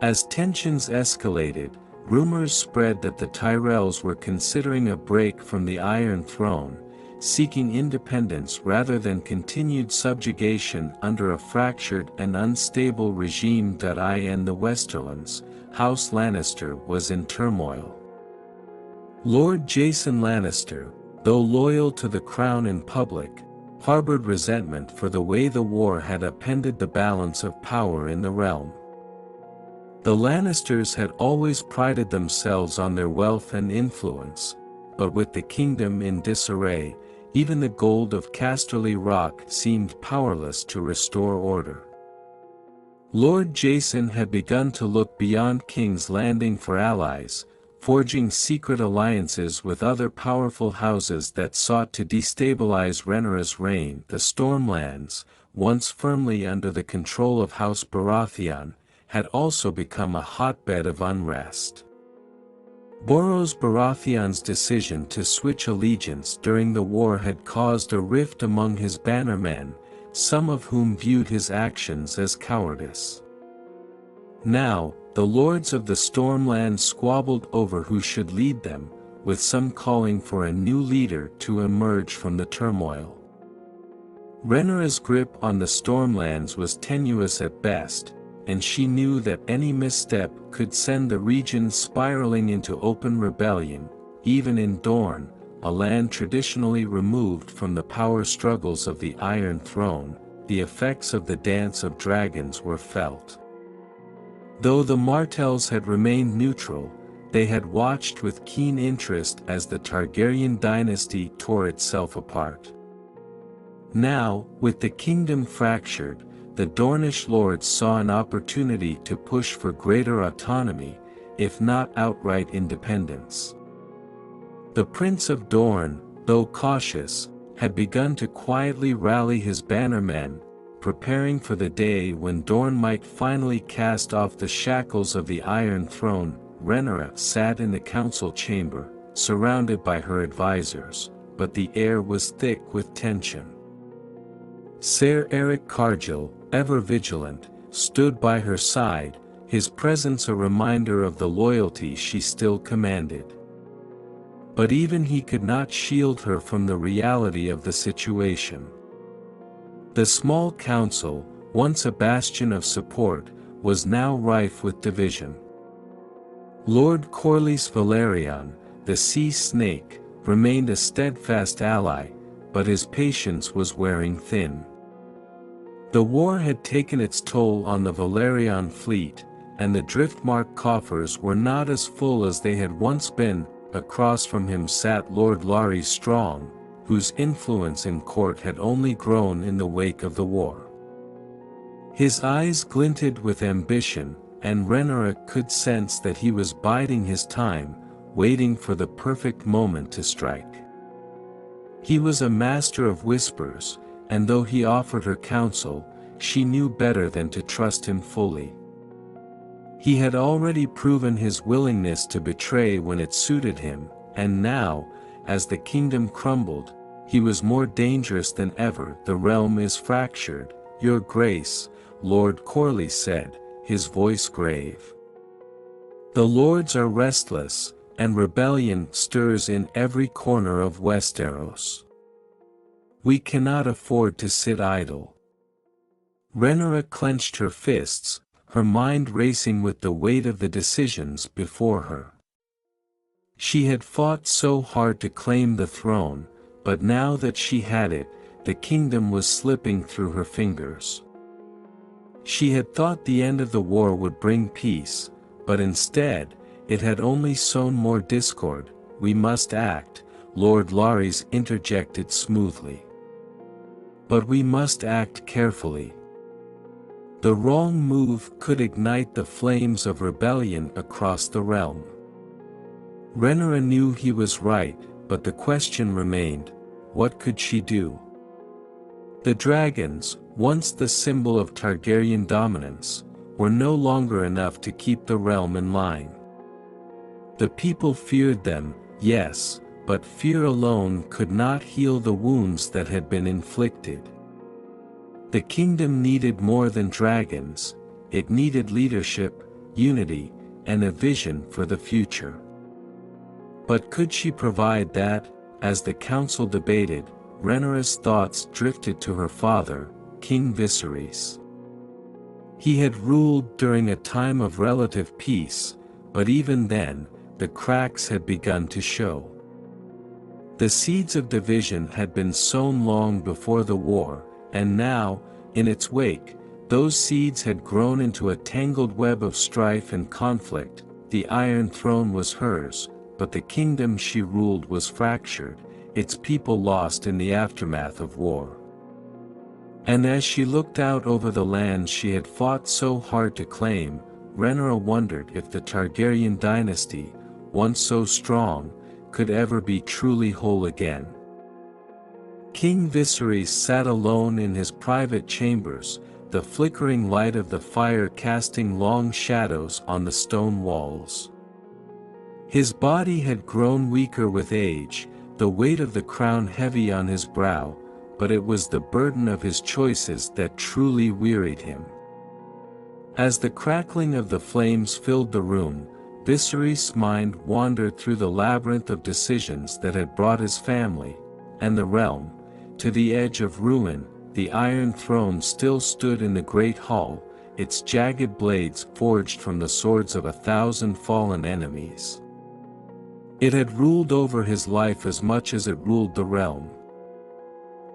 As tensions escalated, rumors spread that the Tyrells were considering a break from the Iron Throne, seeking independence rather than continued subjugation under a fractured and unstable regime. In the Westerlands, House Lannister was in turmoil. Lord Jason Lannister, though loyal to the crown in public, harbored resentment for the way the war had upended the balance of power in the realm. The Lannisters had always prided themselves on their wealth and influence, but with the kingdom in disarray, even the gold of Casterly Rock seemed powerless to restore order. Lord Jason had begun to look beyond King's Landing for allies, forging secret alliances with other powerful houses that sought to destabilize Rhaenyra's reign. The Stormlands, once firmly under the control of House Baratheon, had also become a hotbed of unrest. Boros Baratheon's decision to switch allegiance during the war had caused a rift among his bannermen, some of whom viewed his actions as cowardice. Now, the lords of the Stormlands squabbled over who should lead them, with some calling for a new leader to emerge from the turmoil. Rhaenyra's grip on the Stormlands was tenuous at best, and she knew that any misstep could send the region spiraling into open rebellion. Even in Dorne, a land traditionally removed from the power struggles of the Iron Throne, the effects of the Dance of Dragons were felt. Though the Martells had remained neutral, they had watched with keen interest as the Targaryen dynasty tore itself apart. Now, with the kingdom fractured, the Dornish lords saw an opportunity to push for greater autonomy, if not outright independence. The Prince of Dorne, though cautious, had begun to quietly rally his bannermen, preparing for the day when Dorne might finally cast off the shackles of the Iron Throne. Rhaenyra sat in the council chamber, surrounded by her advisors, but the air was thick with tension. Ser Eric Cargill, ever vigilant, stood by her side, his presence a reminder of the loyalty she still commanded. But even he could not shield her from the reality of the situation. The small council, once a bastion of support, was now rife with division. Lord Corlys Velaryon, the sea snake, remained a steadfast ally, but his patience was wearing thin. The war had taken its toll on the Velaryon fleet, and the driftmark coffers were not as full as they had once been. Across from him sat Lord Larry Strong, whose influence in court had only grown in the wake of the war. His eyes glinted with ambition, and Rhaenyra could sense that he was biding his time, waiting for the perfect moment to strike. He was a master of whispers, and though he offered her counsel, she knew better than to trust him fully. He had already proven his willingness to betray when it suited him, and now, as the kingdom crumbled, he was more dangerous than ever. "The realm is fractured, Your Grace," Lord Corlys said, his voice grave. "The lords are restless, and rebellion stirs in every corner of Westeros. We cannot afford to sit idle." Rhaenyra clenched her fists, her mind racing with the weight of the decisions before her. She had fought so hard to claim the throne, but now that she had it, the kingdom was slipping through her fingers. She had thought the end of the war would bring peace, but instead, it had only sown more discord. "We must act," Lord Larys interjected smoothly. "But we must act carefully. The wrong move could ignite the flames of rebellion across the realm." Rhaenyra knew he was right, but the question remained, what could she do? The dragons, once the symbol of Targaryen dominance, were no longer enough to keep the realm in line. The people feared them, yes, but fear alone could not heal the wounds that had been inflicted. The kingdom needed more than dragons, it needed leadership, unity, and a vision for the future. But could she provide that? As the council debated, Rhaenyra's thoughts drifted to her father, King Viserys. He had ruled during a time of relative peace, but even then, the cracks had begun to show. The seeds of division had been sown long before the war, and now, in its wake, those seeds had grown into a tangled web of strife and conflict. The Iron Throne was hers, but the kingdom she ruled was fractured, its people lost in the aftermath of war. And as she looked out over the land she had fought so hard to claim, Rhaenyra wondered if the Targaryen dynasty, once so strong, could ever be truly whole again. King Viserys sat alone in his private chambers, the flickering light of the fire casting long shadows on the stone walls. His body had grown weaker with age, the weight of the crown heavy on his brow, but it was the burden of his choices that truly wearied him. As the crackling of the flames filled the room, Viserys' mind wandered through the labyrinth of decisions that had brought his family, and the realm, to the edge of ruin. The Iron Throne still stood in the great hall, its jagged blades forged from the swords of 1,000 fallen enemies. It had ruled over his life as much as it ruled the realm.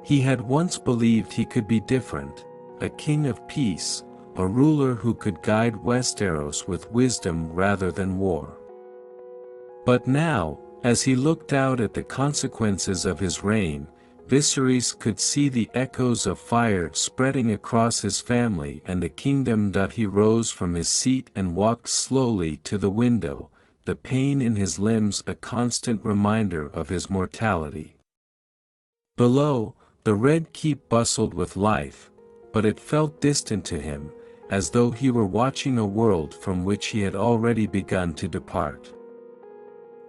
He had once believed he could be different, a king of peace, a ruler who could guide Westeros with wisdom rather than war. But now, as he looked out at the consequences of his reign, Viserys could see the echoes of fire spreading across his family and the kingdom. He rose from his seat and walked slowly to the window, the pain in his limbs a constant reminder of his mortality. Below, the Red Keep bustled with life, but it felt distant to him, as though he were watching a world from which he had already begun to depart.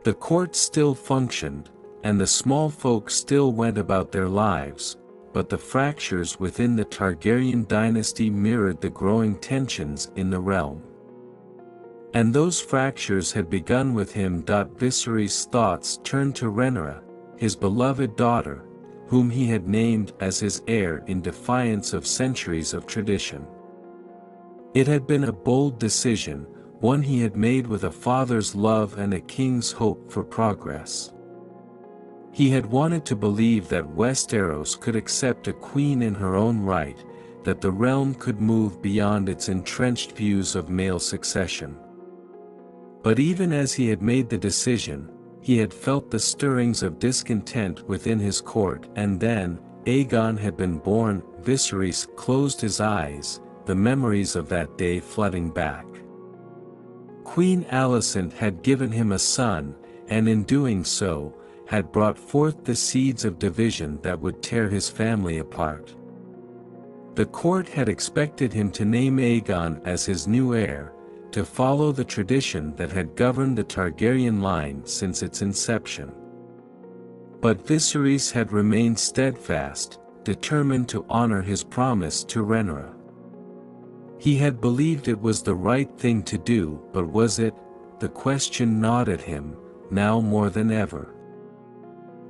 The court still functioned, and the small folk still went about their lives, but the fractures within the Targaryen dynasty mirrored the growing tensions in the realm. And those fractures had begun with him. Viserys' thoughts turned to Rhaenyra, his beloved daughter, whom he had named as his heir in defiance of centuries of tradition. It had been a bold decision, one he had made with a father's love and a king's hope for progress. He had wanted to believe that Westeros could accept a queen in her own right, that the realm could move beyond its entrenched views of male succession. But even as he had made the decision, he had felt the stirrings of discontent within his court, and then, Aegon had been born. Viserys closed his eyes, the memories of that day flooding back. Queen Alicent had given him a son, and in doing so, had brought forth the seeds of division that would tear his family apart. The court had expected him to name Aegon as his new heir, to follow the tradition that had governed the Targaryen line since its inception. But Viserys had remained steadfast, determined to honor his promise to Rhaenyra. He had believed it was the right thing to do, but was it? The question gnawed at him, now more than ever.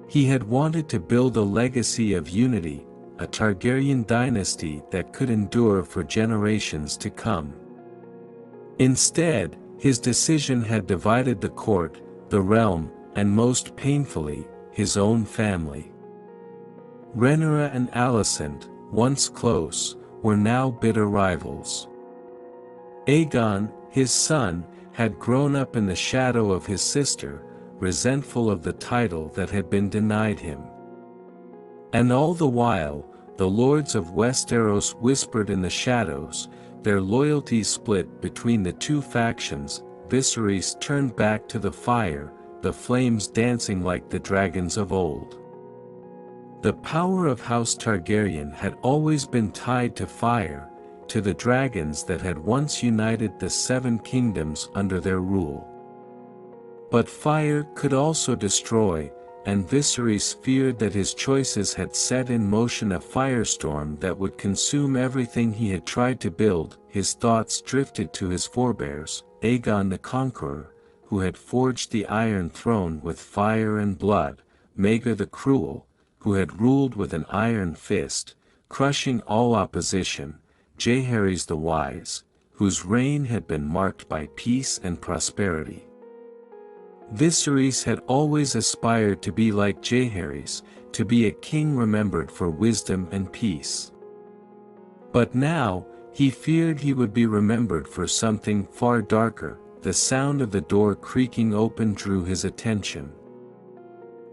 He had wanted to build a legacy of unity, a Targaryen dynasty that could endure for generations to come. Instead, his decision had divided the court, the realm, and most painfully, his own family. Rhaenyra and Alicent, once close, were now bitter rivals. Aegon, his son, had grown up in the shadow of his sister, resentful of the title that had been denied him. And all the while, the lords of Westeros whispered in the shadows, their loyalties split between the two factions. Viserys turned back to the fire, the flames dancing like the dragons of old. The power of House Targaryen had always been tied to fire, to the dragons that had once united the seven kingdoms under their rule. But fire could also destroy, and Viserys feared that his choices had set in motion a firestorm that would consume everything he had tried to build. His thoughts drifted to his forebears, Aegon the Conqueror, who had forged the Iron Throne with fire and blood, Maegor the Cruel, who had ruled with an iron fist, crushing all opposition, Jaehaerys the Wise, whose reign had been marked by peace and prosperity. Viserys had always aspired to be like Jaehaerys, to be a king remembered for wisdom and peace. But now, he feared he would be remembered for something far darker. The sound of the door creaking open drew his attention.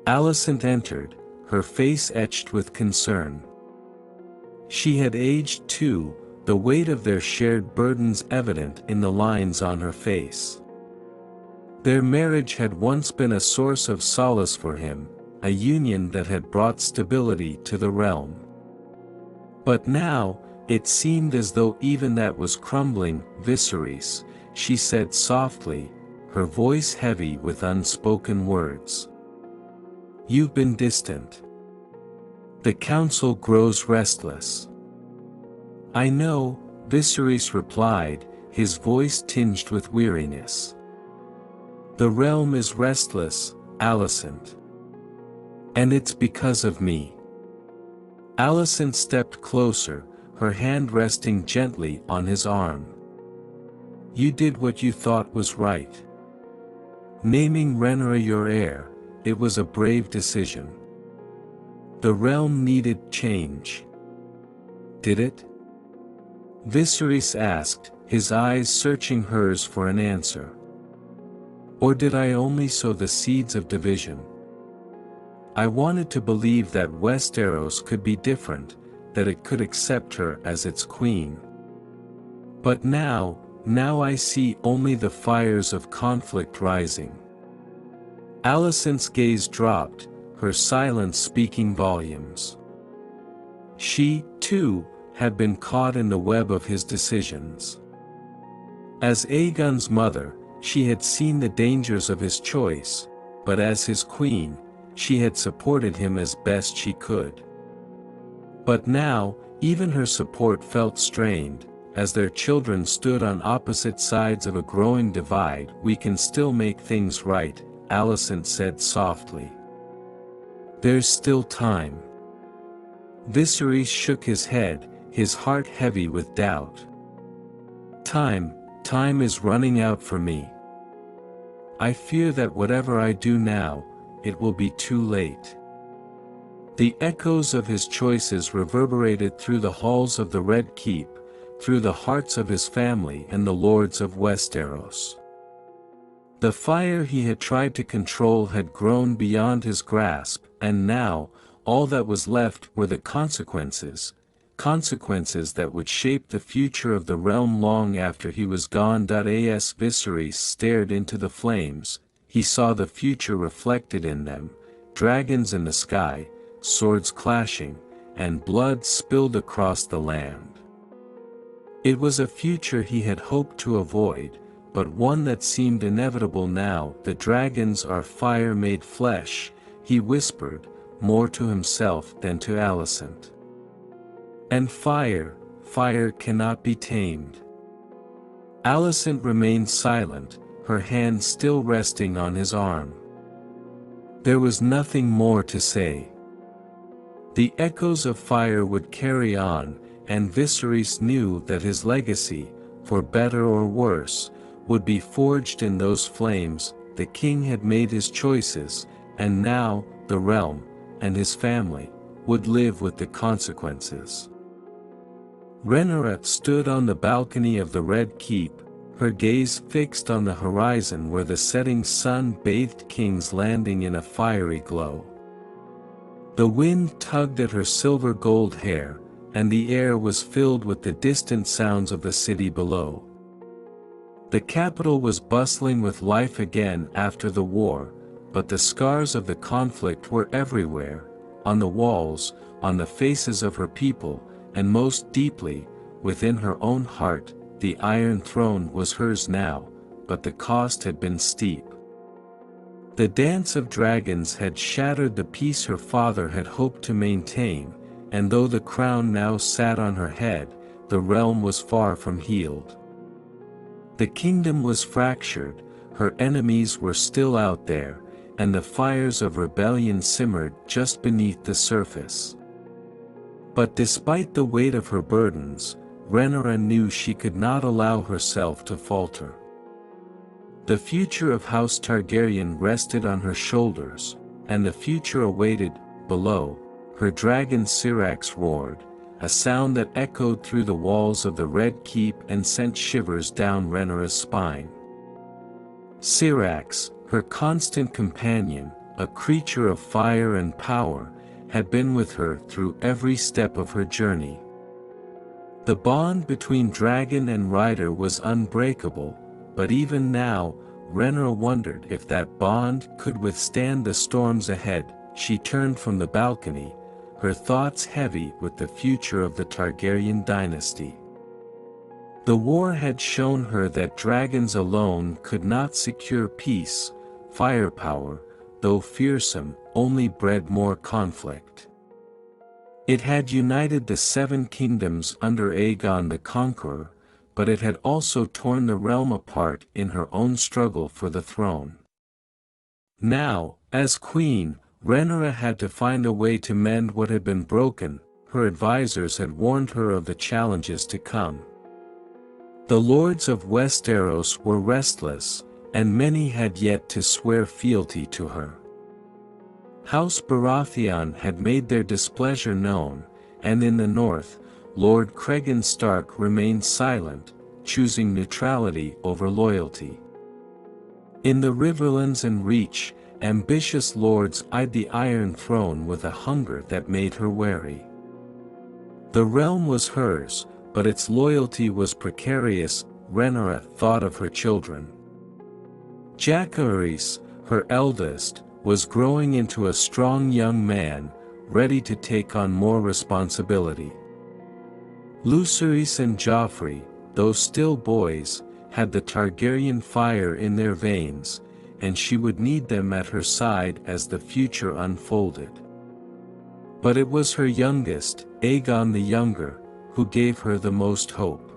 Alicent entered, her face etched with concern. She had aged too, the weight of their shared burdens evident in the lines on her face. Their marriage had once been a source of solace for him, a union that had brought stability to the realm. But now, it seemed as though even that was crumbling. Viserys, she said softly, her voice heavy with unspoken words. You've been distant. The council grows restless. I know, Viserys replied, his voice tinged with weariness. The realm is restless, Alicent. And it's because of me. Alicent stepped closer, her hand resting gently on his arm. You did what you thought was right. Naming Rhaenyra your heir, it was a brave decision. The realm needed change. Did it? Viserys asked, his eyes searching hers for an answer. Or did I only sow the seeds of division? I wanted to believe that Westeros could be different, that it could accept her as its queen. But now I see only the fires of conflict rising. Alicent's gaze dropped, her silence speaking volumes. She, too, had been caught in the web of his decisions. As Aegon's mother, she had seen the dangers of his choice, but as his queen, she had supported him as best she could. But now, even her support felt strained, as their children stood on opposite sides of a growing divide. We can still make things right, Alicent said softly. There's still time. Viserys shook his head, his heart heavy with doubt. Time, Time is running out for me. I fear that whatever I do now, it will be too late." The echoes of his choices reverberated through the halls of the Red Keep, through the hearts of his family and the lords of Westeros. The fire he had tried to control had grown beyond his grasp, and now, all that was left were the consequences that would shape the future of the realm long after he was gone. As Viserys stared into the flames, he saw the future reflected in them, dragons in the sky, swords clashing, and blood spilled across the land. It was a future he had hoped to avoid, but one that seemed inevitable now. "The dragons are fire made flesh," he whispered, more to himself than to Alicent. "And fire cannot be tamed." Alicent remained silent, her hand still resting on his arm. There was nothing more to say. The echoes of fire would carry on, and Viserys knew that his legacy, for better or worse, would be forged in those flames. The king had made his choices, and now, the realm, and his family, would live with the consequences. Rhaenyra stood on the balcony of the Red Keep, her gaze fixed on the horizon where the setting sun bathed King's Landing in a fiery glow. The wind tugged at her silver-gold hair, and the air was filled with the distant sounds of the city below. The capital was bustling with life again after the war, but the scars of the conflict were everywhere, on the walls, on the faces of her people, and most deeply, within her own heart. The Iron Throne was hers now, but the cost had been steep. The dance of dragons had shattered the peace her father had hoped to maintain, and though the crown now sat on her head, the realm was far from healed. The kingdom was fractured, her enemies were still out there, and the fires of rebellion simmered just beneath the surface. But despite the weight of her burdens, Rhaenyra knew she could not allow herself to falter. The future of House Targaryen rested on her shoulders, and the future awaited. Below, her dragon Syrax roared, a sound that echoed through the walls of the Red Keep and sent shivers down Rhaenyra's spine. Syrax, her constant companion, a creature of fire and power, had been with her through every step of her journey. The bond between dragon and rider was unbreakable, but even now, Rhaenyra wondered if that bond could withstand the storms ahead. She turned from the balcony, her thoughts heavy with the future of the Targaryen dynasty. The war had shown her that dragons alone could not secure peace. Firepower, though fearsome, only bred more conflict. It had united the Seven Kingdoms under Aegon the Conqueror, but it had also torn the realm apart in her own struggle for the throne. Now, as queen, Rhaenyra had to find a way to mend what had been broken. Her advisors had warned her of the challenges to come. The lords of Westeros were restless, and many had yet to swear fealty to her. House Baratheon had made their displeasure known, and in the north, Lord Cregan Stark remained silent, choosing neutrality over loyalty. In the Riverlands and Reach, ambitious lords eyed the Iron Throne with a hunger that made her wary. The realm was hers, but its loyalty was precarious. Rhaenyra thought of her children. Jacaerys, her eldest, was growing into a strong young man, ready to take on more responsibility. Lucerys and Joffrey, though still boys, had the Targaryen fire in their veins, and she would need them at her side as the future unfolded. But it was her youngest, Aegon the Younger, who gave her the most hope.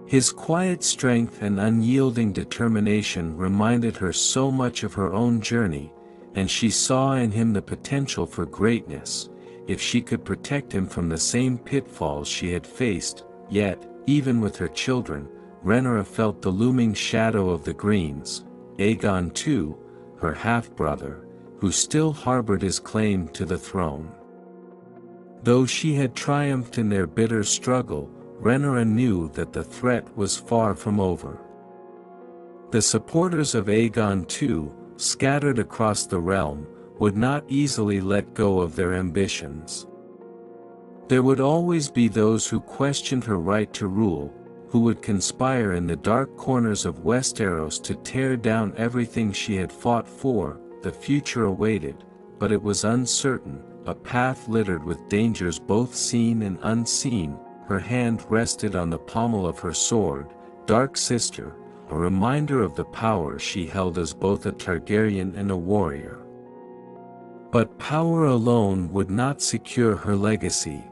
His quiet strength and unyielding determination reminded her so much of her own journey, and she saw in him the potential for greatness, if she could protect him from the same pitfalls she had faced. Yet, even with her children, Rhaenyra felt the looming shadow of the Greens, Aegon II, her half-brother, who still harbored his claim to the throne. Though she had triumphed in their bitter struggle, Rhaenyra knew that the threat was far from over. The supporters of Aegon II, scattered across the realm, would not easily let go of their ambitions. There would always be those who questioned her right to rule, who would conspire in the dark corners of Westeros to tear down everything she had fought for. The future awaited, but it was uncertain, a path littered with dangers both seen and unseen. Her hand rested on the pommel of her sword, dark sister, a reminder of the power she held as both a Targaryen and a warrior. But power alone would not secure her legacy.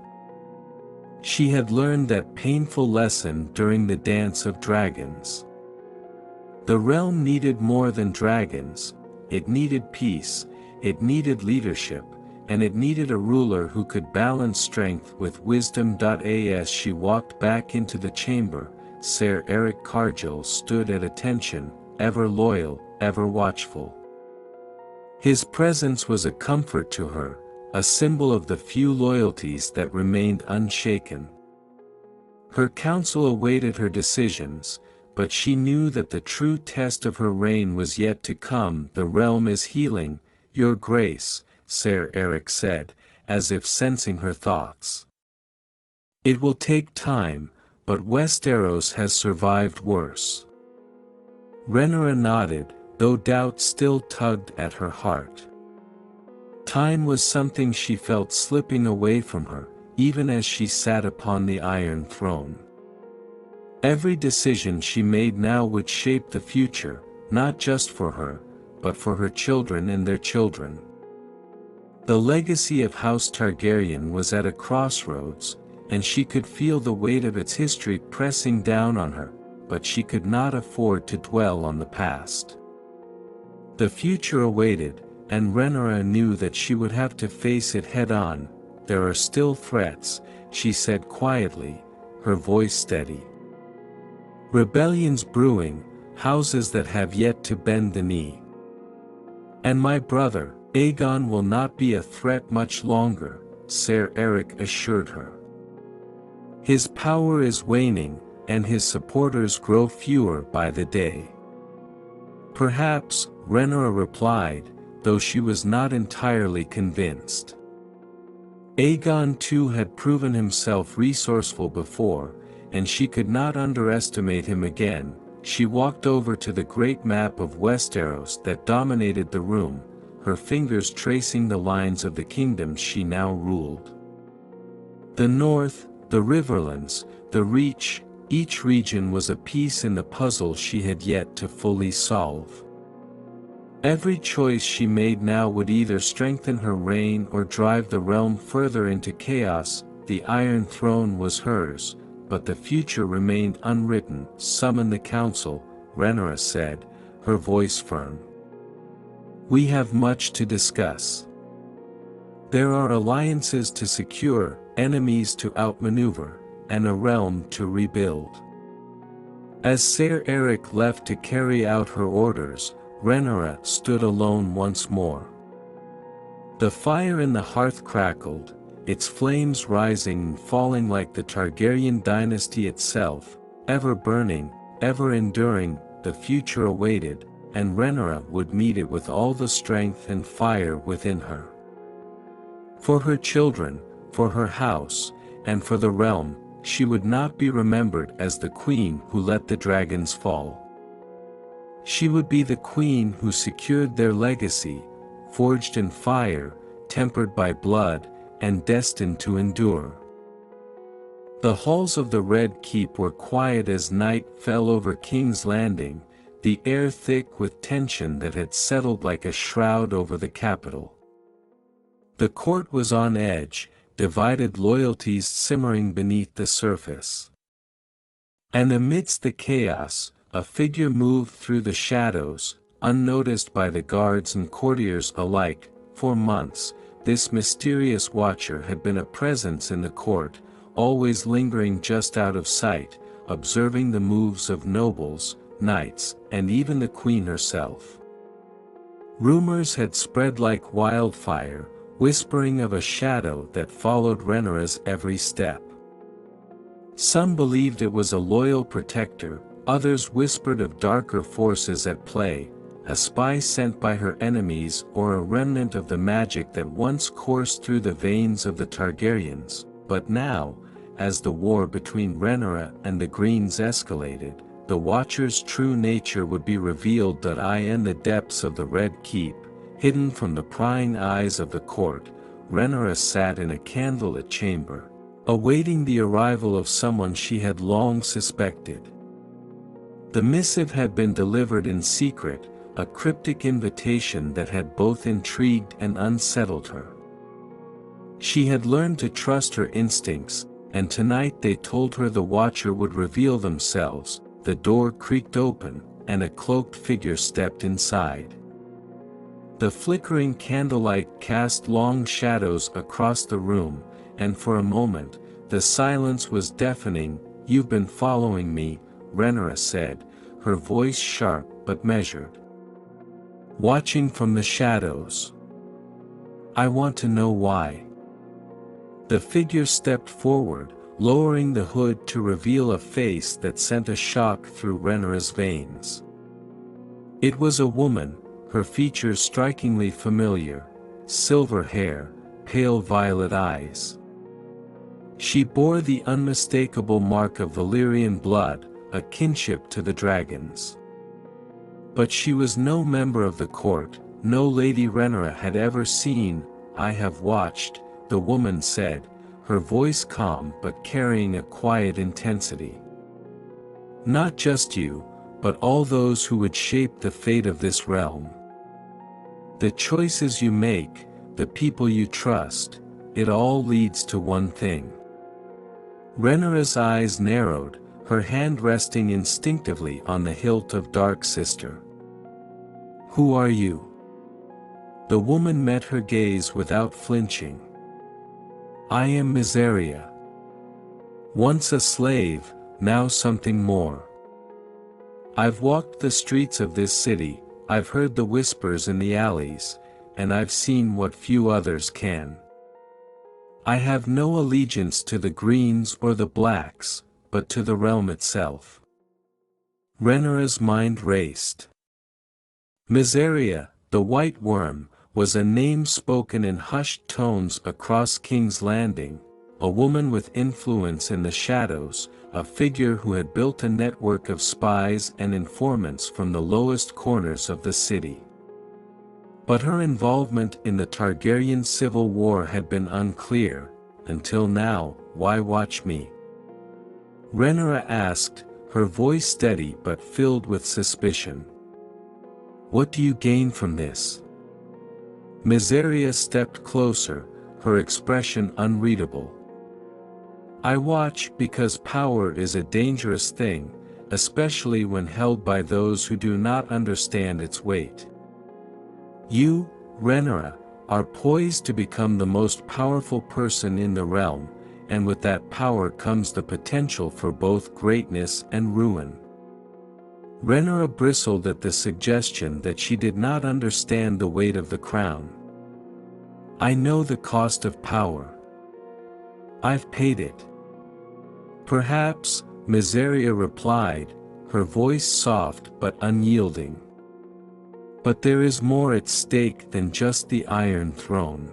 She had learned that painful lesson during the Dance of Dragons. The realm needed more than dragons, it needed peace, it needed leadership, and it needed a ruler who could balance strength with wisdom. As she walked back into the chamber, Ser Eric Cargill stood at attention, ever loyal, ever watchful. His presence was a comfort to her, a symbol of the few loyalties that remained unshaken. Her council awaited her decisions, but she knew that the true test of her reign was yet to come. The realm is healing, Your Grace, Ser Eric said, as if sensing her thoughts. It will take time, but Westeros has survived worse. Rhaenyra nodded, though doubt still tugged at her heart. Time was something she felt slipping away from her, even as she sat upon the Iron Throne. Every decision she made now would shape the future, not just for her, but for her children and their children. The legacy of House Targaryen was at a crossroads, and she could feel the weight of its history pressing down on her, but she could not afford to dwell on the past. The future awaited, and Rhaenyra knew that she would have to face it head-on. There are still threats, she said quietly, her voice steady. Rebellions brewing, houses that have yet to bend the knee. And my brother, Aegon, will not be a threat much longer, Ser Eric assured her. His power is waning, and his supporters grow fewer by the day. Perhaps, Rhaenyra replied, though she was not entirely convinced. Aegon too had proven himself resourceful before, and she could not underestimate him again. She walked over to the great map of Westeros that dominated the room, her fingers tracing the lines of the kingdoms she now ruled. The north, the Riverlands, the Reach, each region was a piece in the puzzle she had yet to fully solve. Every choice she made now would either strengthen her reign or drive the realm further into chaos. The Iron Throne was hers, but the future remained unwritten. Summon the council, Rhaenyra said, her voice firm. We have much to discuss. There are alliances to secure, enemies to outmaneuver, and a realm to rebuild. As Ser Eric left to carry out her orders, Rhaenyra stood alone once more. The fire in the hearth crackled, its flames rising and falling like the Targaryen dynasty itself, ever burning, ever enduring. The future awaited, and Rhaenyra would meet it with all the strength and fire within her. For her children, for her house, and for the realm, she would not be remembered as the queen who let the dragons fall. She would be the queen who secured their legacy, forged in fire, tempered by blood, and destined to endure. The halls of the Red Keep were quiet as night fell over King's Landing, the air thick with tension that had settled like a shroud over the capital. The court was on edge, divided loyalties simmering beneath the surface. And amidst the chaos, a figure moved through the shadows, unnoticed by the guards and courtiers alike. For months, this mysterious watcher had been a presence in the court, always lingering just out of sight, observing the moves of nobles, knights, and even the queen herself. Rumors had spread like wildfire, whispering of a shadow that followed Rhaenyra's every step. Some believed it was a loyal protector, others whispered of darker forces at play, a spy sent by her enemies or a remnant of the magic that once coursed through the veins of the Targaryens. But now, as the war between Rhaenyra and the Greens escalated, the Watcher's true nature would be revealed. In the depths of the Red Keep, hidden from the prying eyes of the court, Rhaenyra sat in a candlelit chamber, awaiting the arrival of someone she had long suspected. The missive had been delivered in secret, a cryptic invitation that had both intrigued and unsettled her. She had learned to trust her instincts, and tonight they told her the Watcher would reveal themselves. The door creaked open, and a cloaked figure stepped inside. The flickering candlelight cast long shadows across the room, and for a moment, the silence was deafening. "You've been following me," Rhaenyra said, her voice sharp but measured. "Watching from the shadows. I want to know why." The figure stepped forward, lowering the hood to reveal a face that sent a shock through Rhaenyra's veins. It was a woman, her features strikingly familiar: silver hair, pale violet eyes. She bore the unmistakable mark of Valyrian blood, a kinship to the dragons. But she was no member of the court, no lady Rhaenyra had ever seen. "I have watched," the woman said, her voice calm but carrying a quiet intensity. "Not just you, but all those who would shape the fate of this realm. The choices you make, the people you trust, it all leads to one thing." Rhaenyra's eyes narrowed, her hand resting instinctively on the hilt of Dark Sister. "Who are you?" The woman met her gaze without flinching. "I am Miseria. Once a slave, now something more. I've walked the streets of this city, I've heard the whispers in the alleys, and I've seen what few others can. I have no allegiance to the Greens or the Blacks, but to the realm itself." Rhaenyra's mind raced. Miseria, the White Worm, was a name spoken in hushed tones across King's Landing, a woman with influence in the shadows, a figure who had built a network of spies and informants from the lowest corners of the city. But her involvement in the Targaryen civil war had been unclear, until now. "Why watch me?" Rhaenyra asked, her voice steady but filled with suspicion. "What do you gain from this?" Miseria stepped closer, her expression unreadable. "I watch because power is a dangerous thing, especially when held by those who do not understand its weight. You, Rhaenyra, are poised to become the most powerful person in the realm, and with that power comes the potential for both greatness and ruin." Rhaenyra bristled at the suggestion that she did not understand the weight of the crown. "I know the cost of power. I've paid it." "Perhaps," Miseria replied, her voice soft but unyielding. "But there is more at stake than just the Iron Throne.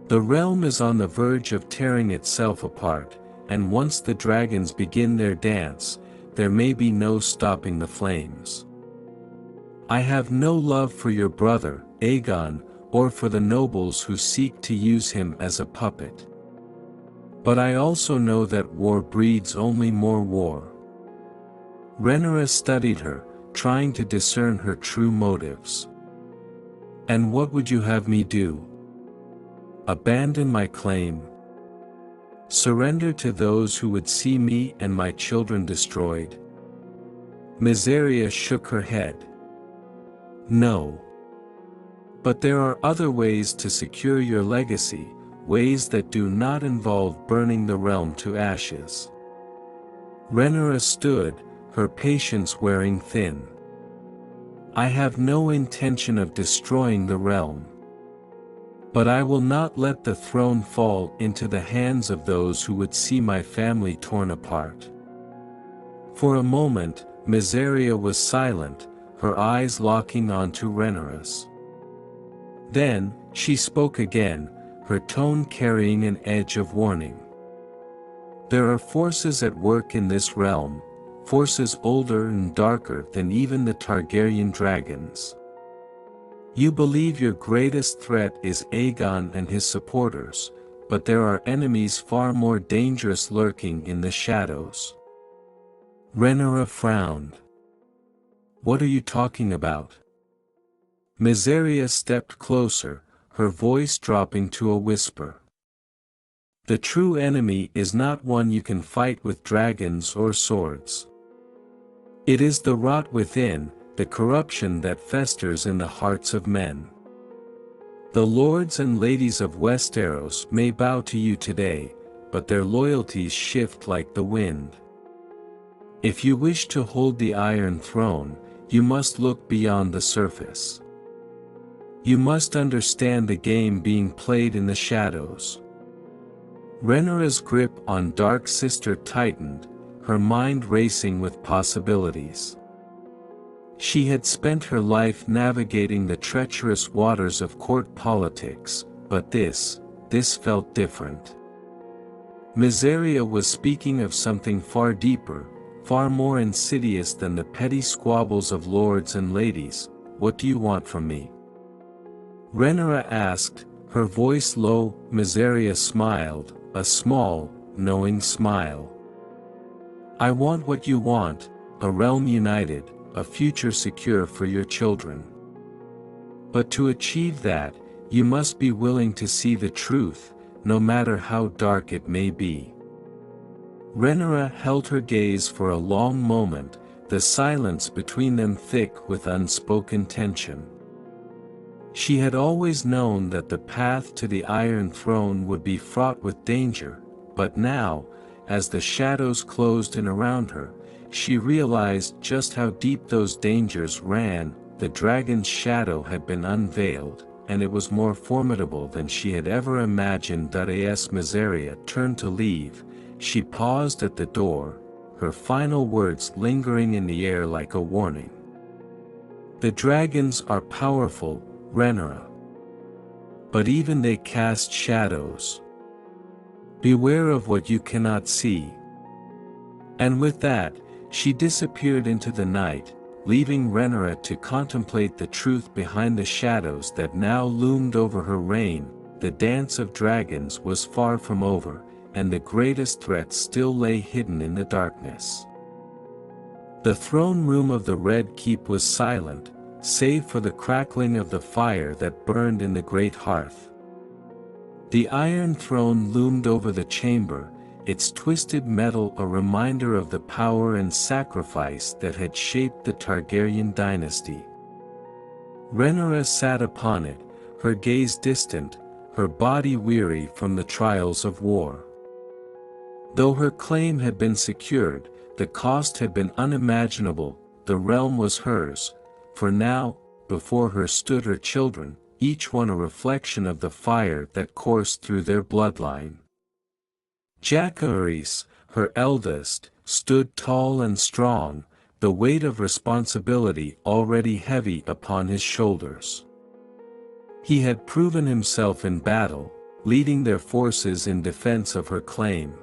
The realm is on the verge of tearing itself apart, and once the dragons begin their dance, there may be no stopping the flames. I have no love for your brother, Aegon, or for the nobles who seek to use him as a puppet. But I also know that war breeds only more war." Rhaenyra studied her, trying to discern her true motives. "And what would you have me do? Abandon my claim? Surrender to those who would see me and my children destroyed?" Miseria shook her head. "No. But there are other ways to secure your legacy, ways that do not involve burning the realm to ashes." Rhaenyra stood, her patience wearing thin. "I have no intention of destroying the realm. But I will not let the throne fall into the hands of those who would see my family torn apart." For a moment, Viserys was silent, her eyes locking onto Rhaenyra's. Then, she spoke again, her tone carrying an edge of warning. "There are forces at work in this realm, forces older and darker than even the Targaryen dragons. You believe your greatest threat is Aegon and his supporters, but there are enemies far more dangerous lurking in the shadows." Rhaenyra frowned. "What are you talking about?" Viserys stepped closer, her voice dropping to a whisper. "The true enemy is not one you can fight with dragons or swords. It is the rot within, the corruption that festers in the hearts of men. The lords and ladies of Westeros may bow to you today, but their loyalties shift like the wind. If you wish to hold the Iron Throne, you must look beyond the surface. You must understand the game being played in the shadows." Rhaenyra's grip on Dark Sister tightened, her mind racing with possibilities. She had spent her life navigating the treacherous waters of court politics, but this felt different. Viserys was speaking of something far deeper, far more insidious than the petty squabbles of lords and ladies. "What do you want from me?" Rhaenyra asked, her voice low. Viserys smiled, a small, knowing smile. "I want what you want, a realm united, a future secure for your children. But to achieve that, you must be willing to see the truth, no matter how dark it may be." Rhaenyra held her gaze for a long moment, the silence between them thick with unspoken tension. She had always known that the path to the Iron Throne would be fraught with danger, but now, as the shadows closed in around her, she realized just how deep those dangers ran. The dragon's shadow had been unveiled, and it was more formidable than she had ever imagined. As Viserys turned to leave, she paused at the door, her final words lingering in the air like a warning. "The dragons are powerful, Rhaenyra. But even they cast shadows. Beware of what you cannot see." And with that, she disappeared into the night, leaving Rhaenyra to contemplate the truth behind the shadows that now loomed over her reign. The dance of dragons was far from over, and the greatest threat still lay hidden in the darkness. The throne room of the Red Keep was silent, save for the crackling of the fire that burned in the great hearth. The Iron Throne loomed over the chamber, its twisted metal a reminder of the power and sacrifice that had shaped the Targaryen dynasty. Rhaenyra sat upon it, her gaze distant, her body weary from the trials of war. Though her claim had been secured, the cost had been unimaginable. The realm was hers, for now, before her stood her children, each one a reflection of the fire that coursed through their bloodline. Jacaerys, her eldest, stood tall and strong, the weight of responsibility already heavy upon his shoulders. He had proven himself in battle, leading their forces in defense of her claim.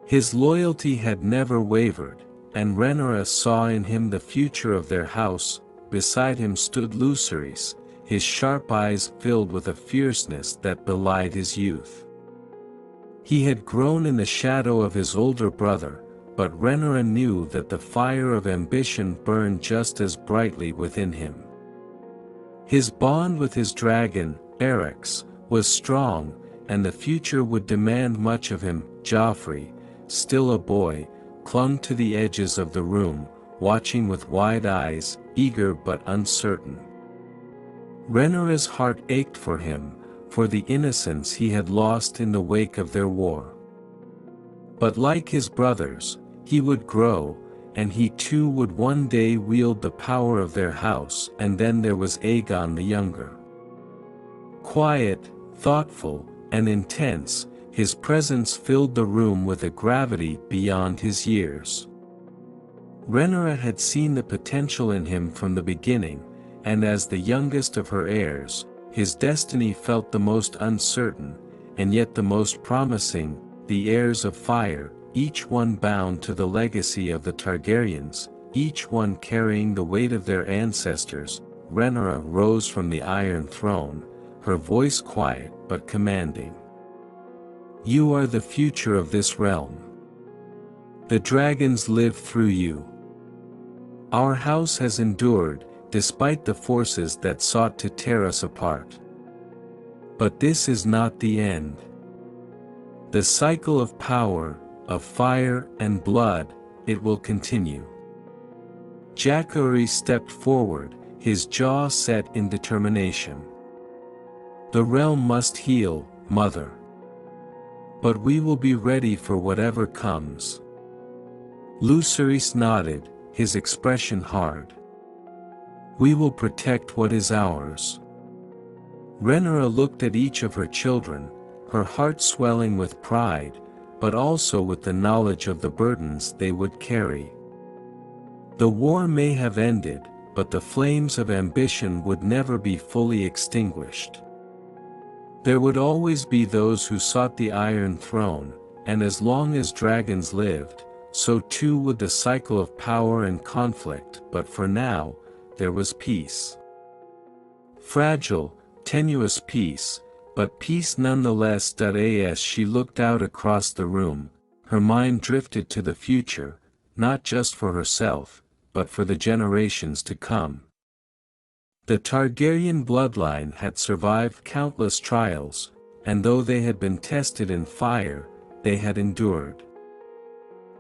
His loyalty had never wavered, and Rhaenyra saw in him the future of their house. Beside him stood Viserys, his sharp eyes filled with a fierceness that belied his youth. He had grown in the shadow of his older brother, but Rhaenyra knew that the fire of ambition burned just as brightly within him. His bond with his dragon, Erupt, was strong, and the future would demand much of him. Joffrey, still a boy, clung to the edges of the room, watching with wide eyes, eager but uncertain. Rhaenyra's heart ached for him, for the innocence he had lost in the wake of their war. But like his brothers, he would grow, and he too would one day wield the power of their house. And then there was Aegon the Younger. Quiet, thoughtful, and intense, his presence filled the room with a gravity beyond his years. Rhaenyra had seen the potential in him from the beginning, and as the youngest of her heirs, his destiny felt the most uncertain, and yet the most promising. The Heirs of Fire, each one bound to the legacy of the Targaryens, each one carrying the weight of their ancestors. Rhaenyra rose from the Iron Throne, her voice quiet but commanding. You are the future of this realm. The dragons live through you. Our house has endured, despite the forces that sought to tear us apart. But this is not the end. The cycle of power, of fire and blood, it will continue. Jaehaerys stepped forward, his jaw set in determination. The realm must heal, Mother. But we will be ready for whatever comes. Viserys nodded, his expression hard. We will protect what is ours. Rhaenyra looked at each of her children, her heart swelling with pride, but also with the knowledge of the burdens they would carry. The war may have ended, but the flames of ambition would never be fully extinguished. There would always be those who sought the Iron Throne, and as long as dragons lived, so too would the cycle of power and conflict. But for now, there was peace. Fragile, tenuous peace, but peace nonetheless. As she looked out across the room, her mind drifted to the future, not just for herself, but for the generations to come. The Targaryen bloodline had survived countless trials, and though they had been tested in fire, they had endured.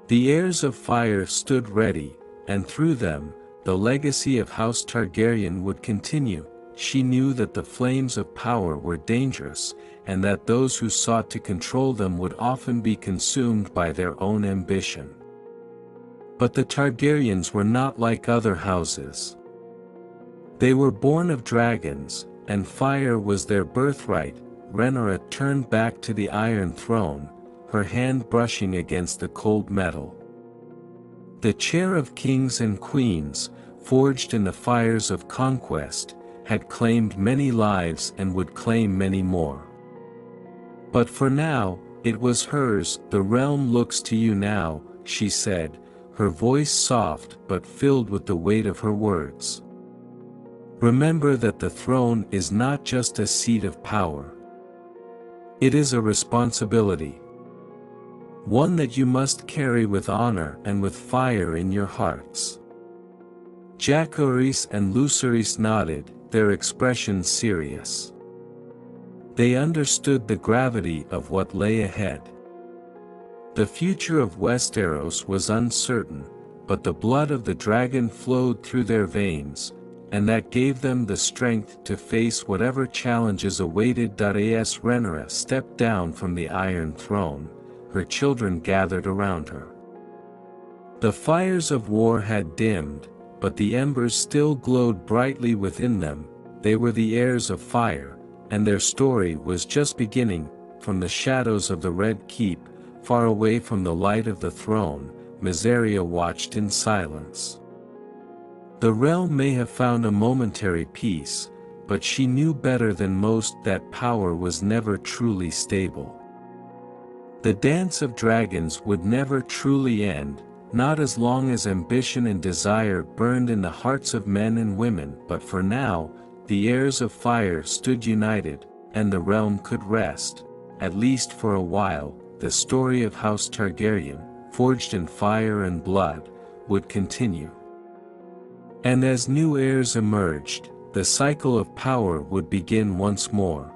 The Heirs of Fire stood ready, and through them, the legacy of House Targaryen would continue. She knew that the flames of power were dangerous, and that those who sought to control them would often be consumed by their own ambition. But the Targaryens were not like other houses. They were born of dragons, and fire was their birthright. Rhaenyra turned back to the Iron Throne, her hand brushing against the cold metal. The chair of kings and queens, forged in the fires of conquest, had claimed many lives and would claim many more. But for now, it was hers. The realm looks to you now, she said, her voice soft but filled with the weight of her words. Remember that the throne is not just a seat of power. It is a responsibility. One that you must carry with honor and with fire in your hearts. Jaehaerys and Viserys nodded, their expressions serious. They understood the gravity of what lay ahead. The future of Westeros was uncertain, but the blood of the dragon flowed through their veins, and that gave them the strength to face whatever challenges awaited. As Rhaenyra stepped down from the Iron Throne, her children gathered around her. The fires of war had dimmed, but the embers still glowed brightly within them. They were the Heirs of Fire, and their story was just beginning. From the shadows of the Red Keep, far away from the light of the throne, Mysaria watched in silence. The realm may have found a momentary peace, but she knew better than most that power was never truly stable. The dance of dragons would never truly end, not as long as ambition and desire burned in the hearts of men and women. But for now, the Heirs of Fire stood united, and the realm could rest, at least for a while. The story of House Targaryen, forged in fire and blood, would continue. And as new heirs emerged, the cycle of power would begin once more.